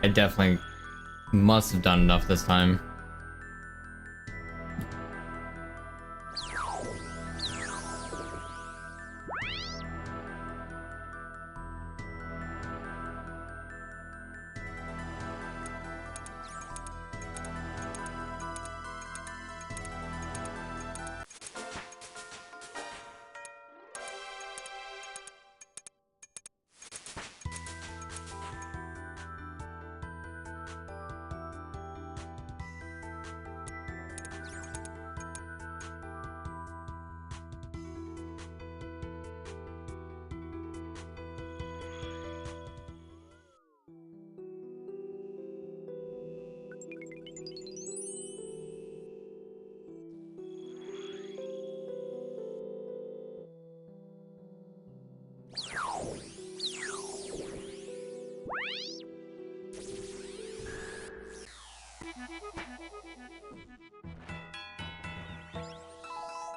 Speaker 1: I definitely must have done enough this time.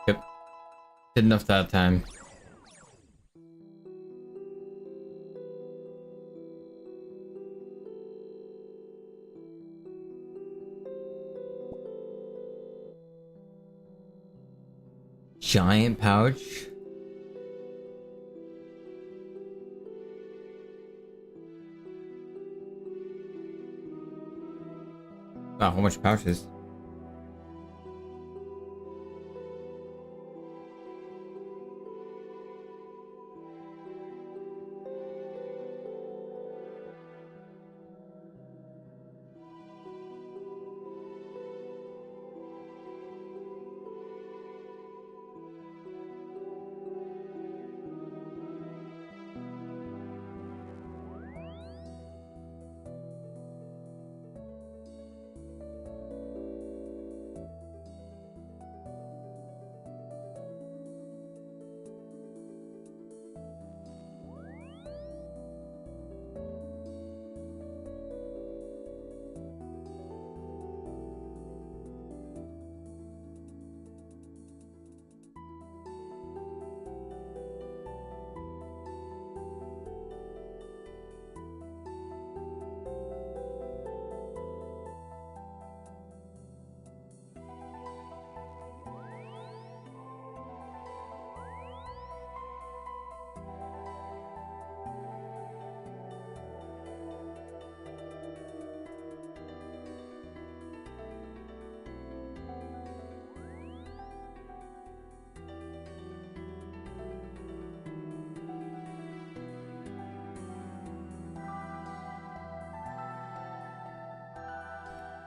Speaker 1: Yep. Did enough that time. Giant pouch? Wow, how much pouches?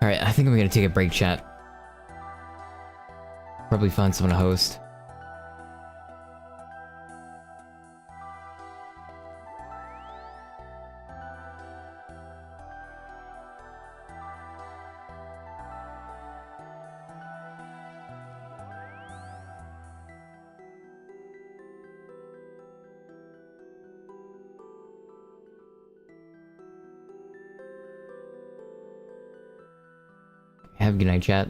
Speaker 1: Alright, I think I'm gonna take a break, chat. Probably find someone to host. Have a good night, chat.